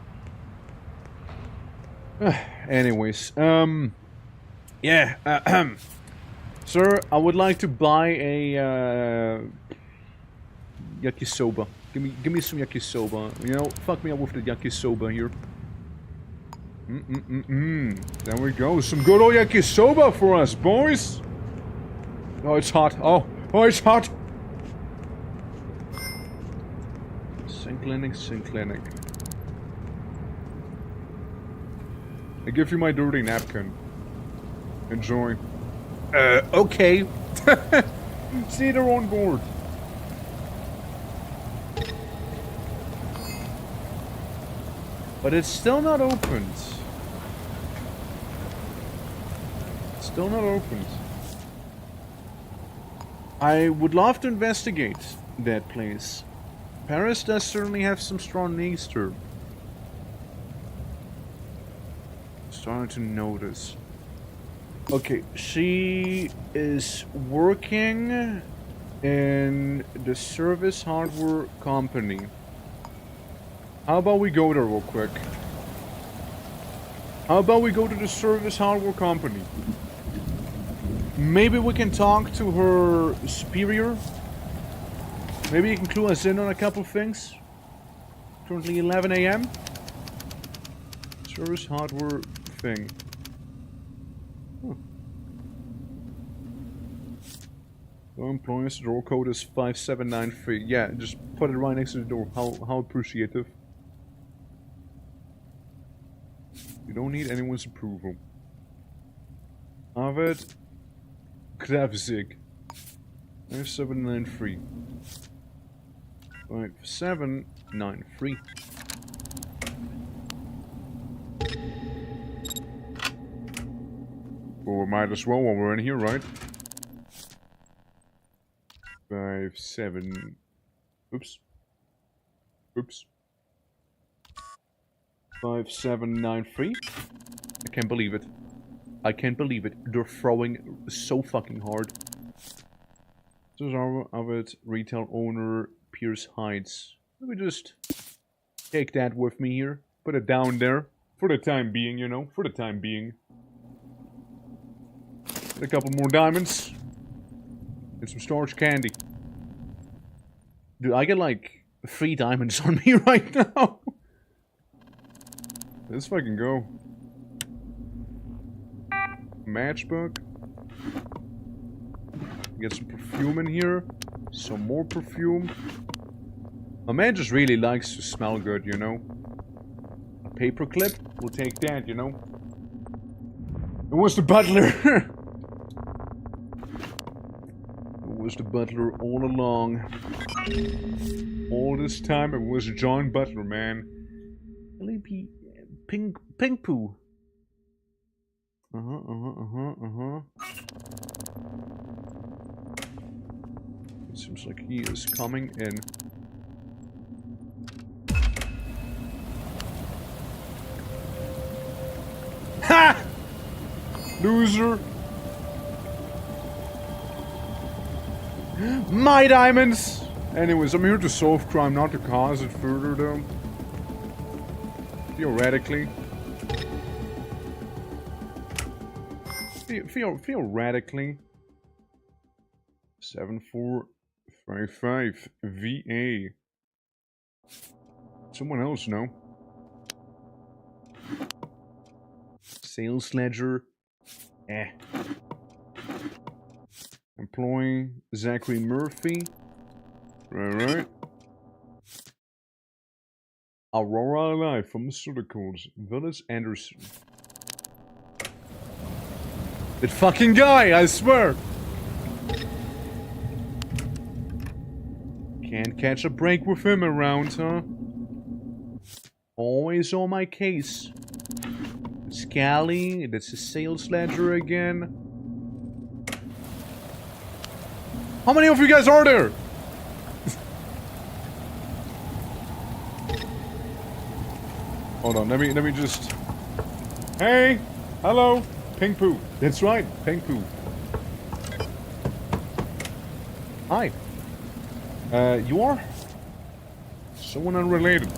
Anyways, yeah, sir, I would like to buy a, yakisoba. Give me some yakisoba. You know, fuck me up with the yakisoba here. There we go. Some good old yakisoba for us, boys. Oh, it's hot. Oh, it's hot. Sink clinic. I give you my dirty napkin. Enjoy. Okay. See, they're on board. But it's still not opened. Still not opened. I would love to investigate that place. Paris does certainly have some strong links to her. Starting to notice. Okay, she is working in the service hardware company. How about we go there real quick? How about we go to the service hardware company? Maybe we can talk to her superior. Maybe you can clue us in on a couple things. Currently 11 AM. Service hardware thing. Huh. Employees, door code is 5793. Yeah, just put it right next to the door. How appreciative. You don't need anyone's approval. Arvid Kravzik. 5793. 5793. Well, we might as well while we're in here, right? 57. Oops. Oops. 5793. I can't believe it. I can't believe it. They're throwing so fucking hard. This is our Arvid retail owner, Pierce Heights. Let me just take that with me here. Put it down there. For the time being, you know. For the time being. Get a couple more diamonds. And some storage candy. Dude, I get like 3 diamonds on me right now. Let's fucking go. Matchbook. Get some perfume in here. Some more perfume. My man just really likes to smell good, you know. A paperclip? We'll take that, you know. It was the butler. It was the butler all along. All this time it was John Butler, man. LAP pink poo. It seems like he is coming in. Ha! Loser! My diamonds! Anyways, I'm here to solve crime, not to cause it further, though. Theoretically. Theoretically. 7455 VA. Someone else, no? Sales ledger. Employee Zachary Murphy. Right. Aurora Life Pharmaceuticals. Willis Anderson. That fucking guy, I swear! Can't catch a break with him around, huh? Always on my case. Scally, that's a sales ledger again. How many of you guys are there? Hold on, let me just... Hey! Hello! Pink poo. That's right, pink poo. Hi. You are? Someone unrelated.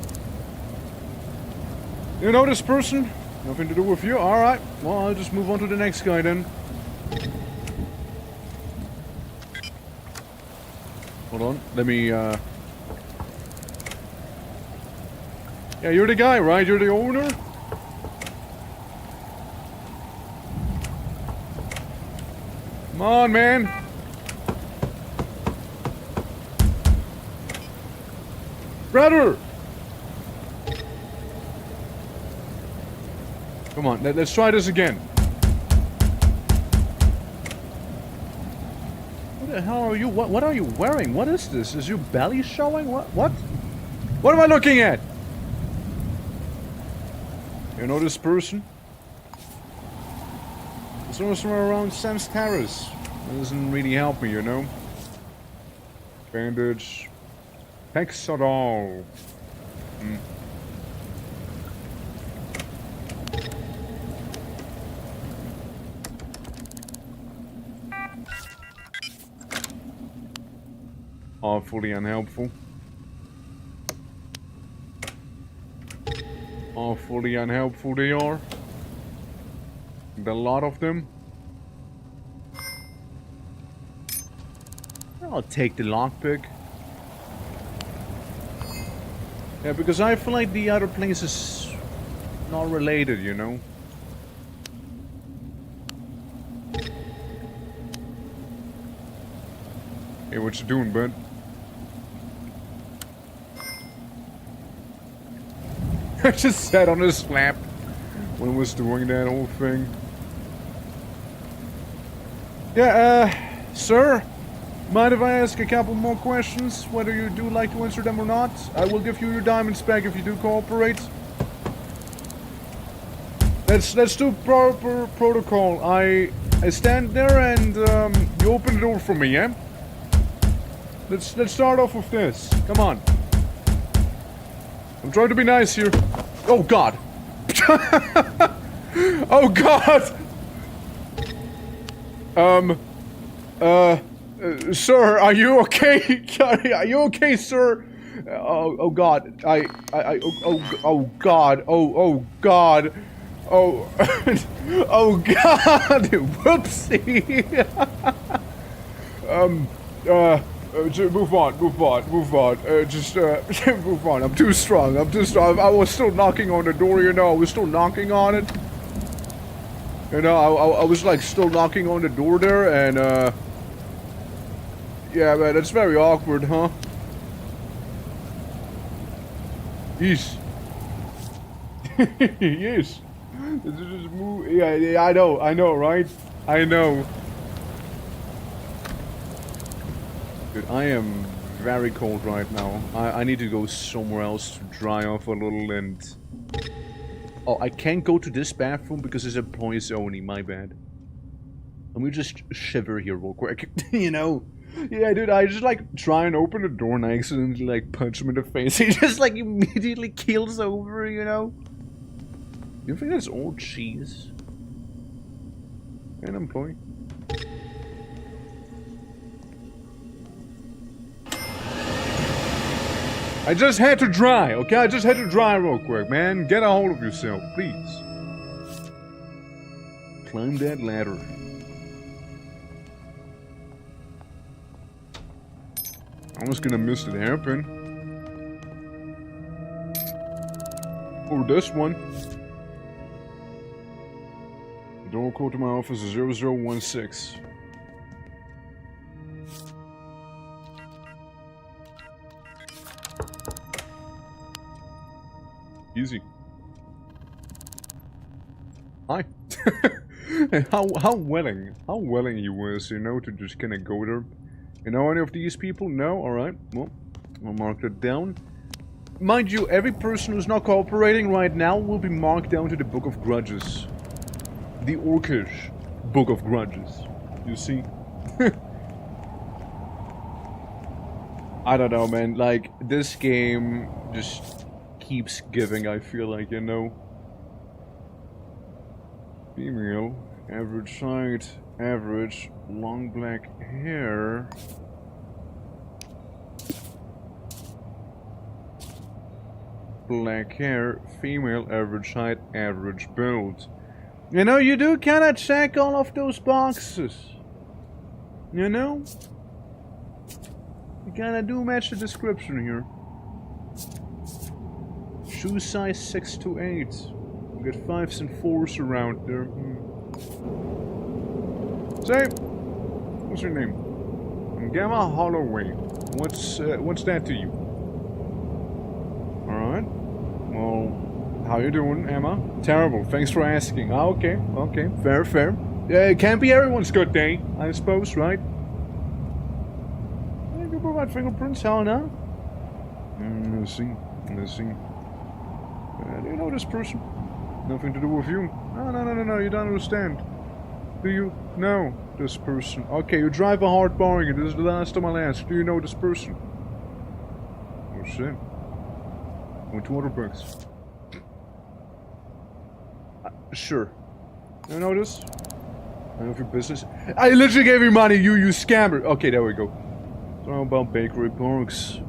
You know this person? Nothing to do with you? Alright. Well, I'll just move on to the next guy then. Hold on. Let me, Yeah, you're the guy, right? You're the owner? Come on, man. Brother! Come on, let's try this again. What the hell are you? What are you wearing? What is this? Is your belly showing? What? What am I looking at? You know this person? It's almost somewhere around Sam's Terrace. That doesn't really help me, you know? Bandage. Hexadol. Awfully unhelpful. Awfully unhelpful they are. And a lot of them. I'll take the lockpick. Yeah, because I feel like the other place is not related, you know? Hey, what you doing, bud? I just sat on his lap when I was doing that whole thing. Yeah, sir? Mind if I ask a couple more questions? Whether you do like to answer them or not? I will give you your diamonds back if you do cooperate. Let's do proper protocol. I stand there and you open the door for me, yeah? Let's start off with this. Come on. I'm trying to be nice here. Oh God. Oh God. Sir, are you okay? Are you okay, sir? Oh God. Oh God. Oh God. Oh, oh God! Whoopsie! Move on. Just move on. I'm too strong. I was still knocking on the door, you know. I was still knocking on it. You know, I was like still knocking on the door there, and yeah, man, that's very awkward, huh? Yes. Yes. Just move. Yeah, I know, right? I know. Dude, I am very cold right now. I need to go somewhere else to dry off a little and... Oh, I can't go to this bathroom because it's employees only, my bad. Let me just shiver here real quick, you know? Yeah, dude, I just like try and open the door and I accidentally like punch him in the face. He just like immediately keels over, you know? You think that's old cheese? An employee. I just had to dry, okay? I just had to dry real quick, man. Get a hold of yourself, please. Climb that ladder. I was gonna miss the hairpin. Or this one. The door code to my office is 0016. Easy. Hi. how willing he was, you know, to just kinda go there. You know any of these people? No? Alright. Well, I'll mark that down. Mind you, every person who's not cooperating right now will be marked down to the Book of Grudges. The Orcish Book of Grudges. You see? I don't know, man. Like, this game just keeps giving, I feel like, you know. Female, average height, average, long black hair. Black hair, female, average height, average build. You know, you do kinda check all of those boxes. You know? You kinda do match the description here. Shoe size 6 to 8. We got 5s and 4s around there. Say, what's your name? I'm Gamma Holloway. What's that to you? Alright. Well, how you doing, Emma? Terrible. Thanks for asking. Ah, okay. Fair. Yeah, it can't be everyone's good day, I suppose, right? You can provide fingerprints, how now? Let's see. Do you know this person? Nothing to do with you. No, you don't understand. Do you know this person? Okay, you drive a hard bargain. This is the last time I'll ask. Do you know this person? Oh shit. Only $200. Sure. You know this? None of your business. I literally gave you money, you scammer! Okay, there we go. So how about bakery parks?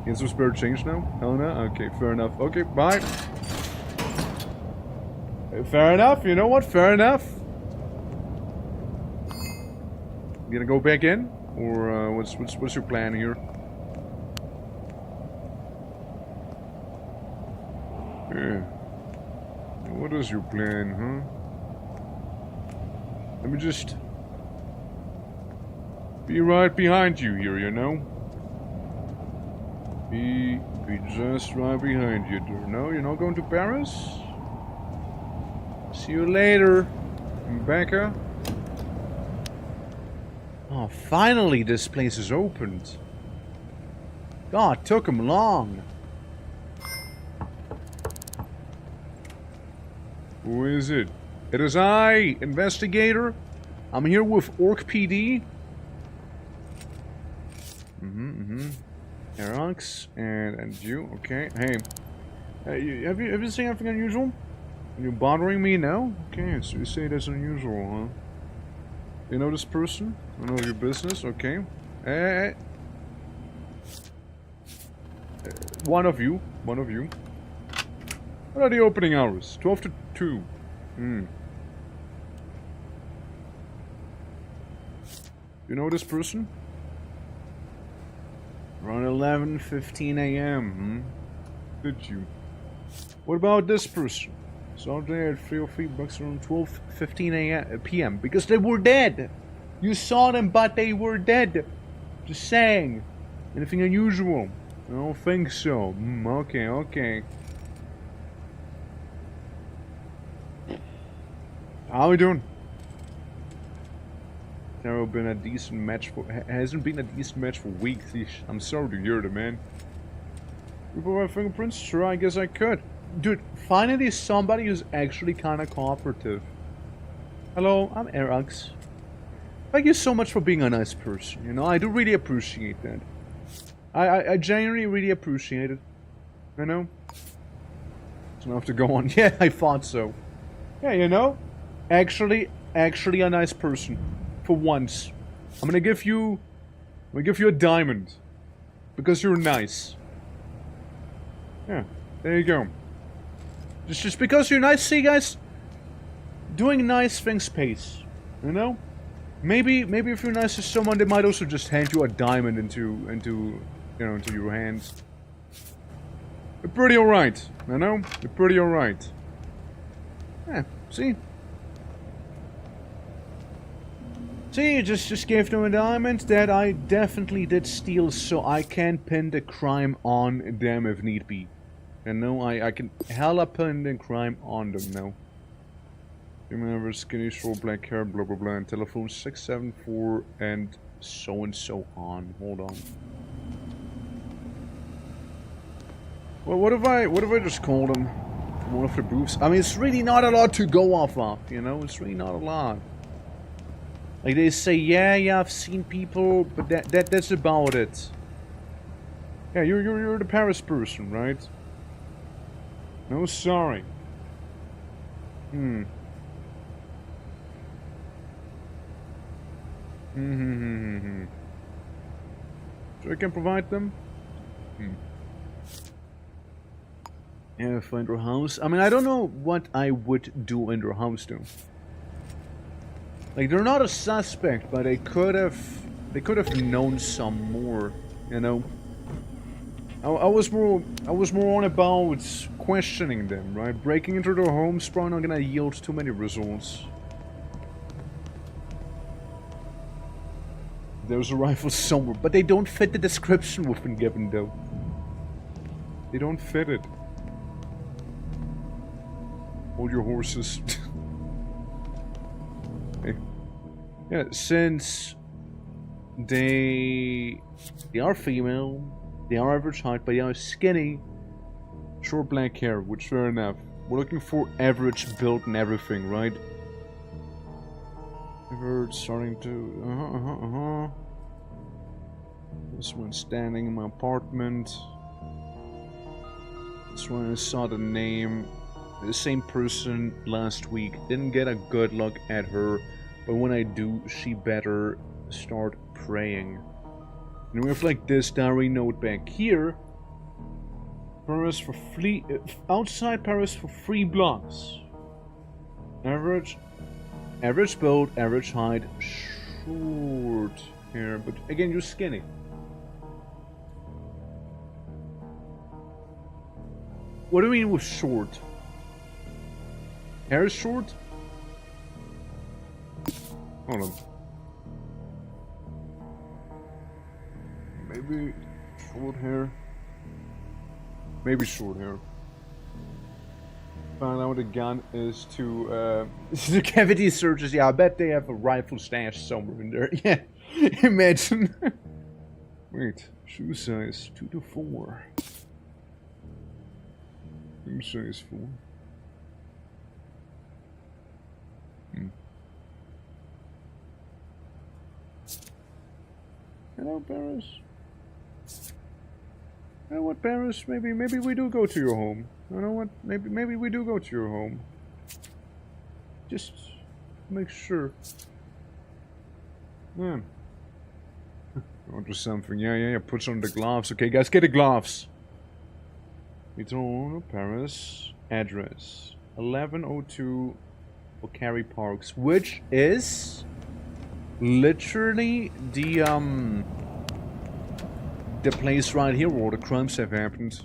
Get some spare change now? Hell no? Okay, fair enough. Okay, bye. Fair enough, you know what? Fair enough. You gonna go back in? Or what's your plan here? What is your plan, huh? Let me just be right behind you here, you know? Be just right behind you, dear. No, you're not going to Paris? See you later, Becca. Oh, finally this place is opened. God, it took him long. Who is it? It is I, investigator. I'm here with Orc PD. Erox, And you, okay. Hey, have you seen anything unusual? Are you bothering me now? Okay, so you say that's unusual, huh? You know this person? I know your business, okay. Hey. One of you. What are the opening hours? 12 to 2. You know this person? around 11:15 a.m. Did you? What about this person? Saw they had 3 or 3 bucks around 12:15 p.m. because they were dead. You saw them, but they were dead. Just saying. Anything unusual? I don't think so. Okay. How are we doing? Hasn't been a decent match for weeks. I'm sorry to hear that, man. You provide fingerprints? Sure, I guess I could. Dude, finally somebody who's actually kind of cooperative. Hello, I'm Erox. Thank you so much for being a nice person. You know, I do really appreciate that. I genuinely really appreciate it. You know? So I have to go on. Yeah, I thought so. Yeah, you know? Actually a nice person. For once. I'm gonna give you a diamond. Because you're nice. Yeah, there you go. Just because you're nice, see guys? Doing nice things pays. You know? Maybe if you're nice to someone, they might also just hand you a diamond into your hands. You're pretty alright, you know? You're pretty alright. Yeah, see? See, you just gave them a diamond that I definitely did steal, so I can pin the crime on them if need be. And no, I can hella pin the crime on them now. Remember, skinny, short, black hair, blah blah blah, and telephone 674 and so on. Hold on. Well, what if I just called him from one of the booths? I mean, it's really not a lot to go off of, you know? It's really not a lot. Like, they say, yeah, I've seen people, but that's about it. Yeah, you're the Paris person, right? No, sorry. So I can provide them? Yeah, find her house. I mean, I don't know what I would do in their house, though. Like, they're not a suspect, but they could have known some more, you know. I was more on about questioning them, right? Breaking into their homes probably not gonna yield too many results. There's a rifle somewhere, but they don't fit the description we've been given, though. They don't fit it. Hold your horses. Hey. Yeah, since they are female, they are average height, but they are skinny, short black hair, which fair enough. We're looking for average build and everything, right? Ever starting to This one's standing in my apartment. This one I saw the name. The same person last week. Didn't get a good look at her, but when I do, she better start praying. And we have like this diary note back here. Paris for free, outside Paris for 3 blocks. Average build, average height, short hair, but again, you're skinny. What do you mean with short? Hair is short? Hold on. Maybe short hair. Maybe short hair. Find out what a gun is to, The cavity searches, yeah, I bet they have a rifle stash somewhere in there. Yeah, imagine. Wait, shoe size 2 to 4. Shoe size 4. Hello, Paris. You know what, Paris? Maybe we do go to your home. You know what? Maybe we do go to your home. Just make sure. Yeah. Order something. Yeah. Puts on the gloves. Okay, guys, get the gloves. Return Paris. Address 1102 O'Carry Parks, which is literally the place right here where the crimes have happened.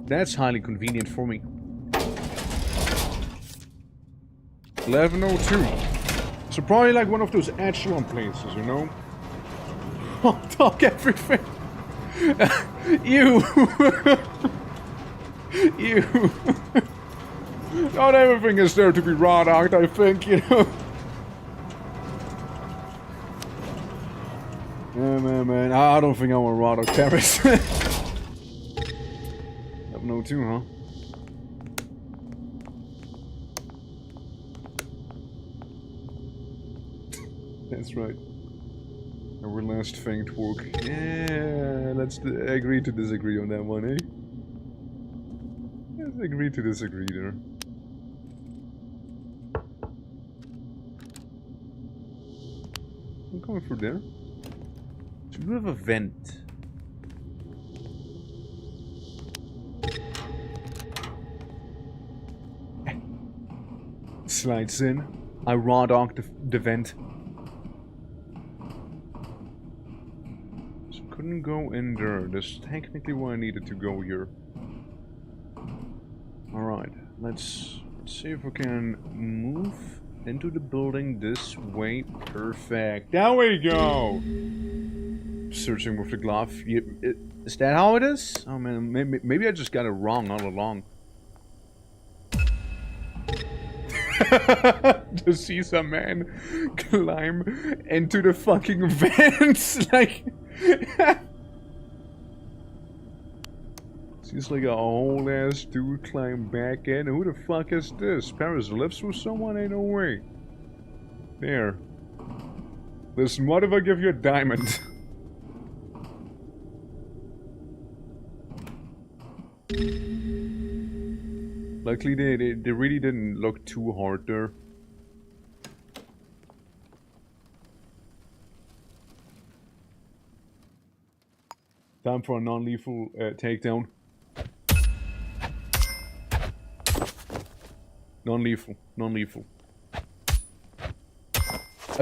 That's highly convenient for me. 1102. So probably like one of those echelon places, you know? Hot dog everything. You. You. Not everything is there to be raw dogged, I think, you know? Yeah, man. I don't think I want raw dog Paris. 1102, huh? That's right. Our last thing to work. Yeah, let's agree to disagree on that one, eh? Let's agree to disagree there. I'm coming through there. Should we have a vent? Slides in. I raw dogged the vent. Couldn't go in there. That's technically why I needed to go here. Alright, let's see if we can move into the building this way. Perfect. There we go! Searching with the glove. Is that how it is? Oh man, maybe I just got it wrong all along. To see some man climb into the fucking vents, like... Seems like a whole ass dude climb back in. Who the fuck is this? Paris lives with someone? Ain't no way. There. Listen, what if I give you a diamond? Luckily they really didn't look too hard there. Time for a non-lethal takedown. Non-lethal. Non-lethal. I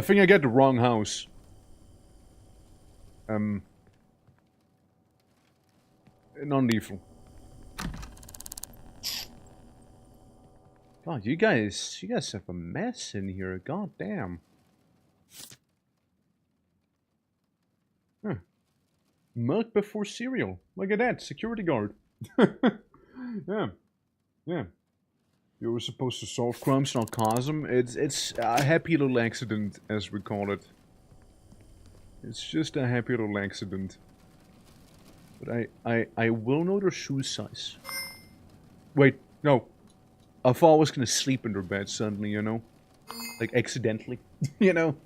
think I get the wrong house. Non-lethal. God, you guys have a mess in here. God damn. Huh. Milk before cereal. Look at that, security guard. Yeah. You were supposed to solve crimes, not cause them. It's a happy little accident, as we call it. It's just a happy little accident. But I will know their shoe size. wait, no. I thought I was gonna sleep in their bed suddenly, you know? Like, accidentally. You know?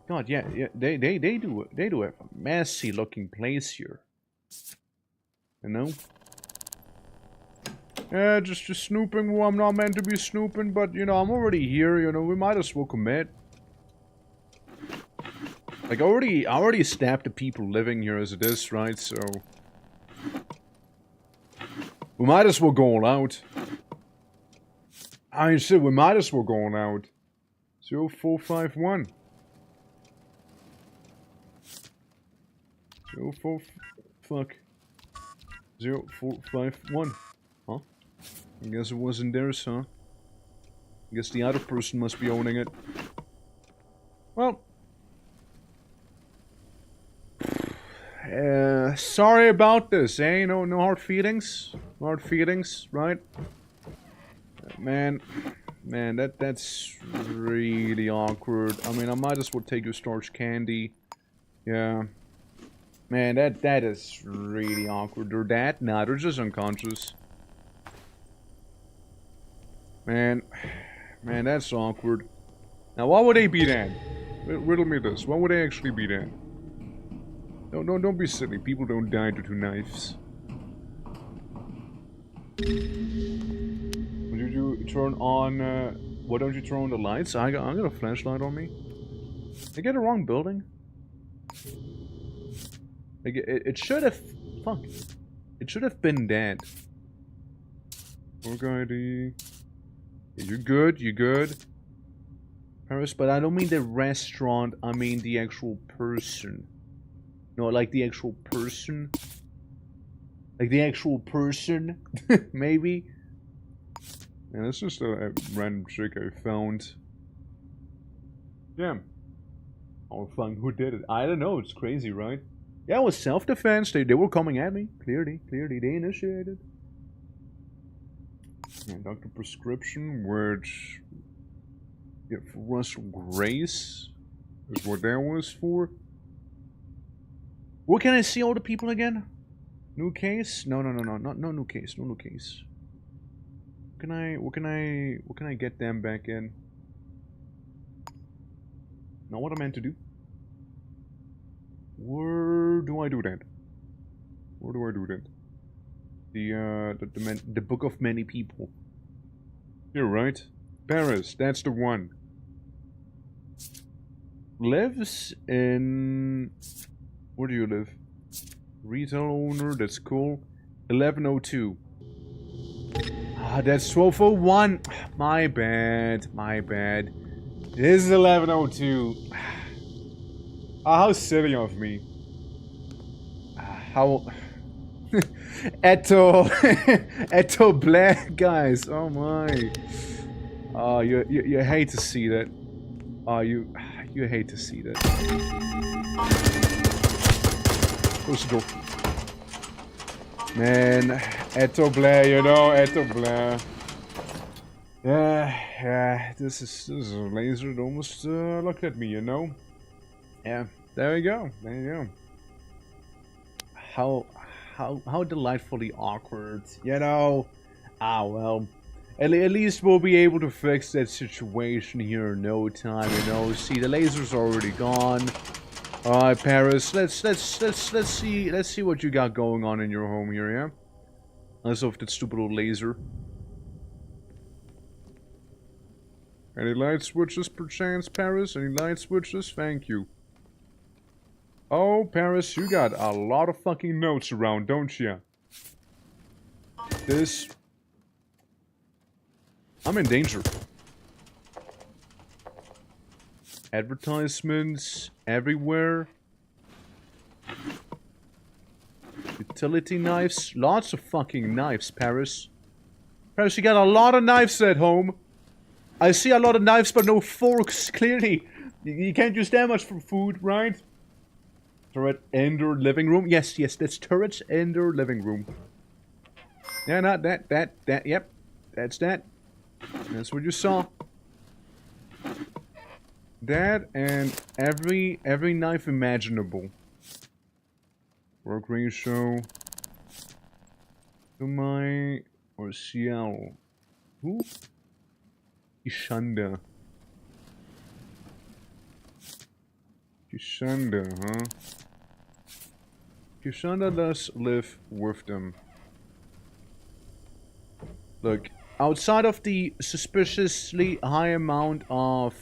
God, yeah, they do have a messy looking place here. You know? Yeah, just snooping where I'm not meant to be snooping, but, you know, I'm already here, you know, we might as well commit. Like, I already stabbed the people living here as it is, right? So... we might as well go all out. I said we might as well go all out. 0451. 04... fuck. 0451. Huh? I guess it wasn't theirs, huh? I guess the other person must be owning it. Well. Sorry about this, eh? No hard feelings? No hard feelings, right? Man, that's really awkward. I mean, I might as well take your storage candy. Yeah. Man, that is really awkward. They're dead? Nah, they're just unconscious. Man, that's awkward. Now, what would they be then? Riddle me this. What would they actually be then? No, don't be silly. People don't die due to knives. Would you turn on, why don't you turn on the lights? I got a flashlight on me. Did I get the wrong building? Like, it should have... Fuck. It should have been dead. Okay, you're good. Paris, but I don't mean the restaurant, I mean the actual person. No, like the actual person. Like the actual person, maybe? Yeah, that's just a random trick I found. Yeah. Oh, fuck, who did it? I don't know, it's crazy, right? Yeah, it was self-defense. They were coming at me. Clearly, they initiated. Yeah, Dr. Prescription, which... Yeah, for Russell Grace is what that was for. Where can I see all the people again? New case? No, not new case. No new case. What can I get them back in? Not what I meant to do. Where do I do that? Where do I do that? The book of many people. You're right. Paris, that's the one. Lives in... Where do you live? Retail owner, that's cool. 1102. Ah, that's 1201. My bad. It is 1102. How silly of me. How... Eto Black, guys. Oh my. Oh, you hate to see that. Oh, you hate to see that. Close the door. Man, Eto Blair, you know, Eto Blair. Yeah, this is a laser that almost looked at me, you know? Yeah, there you go. How delightfully awkward, you know? Ah, well. At least we'll be able to fix that situation here in no time, you know. See, the laser's already gone. All right, Paris. Let's see what you got going on in your home here, yeah. Let's off that stupid old laser. Any light switches, perchance, Paris? Any light switches? Thank you. Oh, Paris, you got a lot of fucking notes around, don't you? This... I'm in danger. Advertisements everywhere. Utility knives. Lots of fucking knives, Paris. Paris, you got a lot of knives at home. I see a lot of knives, but no forks, clearly. You can't use that much for food, right? Turret in their living room. Yes, that's turrets in their living room. Yeah, not that, yep. That's that. That's what you saw. That and every knife imaginable. Work ratio. To my or Ciel. Who? Ishanda. Kishanda, huh? Kishanda does live with them. Look, outside of the suspiciously high amount of...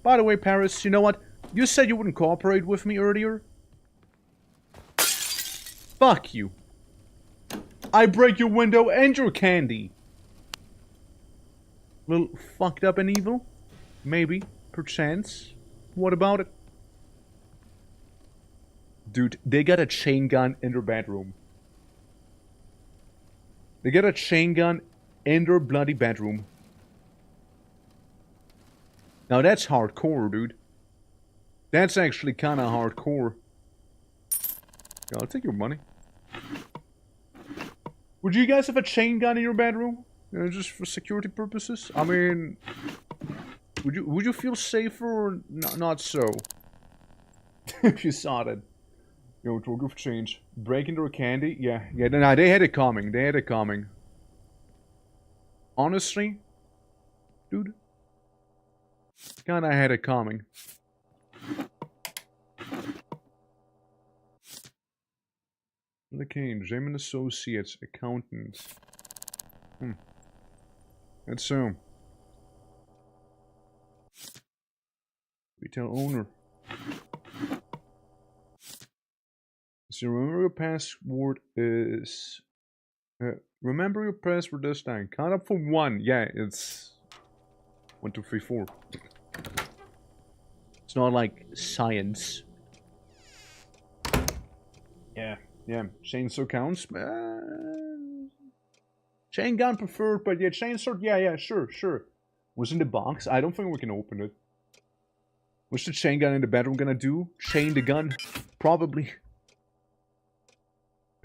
By the way, Paris, you know what? You said you wouldn't cooperate with me earlier. Fuck you. I break your window and your candy. Little fucked up and evil? Maybe. Perchance. What about it? Dude, they got a chain gun in their bedroom. They got a chain gun in their bloody bedroom. Now that's hardcore, dude. That's actually kind of hardcore. Yeah, I'll take your money. Would you guys have a chain gun in your bedroom? Just for security purposes? I mean, would you feel safer or not so? If you saw that. Yo, talk of change. Breaking their candy? Yeah, nah, they had it coming. They had it coming. Honestly, dude, kinda had it coming. Okay, Jamin Associates, accountant. That's so. Retail owner. So remember your password is... remember your password this time. Count up from 1. Yeah, it's... 1, 2, 3, 4. It's not like science. Yeah, chainsaw counts. Chain gun preferred, but yeah, chainsaw, yeah, sure. Was in the box. I don't think we can open it. What's the chain gun in the bedroom gonna do? Chain the gun? Probably.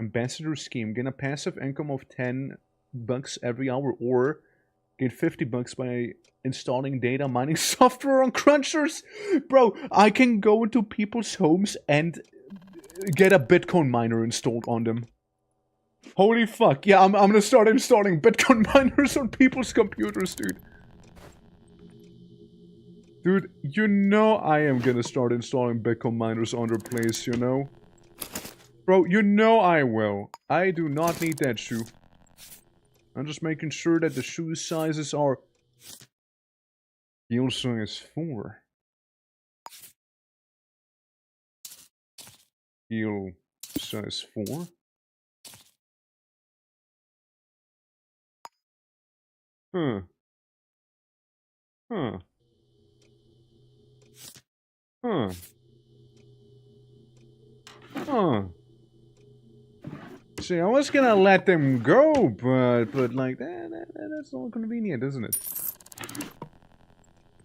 Ambassador scheme. Get a passive income of $10 every hour, or get $50 by installing data mining software on crunchers. Bro, I can go into people's homes and get a Bitcoin miner installed on them. Holy fuck. Yeah, I'm gonna start installing Bitcoin miners on people's computers, dude. Dude, you know I am gonna start installing Bitcoin miners on their place, you know? Bro, you know I will. I do not need that shoe. I'm just making sure that the shoe sizes are... Heel size 4. Heel size 4. Huh. See, I was gonna let them go, but like, that's not convenient, isn't it?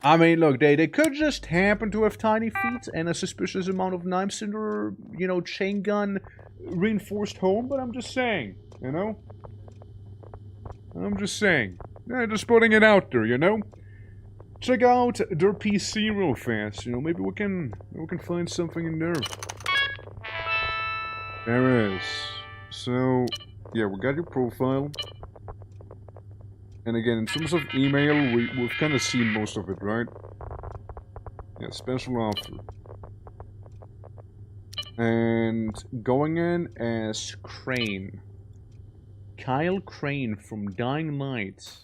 I mean, look, they could just happen to have tiny feet and a suspicious amount of knives in their, you know, chain gun reinforced home, but I'm just saying, you know? I'm just saying. Yeah, just putting it out there, you know? Check out their PC real fast, you know, maybe we can find something in there. There is. So, yeah, we got your profile. And again, in terms of email, we've kind of seen most of it, right? Yeah, special offer. And going in as Crane. Kyle Crane from Dying Light.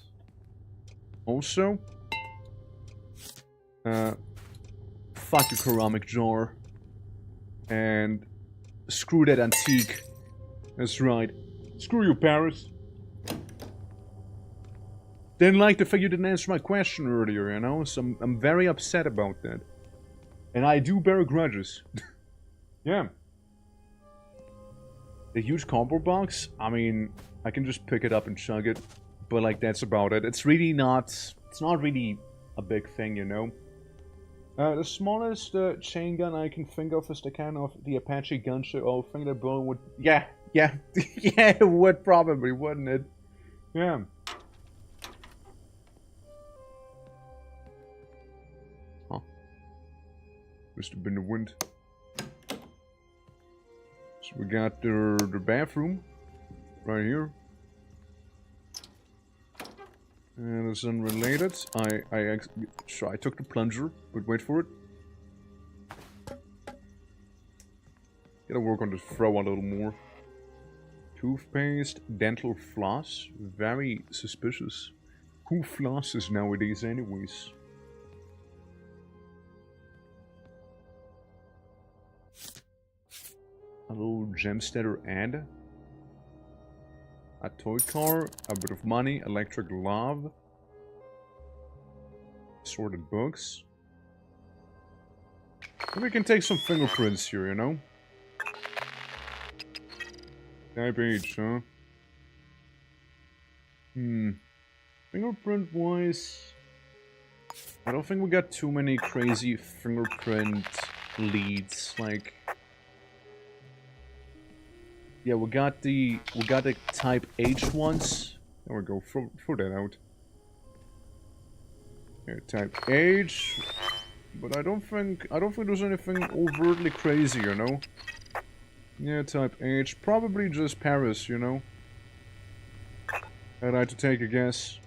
Also, fuck your ceramic jar. And screw that antique. That's right. Screw you, Paris. Didn't like the fact you didn't answer my question earlier, you know? So I'm very upset about that. And I do bear grudges. Yeah. The huge cardboard box? I mean, I can just pick it up and chug it. But, like, that's about it. It's really not... It's not really a big thing, you know? The smallest chain gun I can think of is the kind of the Apache gunshot. Oh, I think that bullet would... Yeah. Yeah, it would probably, wouldn't it? Yeah. Huh. Must have been the wind. So we got the bathroom right here. And it's unrelated. I took the plunger, but wait for it. Gotta work on the throw a little more. Toothpaste, dental floss. Very suspicious. Who flosses nowadays anyways? A little gemsteader ad. A toy car, a bit of money, electric love. Sorted books. Maybe we can take some fingerprints here, you know? Type H, huh? Fingerprint-wise, I don't think we got too many crazy fingerprint leads. Like, yeah, we got the type H ones. There we go. Throw that out. Okay, type H, but I don't think there's anything overtly crazy, you know. Yeah, type H, probably just Paris, you know. I'd like to take a guess.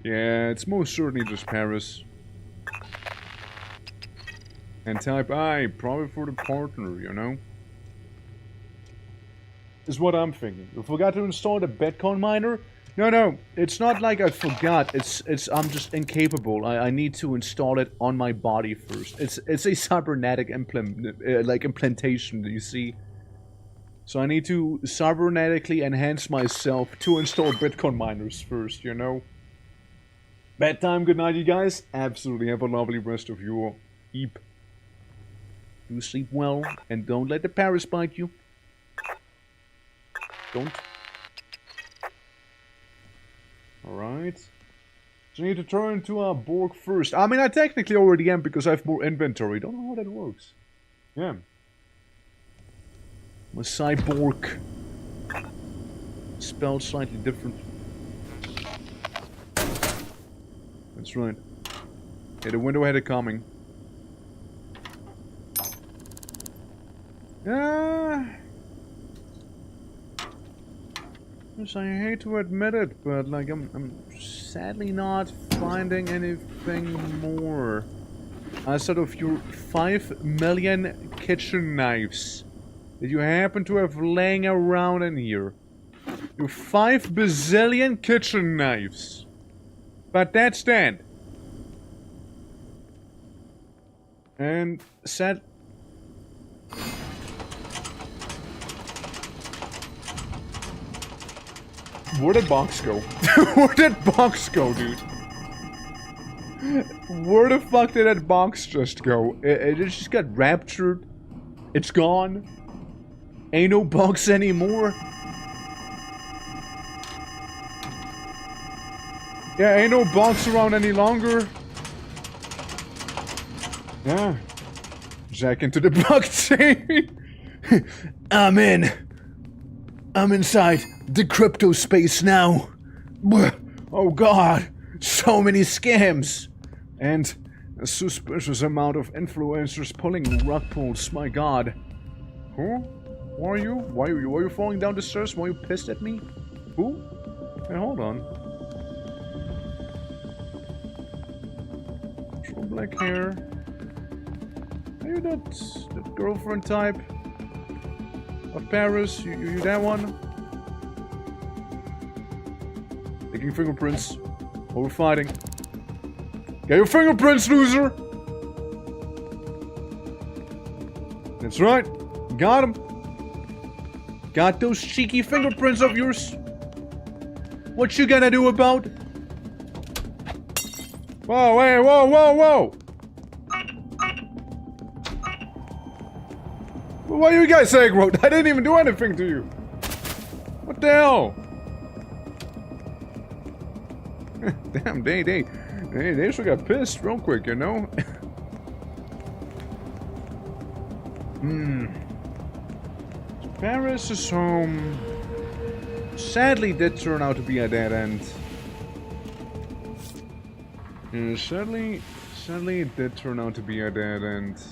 Yeah, it's most certainly just Paris. And type I, probably for the partner, you know? Is what I'm thinking. You forgot to install the Bitcoin miner? No, it's not like I forgot. I'm just incapable. I need to install it on my body first. It's a cybernetic implantation, you see? So I need to cybernetically enhance myself to install Bitcoin miners first, you know? Bedtime, good night, you guys. Absolutely have a lovely rest of your eep. Do sleep well, and don't let the Paris bite you. Don't. Alright. So I need to turn into a Borg first. I mean, I technically already am because I have more inventory. Don't know how that works. Yeah. I'm a cyborg. Spelled slightly different. That's right. Yeah, the window had it coming. Yes, I hate to admit it, but like I'm sadly not finding anything more. Outside of your 5 million kitchen knives that you happen to have laying around in here. Your 5 bazillion kitchen knives. But that's that. And sad. Where'd that box go? Where'd that box go, dude? Where the fuck did that box just go? It just got raptured. It's gone. Ain't no box anymore. Yeah, ain't no box around any longer. Yeah. Jack into the blockchain. I'm in. I'm inside the crypto space now. Oh god. So many scams. And a suspicious amount of influencers pulling rug pulls. My god. Who? Who are you? Why are you falling down the stairs? Why are you pissed at me? Who? Hey, hold on. Short black hair. Are you that girlfriend type? Of Paris? You that one? Taking fingerprints. While we're fighting. Get your fingerprints, loser! That's right. Got him. Got those cheeky fingerprints of yours. What you gonna do about? Whoa, hey, whoa, whoa, whoa! What are you guys saying, bro? I didn't even do anything to you. What the hell? Damn, they sure got pissed real quick, you know? So Paris' home sadly did turn out to be a dead end. Yeah, sadly it did turn out to be a dead end.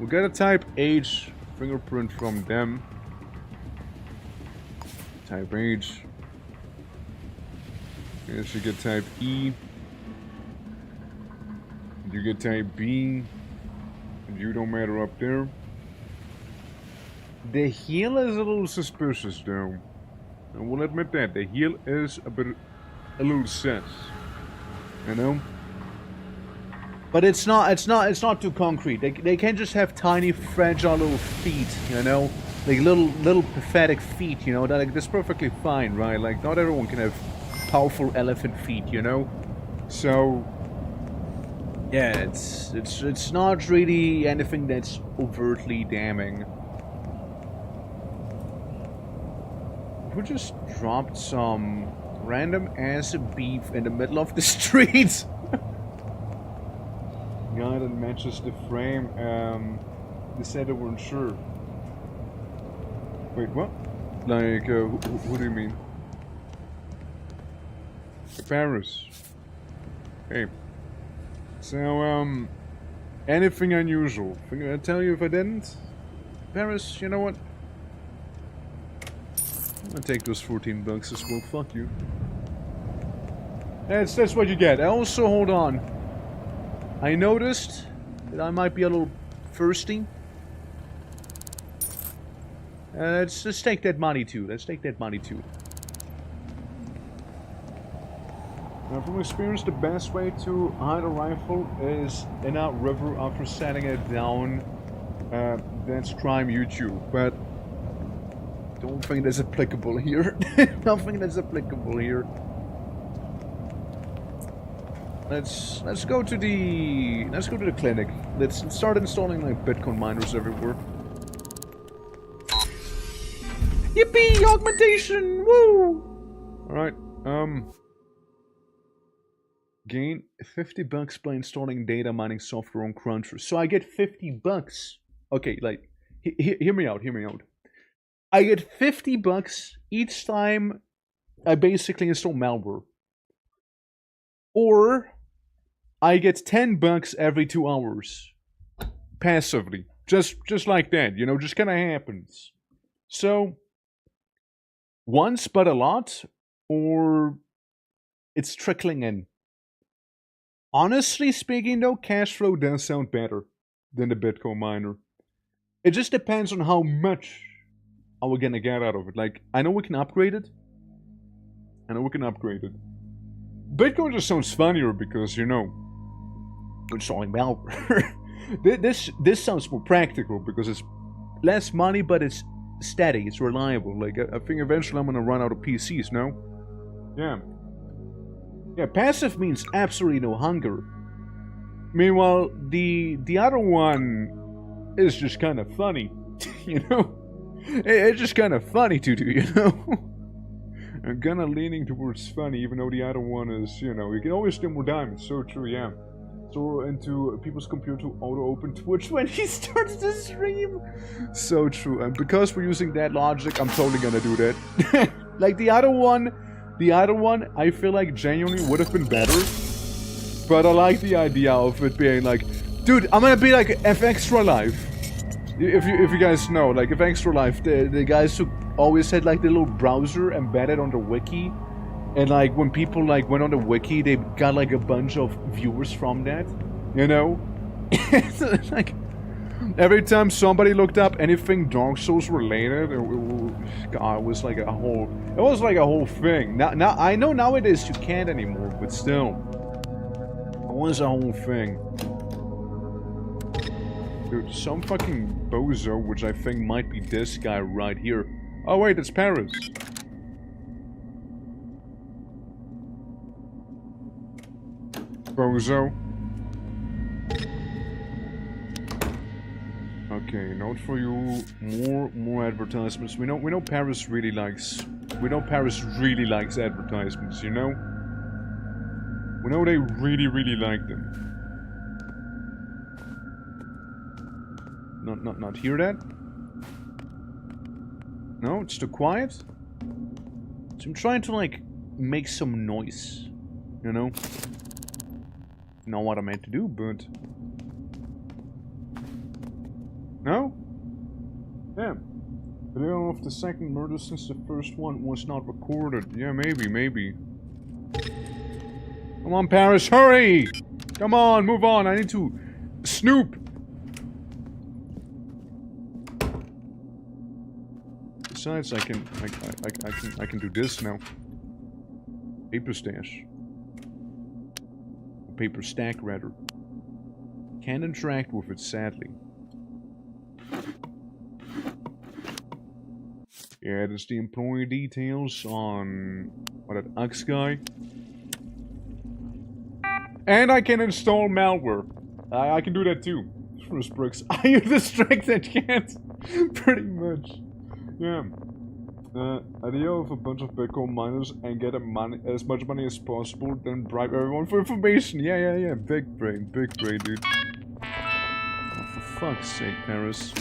We'll get a type H fingerprint from them. Type H. Yes, you get type E. You get type B. And you don't matter up there. The heel is a little suspicious though. I will admit that. The heel is a little sus. You know? But it's not too concrete. They can just have tiny, fragile little feet, you know? Like little pathetic feet, you know? That's perfectly fine, right? Like, not everyone can have powerful elephant feet, you know? So, yeah, it's not really anything that's overtly damning. Who just dropped some random ass beef in the middle of the street? Guy that matches the frame. They said they weren't sure. Wait, what? Like, who do you mean? Paris. Hey. So, anything unusual? Think I'd tell you if I didn't? Paris, you know what? I'm gonna take those 14 bucks as well, fuck you. That's what you get. Also, hold on. I noticed that I might be a little thirsty. Let's take that money too. Let's take that money too. Now, from experience, the best way to hide a rifle is in a river after setting it down. That's crime YouTube, but don't think that's applicable here. Don't think that's applicable here. Let's go to the clinic. Let's start installing like Bitcoin miners everywhere. Yippee! Augmentation! Woo! Alright, gain 50 bucks by installing data mining software on Cruncher. So I get 50 bucks. Okay, like, hear me out, hear me out. I get 50 bucks each time I basically install malware. Or I get 10 bucks every 2 hours. Passively. Just like that, you know, just kinda happens. So, once but a lot, or it's trickling in. Honestly speaking though, cash flow does sound better than the Bitcoin miner. It just depends on how much are we gonna get out of it. Like, I know we can upgrade it. Bitcoin just sounds funnier because, you know, we're installing malware. This sounds more practical because it's less money, but it's steady, it's reliable. Like, I think eventually I'm gonna run out of PCs, no? Yeah. Yeah, passive means absolutely no hunger. Meanwhile, the other one is just kind of funny, you know? It's just kind of funny to do, you know? I'm kinda leaning towards funny, even though the other one is, you know, you can always do more diamonds, so true, yeah. So into people's computer to auto-open Twitch when he starts to stream. So true, and because we're using that logic, I'm totally gonna do that. Like the other one, I feel like genuinely would have been better. But I like the idea of it being like, dude, I'm gonna be like F Extra Life. If you guys know, like F Extra Life, the guys who always had like the little browser embedded on the wiki. And like when people like went on the wiki, they got like a bunch of viewers from that, you know? It's like every time somebody looked up anything Dark Souls related, God, it was like a whole thing. Now I know nowadays you can't anymore, but still, it was a whole thing. Dude, some fucking bozo, which I think might be this guy right here. Oh wait, it's Paris. Bozo. Okay, note for you. More advertisements. We know Paris really likes advertisements, you know? We know they really like them. Not hear that? No, it's too quiet? So I'm trying to like make some noise, you know? Not what I meant to do, but... No? Yeah. Video of the second murder since the first one was not recorded. Yeah, maybe. Come on, Paris, hurry! Come on, move on, I need to... snoop! Besides, I can do this now. Paper stash. Paper stack, rather. Can't interact with it, sadly. Yeah, there's the employee details on... what, that Ux guy? And I can install malware. I can do that too. First bricks. Are you distracted? Can't. Pretty much. Yeah. Idea of a bunch of Bitcoin miners and get as much money as possible, then bribe everyone for information. Yeah. Big brain, dude. Oh, for fuck's sake, Paris.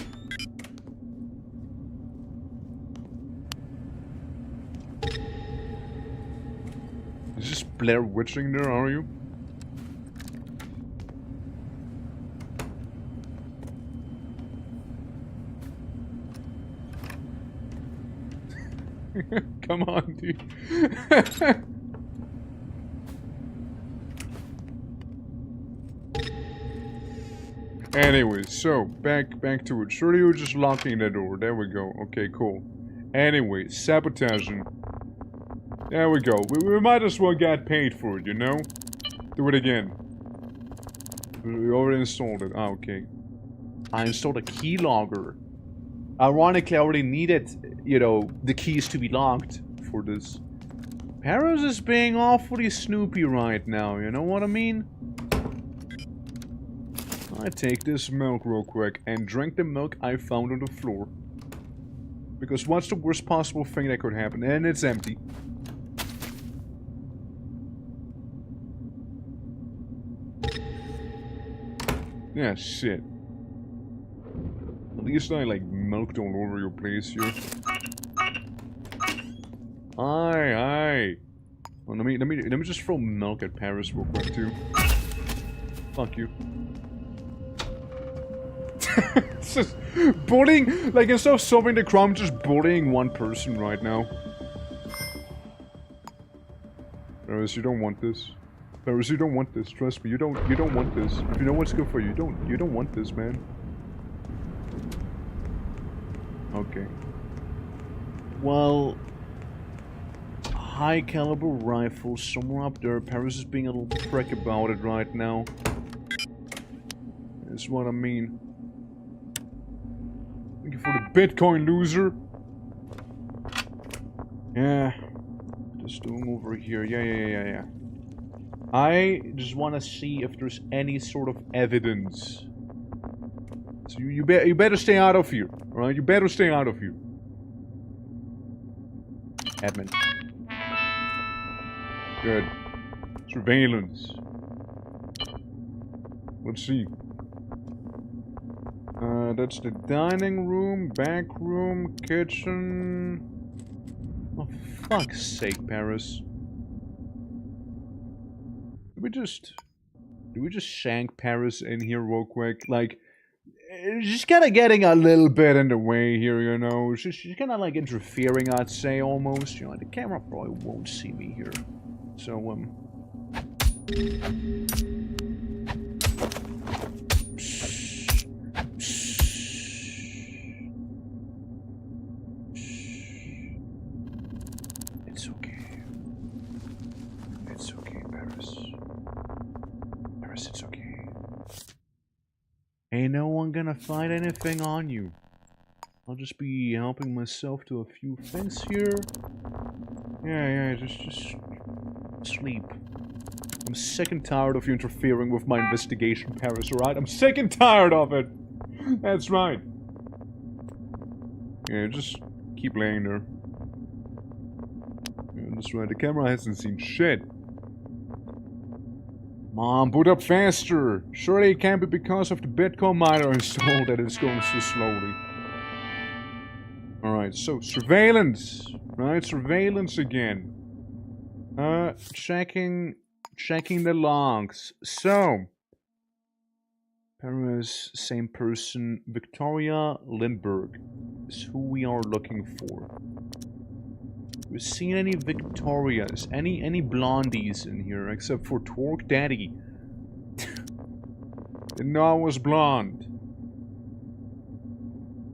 Is this Blair Witching there, are you? Come on, dude. Anyways, so back to it. Surely you were just locking the door. There we go. Okay, cool. Anyway, sabotaging. There we go. We might as well get paid for it, you know? Do it again. We already installed it. Ah, okay. I installed a keylogger. Ironically, I already needed, you know, the keys to be locked for this. Paris is being awfully snoopy right now, you know what I mean? I take this milk real quick and drink the milk I found on the floor. Because what's the worst possible thing that could happen? And it's empty. Yeah, shit. At least I, like, milked all over your place here. Aye. Well, let me just throw milk at Paris real quick, too. Fuck you. It's just bullying, like, instead of solving the crime, just bullying one person right now. Paris, you don't want this. Paris, you don't want this. Trust me, you don't want this. If you know what's good for you, you don't want this, man. Okay. Well, high caliber rifle somewhere up there. Paris is being a little prick about it right now. That's what I mean. Thank you for the Bitcoin, loser. Yeah. Just doing over here. Yeah. I just want to see if there's any sort of evidence. So you better stay out of here, alright? You better stay out of here. Admin. Good. Surveillance. Let's see. That's the dining room, back room, kitchen. Oh, fuck's sake, Paris. Do we just shank Paris in here real quick? Like, she's kind of getting a little bit in the way here, you know? She's kind of like interfering, I'd say, almost. You know, the camera probably won't see me here. So, It's okay. It's okay, Paris. Paris, it's okay. Ain't no one gonna find anything on you. I'll just be helping myself to a few things here. Yeah, just sleep. I'm sick and tired of you interfering with my investigation, Paris, alright? I'm sick and tired of it! That's right. Yeah, just keep laying there. Yeah, that's right, the camera hasn't seen shit. Mom, boot up faster! Surely it can't be because of the Bitcoin miner installed that it's going so slowly. Alright, so surveillance! Right, surveillance again. Checking the logs. So, Paris, same person. Victoria Lindbergh is who we are looking for. We've seen any Victorias, any blondies in here, except for Twerk Daddy. Didn't know I was blonde.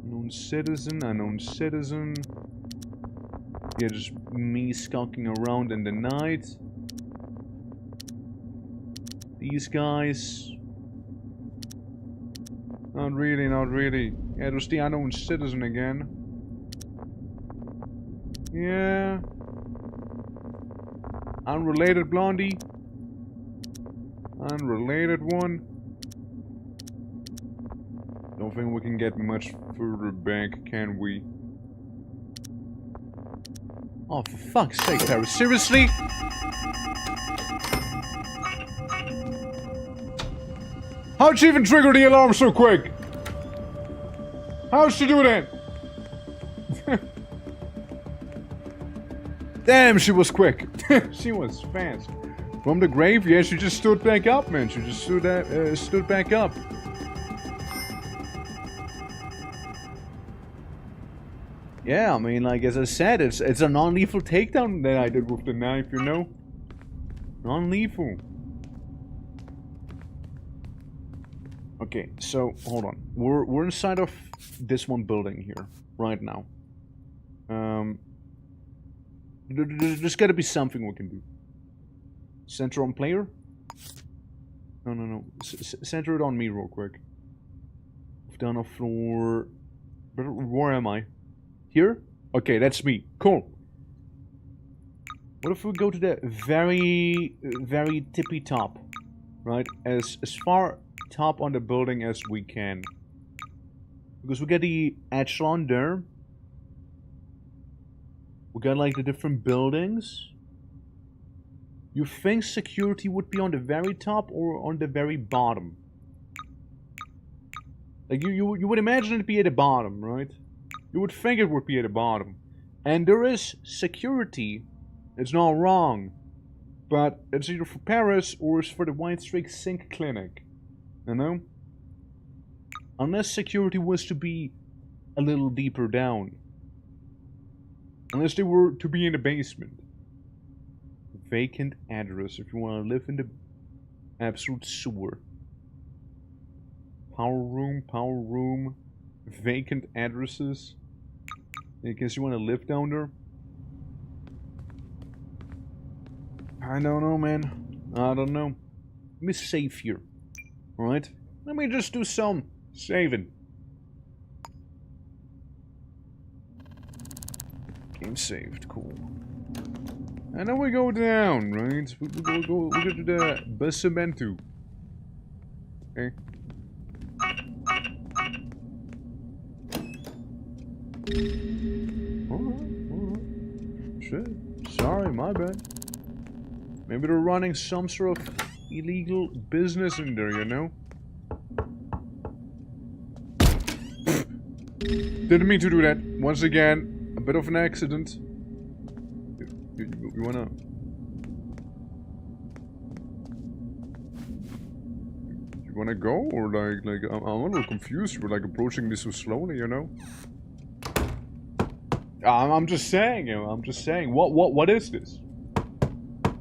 Unknown citizen. Yeah, just me skulking around in the night. These guys. Not really. Yeah, there's the unknown citizen again. Yeah. Unrelated blondie. Unrelated one. Don't think we can get much further back, can we? Oh, for fuck's sake, Paris. Seriously? How'd she even trigger the alarm so quick? How'd she do that? Damn, she was quick. She was fast. From the grave, yeah, she just stood back up, man. She just stood back up. Yeah, I mean, like, as I said, it's a non-lethal takedown that I did with the knife, you know? Non-lethal. Okay, so, hold on. We're inside of this one building here, right now. There's gotta be something we can do. Center on player? No. Center it on me real quick. Down on floor... Where am I? Here? Okay, that's me. Cool. What if we go to the very tippy top? Right? As far top on the building as we can. Because we get the echelon there. We got like the different buildings. You think security would be on the very top or on the very bottom? Like you would imagine it'd be at the bottom, right? You would think it would be at the bottom. And there is security. It's not wrong. But it's either for Paris or it's for the White Streak Sink Clinic. You know? Unless security was to be a little deeper down. Unless they were to be in the basement. Vacant address if you want to live in the absolute sewer. Power room, vacant addresses. In case you want to live down there. I don't know, man. I don't know. Let me save here. Alright? Let me just do some saving. Game saved, cool. And then we go down, right? We go to the basement. Okay. Alright. Shit. Sorry, my bad. Maybe they're running some sort of illegal business in there, you know? Didn't mean to do that. Once again, a bit of an accident. You wanna... You wanna go? Or like I'm a little confused. You're like approaching this so slowly, you know? I'm just saying, you know, I'm just saying. What is this?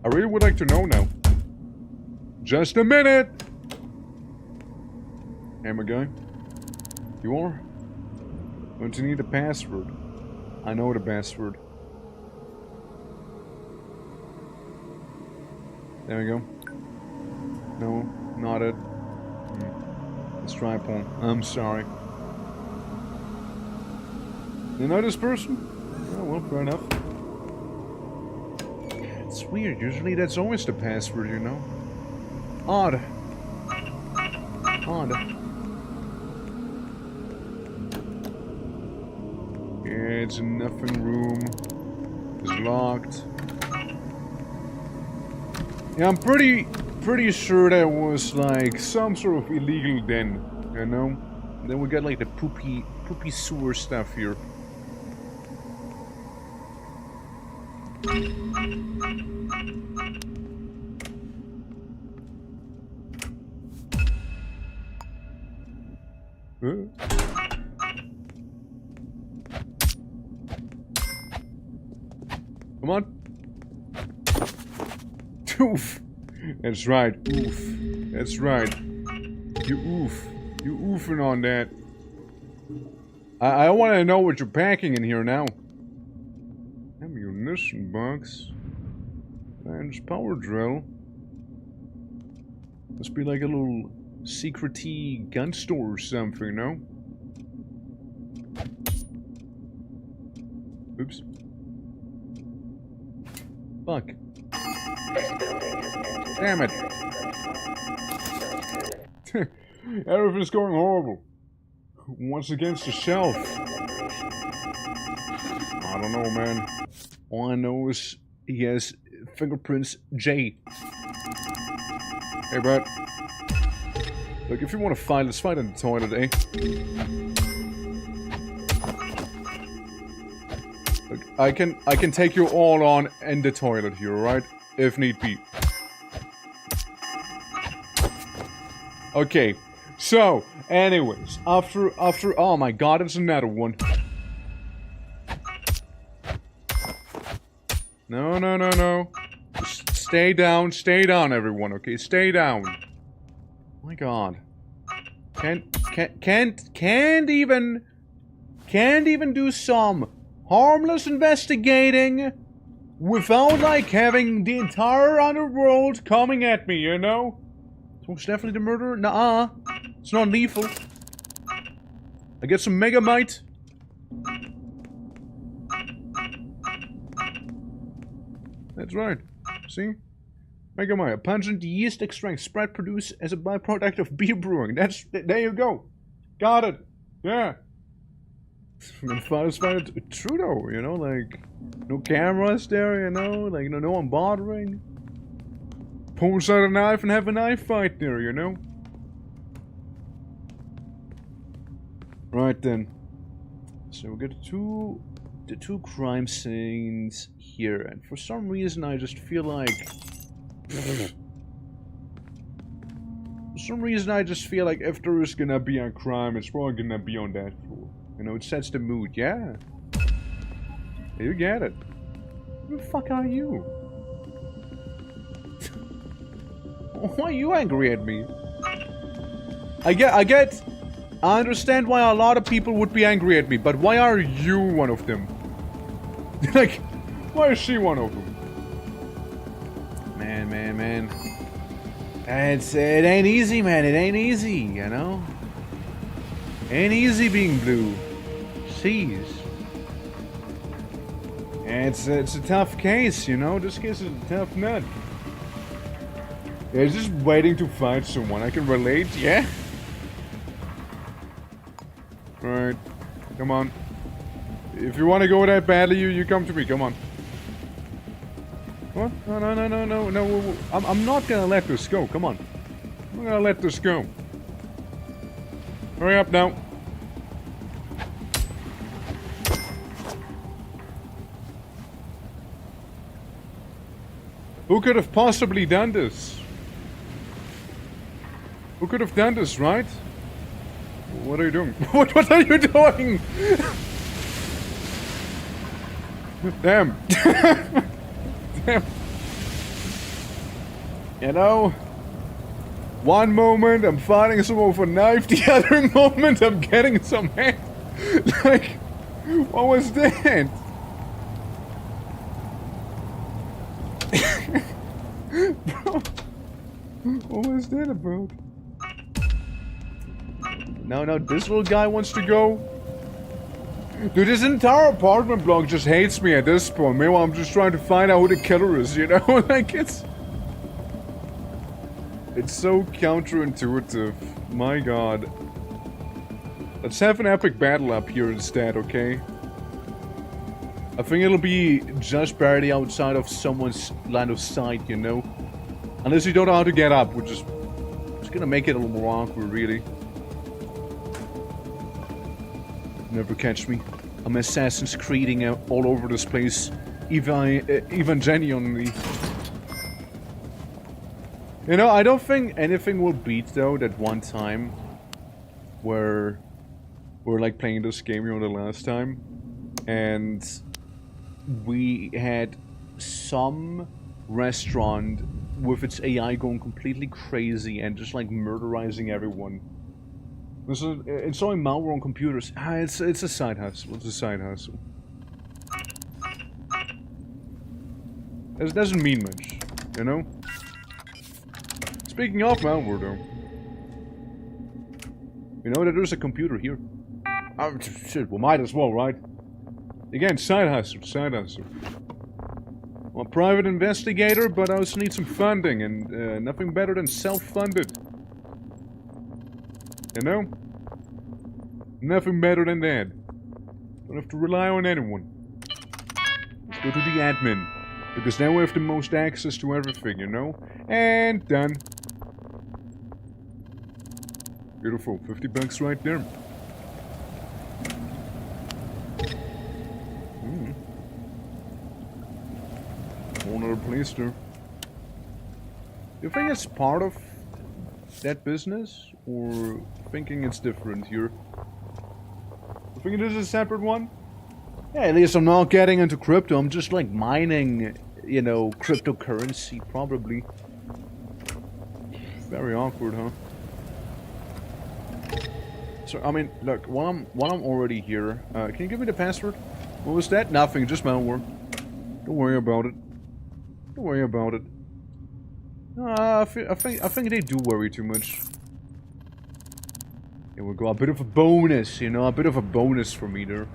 I really would like to know now. Just a minute! Hey, my guy. You are? Going to need a password. I know the password. There we go. No, not it. Let's try Paul. I'm sorry. You know this person? Oh, well, fair enough. It's weird. Usually that's always the password, you know? Odd. Yeah, it's a nothing room. It's locked. Yeah, I'm pretty sure that was like some sort of illegal den, you know? And then we got like the poopy sewer stuff here. Come on. Oof. That's right. Oof. That's right. You oof. You oofing on that. I want to know what you're packing in here now. Ammunition box. And power drill. Must be like a little secret-y gun store or something, no? Oops. Fuck. Damn it. Everything's going horrible. Once against the shelf. I don't know, man. All I know is he has fingerprints J. Hey, bud. Look, if you want to fight, let's fight in the toilet, eh? Look, I can take you all on in the toilet here, alright? If need be. Okay. So, anyways, after oh my god, it's another one. No. Just stay down, everyone, okay? Stay down. Oh my god. Can't even do some harmless investigating without, like, having the entire underworld coming at me, you know? It's most definitely the murderer. Nuh-uh. It's not lethal. I get some Megamite. That's right. See? Megamite, a pungent yeast extract spread produced as a byproduct of beer brewing. There you go. Got it. Yeah. I'm gonna find it true though, you know, like, no cameras there, you know, like, no one bothering. Pulls out a knife and have a knife fight there, you know? Right then. So we get the two crime scenes here, and for some reason I just feel like... For some reason I just feel like if there is gonna be a crime, it's probably gonna be on that floor. You know, it sets the mood, yeah. You get it. Who the fuck are you? Why are you angry at me? I understand why a lot of people would be angry at me, but why are you one of them? Like, why is she one of them? Man. It ain't easy, man. It ain't easy, you know? Ain't easy being blue. Jeez. It's a tough case, you know? This case is a tough nut. It's just waiting to find someone I can relate, yeah? Alright. Come on. If you want to go that badly, you come to me. Come on. What? No. I'm not gonna let this go. Come on. I'm gonna let this go. Hurry up now. Who could have possibly done this? Who could have done this, right? What are you doing? What are you doing? Damn. Damn. You know, one moment I'm fighting someone with a knife, the other moment I'm getting some hand. Like, what was that? Bro, what was that about? No, this little guy wants to go. Dude, this entire apartment block just hates me at this point. Meanwhile, I'm just trying to find out who the killer is, you know? Like, it's so counterintuitive. My god. Let's have an epic battle up here instead, okay? I think it'll be just barely outside of someone's line of sight, you know? Unless you don't know how to get up, which is gonna make it a little more awkward, really. Never catch me. I'm Assassin's Creeding all over this place. Even genuinely. You know, I don't think anything will beat, though, that one time where we're like playing this game, you know, the last time, and we had some restaurant with its AI going completely crazy and just like murderizing everyone. Installing malware on computers. It's a side hustle. It's a side hustle. It doesn't mean much, you know? Speaking of malware, though. You know that there's a computer here. Oh, shit, we might as well, right? Again, side hustle, side hustle. I'm a private investigator, but I also need some funding, and nothing better than self-funded. You know? Nothing better than that. Don't have to rely on anyone. Let's go to the admin. Because now we have the most access to everything, you know? And done. Beautiful. 50 bucks right there. Whole nother place there. You think it's part of that business? Or thinking it's different here? You think it is a separate one? Yeah, at least I'm not getting into crypto. I'm just like mining, you know, cryptocurrency, probably. Very awkward, huh? So, I mean, look, while I'm already here, can you give me the password? What was that? Nothing, just malware. Don't worry about it. Don't worry about it. I think they do worry too much. Here we go, a bit of a bonus, you know, a bit of a bonus for me there.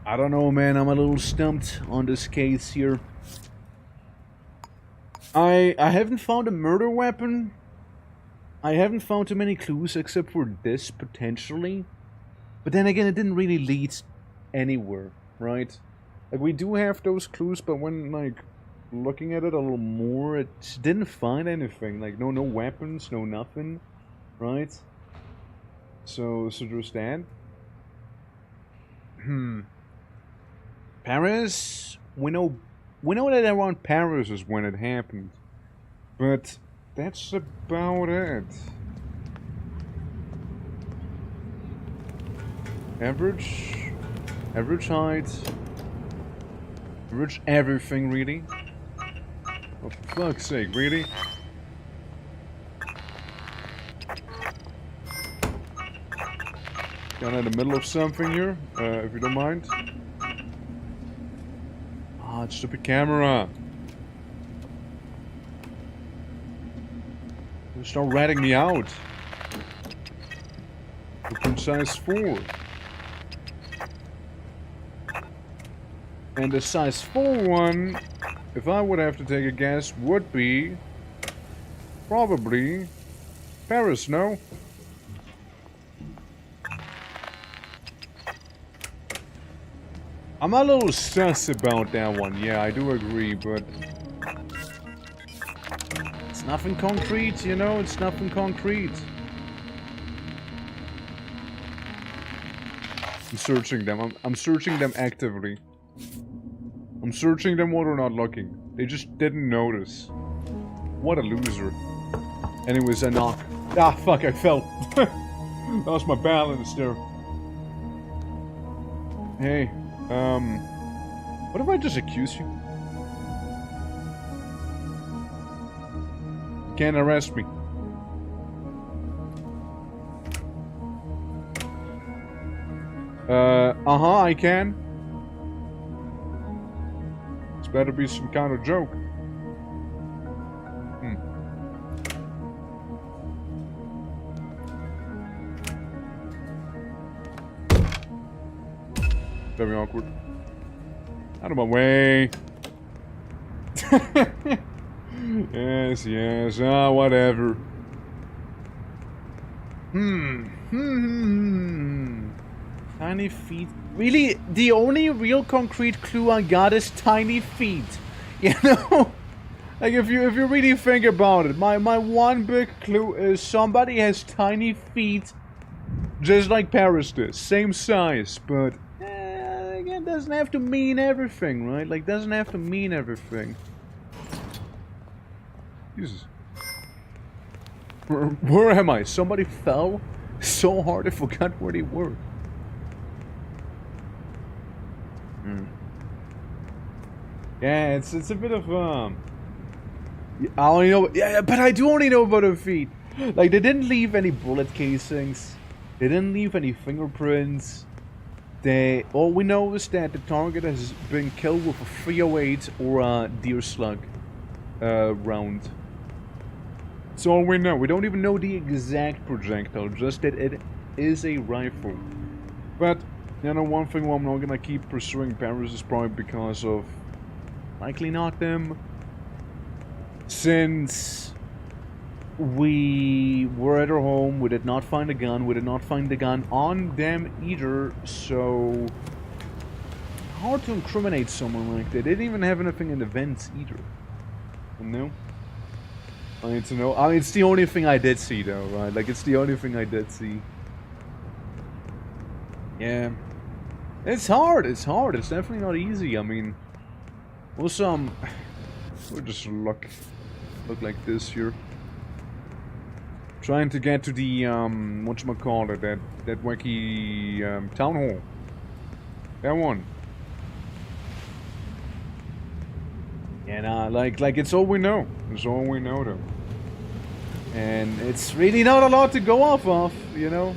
I don't know, man, I'm a little stumped on this case here. I haven't found a murder weapon. I haven't found too many clues except for this, potentially. But then again, it didn't really lead anywhere, right? Like, we do have those clues, but when, like, looking at it a little more, it didn't find anything. Like, no weapons, no nothing, right? So there's that. Paris, we know that around Paris is when it happened. But that's about it. Average height. Average everything, really. Oh, for fuck's sake, really? Down in the middle of something here, if you don't mind. Ah, stupid camera. You start ratting me out. We're from size 4. And the size 4 one, if I would have to take a guess, would be probably Paris, no? I'm a little sus about that one, yeah, I do agree, but it's nothing concrete, you know, it's nothing concrete. I'm searching them, I'm searching them actively. I'm searching them while they're not looking. They just didn't notice. What a loser. Anyways, I knock. Ah, fuck, I fell. Lost my balance there. Hey, what if I just accuse you? You can't arrest me. I can. It's better be some kind of joke. Very awkward. Out of my way. Yes, whatever. Tiny feet. Really, the only real concrete clue I got is tiny feet. You know? Like, if you really think about it, my one big clue is somebody has tiny feet, just like Paris does. Same size, but again, doesn't have to mean everything, right? Like, doesn't have to mean everything. Jesus. Where am I? Somebody fell so hard I forgot where they were. Yeah, it's a bit of I only know. Yeah, but I do only know about her feet. Like, they didn't leave any bullet casings. They didn't leave any fingerprints. All we know is that the target has been killed with a 308 or a deer slug round. That's all we know. We don't even know the exact projectile, just that it is a rifle. But, you know, one thing why I'm not gonna keep pursuing Paris is probably because of likely not them. Since we were at our home, we did not find a gun, we did not find the gun on them either, so... hard to incriminate someone like that. They didn't even have anything in the vents either. You know? I need to know. I mean, it's the only thing I did see though, right? Like, it's the only thing I did see. Yeah. It's hard, it's hard. It's definitely not easy. I mean... also, we'll just look like this here. Trying to get to the, whatchamacallit, that wacky, town hall. That one. And, like, it's all we know. It's all we know, though. And it's really not a lot to go off of, you know?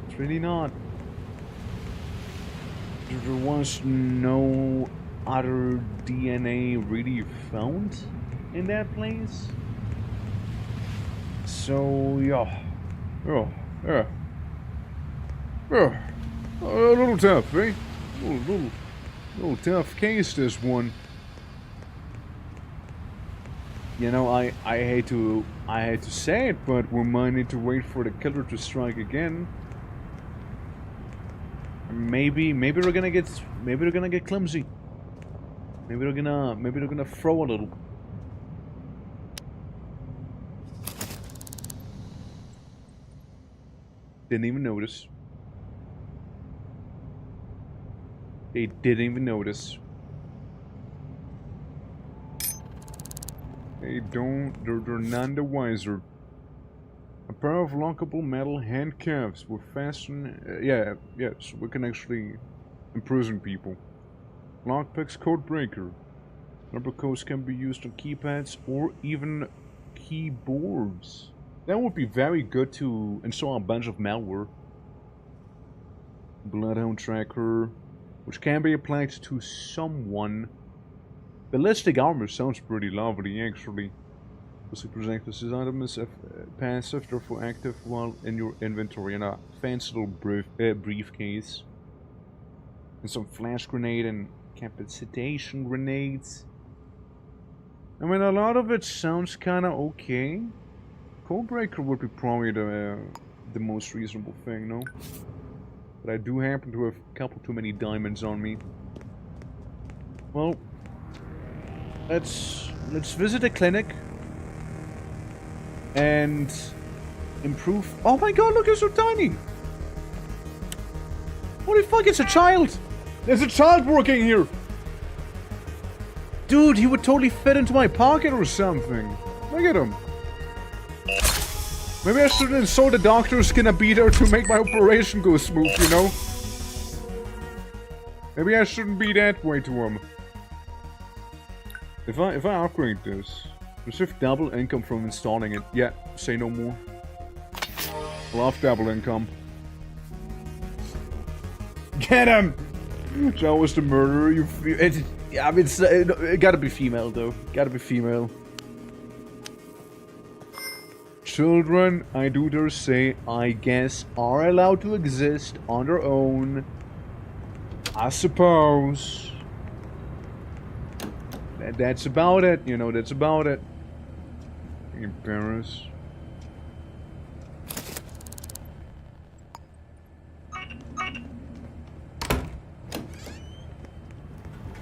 It's really not. There was no other DNA really found in that place. So, yeah. Oh, yeah. Yeah. A little tough, eh? Little tough case, this one. You know, I hate to say it, but we might need to wait for the killer to strike again. Maybe they're gonna get clumsy. Maybe they're gonna throw a little. Didn't even notice. They didn't even notice. They're none the wiser. A pair of lockable metal handcuffs will fasten... yes, we can actually imprison people. Lockpicks, code breaker. Number codes can be used on keypads or even keyboards. That would be very good to install a bunch of malware. Bloodhound tracker, which can be applied to someone. Ballistic armor sounds pretty lovely, actually. Also present this item as passive, therefore active while in your inventory in a fancy little briefcase. And some flash grenade and capacitation grenades. I mean, a lot of it sounds kind of okay. Codebreaker would be probably the most reasonable thing, no? But I do happen to have a couple too many diamonds on me. Well, let's visit a clinic and improve. Oh my god, look, it's so tiny! Holy fuck, it's a child! There's a child working here! Dude, he would totally fit into my pocket or something. Look at him. Maybe I should install the doctor's gonna be there to make my operation go smooth, you know? Maybe I shouldn't be that way to him. If I upgrade this, receive double income from installing it. Yeah, say no more. Love double income. Get him! That was the murderer. I mean, it gotta be female though. Gotta be female. Children, I do dare say, I guess, are allowed to exist on their own. I suppose. That's about it, you know, that's about it. In Paris.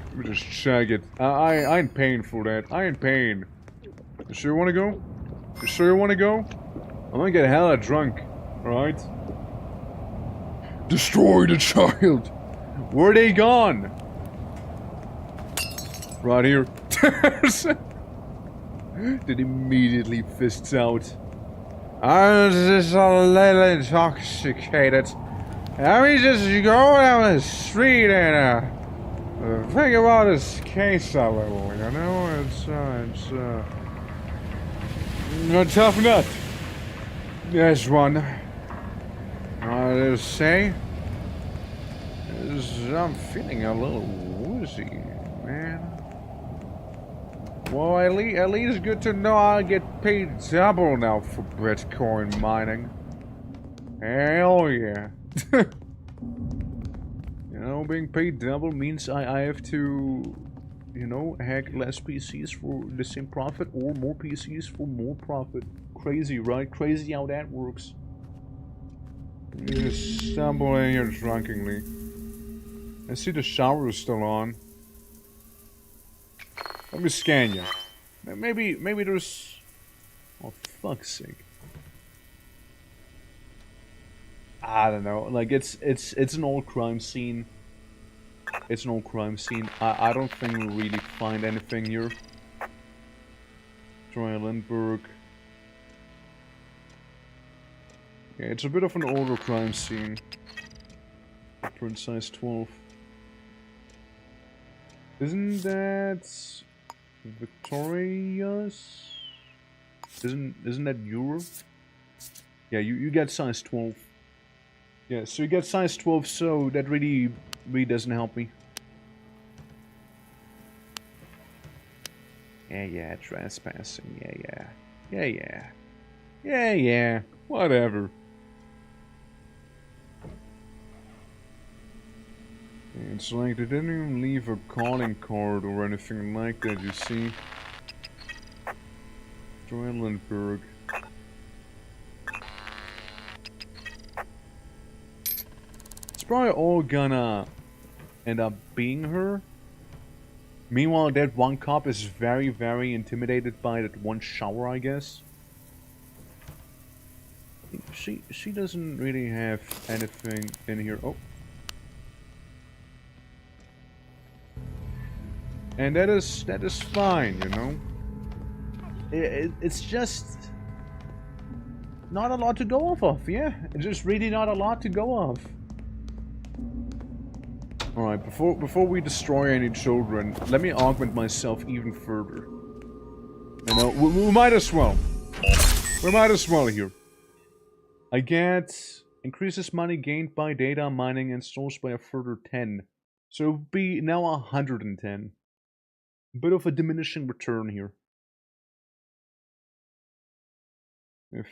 Let me just check it. I ain't paying for that. I ain't paying. You sure you wanna go? You sure you wanna go? I'm gonna get hella drunk, alright? Destroy the child! Where are they gone? Right here. Did immediately fists out. I'm just a little intoxicated. Let me just go down the street and think about this case a little, you know? It's a tough nut. There's one. I just say, I'm feeling a little woozy, man. Well, at least good to know I get paid double now for Bitcoin mining. Hell yeah. You know, being paid double means I have to, you know, hack less PCs for the same profit or more PCs for more profit. Crazy, right? Crazy how that works. You just stumble in here drunkenly. I see the shower is still on. Let me scan you. Maybe there's... Oh, fuck's sake. I don't know. Like, it's an old crime scene. It's an old crime scene. I don't think we'll really find anything here. Troy Lindbergh. Yeah, it's a bit of an older crime scene. Print size 12. Isn't that Victoria's? Isn't that Europe? Yeah, you get size 12. Yeah, so you get size 12, so that really doesn't help me. Yeah, trespassing. Yeah, whatever. It's like they didn't even leave a calling card or anything like that, you see. Lindbergh. It's probably all gonna end up being her. Meanwhile, that one cop is very, very intimidated by that one shower, I guess. She doesn't really have anything in here. Oh. And that is fine, you know? It's just not a lot to go off of, yeah. It's just really not a lot to go off. Alright, before we destroy any children, let me augment myself even further. You know, we might as well. We might as well here. I get increases money gained by data mining and stores by a further 10. So it would be now 110. Bit of a diminishing return here.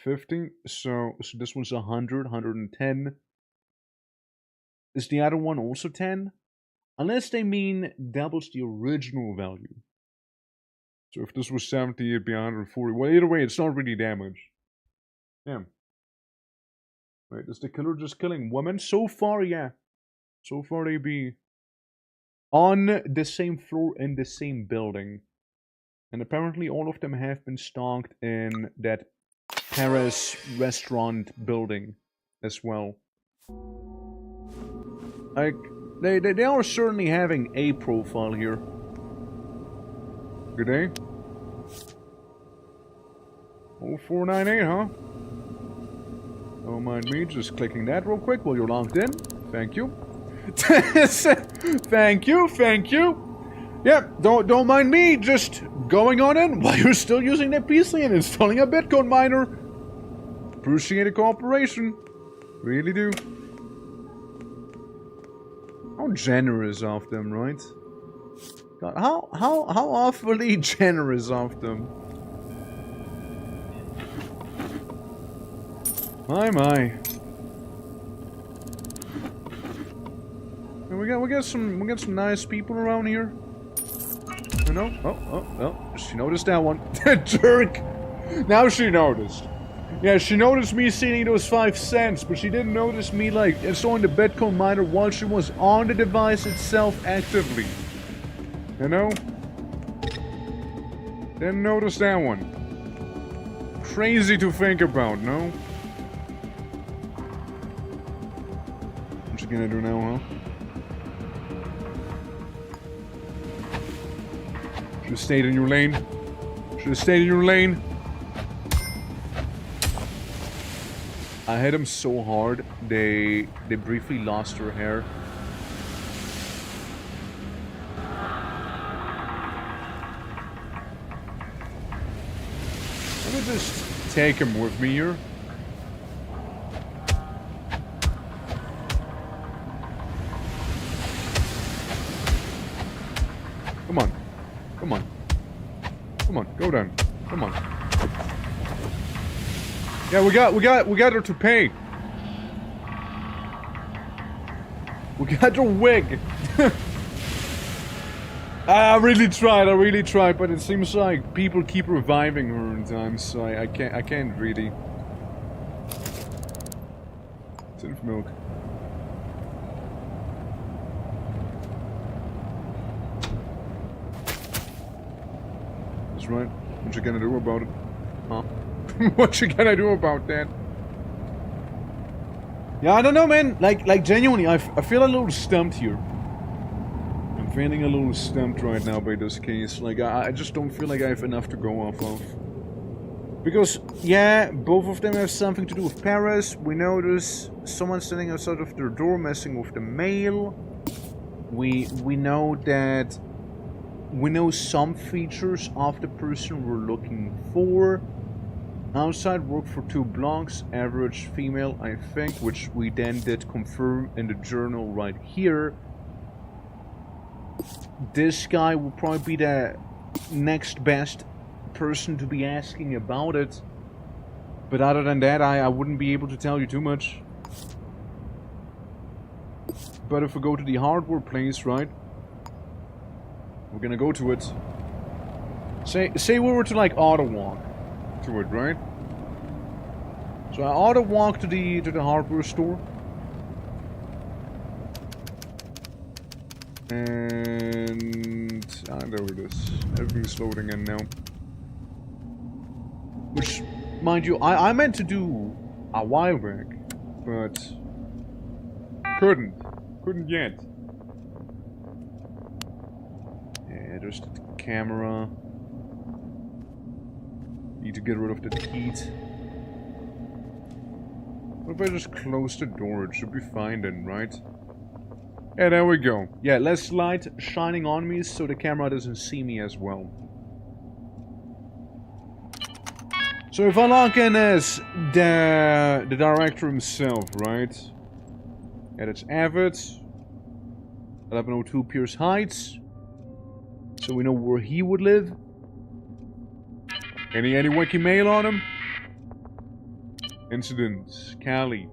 50, so this one's 100, 110. Is the other one also 10? Unless they mean doubles the original value. So if this was 70, it'd be 140. Well, either way, it's not really damage. Yeah. Wait, is the killer just killing women? So far, yeah. So far, they be on the same floor in the same building. And apparently all of them have been stalked in that Paris restaurant building as well. Like, they are certainly having a profile here. Good day. 0498, huh? Don't mind me just clicking that real quick while you're logged in. Thank you. Thank you. Yep, don't mind me just going on in while you're still using that PC and installing a Bitcoin miner. Appreciate the cooperation. Really do. How generous of them, right? God, how awfully generous of them. My. And we got some nice people around here. You know? Oh, she noticed that one. Jerk! Now she noticed. Yeah, she noticed me seeing those 5 cents, but she didn't notice me, like, installing the Bitcoin miner while she was on the device itself actively. You know? Didn't notice that one. Crazy to think about, no? What you gonna do now, huh? Should've stayed in your lane. Should've stayed in your lane. I hit him so hard, they briefly lost her hair. Let me just take him with me here. Come on, go down. Come on. Yeah, we got her to pay. We got her wig. I really tried, but it seems like people keep reviving her in time, so I can't really. Tin of milk. That's right. What you gonna do about it? Huh? What you gonna do about that? Yeah, I don't know, man. Like genuinely, I feel a little stumped here. I'm feeling a little stumped right now by this case. Like, I just don't feel like I have enough to go off of. Because, yeah, both of them have something to do with Paris. We know there's someone standing outside of their door messing with the mail. We know that... We know some features of the person we're looking for. Outside work for 2 blocks, average female, I think, which we then did confirm in the journal right here. This guy will probably be the next best person to be asking about it. But other than that, I wouldn't be able to tell you too much. But if we go to the hardware place, right? We're gonna go to it. Say we were to like auto walk to it, right? So I auto walk to the hardware store. And there it is. Everything's loading in now. Which, mind you, I meant to do a while back, but couldn't yet. Yeah, there's the camera. Need to get rid of the heat. What if I just close the door? It should be fine then, right? Yeah, there we go. Yeah, less light shining on me so the camera doesn't see me as well. So if I log in as the director himself, right? Yeah, that's Avid. 1102 Pierce Heights. So we know where he would live. Any wiki mail on him? Incidents. Cali.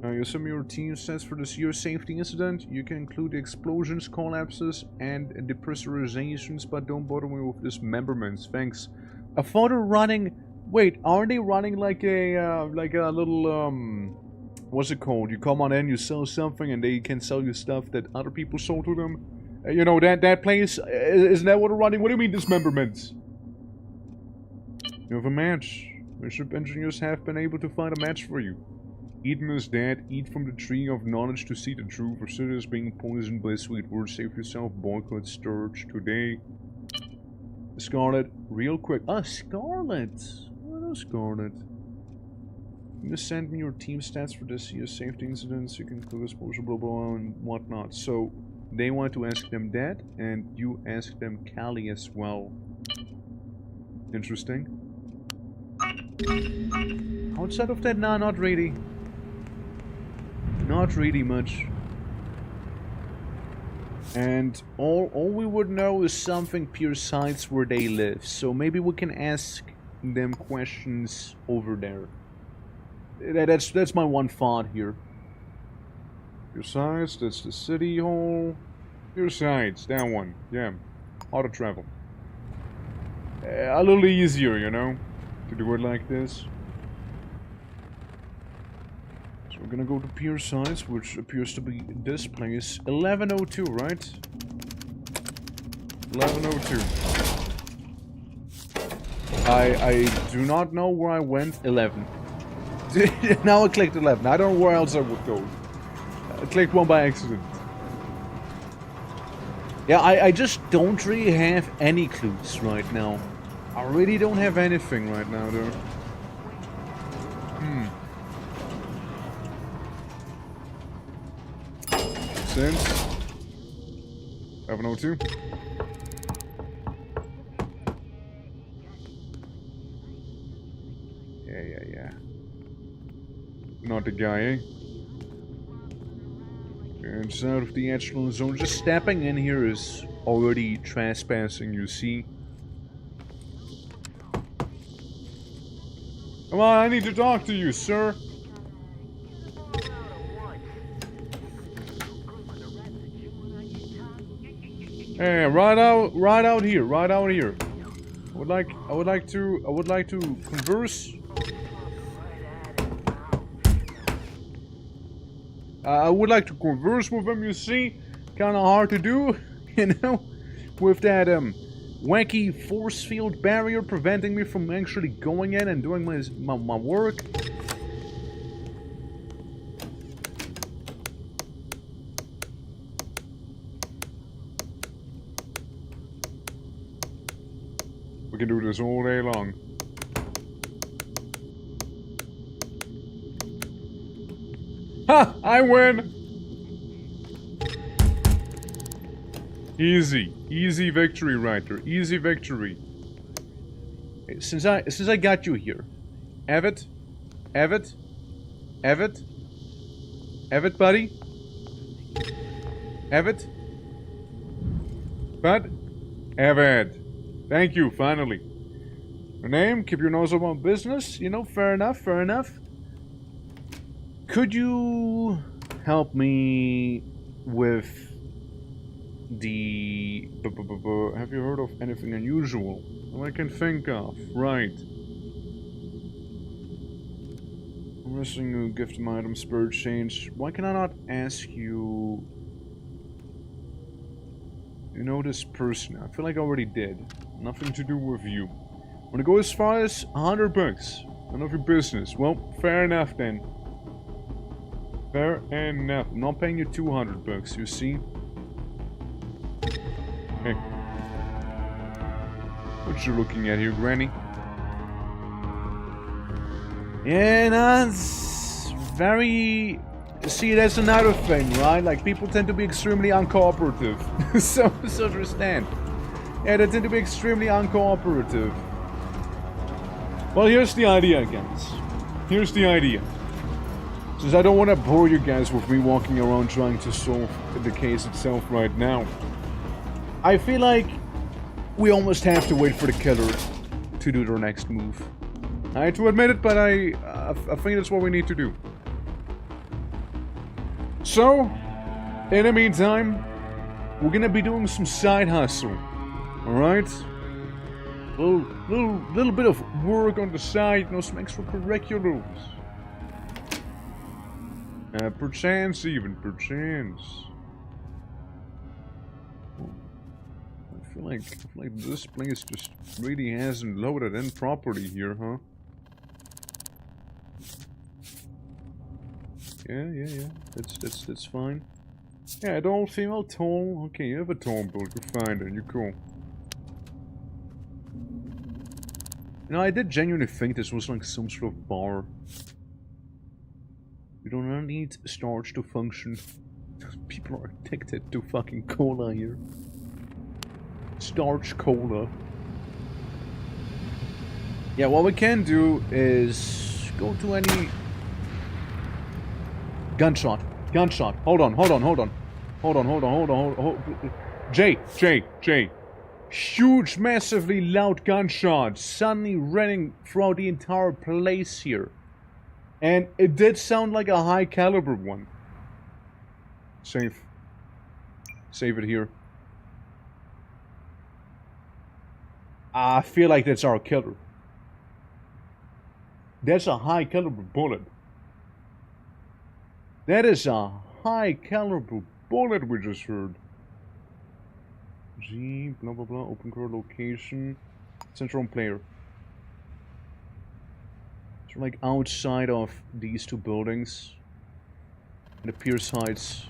You assume your team sets for this year's safety incident. You can include explosions, collapses, and depressurizations, but don't bother me with dismemberments. Thanks. I thought they're running... Wait, are they running like a little, what's it called? You come on in, you sell something, and they can sell you stuff that other people sold to them? You know, that place? Isn't that what they're running? What do you mean dismemberments? You have a match. The ship engineers have been able to find a match for you. Eden is dead. Eat from the tree of knowledge to see the truth. Or sit as being poisoned by sweet words. Save yourself. Boycott Sturge today. Scarlet, real quick. Ah, Scarlet. What is Scarlet? You just send me your team stats for this year's safety incidents. You can include exposure, blah, blah, and whatnot. So, they want to ask them that, and you ask them Cali as well. Interesting. Outside of that, nah, not really. Not really much. And all we would know is something pure sites where they live. So maybe we can ask them questions over there. That's my one thought here. Pure sites, that's the city hall. Pure sites, that one. Yeah. Auto travel. A little easier, you know, to do it like this. So we're gonna go to Pier Sites, which appears to be this place. 1102, right? 1102. I do not know where I went. 11. Now I clicked 11. I don't know where else I would go. I clicked one by accident. Yeah, I just don't really have any clues right now. I really don't have anything right now, though. Since 1102. Yeah. Not the guy, eh? It's out of the echelon zone. Just stepping in here is already trespassing, you see. Come on, I need to talk to you, sir. Hey, right out here, right out here. I would like to converse. I would like to converse with him, you see. Kinda hard to do, you know? With that, wanky force field barrier preventing me from actually going in and doing my work. We can do this all day long. Ha! I win! Easy. Easy victory right there. Easy victory. Hey, since I got you here. Evet? Evet? Evet? Evet, buddy? Evet? Bud? Evet. Thank you, finally. Your name? Keep your nose on business? You know, fair enough, fair enough. Could you help me with the... Have you heard of anything unusual I can think of? Right. I'm missing a gift item, spirit change. Why can I not ask you... You know this person? I feel like I already did. Nothing to do with you. Wanna go as far as 100 bucks? None of your business. Well, fair enough then. Fair enough. I'm not paying you 200 bucks, you see? Hey. What you looking at here, Granny? Yeah, no, it's very... See, that's another thing, right? Like, people tend to be extremely uncooperative. so understand. Yeah, they tend to be extremely uncooperative. Well, here's the idea, guys. Here's the idea. Since I don't want to bore you guys with me walking around trying to solve the case itself right now, I feel like we almost have to wait for the killer to do their next move. I hate to admit it, but I think that's what we need to do. So, in the meantime, we're gonna be doing some side hustle. Alright? Little bit of work on the side, you know, some extracurriculars. Perchance even, perchance. I feel like this place just really hasn't loaded in properly here, huh? Yeah. That's fine. Yeah, adult, female, tall. Okay, you have a tall build. You're fine then. You're cool. You know, I did genuinely think this was like some sort of bar. You do not need starch to function. People are addicted to fucking cola here. Starch cola. Yeah, what we can do is go to any... Gunshot. Hold on. Jay. Huge, massively loud gunshot suddenly ringing throughout the entire place here. And it did sound like a high caliber one. Save it here. I feel like that's our killer. That's a high caliber bullet. That is a high caliber bullet we just heard. G, blah blah blah, open core location. Central player. So like outside of these two buildings. And the Pierce Heights.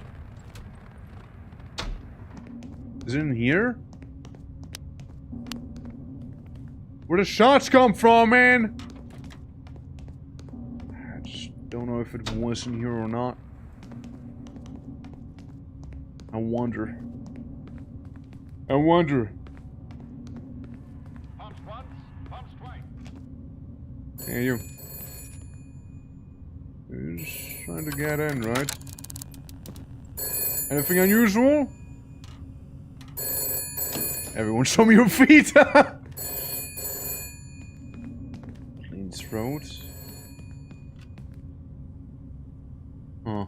Is it in here? Where the shots come from, man? I just don't know if it was in here or not. I wonder. Pumps once, pumps twice. Hey, you. You're just trying to get in, right? Anything unusual? Everyone show me your feet! Clean throat. Huh.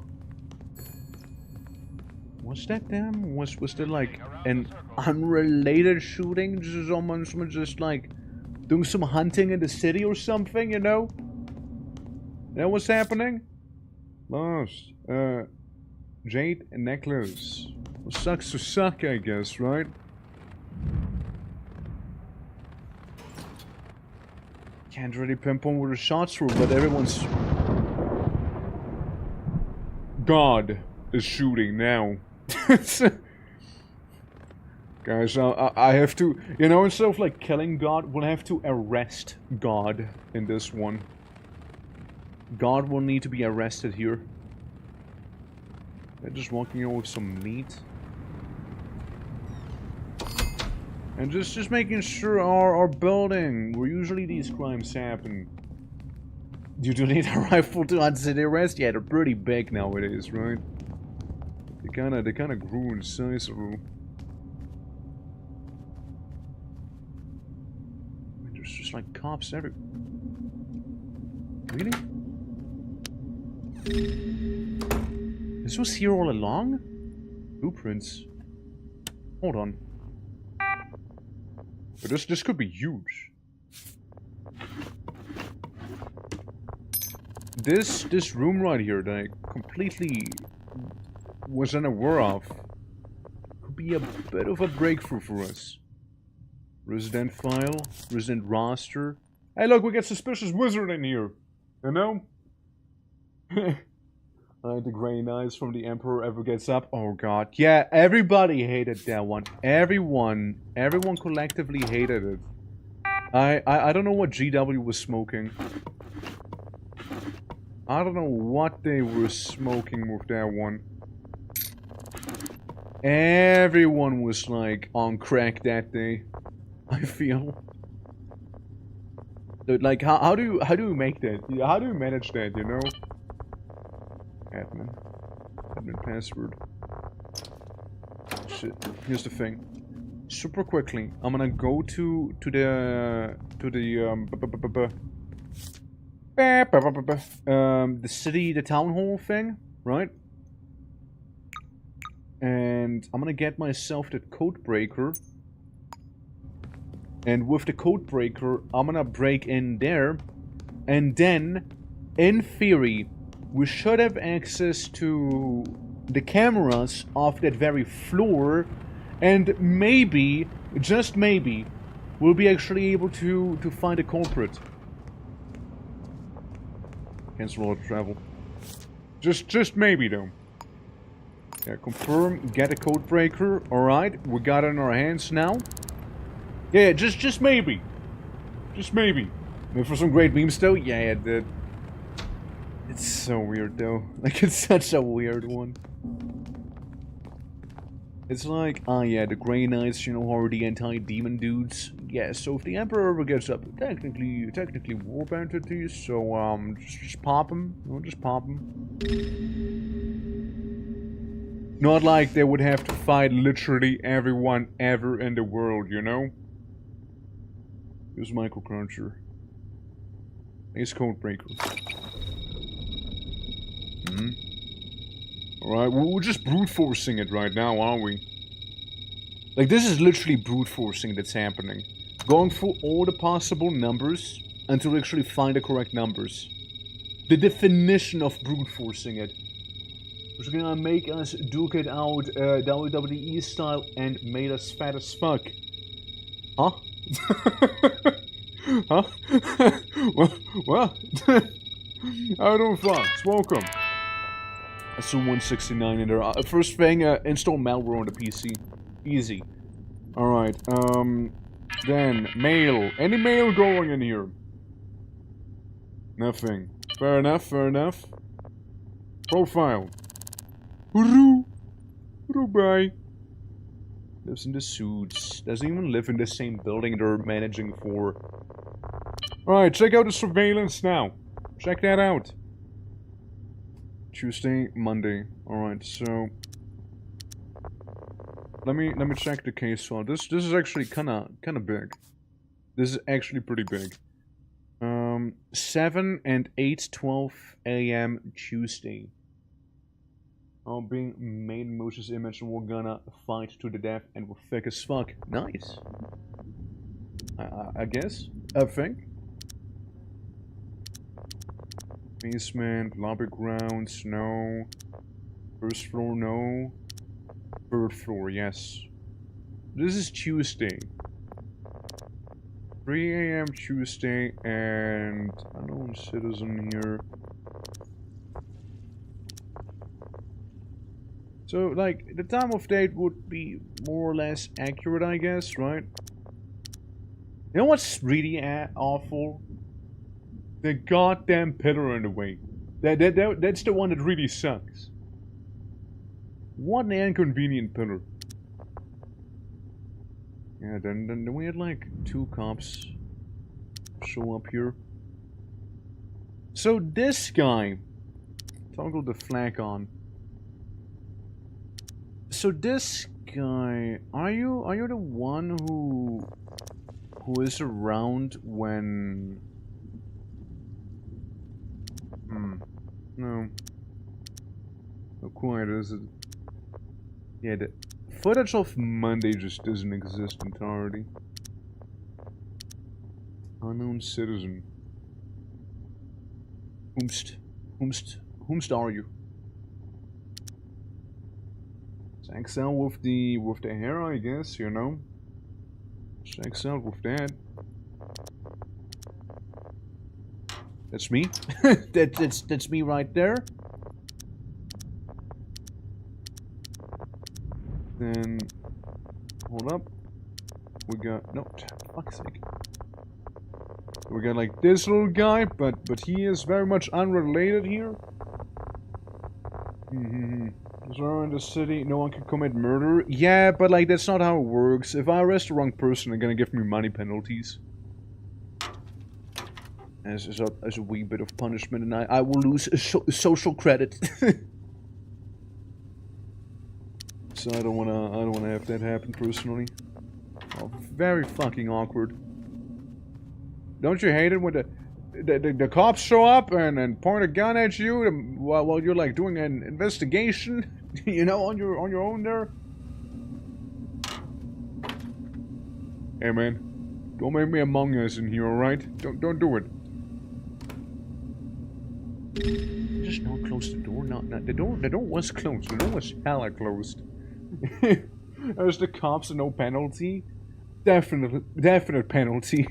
Was that them? Was there like an unrelated shooting? Just someone just like doing some hunting in the city or something, you know? That was happening? Lost. Jade necklace. Well, sucks to suck, I guess, right? Can't really pinpoint where the shots were, but everyone's... God is shooting now. Guys, I have to... You know, instead of like killing God, we'll have to arrest God in this one. God will need to be arrested here. They're just walking in with some meat. And just making sure our building, where usually these crimes happen. You do need a rifle to answer the arrest? Yeah, they're pretty big nowadays, right? They kinda grew in size a little. There's just like cops everywhere. Really? This was here all along? Blueprints. Hold on. But this could be huge. This room right here that I completely was unaware of could be a bit of a breakthrough for us. Resident file, resident roster. Hey look, we got suspicious wizard in here. You know? The gray knives from the Emperor ever gets up. Oh god. Yeah, everybody hated that one. Everyone collectively hated it. I don't know what GW was smoking. I don't know what they were smoking with that one. Everyone was like on crack that day. I feel. Dude, like how do you make that? How do you manage that, you know? Admin password. Shit. Here's the thing. Super quickly, I'm gonna go to the city, the town hall thing, right? And I'm gonna get myself the code breaker. And with the code breaker, I'm gonna break in there. And then, in theory, we should have access to the cameras of that very floor. And maybe, just maybe, we'll be actually able to find a culprit. Cancel all the travel. Just maybe though. Yeah, confirm, get a code breaker. Alright, we got it in our hands now. Yeah, just maybe. Just maybe. And for some great memes though, yeah, it did. It's so weird though. Like, it's such a weird one. It's like, ah yeah, the Grey Knights, you know, are the anti-demon dudes. Yeah, so if the Emperor ever gets up, technically warp entities, so, just pop them. You know, just pop them. Not like they would have to fight literally everyone ever in the world, you know? Here's Microcruncher. Here's Codebreaker. Alright, we're just brute forcing it right now, aren't we? Like, this is literally brute forcing that's happening. Going through all the possible numbers until we actually find the correct numbers. The definition of brute forcing it. Which is gonna make us duke it out WWE style and made us fat as fuck. Huh? Huh? What? I don't fucks. Welcome. I saw 169 in there. First thing, install malware on the PC. Easy. Alright, then, mail. Any mail going in here? Nothing. Fair enough, fair enough. Profile. Hooroo! Hooroo, bye. Lives in the suits. Doesn't even live in the same building they're managing for. Alright, check out the surveillance now. Check that out. Tuesday, Monday. Alright, so let me check the case file. This is actually kinda big. This is actually pretty big. 7 and 8:12 a.m. Tuesday. are being made in Moses' image, and we're gonna fight to the death, and we're thick as fuck. Nice. I guess. I think. Basement, lobby grounds, no. First floor, no. Third floor, yes. This is Tuesday. 3 a.m. Tuesday, and unknown citizen here. So, like, the time of date would be more or less accurate, I guess, right? You know what's really awful? The goddamn pillar in the way. That's the one that really sucks. What an inconvenient pillar. Yeah, then we had like 2 cops show up here. So this guy, toggle the flag on. So this guy, are you the one who is around when? No. Not quite, is it? Yeah, the footage of Monday just doesn't exist entirely. Unknown citizen. Whomst are you? It's XL with the hair, I guess, you know. Checks out with that. That's me. That's me right there. Then hold up. We got no, fuck's sake. We got like this little guy, but he is very much unrelated here. So in the city, no one can commit murder. Yeah, but like that's not how it works. If I arrest the wrong person, they're gonna give me money penalties. As a wee bit of punishment, and I will lose social credit. So I don't wanna have that happen personally. Oh, very fucking awkward. Don't you hate it when the cops show up and point a gun at you while you're like doing an investigation, you know, on your own there? Hey man, don't make me Among Us in here, alright? Don't do it. Just not close the door. Not the door. The door was closed. The door was hella closed. There's the cops and no penalty. Definite penalty.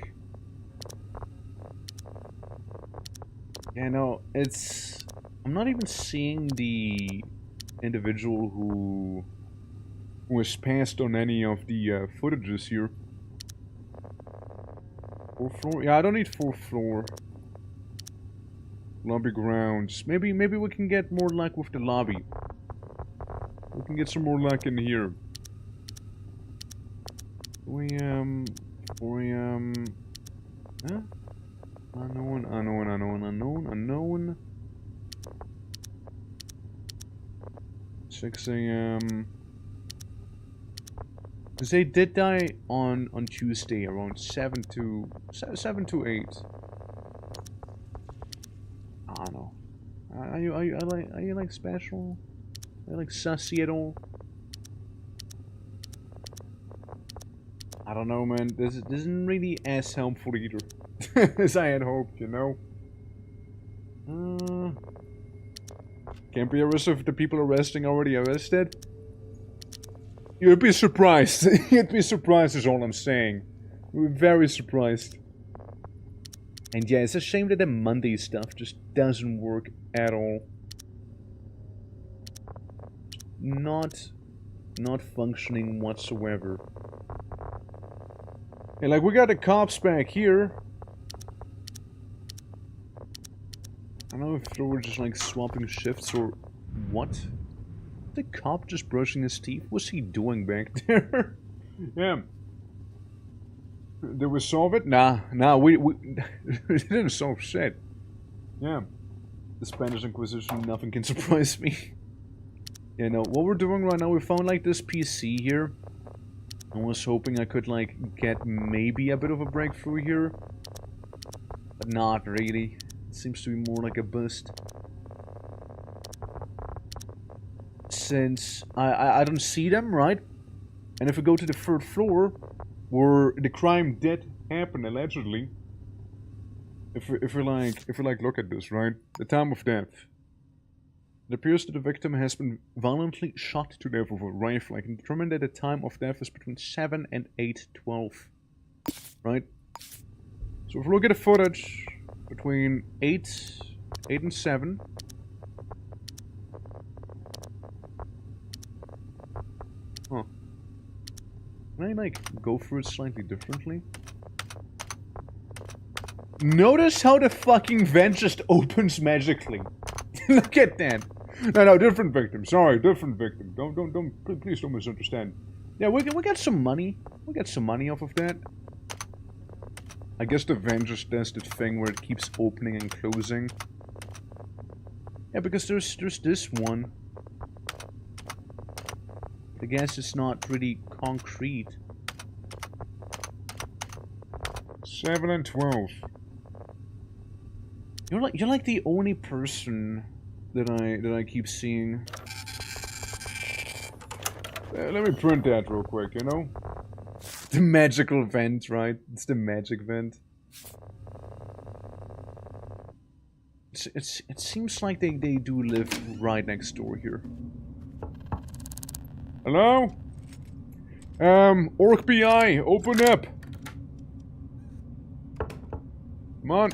Yeah, no, it's... I'm not even seeing the individual who was passed on any of the footages here. 4th floor? Yeah, I don't need 4th floor. Lobby grounds. Maybe we can get more luck with the lobby. We can get some more luck in here. 4 a.m. 4 a.m. Huh? Unknown. 6 a.m. Because they did die on Tuesday around 7 to 8. I don't know. Are you like special? Are you like sussy at all? I don't know, man. This isn't really as helpful either as I had hoped, you know. Can't be arrested if the people arresting already arrested. You'd be surprised. You'd be surprised is all I'm saying. You'd be very surprised. And yeah, it's a shame that the Monday stuff just doesn't work at all. Not functioning whatsoever. And like, we got the cops back here. I don't know if they were just like swapping shifts or what. The cop just brushing his teeth? What's he doing back there? Yeah. Did we solve it? Nah, we didn't solve shit. Yeah. The Spanish Inquisition, nothing can surprise me. Yeah, no, what we're doing right now, we found like this PC here. I was hoping I could like get maybe a bit of a breakthrough here. But not really. It seems to be more like a bust. since I don't see them, right? And if we go to the 3rd floor, where the crime did happen allegedly, if we like look at this, right? The time of death. It appears that the victim has been violently shot to death with a rifle. I can determine that the time of death is between 7 and 8:12. Right? So if we look at the footage between 8 and 7. Huh. Can I like go through it slightly differently? Notice how the fucking vent just opens magically. Look at that. No, different victim. Sorry, different victim. Please don't misunderstand. Yeah, we got some money. We got some money off of that. I guess the vent just does the thing where it keeps opening and closing. Yeah, because there's this one. I guess it's not really concrete. 7 and 12. You're like the only person that I keep seeing. Let me print that real quick, you know? The magical vent, right? It's the magic vent. It seems like they do live right next door here. Hello? Orc BI, open up! Come on.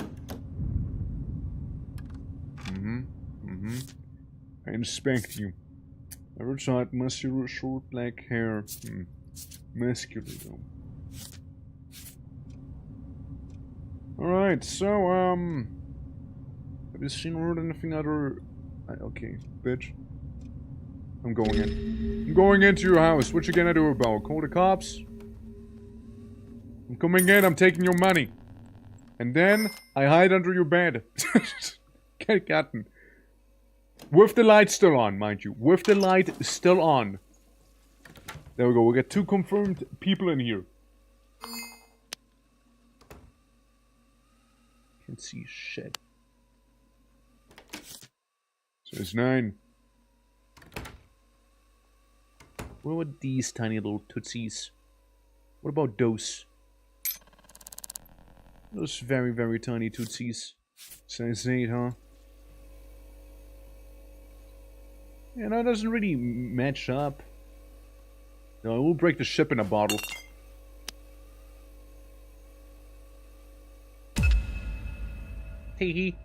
I inspect you. Every child muscular, short black hair. Muscular though. Alright, so, have you seen or heard anything other... Okay, bitch. I'm going in. I'm going into your house. What you gonna do about it? Call the cops? I'm coming in, I'm taking your money. And then, I hide under your bed. Get gotten. With the light still on, mind you. With the light still on. There we go. We got 2 confirmed people in here. Can't see shit. So it's 9. What about these tiny little tootsies? What about those? Those very, very tiny tootsies. Size 8, huh? Yeah, no, it doesn't really match up. No, we'll break the ship in a bottle. Hee.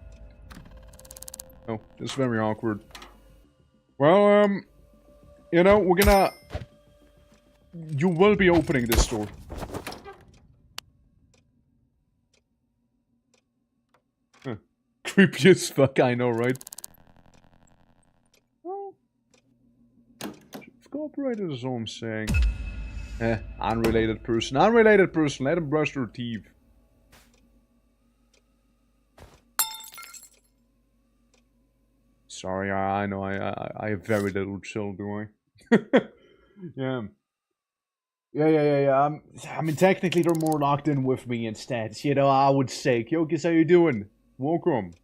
Oh, this is very awkward. Well, you know, we're gonna... You will be opening this door. Huh. Creepy as fuck, I know, right? Well... Cooperated is all I'm saying. Unrelated person. Unrelated person, let him brush their teeth. Sorry, I know I have very little chill, do I? Yeah. Yeah. I mean, technically, they're more locked in with me instead. You know, I would say, Kyokis, how you doing? Welcome.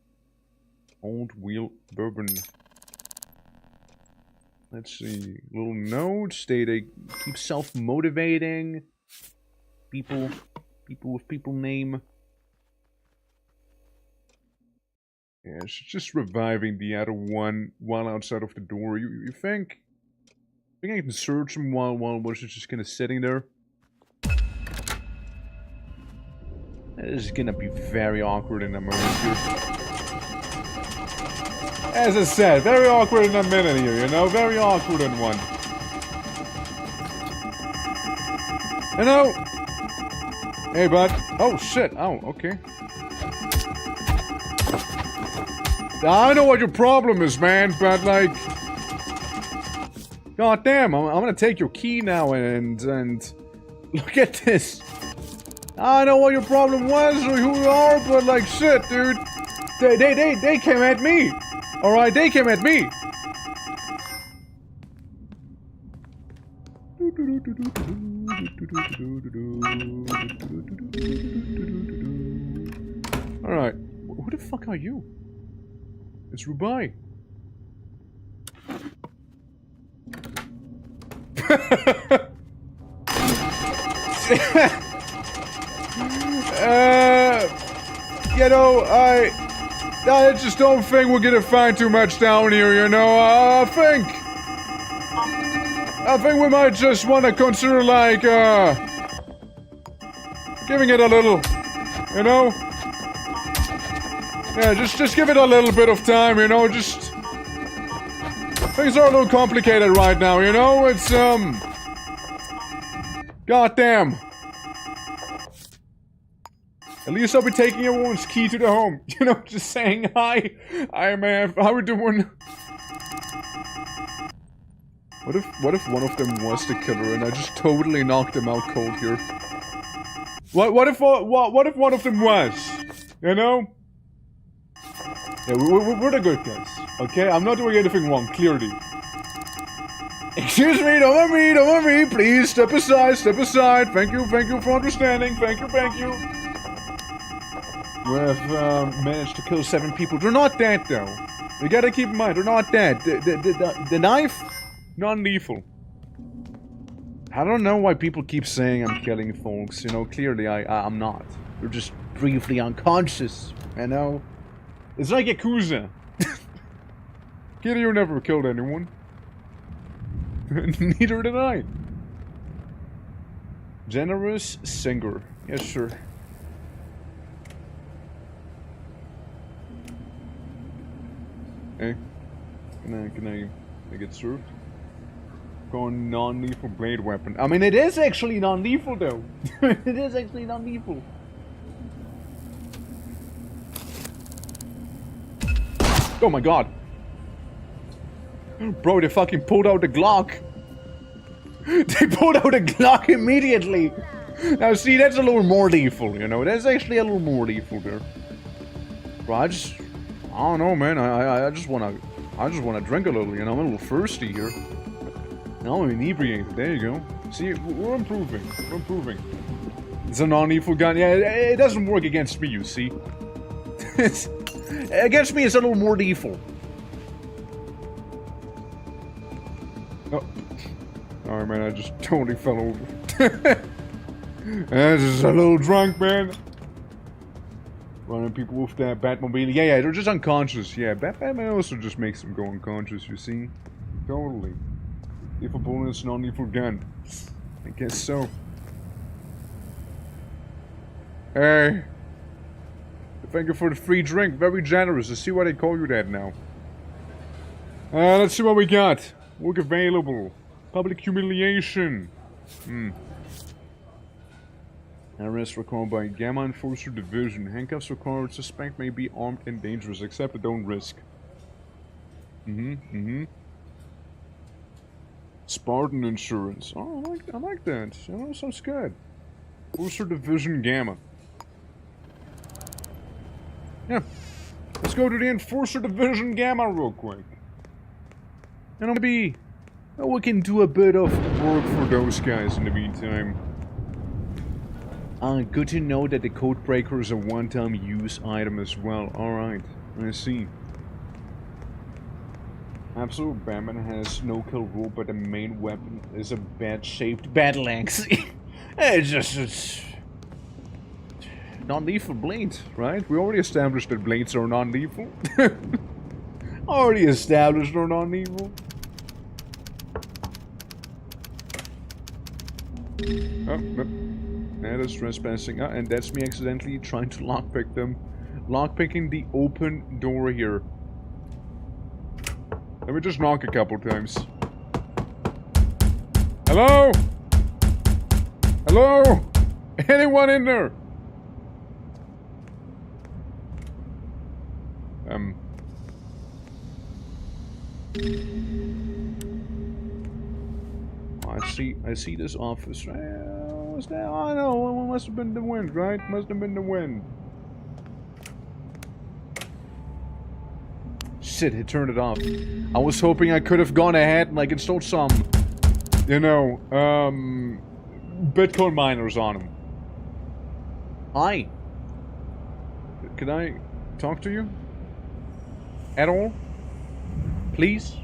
Old wheel bourbon. Let's see. Little notes. They Keep self-motivating. People with people name. Yeah, it's just reviving the other one while outside of the door. You think? I think I can search him while was just kind of sitting there? This is gonna be very awkward in a moment here. As I said, very awkward in a minute here, you know? Very awkward in one. Hello? Hey, bud. Oh, shit. Oh, okay. I know what your problem is, man, but, like... God damn, I'm gonna take your key now and... Look at this. I know what your problem was or who you are, but, like, shit, dude. They came at me. Alright, they came at me. Alright. Who the fuck are you? It's Rubai. You know, I just don't think we're gonna find too much down here, you know. I think we might just want to consider, like, giving it a little, you know? Yeah, just give it a little bit of time, you know, just... Things are a little complicated right now, you know? It's, goddamn. At least I'll be taking everyone's key to the home. You know, just saying hi. Hi, man. How we doing? What if one of them was the killer and I just totally knocked them out cold here? What if one of them was? You know? Yeah, we're the good guys. Okay, I'm not doing anything wrong. Clearly. Excuse me, don't mind me, please step aside, thank you for understanding, thank you. We have managed to kill 7 people. They're not dead though. You gotta keep in mind, they're not dead. The knife, non-lethal. I don't know why people keep saying I'm killing folks, you know, clearly I'm not. They're just briefly unconscious, you know? It's like Yakuza. Kiryu never killed anyone. Neither did I. Generous singer. Yes, sir. Hey, can I get served? Going non-lethal blade weapon. I mean, it is actually non-lethal though. It is actually non-lethal. Oh my god. Bro, they fucking pulled out the Glock. They pulled out the Glock immediately. Now see, that's a little more lethal, you know. That's actually a little more lethal there. Bro, I don't know, man. I just wanna drink a little, you know. I'm a little thirsty here. Now I'm inebriated. There you go. See, we're improving. We're improving. It's a non-lethal gun. Yeah, it doesn't work against me, you see. Against me, it's a little more lethal. Oh. Alright, man, I just totally fell over. I'm just a little drunk, man. Running people with that Batmobile. Yeah, they're just unconscious. Yeah, Batman also just makes them go unconscious, you see? Totally. Lethal bullets, non-lethal gun. I guess so. Hey. Thank you for the free drink. Very generous. I see why they call you that now. Let's see what we got. Work available. Public humiliation. Arrest required by Gamma Enforcer Division. Handcuffs required. Suspect may be armed and dangerous, except at own risk. Spartan insurance. Oh, I like that. You know, sounds good. Enforcer Division Gamma. Yeah. Let's go to the Enforcer Division Gamma real quick. And maybe we can do a bit of work for those guys in the meantime. Good to know that the code breaker is a one-time use item as well. Alright, I see. Absolute Batman has no kill rule, but the main weapon is a bat-shaped battle axe. It's non-lethal blades, right? We already established that blades are non-lethal. Already established they're non-lethal. Oh, that is trespassing. And that's me accidentally trying to lockpick them. Lockpicking the open door here. Let me just knock a couple times. Hello? Hello? Anyone in there? I see this office. What's that? Oh no, it must have been the wind, right? Must have been the wind. Shit, it turned it off. I was hoping I could have gone ahead and like installed some, you know, Bitcoin miners on them. Hi. Can I talk to you? At all? Please?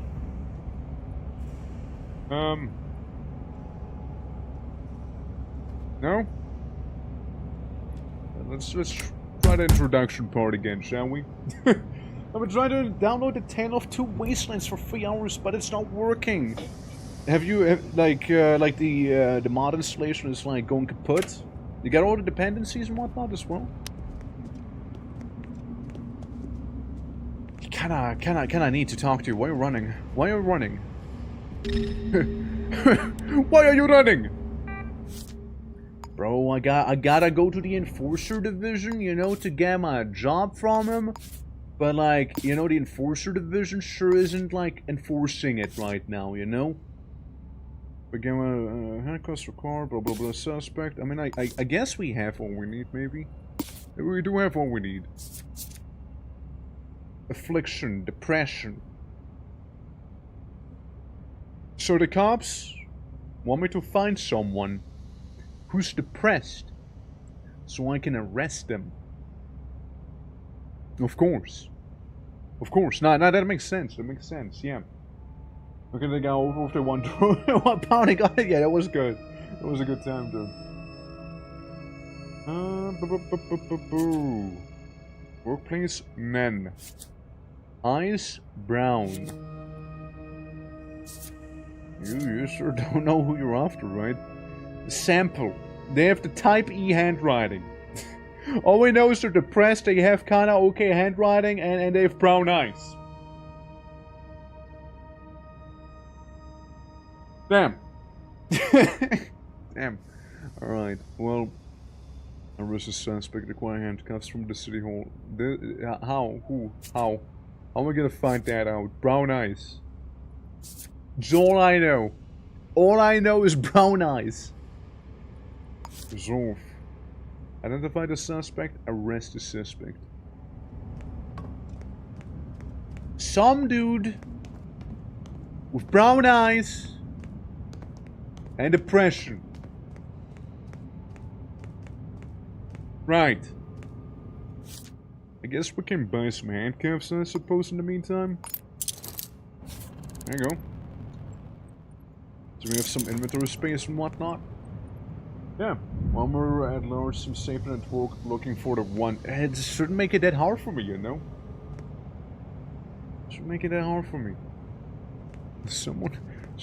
No? Let's try the introduction part again, shall we? I've been trying to download the Tale of Two Wastelands for 3 hours, but it's not working. Have you, like the mod installation is like going kaput? You got all the dependencies and whatnot as well? Kinda need to talk to you. Why are you running? Why are you running? Why are you running? Bro, I gotta go to the Enforcer Division, you know, to get my job from him. But, like, you know, the Enforcer Division sure isn't, like, enforcing it right now, you know? Begin a handcuffs for car, blah blah blah, suspect. I mean, I guess we have all we need, maybe? Maybe we do have all we need. Affliction, depression. So the cops want me to find someone who's depressed so I can arrest them. Of course. Of course. No, that makes sense. That makes sense, yeah. Look at the guy over the one pound. Got it. Yeah, that was good. That was a good time, dude. Workplace men. Eyes brown. You sure don't know who you're after, right? Sample. They have the type E handwriting. All we know is they're depressed, they have kinda okay handwriting, and they have brown eyes. Damn. Damn. Alright, well... Arrest a suspect, acquire handcuffs from the city hall. How? Who? How? How am I gonna find that out? Brown eyes. It's all I know. All I know is brown eyes. Resolve. Identify the suspect, arrest the suspect. Some dude with brown eyes and depression. Right. I guess we can buy some handcuffs, I suppose, in the meantime. There you go. So we have some inventory space and whatnot. Yeah, one more at large, some safe network, looking for the one. It shouldn't make it that hard for me, you know? Shouldn't make it that hard for me. Someone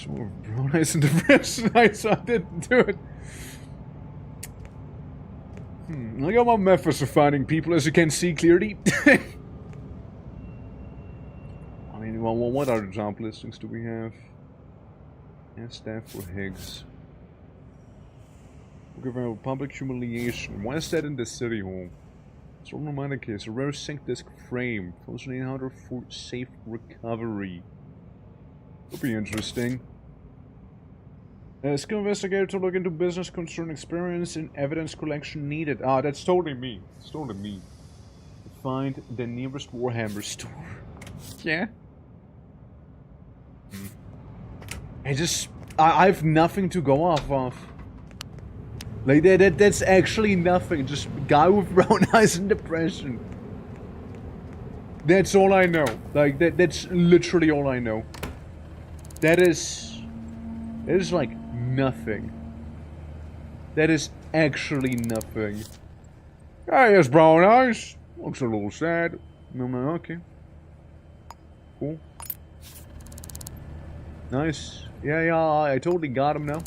with brown eyes and depression eyes, so I didn't do it. I got my methods of finding people, as you can see clearly. I mean, well, what other job listings do we have? Yeah, staff for Higgs. Looking for public humiliation. Why is that in the city hall? It's all reminder case. A rare sync disk frame. Functioning harder for safe recovery. Could be interesting. Skill investigator to look into business concern experience and evidence collection needed. Ah, that's totally me. It's totally me. Find the nearest Warhammer store. Yeah. I've nothing to go off of. Like, that's actually nothing. Just guy with brown eyes and depression. That's all I know. Like, that's literally all I know. That is like nothing. That is actually nothing. Guy has brown eyes. Looks a little sad. No, okay. Cool. Nice. Yeah, I totally got him now.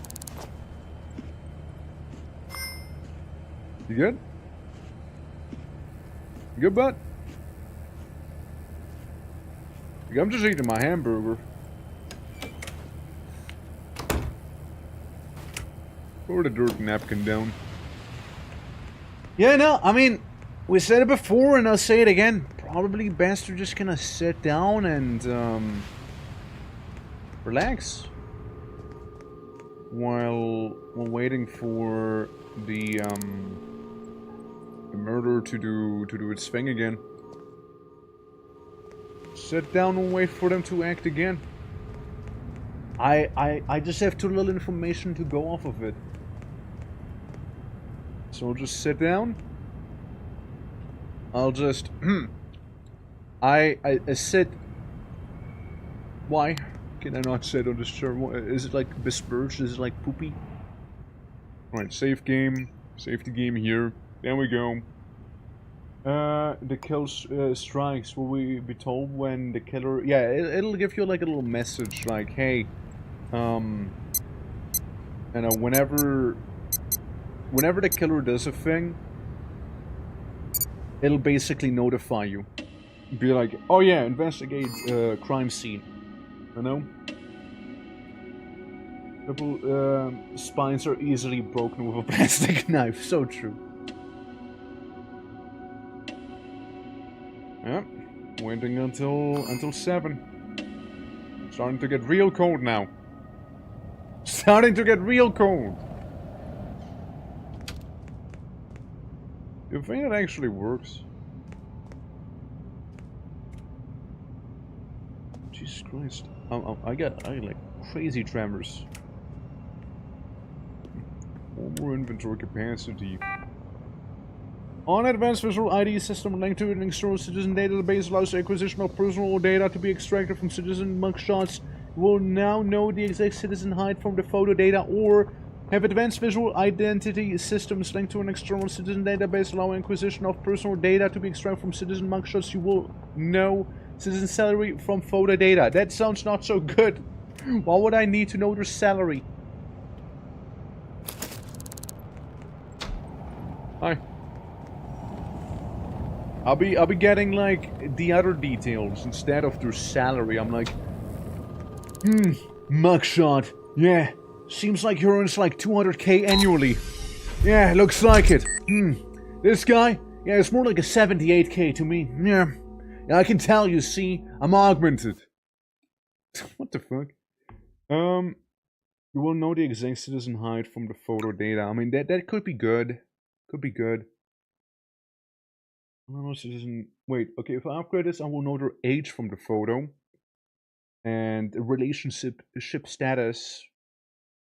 You good? You good, bud? I'm just eating my hamburger. Throw the dirt napkin down. Yeah, no, I mean, we said it before and I'll say it again. Probably best to just kind of sit down and, relax. While waiting for the murder to do its thing again. Sit down and wait for them to act again. I just have too little information to go off of it. So I'll just sit down. I'll just I sit. Why can I not sit on this chair? Is it like besmirched? Is it like poopy? Right, save game. Save the game here. There we go. The kill strikes. Will we be told when the killer... Yeah, it'll give you like a little message like, hey, you know, whenever the killer does a thing, it'll basically notify you. Be like, oh yeah, investigate crime scene. You know? Double spines are easily broken with a plastic knife. So true. Yeah. Waiting until 7. Starting to get real cold now. Starting to get real cold. Do you think it actually works? Jesus Christ. I got like crazy tremors. More inventory capacity. On advanced visual ID system linked to an external citizen database allows the acquisition of personal data to be extracted from citizen mugshots. You will now know the exact citizen height from the photo data, or have advanced visual identity systems linked to an external citizen database allowing acquisition of personal data to be extracted from citizen mugshots. You will know citizen salary from photo data. That sounds not so good. Why would I need to know their salary? Hi. I'll be getting like the other details instead of their salary. I'm like, mugshot. Yeah, seems like he earns like 200k annually. Yeah, looks like it. This guy, yeah, it's more like a 78k to me. Yeah, I can tell. You see, I'm augmented. What the fuck? You will know the exact citizen height from the photo data. I mean, that could be good. Could be good. I don't know, citizen. Wait, okay, if I upgrade this, I will know their age from the photo. And relationship status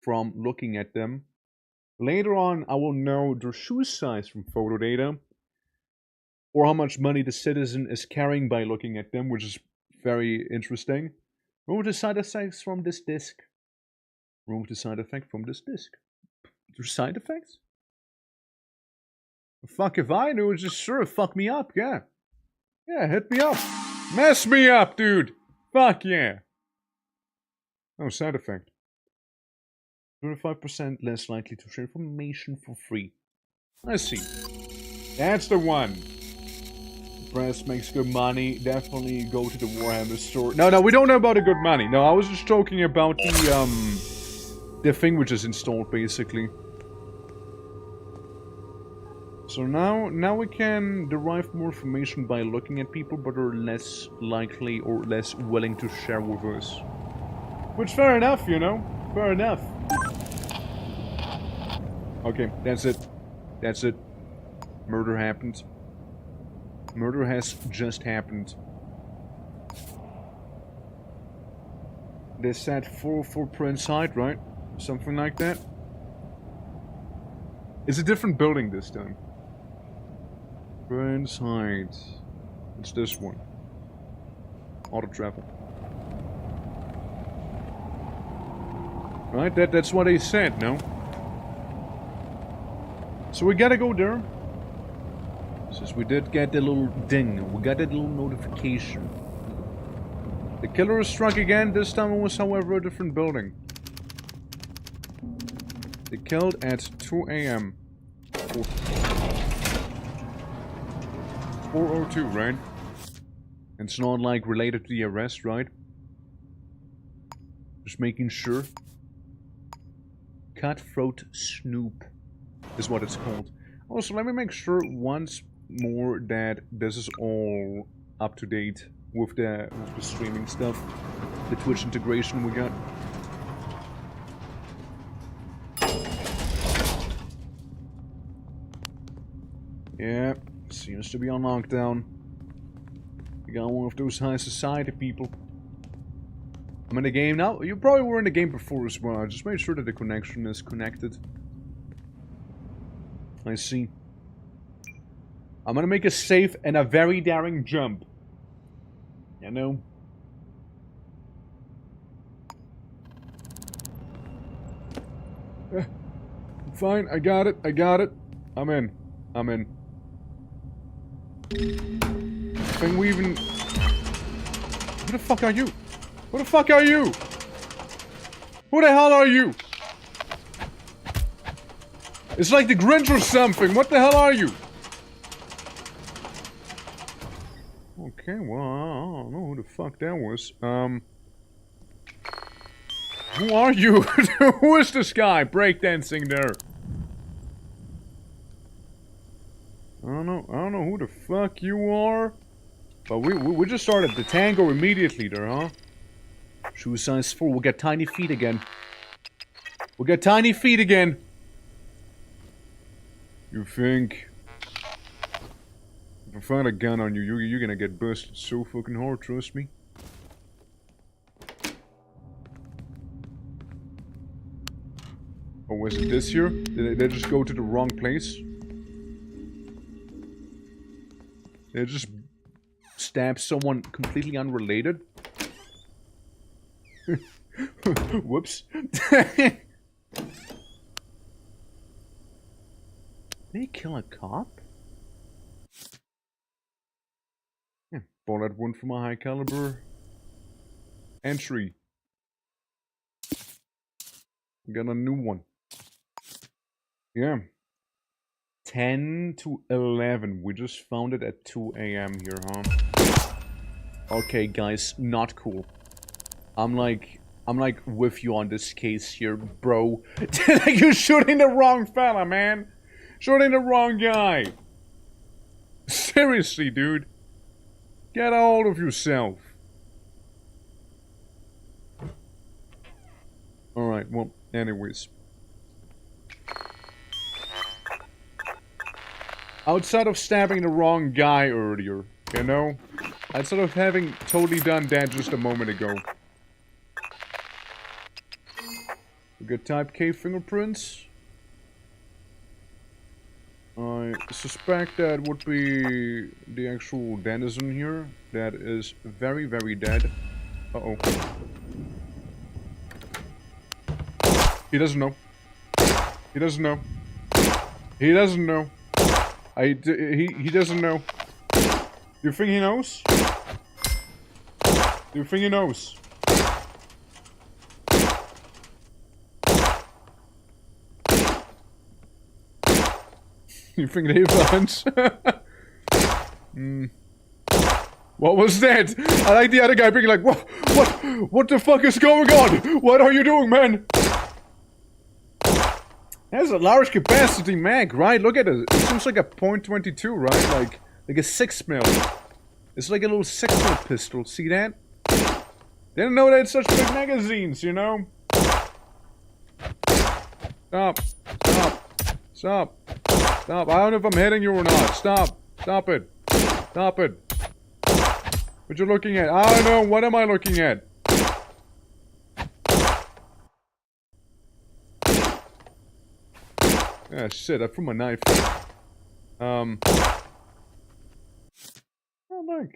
from looking at them. Later on, I will know their shoe size from photo data. Or how much money the citizen is carrying by looking at them, which is very interesting. Remove the side effects from this disk. Remove the side effect from this disk. There's side effects? Fuck if I knew, just sure fuck me up, yeah. Yeah, hit me up. Mess me up, dude. Fuck yeah. Oh, side effect. 25% less likely to share information for free. I see. That's the one. Press makes good money. Definitely go to the Warhammer store. No, we don't know about the good money. No, I was just joking about the thing which is installed, basically. So now we can derive more information by looking at people, but are less likely or less willing to share with us. Which, fair enough, you know? Fair enough. Okay, that's it. That's it. Murder happened. Murder has just happened. They said 4 Prince Height, right? Something like that. It's a different building this time. Prince Height. It's this one. Auto travel. Right, that's what they said, no? So we gotta go there. Since we did get the little ding, we got that little notification. The killer struck again. This time it was, however, a different building. They killed at 2 a.m. 4:02, right? It's not like related to the arrest, right? Just making sure. Cutthroat Snoop is what it's called. Also, let me make sure once more that this is all up to date with the streaming stuff, the Twitch integration we got. Yeah, seems to be on lockdown. You got one of those high society people. I'm in the game now. You probably were in the game before as well. I just made sure that the connection is connected. I see. I'm gonna make a safe and a very daring jump. You know? Fine, I got it, I got it. I'm in. I'm in. Can we even... Who the fuck are you? Who the fuck are you? Who the hell are you? It's like the Grinch or something. What the hell are you? Okay, well, I don't know who the fuck that was. Who are you? Who is this guy breakdancing there? I don't know who the fuck you are. But we just started the tango immediately there, huh? Shoe size 4, we'll get tiny feet again. We'll get tiny feet again. You think... If I find a gun on you, you're gonna get busted so fucking hard, trust me. Oh, was it this here? Did they just go to the wrong place? They just stab someone completely unrelated? Whoops. They kill a cop? Yeah, bought that one from a high caliber entry. Got a new one. Yeah. 10 to 11. We just found it at 2 AM here, huh? Okay, guys, not cool. I'm like with you on this case here, bro. You're shooting the wrong fella, man. Shooting the wrong guy. Seriously, dude. Get a hold of yourself. Alright, well, anyways. Outside of stabbing the wrong guy earlier, you know? Outside of having totally done that just a moment ago. We got type K fingerprints. I suspect that would be the actual denizen here. That is very, very dead. Uh-oh. He doesn't know. He doesn't know. He doesn't know. He doesn't know. You think he knows? You think he knows? You think they have a hunch? What was that? I like the other guy being like, what the fuck is going on? What are you doing, man? That's a large capacity mag, right? Look at it. It seems like a .22, right? Like a 6mm. It's like a little 6mm pistol. See that? Didn't know they had such big magazines, you know? Stop. Stop. Stop. Stop. I don't know if I'm hitting you or not. Stop. Stop it. Stop it. What you looking at? I don't know. What am I looking at? Ah, shit. I threw my knife. Oh, look.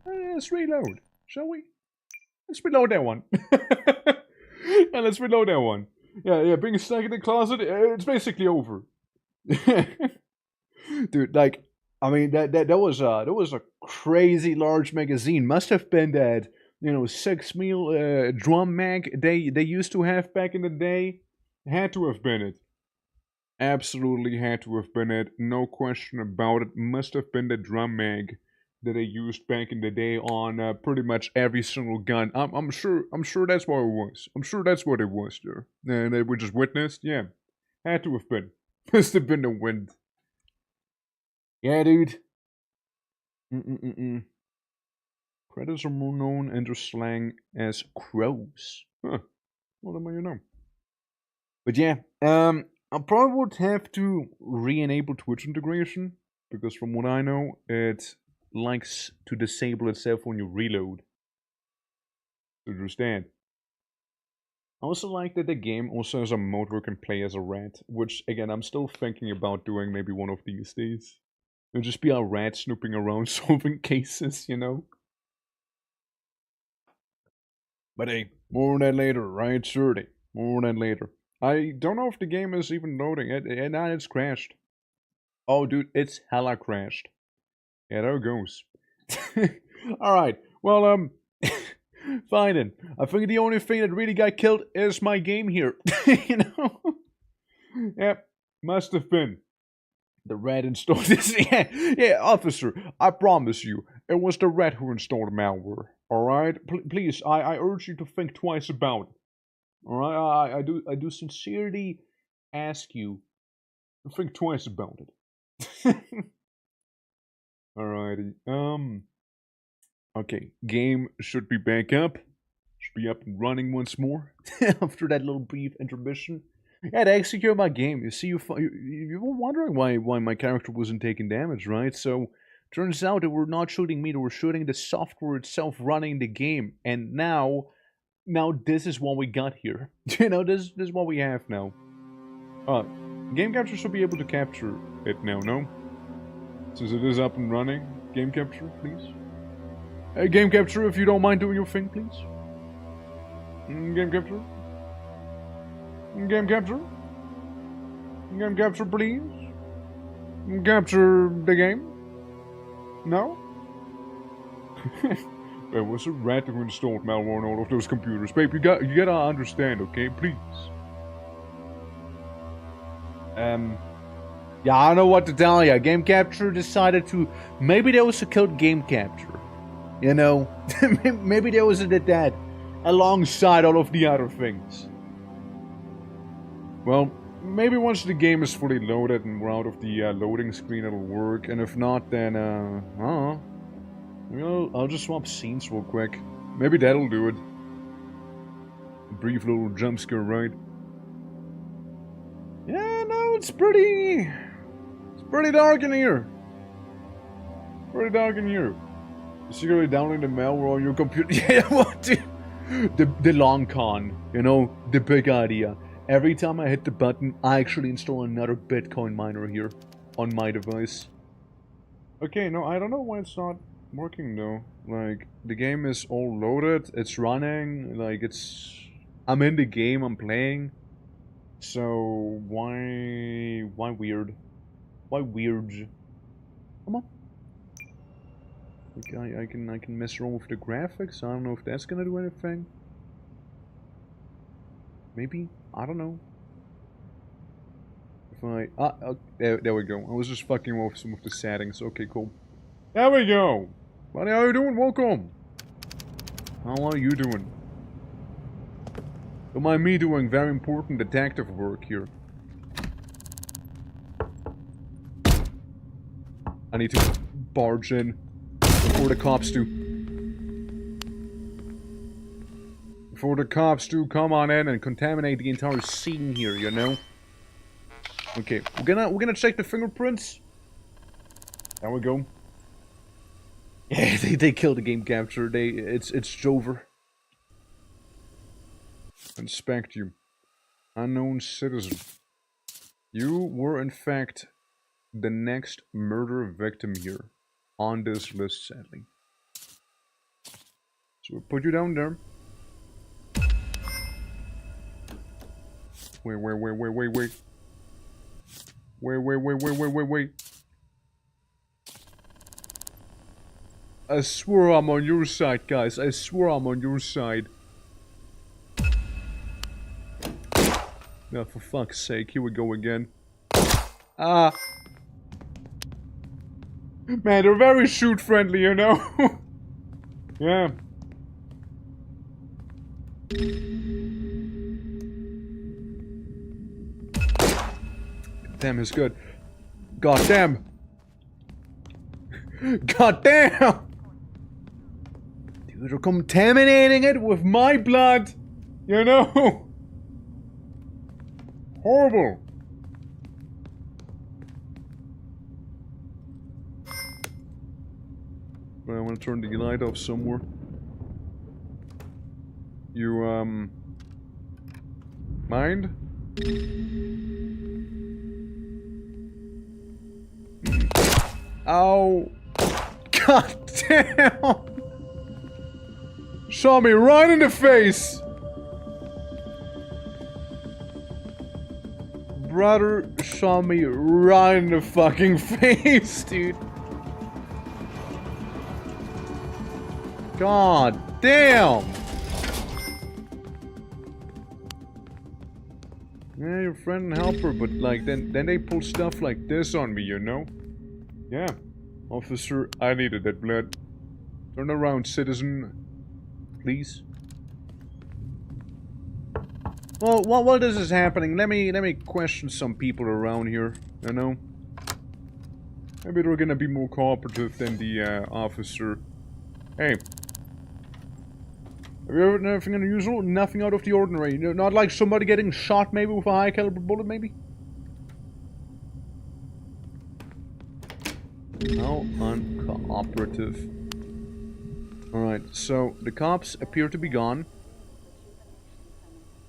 Let's reload. Shall we? Let's reload that one. Yeah, let's reload that one. Yeah, being stuck in the closet, it's basically over. Dude, like, I mean, that was a crazy large magazine. Must have been that, you know, 6mm drum mag they used to have back in the day. Had to have been it. Absolutely had to have been it. No question about it. Must have been the drum mag that they used back in the day on pretty much every single gun. I'm sure that's what it was. I'm sure that's what it was there. And they were just witnessed. Yeah, had to have been. Must have been the wind. Yeah, dude. Predators are more known in their slang as crows. Huh. What am I, you know? But yeah, I probably would have to re-enable Twitch integration because from what I know, it likes to disable itself when you reload. Understand? I also like that the game also has a mode where you can play as a rat, which again I'm still thinking about doing maybe one of these days. It'll just be a rat snooping around solving cases, you know? But hey, more on that later, right, Shirley? More on that later. I don't know if the game is even loading. It's crashed. Oh, dude, it's hella crashed. Yeah, there it goes. Alright, well, fine then. I think the only thing that really got killed is my game here. You know? Yep, must have been. The rat installed this. Yeah, officer, I promise you, it was the rat who installed the malware. Alright? Please, I urge you to think twice about it. Alright? I do sincerely ask you to think twice about it. Alrighty. Okay, game should be back up. Should be up and running once more after that little brief intermission. Yeah, to execute my game. You see, you were wondering why my character wasn't taking damage, right? So, turns out they were not shooting me, they were shooting the software itself running the game. And now this is what we got here. You know, this is what we have now. Game capture should be able to capture it now, no? Since it is up and running. Game capture, please. Hey, game capture, if you don't mind doing your thing, please. Game capture. Game capture. Game capture, please. Capture the game. No? There was a rat who installed malware on all of those computers. Babe, you gotta understand, okay? Please. Yeah, I don't know what to tell you. Game capture decided to... Maybe there was a killed game capture. You know? Maybe there was a dead alongside all of the other things. Well, maybe once the game is fully loaded and we're out of the loading screen, it'll work. And if not, then, I don't know. Maybe I'll just swap scenes real quick. Maybe that'll do it. A brief little jump scare, right? Yeah, no, it's pretty dark in here. Pretty dark in here. You secretly downloading the malware on your computer. Yeah, what? The long con, you know, the big idea. Every time I hit the button, I actually install another Bitcoin miner here on my device. Okay, no, I don't know why it's not working though. Like, the game is all loaded, it's running, like I'm in the game, I'm playing. So, why weird? Why weird? Come on. Okay, I can mess around with the graphics, I don't know if that's gonna do anything. Maybe? I don't know. If I... there we go. I was just fucking with some of the settings. Okay, cool. There we go! Buddy, how you doing? Welcome! How are you doing? Don't mind me doing very important detective work here. I need to barge in before the cops do. Before the cops do come on in and contaminate the entire scene here, you know? Okay, we're gonna check the fingerprints. There we go. Yeah, they killed the game capture. It's over. Inspect you. Unknown citizen. You were in fact the next murder victim here on this list, sadly. So we'll put you down there. Wait. Wait. I swear I'm on your side, guys. I swear I'm on your side. Now, for fuck's sake, here we go again. Man, they're very shoot-friendly, you know? Yeah. Damn, it's good. God damn. God damn! Dude, they're contaminating it with my blood! You know? Horrible! But I want to turn the light off somewhere. You, mind? Ow! God damn! Shot me right in the face! brother shot me right in the fucking face, dude. God damn! Yeah, your friend and helper, but like then they pull stuff like this on me, you know? Yeah. Officer, I needed that blood. Turn around, citizen. Please. Well, while this is happening, let me question some people around here, you know? Maybe they're gonna be more cooperative than the officer. Hey. Have you ever done anything unusual? Nothing out of the ordinary. You know, not like somebody getting shot maybe with a high caliber bullet maybe? How uncooperative. Alright, so the cops appear to be gone.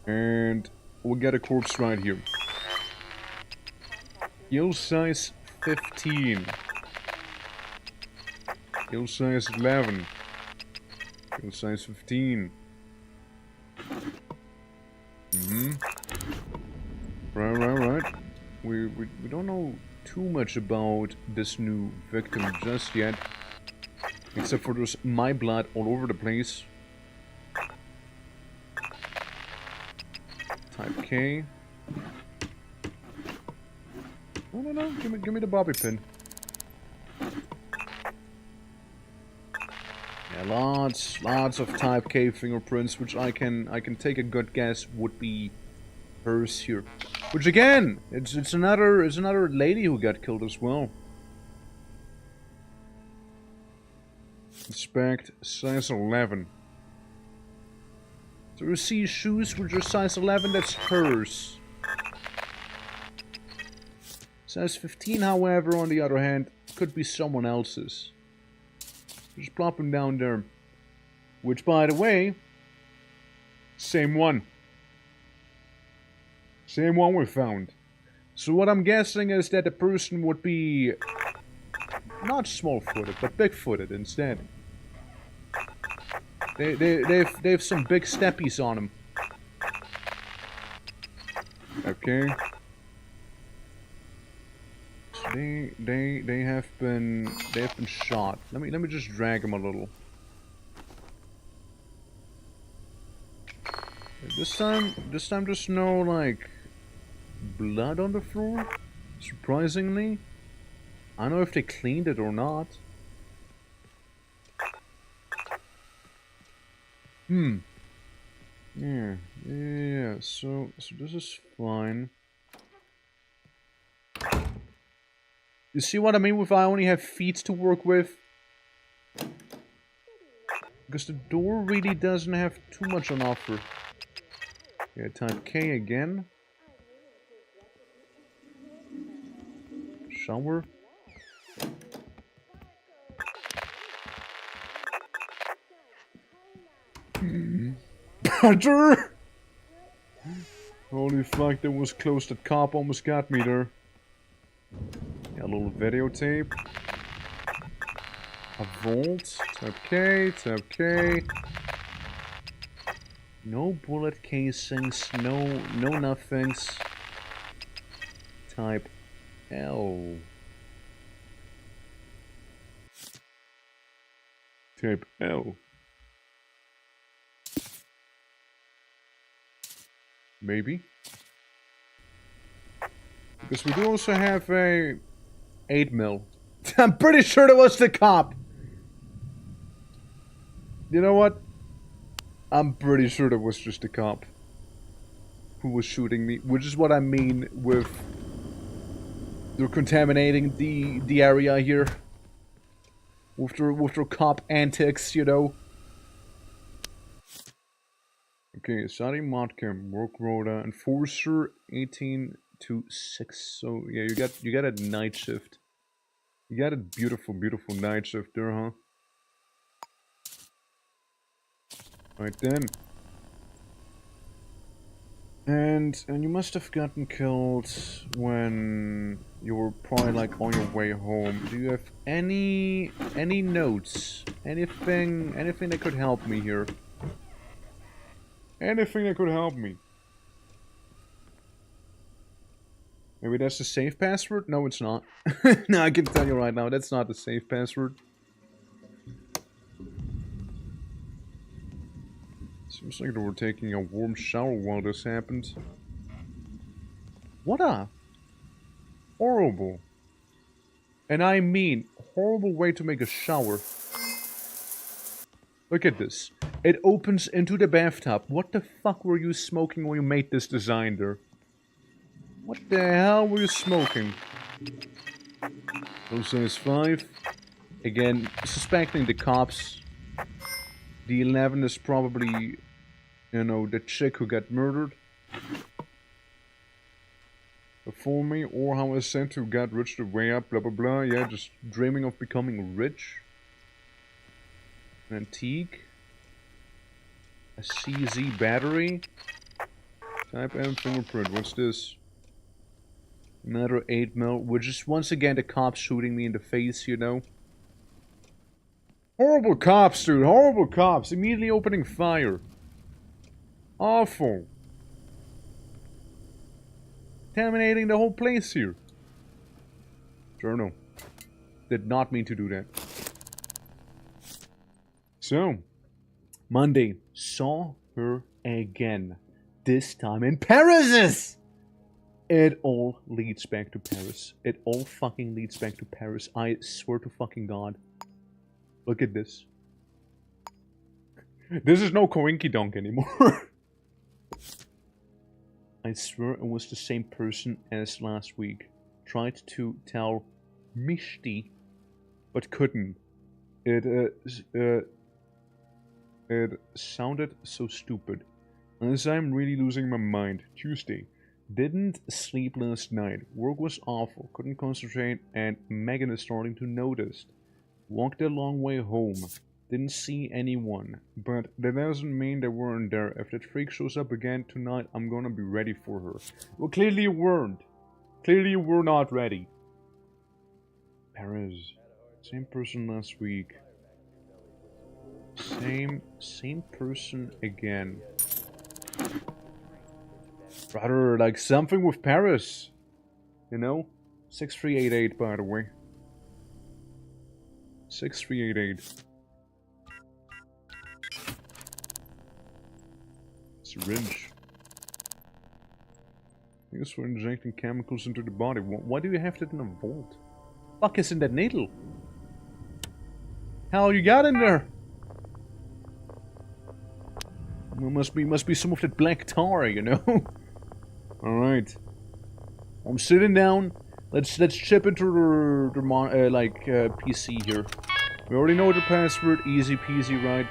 And we'll get a corpse right here. Kill size 15. Kill size 11. Kill size 15. Right. We don't know too much about this new victim just yet. Except for there's my blood all over the place. Type K. No. Give me the bobby pin. Yeah, lots of Type K fingerprints, which I can take a good guess would be hers here. Which again, it's another lady who got killed as well. Inspect size 11. So you see shoes which are size 11, that's hers. Size 15, however, on the other hand, could be someone else's. Just plop him down there. Which, by the way, same one. Same one we found. So what I'm guessing is that the person would be not small-footed, but big-footed instead. They have some big steppies on them. Okay. So they have been shot. Let me just drag them a little. This time there's no like blood on the floor. Surprisingly, I don't know if they cleaned it or not. Yeah, so this is fine. You see what I mean with I only have feet to work with? Because the door really doesn't have too much on offer. Yeah, type K again. Shower. Badger! Holy fuck, that was close. That cop almost got me there. Yeah, a little videotape. A vault. Type K, type K. No bullet casings, no nothings. Type L. Type L. Maybe. Because we do also have a 8mm. I'm pretty sure that was the cop. You know what? I'm pretty sure that was just the cop who was shooting me, which is what I mean with they're contaminating the area here with their cop antics, you know. Okay, Sadi Modcam, work rota, enforcer 18 to 6. So yeah, you got a night shift. You got a beautiful night shift there, huh? Right then. And you must have gotten killed when you were probably like on your way home. Do you have any notes? Anything that could help me here? Anything that could help me? Maybe that's the safe password? No, it's not. No, I can tell you right now, that's not the safe password. Seems like they were taking a warm shower while this happened. What a horrible, and I mean horrible way to make a shower. Look at this. It opens into the bathtub. What the fuck were you smoking when you made this design there? What the hell were you smoking? Size 5. Again, suspecting the cops. The 11 is probably, you know, the chick who got murdered. Before me, or how I was sent to get rich the way up, blah blah blah. Yeah, just dreaming of becoming rich. An antique. A CZ battery. Type M fingerprint. What's this? Another 8mm, which is once again the cops shooting me in the face, you know. Horrible cops, dude. Horrible cops. Immediately opening fire. Awful. Contaminating the whole place here. Journal. Did not mean to do that. So, Monday. Saw her again. This time in Paris! It all leads back to Paris. It all fucking leads back to Paris. I swear to fucking God. Look at this. This is no Coinky Donk anymore. I swear it was the same person as last week. Tried to tell Mishti, but couldn't. It sounded so stupid. Unless I'm really losing my mind. Tuesday. Didn't sleep last night. Work was awful. Couldn't concentrate, and Megan is starting to notice. Walked a long way home. Didn't see anyone. But that doesn't mean they weren't there. If that freak shows up again tonight, I'm gonna be ready for her. Well, clearly you weren't. Clearly you were not ready. Paris. Same person last week. Same person again. Brother, like something with Paris. You know? 6388, by the way. 6388. Syringe. I guess we're injecting chemicals into the body. Why do you have that in a vault? Fuck is in that needle? Hell you got in there? Must be some of that black tar, you know? Alright. I'm sitting down. Let's chip into the PC here. We already know the password. Easy peasy, right?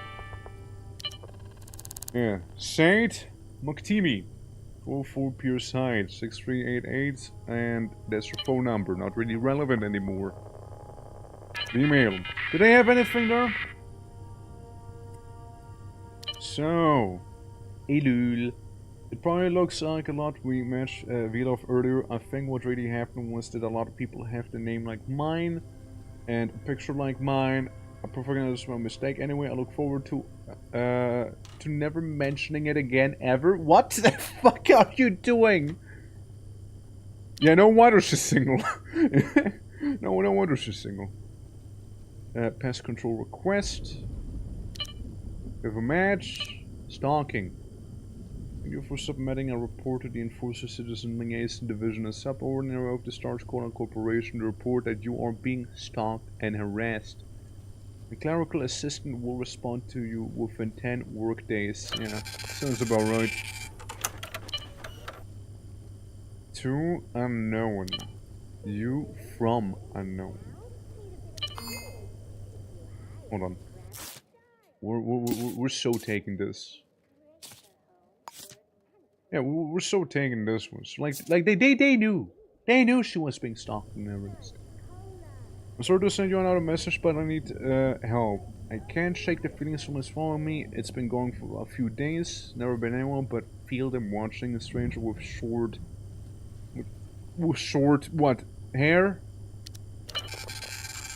Yeah. Saint Muktimi. 404 Pure Side 6388, and that's your phone number. Not really relevant anymore. Email. Do they have anything there? So, Elul. It probably looks like a lot we matched Vilov earlier. I think what really happened was that a lot of people have the name like mine and a picture like mine. I'm probably this was a mistake. Anyway, I look forward to never mentioning it again ever. What the fuck are you doing? Yeah, no wonder she's single. no wonder she's single. Pest control request. We have a match. Stalking. Thank you for submitting a report to the Enforcer Citizen Liaison Division, a subordinate of the Stars Corporation, to report that you are being stalked and harassed. The clerical assistant will respond to you within 10 work days. Yeah, sounds about right. To unknown. You from unknown. Hold on. We're so taking this. Yeah, we're so taking this one. So like they knew. They knew she was being stalked and harassed. I'm sorry to send you another message, but I need help. I can't shake the feeling someone's following me. It's been going for a few days. Never been anyone, but feel them watching a stranger with short... With short... what? Hair?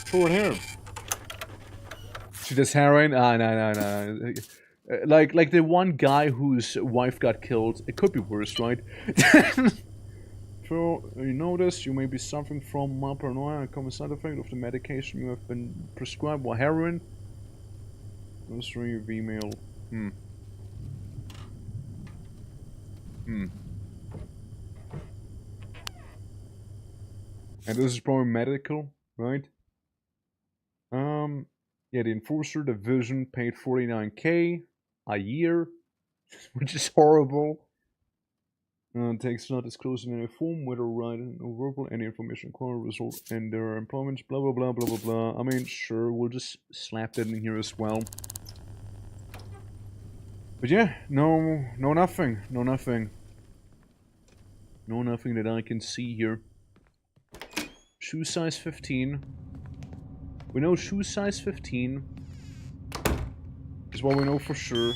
Short hair. She does heroin? Ah, no. Like the one guy whose wife got killed. It could be worse, right? Phil, you notice you may be suffering from mild paranoia, a common side effect of the medication you have been prescribed, while heroin. History of email. And this is probably medical, right? Yeah, the Enforcer Division paid 49k a year, which is horrible. Takes not disclosing in any form, whether written or verbal, any information required result in their employment, blah blah blah blah blah blah. I mean, sure, we'll just slap that in here as well. But yeah, no nothing. No nothing that I can see here. Shoe size 15. We know shoe size 15 is what we know for sure.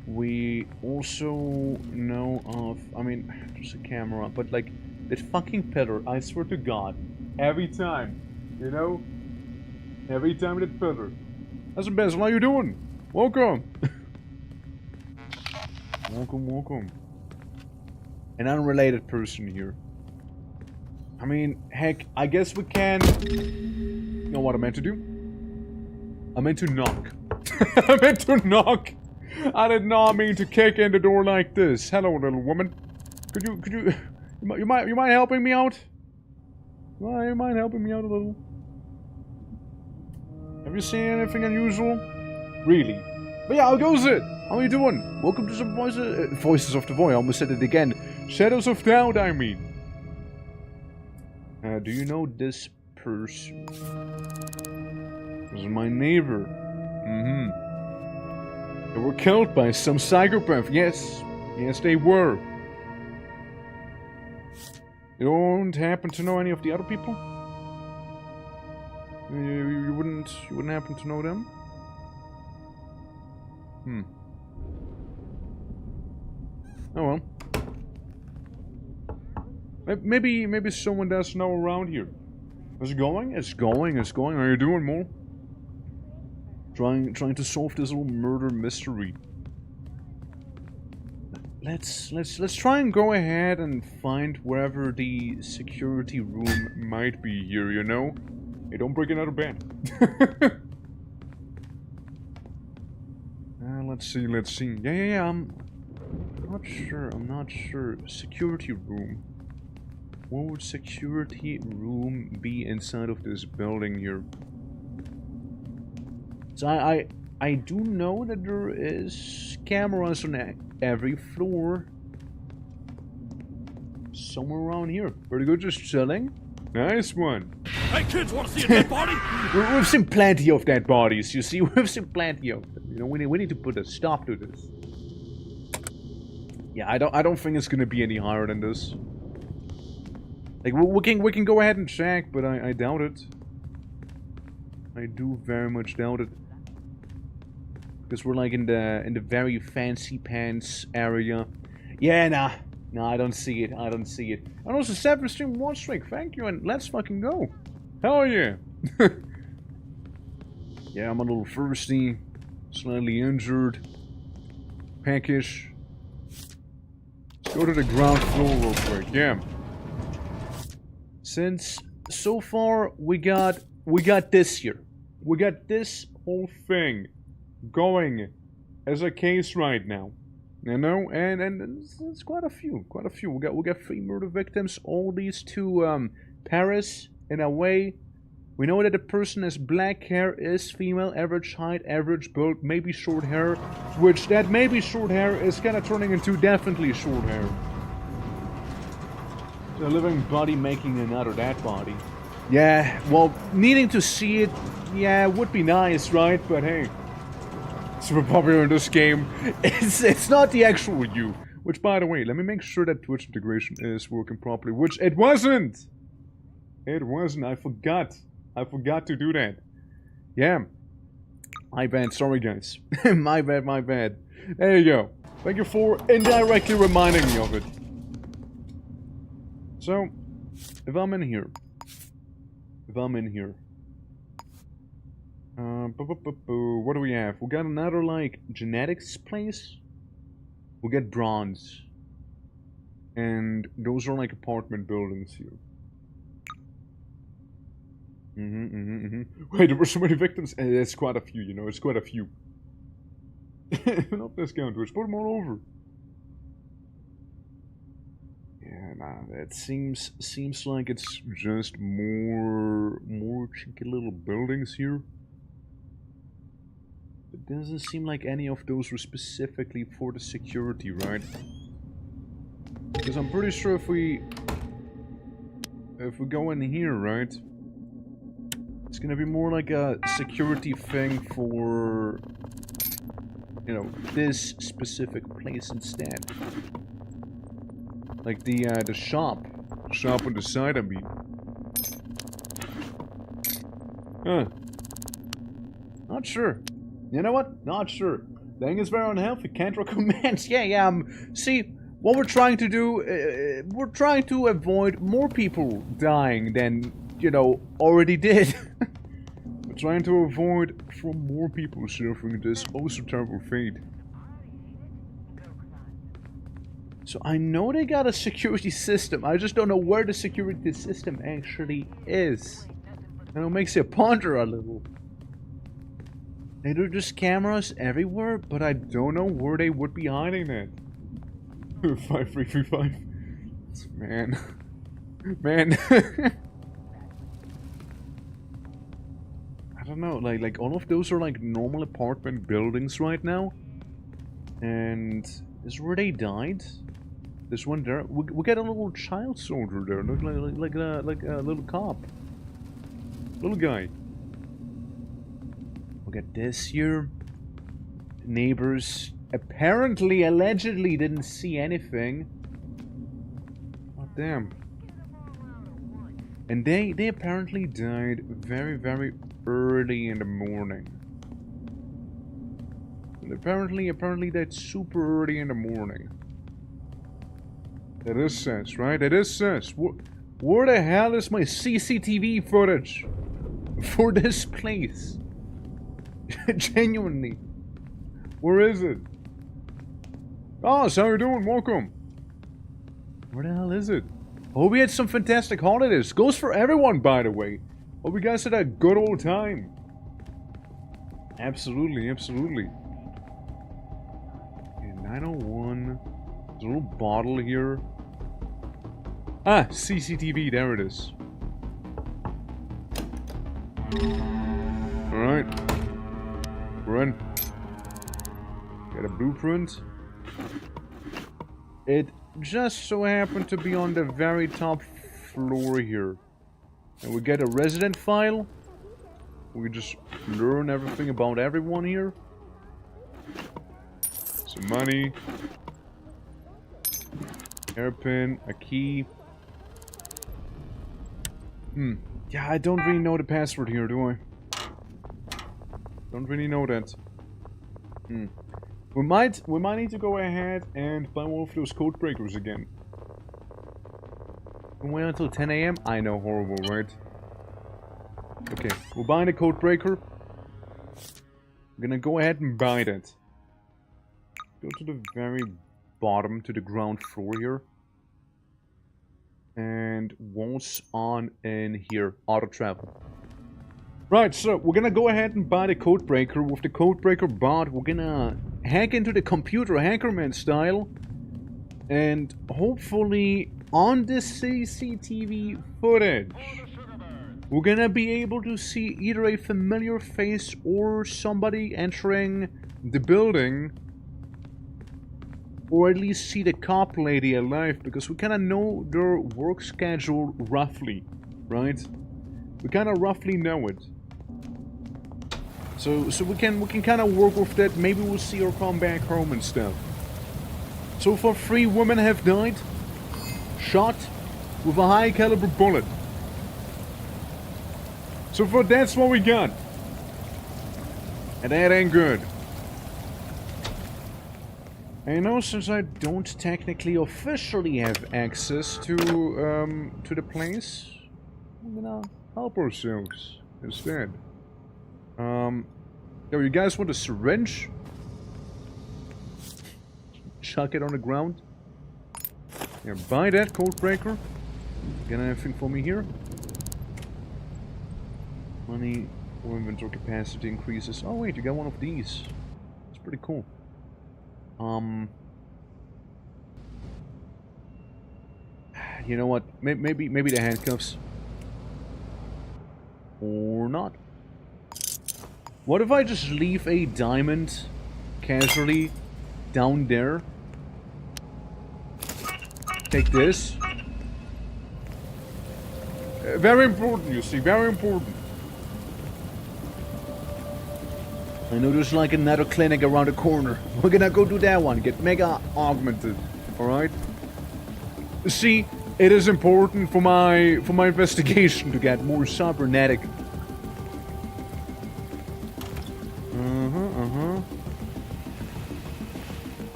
We also know of, I mean, there's a camera, but like, that fucking pillar, I swear to God, every time, you know? Every time that pillar. That's the best, how you doing? Welcome! Welcome. An unrelated person here. I mean, heck, I guess we can... You know what I meant to do? I meant to knock. I meant to knock! I did not mean to kick in the door like this. Hello, little woman. Could you mind helping me out? You mind helping me out a little? Have you seen anything unusual? Really? But yeah, how goes it? How are you doing? Welcome to some Voices of the Void. I almost said it again. Shadows of Doubt, I mean. Do you know this person? This is my neighbor. They were killed by some psychopath. Yes, they were. You don't happen to know any of the other people? You wouldn't happen to know them? Oh well. Maybe someone does know around here. Is it going? It's going. How you doing, Mo? Trying to solve this little murder mystery. Let's try and go ahead and find wherever the security room might be here, you know? Hey, don't break another bed. Let's see. Yeah, I'm not sure. Security room. What would security room be inside of this building here? So I do know that there is cameras on every floor. Somewhere around here. Pretty good, just chilling. Nice one. Hey kids, want to see a dead body? We've seen plenty of dead bodies, you see. We've seen plenty of them. You know, we need to put a stop to this. Yeah, I don't think it's gonna be any higher than this. Like we can go ahead and check, but I doubt it. I do very much doubt it. Because we're like in the very fancy pants area. Yeah, nah, I don't see it. And also 7 stream 1 streak, thank you, and let's fucking go. Hell yeah. Yeah, I'm a little thirsty, slightly injured, peckish. Let's go to the ground floor real quick. Yeah. Since so far we got this here. We got this whole thing going as a case right now, you know, and it's quite a few. We got 3 murder victims. All these to Paris in a way. We know that the person has black hair, is female, average height, average build, maybe short hair, which that maybe short hair is kind of turning into definitely short hair. So a living body making another dead body. Yeah, well, needing to see it, yeah, would be nice, right? But hey. Super popular in this game. It's not the actual you. Which, by the way, let me make sure that Twitch integration is working properly. Which it wasn't. I forgot to do that. Yeah. My bad. Sorry, guys. My bad. There you go. Thank you for indirectly reminding me of it. So, if I'm in here. What do we have? We got another, like, genetics place. We got bronze. And those are like apartment buildings here. Wait, there were so many victims. It's quite a few, you know, it's quite a few. Not discounters, put them all over. Yeah, nah, it seems like it's just more cheeky little buildings here. It doesn't seem like any of those were specifically for the security, right? Because I'm pretty sure if we go in here, right, it's gonna be more like a security thing for, you know, this specific place instead. Like the shop on the side, I mean. Huh. Not sure. You know what? Not sure. The thing is very unhealthy. Can't recommend. Yeah. See, what we're trying to do, we're trying to avoid more people dying than, you know, already did. We're trying to avoid from more people suffering this also terrible fate. So I know they got a security system. I just don't know where the security system actually is. And it makes you ponder a little. They do just cameras everywhere, but I don't know where they would be hiding it. 5335. Man. Man. I don't know, like all of those are like normal apartment buildings right now. And is where they died? This one there. We got a little child soldier there. Look like a little cop. Little guy. Look at this here. Neighbors apparently, allegedly didn't see anything. Oh damn. And they apparently died very, very early in the morning. And apparently died super early in the morning. That is sus, right? That is sus. Where the hell is my CCTV footage for this place? Genuinely. Where is it? Oh, so how you doing? Welcome. Where the hell is it? Hope we had some fantastic holidays. Goes for everyone, by the way. Hope you guys had a good old time. Absolutely, absolutely. Okay, 901. There's a little bottle here. Ah, CCTV, there it is. Alright. We're in. Got a blueprint. It just so happened to be on the very top floor here. And we get a resident file. We just learn everything about everyone here. Some money. Hairpin, a key. Yeah, I don't really know the password here, do I? Don't really know that. We might need to go ahead and buy one of those code breakers again. Can we wait until 10 AM? I know, horrible, right? Okay, we're buying a code breaker. I'm gonna go ahead and buy that. Go to the very bottom, to the ground floor here. And what's on in here? Auto travel. Right, so we're gonna go ahead and buy the code breaker. With the code breaker bought, we're gonna hack into the computer, hackerman style. And hopefully, on this CCTV footage, we're gonna be able to see either a familiar face or somebody entering the building. Or at least see the cop lady alive, because we kind of know their work schedule roughly, right? We kind of roughly know it. So we can kind of work with that. Maybe we'll see her come back home and stuff. So far, 3 women have died, shot with a high caliber bullet. So far, that's what we got, and that ain't good. And you know, since I don't technically officially have access to the place, we're gonna help ourselves instead. Yo, you guys want a syringe? Chuck it on the ground. Yeah, buy that codebreaker. Get anything for me here? Money or inventory capacity increases. Oh wait, you got one of these. It's pretty cool. You know what? Maybe the handcuffs. Or not. What if I just leave a diamond casually down there? Take this. Very important, you see, very important. I know there's like another clinic around the corner. We're gonna go do that one. Get mega augmented. Alright? See, it is important for my investigation to get more cybernetic.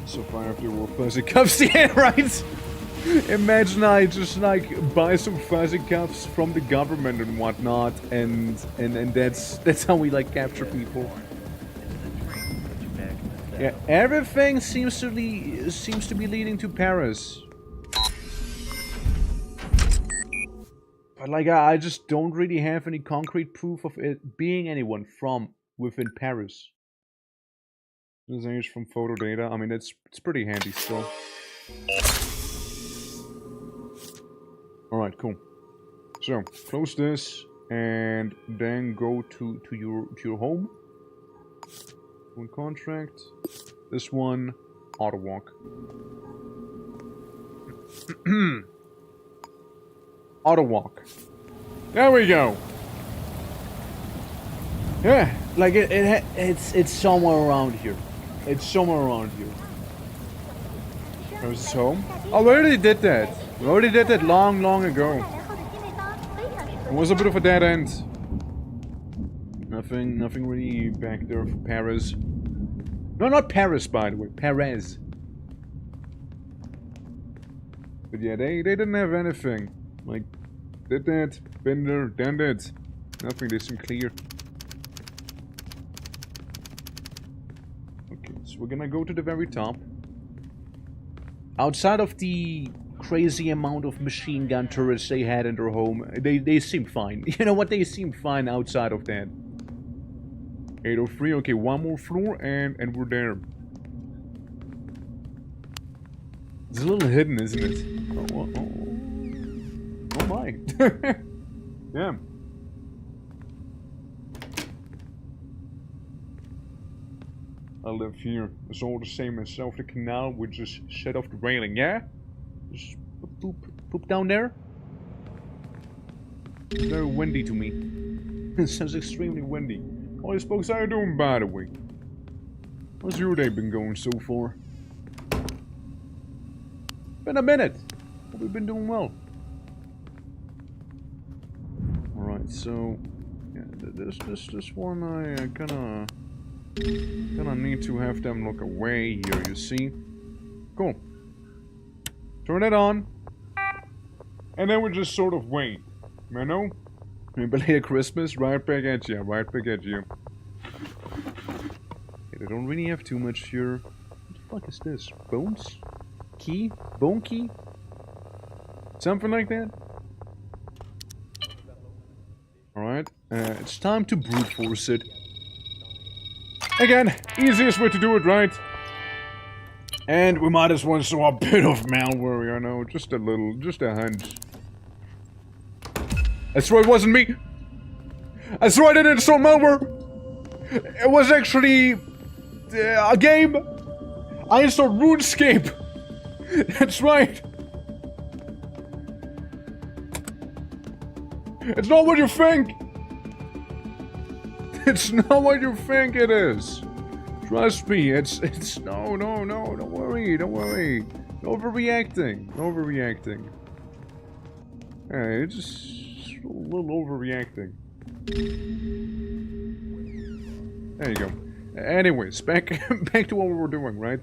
So far if there were fuzzy cuffs, yeah, right? Imagine I just like buy some fuzzy cuffs from the government and whatnot, and that's how we like capture people. Yeah, everything seems to be leading to Paris. But like I just don't really have any concrete proof of it being anyone from within Paris. This is from photo data. I mean, it's pretty handy still. Alright, cool. So, close this and then go to your home. One contract. This one, auto walk. Auto walk. There we go. Yeah, Like it's somewhere around here. It's somewhere around here. there's his home. Oh, we already did that. We already did that long ago. It was a bit of a dead end. Nothing really back there for Paris. No, not Paris, by the way. Perez. But yeah, they didn't have anything. Like, did that, been there, done that. Nothing, they seem clear. Okay, so we're gonna go to the very top. Outside of the crazy amount of machine gun turrets they had in their home, they seem fine. You know what? They seem fine outside of that. 803, okay, one more floor and we're there. It's a little hidden, isn't it? Oh my. Yeah. I live here. It's all the same as south of the canal. We just set off the railing, yeah? Just Poop down there? it's very windy to me. It sounds extremely windy. Oh, you folks, how you doing, by the way? How's your day been going so far? Been a minute. Hope we've been doing well. Alright, so yeah, this one I kinda need to have them look away here, you see? Cool. Turn it on. And then we just sort of wait. You know? Belated Christmas, right back at you, right back at you. Okay, they don't really have too much here. What the fuck is this? Bones? Key? Bone key? Something like that? Alright, it's time to brute force it. Again, easiest way to do it, right? And we might as well show a bit of malware, you know, just a little, just a hunch. I swear it wasn't me! I swear I didn't install malware! It was actually a game! I installed RuneScape! That's right! It's not what you think! It's not what you think it is! Trust me, it's no, don't worry. Overreacting. Yeah, it's just a little overreacting. There you go. Anyways, back to what we were doing, right?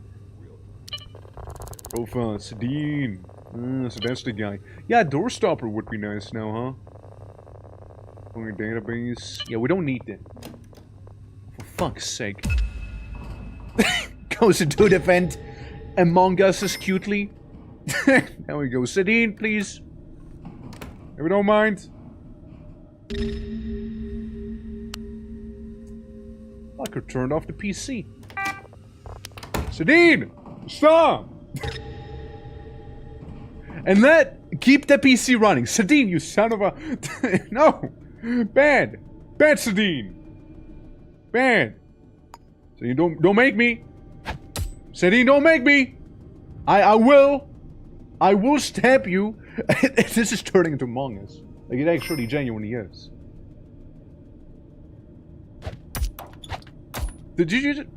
Profile, Sedin. So that's the guy. Yeah, Doorstopper would be nice now, huh? Only database. Yeah, we don't need that. For fuck's sake. Goes into defend Among Us as cutely. There we go. Sadine, please. If you don't mind. Fucker turned off the PC. Sadine! Stop! And keep the PC running. Sadine, you son of a... No! Bad! Bad, Sadine! Bad! Sadine, don't make me! Sadine, don't make me! I will stab you! This is turning into Among Us. Like, it actually genuinely is. Did you just...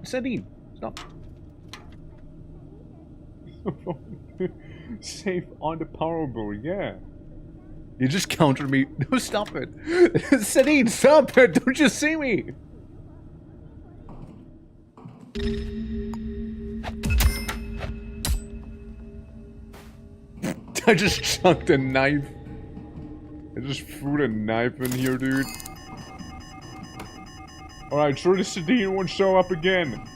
Sadine, stop. Safe on the power board, yeah. You just countered me. No, stop it. Sadine, stop it! Don't you see me? I just chucked a knife. I just threw a knife in here, dude. Alright, sure the Sadine won't show up again.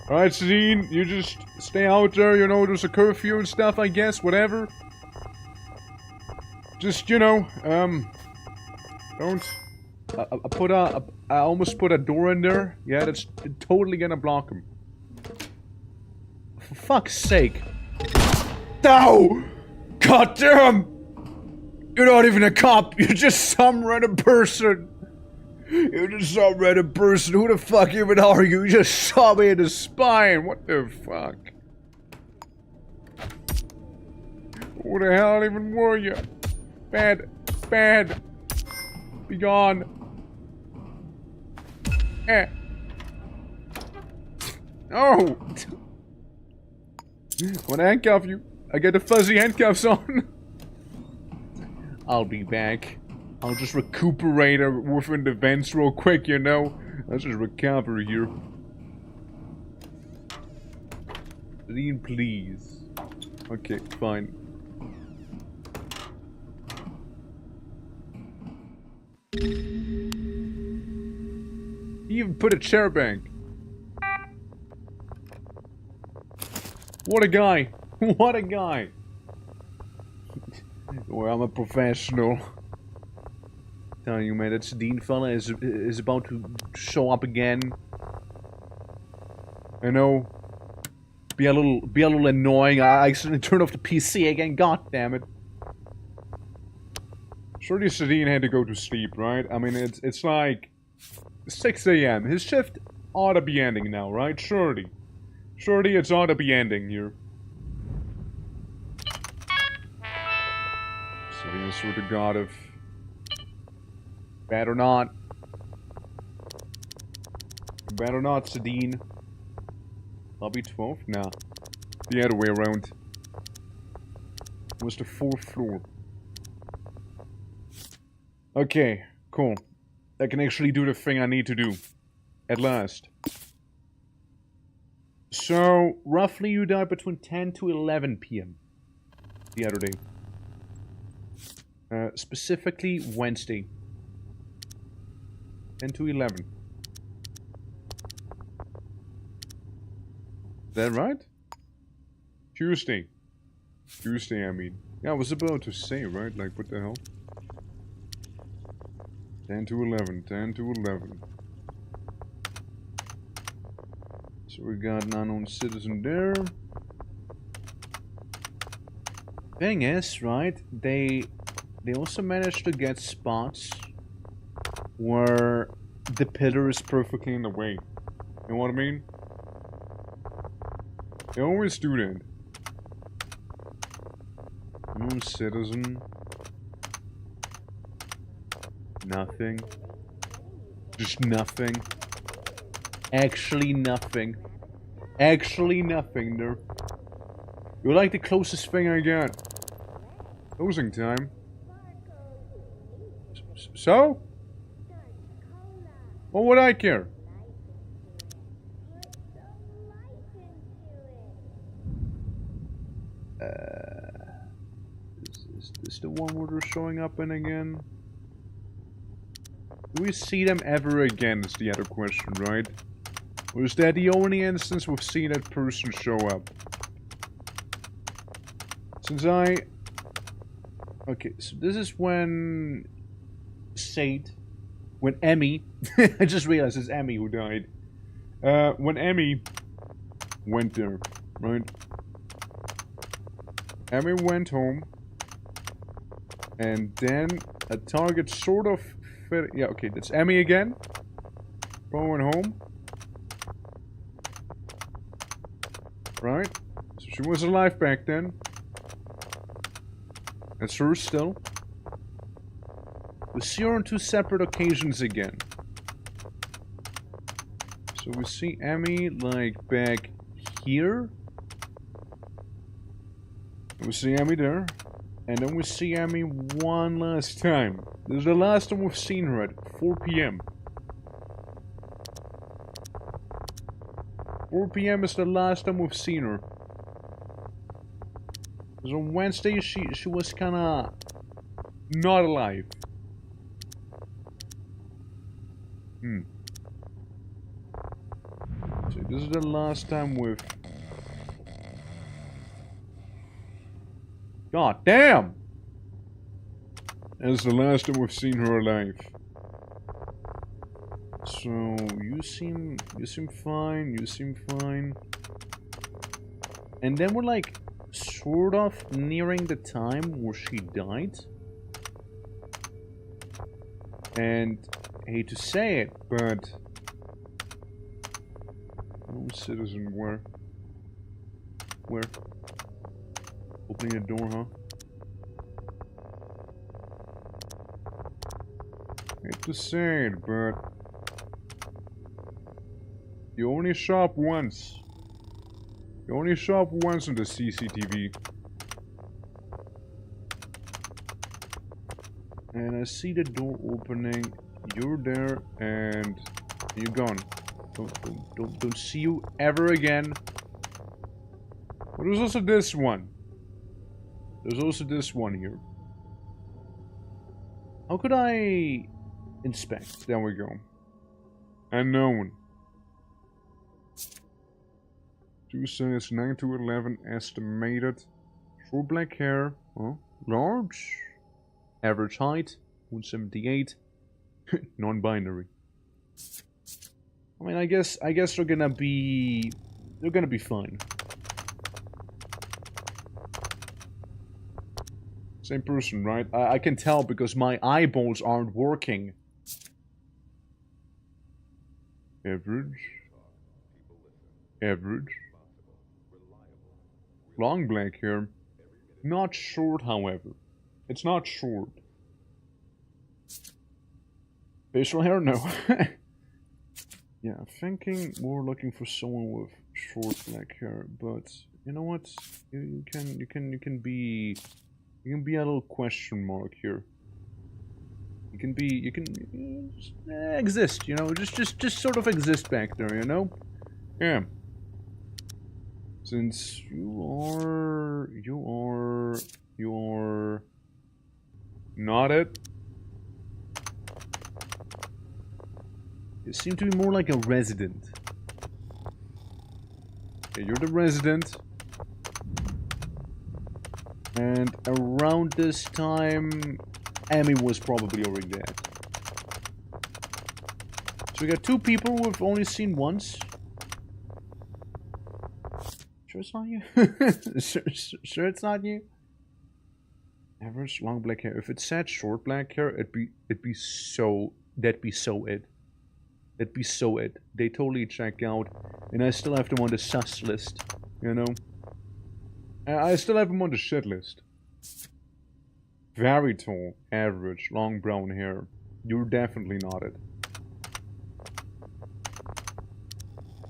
Alright, Sadine, you just stay out there, you know, there's a curfew and stuff, I guess, whatever. Just, you know, don't... I almost put a door in there. Yeah, that's totally gonna block him. For fuck's sake. No! God damn! You're not even a cop, you're just some random person. You're just some random person. Who the fuck even are you? You just saw me in the spine. What the fuck? Who the hell even were you? Bad. Bad. Be gone. Eh. Oh! Wanna handcuff you? I get the fuzzy handcuffs on. I'll be back. I'll just recuperate within the vents real quick, you know? Let's just recover here. Sadine, please. Okay, fine. He even put a chair bank. What a guy. What a guy. Well, I'm a professional. Telling you, man, that Sadine fella is about to show up again. I know. Be a little annoying. I accidentally turned off the PC again. God damn it. Surely Sadine had to go to sleep, right? I mean, it's like 6 a.m. His shift ought to be ending now, right? Surely. Surely it's ought to be ending here. Sadine, I swear to God, if... Bad or not. Bad or not, Sadine. Lobby 12? Nah. The other way around. It was the 4th floor. Okay, cool. I can actually do the thing I need to do. At last. So, roughly you died between 10 to 11 p.m. the other day. Specifically Wednesday. 10 to 11. Is that right? Tuesday. Tuesday, I mean. Yeah, I was about to say, right? Like, what the hell? 10 to 11. 10 to 11. So we got an unknown citizen there. Thing is, right? They also managed to get spots where the pillar is perfectly in the way. You know what I mean? They always do that. Unknown citizen. Nothing. Just nothing. Actually nothing. Actually nothing there. You're like the closest thing I got. Closing time. So? What would I care? Is this the one where they're showing up in again? Do we see them ever again is the other question, right? Or is that the only instance we've seen that person show up? Since I... Okay, so this is when... Sade... When Emmy... I just realized it's Emmy who died. When Emmy went there, right? Emmy went home. And then a target sort of... Yeah, okay, that's Emmy again. Going home. Right? So she was alive back then. That's her still. We see her on 2 separate occasions again. So we see Emmy, like, back here. We see Emmy there. And then we see Emmy one last time. This is the last time we've seen her at 4 p.m. 4 p.m. is the last time we've seen her. Because on Wednesday she was kinda not alive. So this is the last time we've... God damn! This is the last time we've seen her alive. So you seem fine, you seem fine. And then we're like sort of nearing the time where she died. And I hate to say it, but no citizen where? Opening the door, huh? Hate to say it, but you only show up once. You only show up once on the CCTV. And I see the door opening. You're there, and you're gone. Don't see you ever again. But there's also this one. There's also this one here. How could I inspect? There we go. Unknown. 2 says 9 to 11 estimated. Short black hair. Oh, large. Average height 178. Non-binary. I mean, I guess they're gonna be fine. Same person, right? I can tell because my eyeballs aren't working. Average. Average. Long black hair. Not short, however. It's not short. Facial hair? No. Yeah, I'm thinking we're looking for someone with short black hair, but you know what? You can be a little question mark here. You can exist, you know, just sort of exist back there, you know? Yeah. Since you're not it. You seem to be more like a resident. Okay, you're the resident. And around this time, Amy was probably already dead. So we got 2 people we've only seen once. Sure it's not you? sure it's not you? Average long black hair. If it said short black hair, that'd be so it. That'd be so it. They totally check out. And I still have them on the sus list. You know? I still have them on the shit list. Very tall, average, long brown hair. You're definitely not it.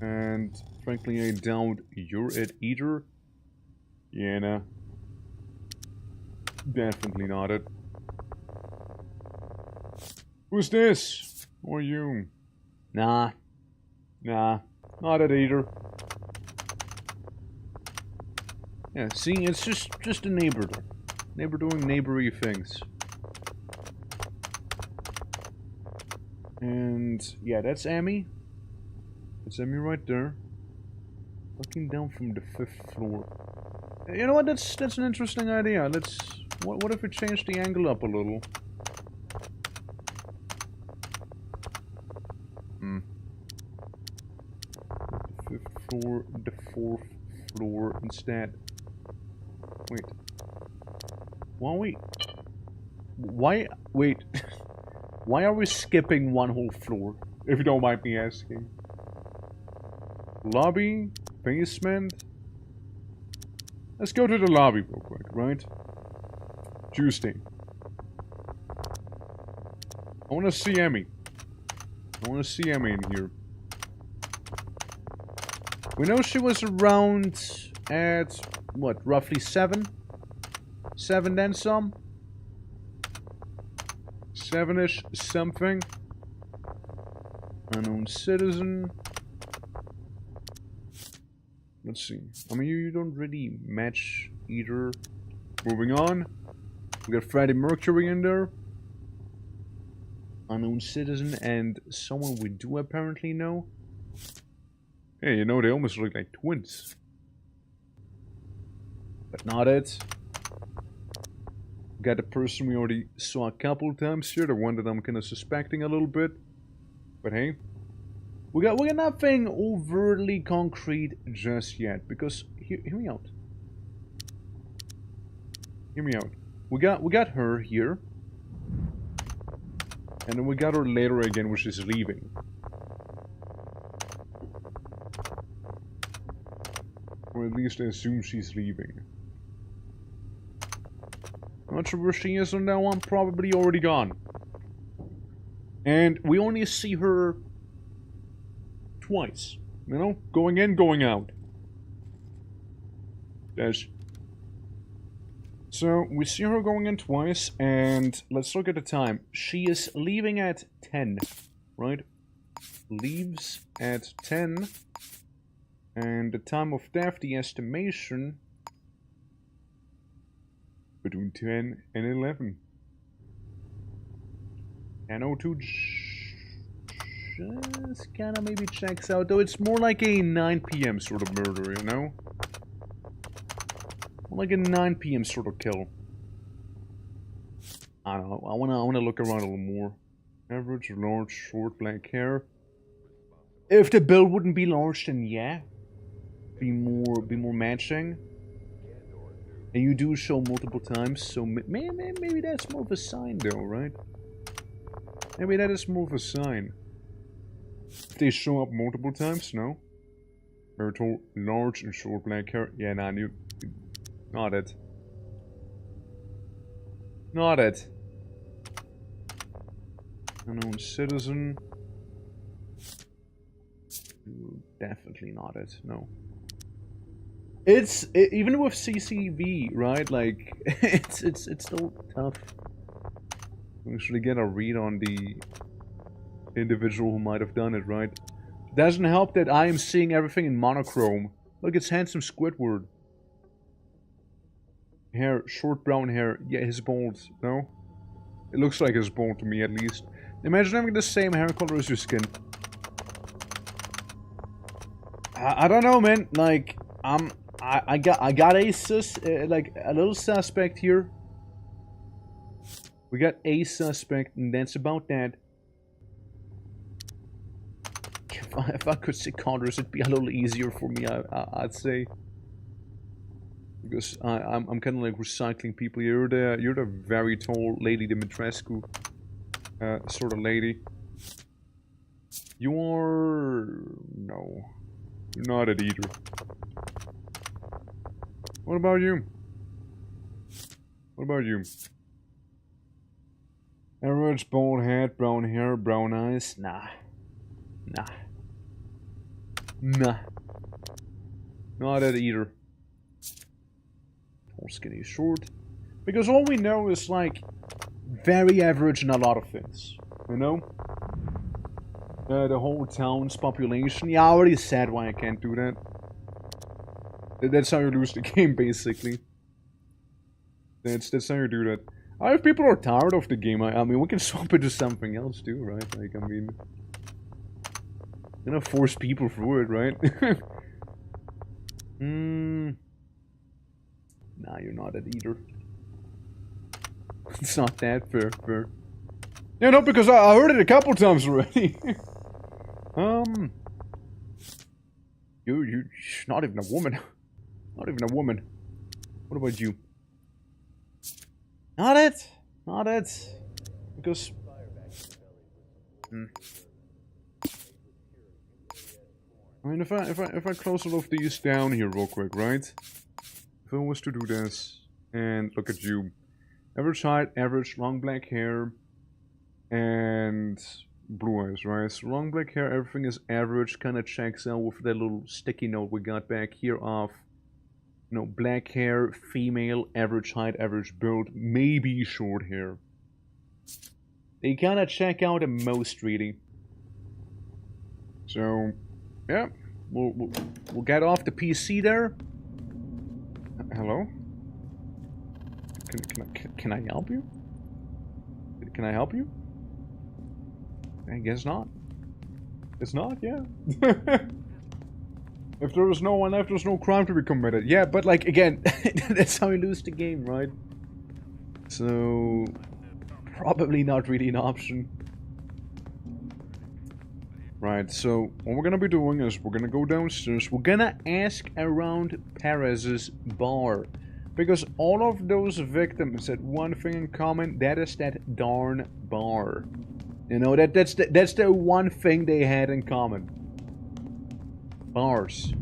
And frankly, I doubt you're it either. Yeah, nah. Definitely not it. Who's this? Or you? Nah. Nah. Not it either. Yeah, see, it's just a neighbor there. Neighbor doing neighbory things. And yeah, that's Emmy. That's Emmy right there. Looking down from the 5th floor. You know what? That's an interesting idea. Let's. What if we change the angle up a little? The 5th floor, the 4th floor instead. Wait. Why? Wait. Why are we skipping one whole floor? If you don't mind me asking. Lobby, basement. Let's go to the lobby real quick, right? Tuesday. I want to see Emmy. I want to see Emmy in here. We know she was around at, what, roughly 7? 7 then some? 7-ish something. Unknown citizen. Let's see. I mean, you don't really match either. Moving on. We got Freddie Mercury in there. Unknown citizen and someone we do apparently know. Hey, you know, they almost look like twins. But not it. Got the person we already saw a couple times here, the one that I'm kind of suspecting a little bit. But hey, we got nothing overtly concrete just yet, because hear me out. hear me out. We got her here. And then we got her later again, which is leaving. Or at least I assume she's leaving. Not sure where she is on that one, probably already gone. And we only see her twice. You know, going in, going out. Dash. So, we see her going in twice, and let's look at the time. She is leaving at 10, right? Leaves at 10. And the time of death, the estimation... between 10 and 11. 10:02 just kind of maybe checks out, though it's more like a 9 p.m. sort of murder, you know? More like a 9 p.m. sort of kill. I don't know, I wanna look around a little more. Average, large, short, black hair. If the build wouldn't be large, then yeah. Be more matching. And you do show multiple times, so maybe that's more of a sign though, right? Maybe that is more of a sign. If they show up multiple times, no? Marital, large and short black hair. Yeah, nah, not it. Not it. Unknown citizen. Definitely not it, no. It's even with CCV, right? Like it's still tough. We should get a read on the individual who might have done it, right? Doesn't help that I am seeing everything in monochrome. Look, it's handsome Squidward. Hair, short brown hair. Yeah, he's bald. No? It looks like he's bald to me, at least. Imagine having the same hair color as your skin. I don't know, man. Like I got a like a little suspect here. We got a suspect, and that's about that. If I could see colors, it'd be a little easier for me. I'd say, because I'm kind of like recycling people. You're the very tall lady, the Dimitrescu sort of lady. You are no, you're not it either. What about you? What about you? Average bald head, brown hair, brown eyes. Nah. Not that either. Tall, skinny, short. Because all we know is like very average in a lot of things. You know? The whole town's population. Yeah, I already said why I can't do that. That's how you lose the game, basically. That's how you do that. If people are tired of the game, I mean, we can swap it to something else too, right? Like, I mean... You know, force people through it, right? Nah, you're not it either. It's not that fair. Yeah, no, because I heard it a couple times already. You're not even a woman. Not even a woman. What about you? Not it. Not it. Because... I mean, if I close all of these down here real quick, right? If I was to do this, and look at you. Average height, average long black hair, and blue eyes, right? So long black hair, everything is average, kind of checks out with that little sticky note we got back here of, you know, black hair, female, average height, average build, maybe short hair. They kind of check out the most, really. So, yeah, we'll get off the PC there. Hello? Can I help you? Can I help you? I guess not. It's not, yeah. If there was no one left, there's no crime to be committed. Yeah, but like, again, that's how you lose the game, right? So, probably not really an option. Right, so what we're gonna be doing is we're gonna go downstairs. We're gonna ask around Perez's bar. Because all of those victims had one thing in common, that is that darn bar. You know, that's the one thing they had in common. Bars.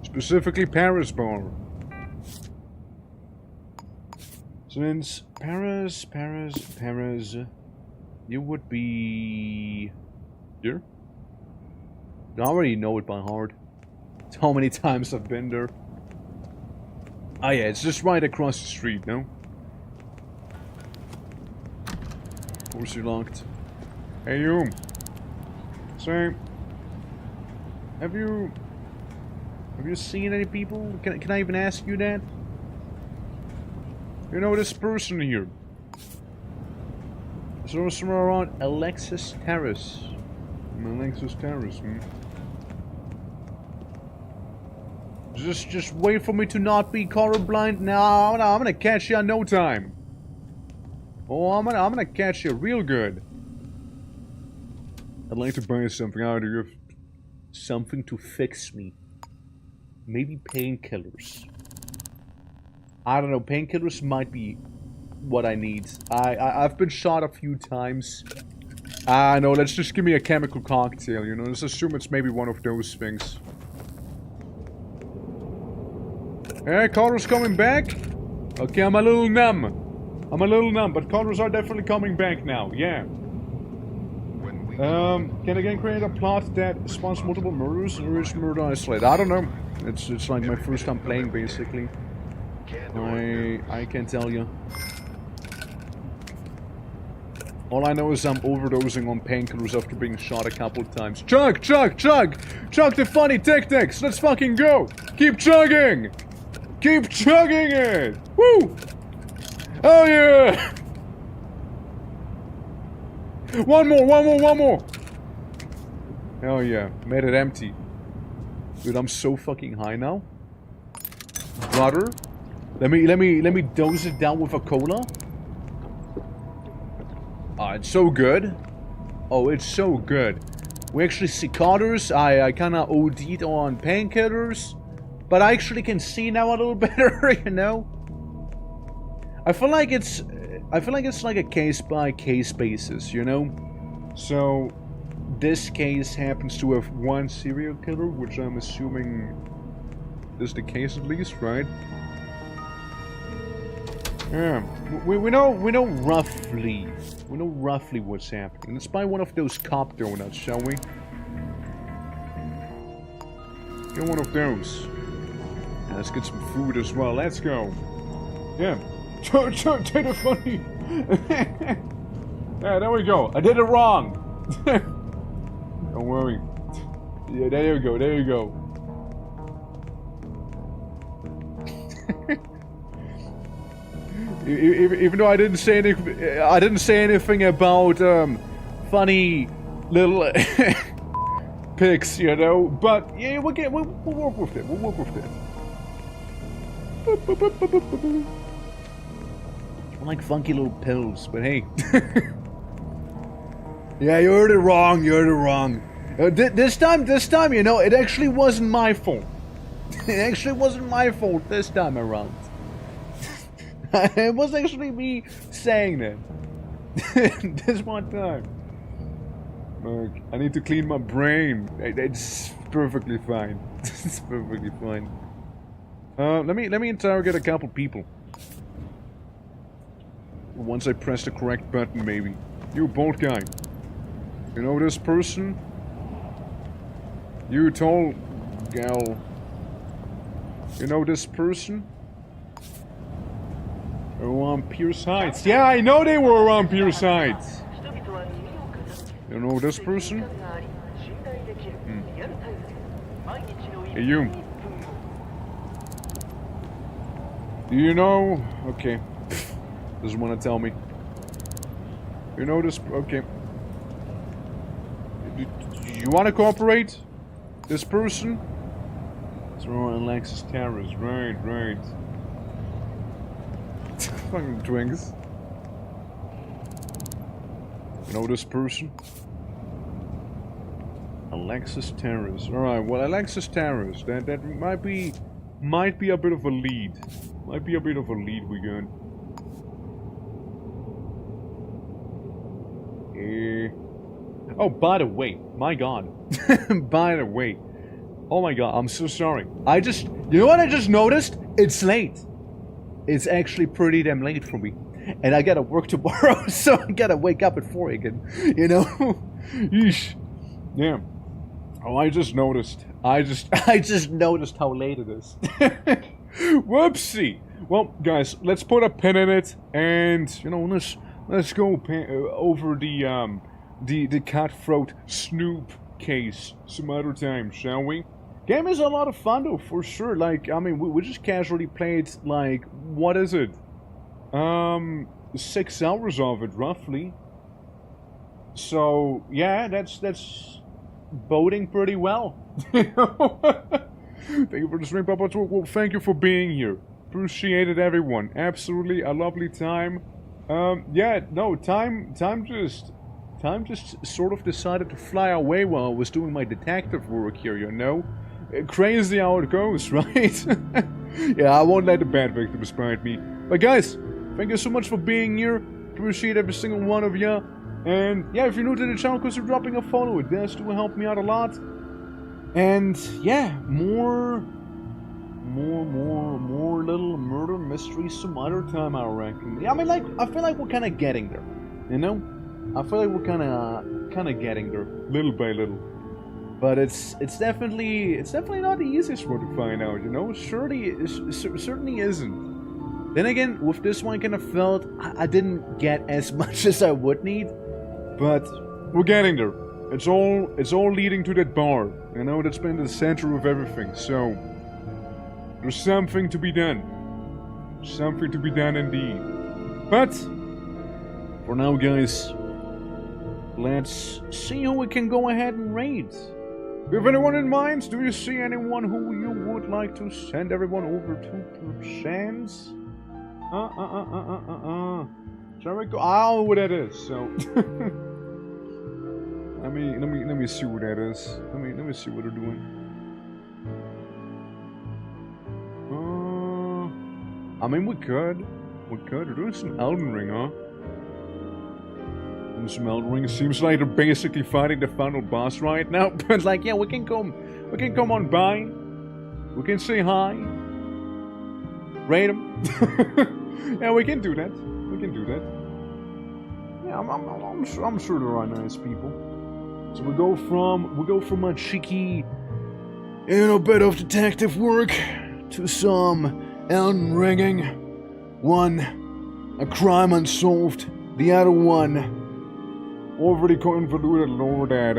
Specifically Paris bar. Since Paris, you would be... here? I already know it by heart. It's how many times I've been there. Ah yeah, it's just right across the street, no? Of course you're locked. Hey you! Say, have you seen any people? Can I even ask you that? You know this person here? Is there somewhere around Alexis Terrace? Alexis Terrace, hmm? Just wait for me to not be colorblind. No, I'm gonna catch you in no time. Oh, I'm gonna catch you real good. I'd like to buy something out of you. Something to fix me. Maybe painkillers. I don't know. Painkillers might be what I need. I've been shot a few times. No, let's just give me a chemical cocktail. You know, let's assume it's maybe one of those things. Hey, Connor's coming back? Okay, I'm a little numb. But Connors are definitely coming back now, yeah. Can again create a plot that spawns multiple murders or is murder isolated? I don't know. It's like my first time playing, basically. I can't tell you. All I know is I'm overdosing on painkillers after being shot a couple of times. Chug! Chug the funny tactics! Let's fucking go! Keep chugging! Keep chugging it! Woo! Oh yeah! One more! Hell yeah, made it empty. Dude, I'm so fucking high now. Brother, let me dose it down with a cola. Ah, it's so good. Oh, it's so good. We actually see colors. I kinda OD'd on painkillers. But I actually can see now a little better, you know? I feel like it's like a case-by-case basis, you know? So, this case happens to have one serial killer, which I'm assuming is the case at least, right? Yeah, we know roughly what's happening. Let's buy one of those cop donuts, shall we? Get one of those. And let's get some food as well. Let's go. Yeah. Take it funny. Yeah, there we go. I did it wrong. Don't worry. Yeah, there you go. Even though I didn't say anything about funny little pics, you know. But yeah, we'll work with it. We'll work with it. I like funky little pills, but hey. Yeah, you heard it wrong. You heard it wrong. This time, you know, it actually wasn't my fault. It actually wasn't my fault this time around. It was actually me saying that. This one time. Look, I need to clean my brain. It's perfectly fine. It's perfectly fine. Let me interrogate a couple people. Once I press the correct button, maybe. You bald guy. You know this person? You tall gal. You know this person? Around Pierce Heights. Yeah, I know they were around Pierce Heights. You know this person? Hey, you. Do you know? Okay. Doesn't want to tell me. You know this? Okay. You want to cooperate? This person? It's around Alexis Terrace. Right, right. Fucking drinks. You know this person? Alexis Terrace. Alright, well, Alexis Terrace. That might be a bit of a lead. Might be a bit of a lead we got. Oh, by the way, my god. By the way. Oh my god, I'm so sorry. You know what I just noticed? It's late. It's actually pretty damn late for me. And I gotta work tomorrow, so I gotta wake up at 4 again. You know? Yeesh. Yeah. Oh, I just noticed. I just noticed how late it is. Whoopsie. Well, guys, let's put a pin in it, and you know, let's go over the cutthroat Snoop case some other time, shall we? Game is a lot of fun though, for sure. Like, I mean, we just casually played, like, what is it? 6 hours of it, roughly. So, yeah, that's boding pretty well. Thank you for the stream, Papa. Well, thank you for being here. Appreciate it, everyone. Absolutely a lovely time. Yeah, no, time just sort of decided to fly away while I was doing my detective work here, you know? Crazy how it goes, right? Yeah, I won't let the bad victims bite me. But guys, thank you so much for being here. Appreciate every single one of you. And yeah, if you're new to the channel, consider dropping a follow. It does do help me out a lot. And yeah, more little murder mysteries some other time, I reckon. Yeah, I mean, like, I feel like we're kind of getting there, you know? I feel like we're kind of getting there, little by little. But it's definitely not the easiest one to find out, you know? Certainly isn't. Then again, with this one, I kind of felt I didn't get as much as I would need, but we're getting there. It's all leading to that bar. You know, that's been the center of everything. So there's something to be done. Something to be done indeed. But for now, guys, let's see who we can go ahead and raid. Do you have anyone in mind? Do you see anyone who you would like to send everyone over to perchance? Jericho? I don't know what that is, so let me see what that is. Let me see what they're doing. I mean, we could. We're doing some Elden Ring, huh? Doing some Elden Ring. Seems like they're basically fighting the final boss right now. But like, yeah, we can come on by. We can say hi. Raid them. Yeah, we can do that. We can do that. Yeah, I'm sure there are nice people. So we go from a cheeky, you know, bit of detective work to some Elden Ringing. One, a crime unsolved. The other one, overly convoluted lore that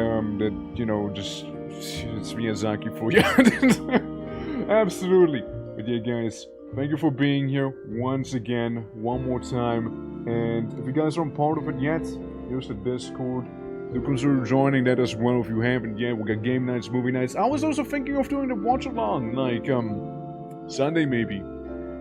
you know, just it's Miyazaki for you. Absolutely. But yeah, guys, thank you for being here once again, one more time. And if you guys aren't part of it yet, here's the Discord. Do consider joining that as well if you haven't yet. We got game nights, movie nights. I was also thinking of doing the watch along, like Sunday maybe.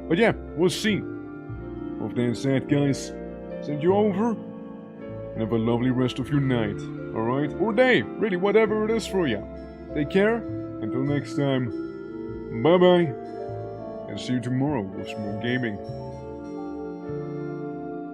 But yeah, we'll see. With that said, guys, send you over and have a lovely rest of your night, alright? Or day, really, whatever it is for you. Take care, until next time, bye bye, and see you tomorrow with some more gaming.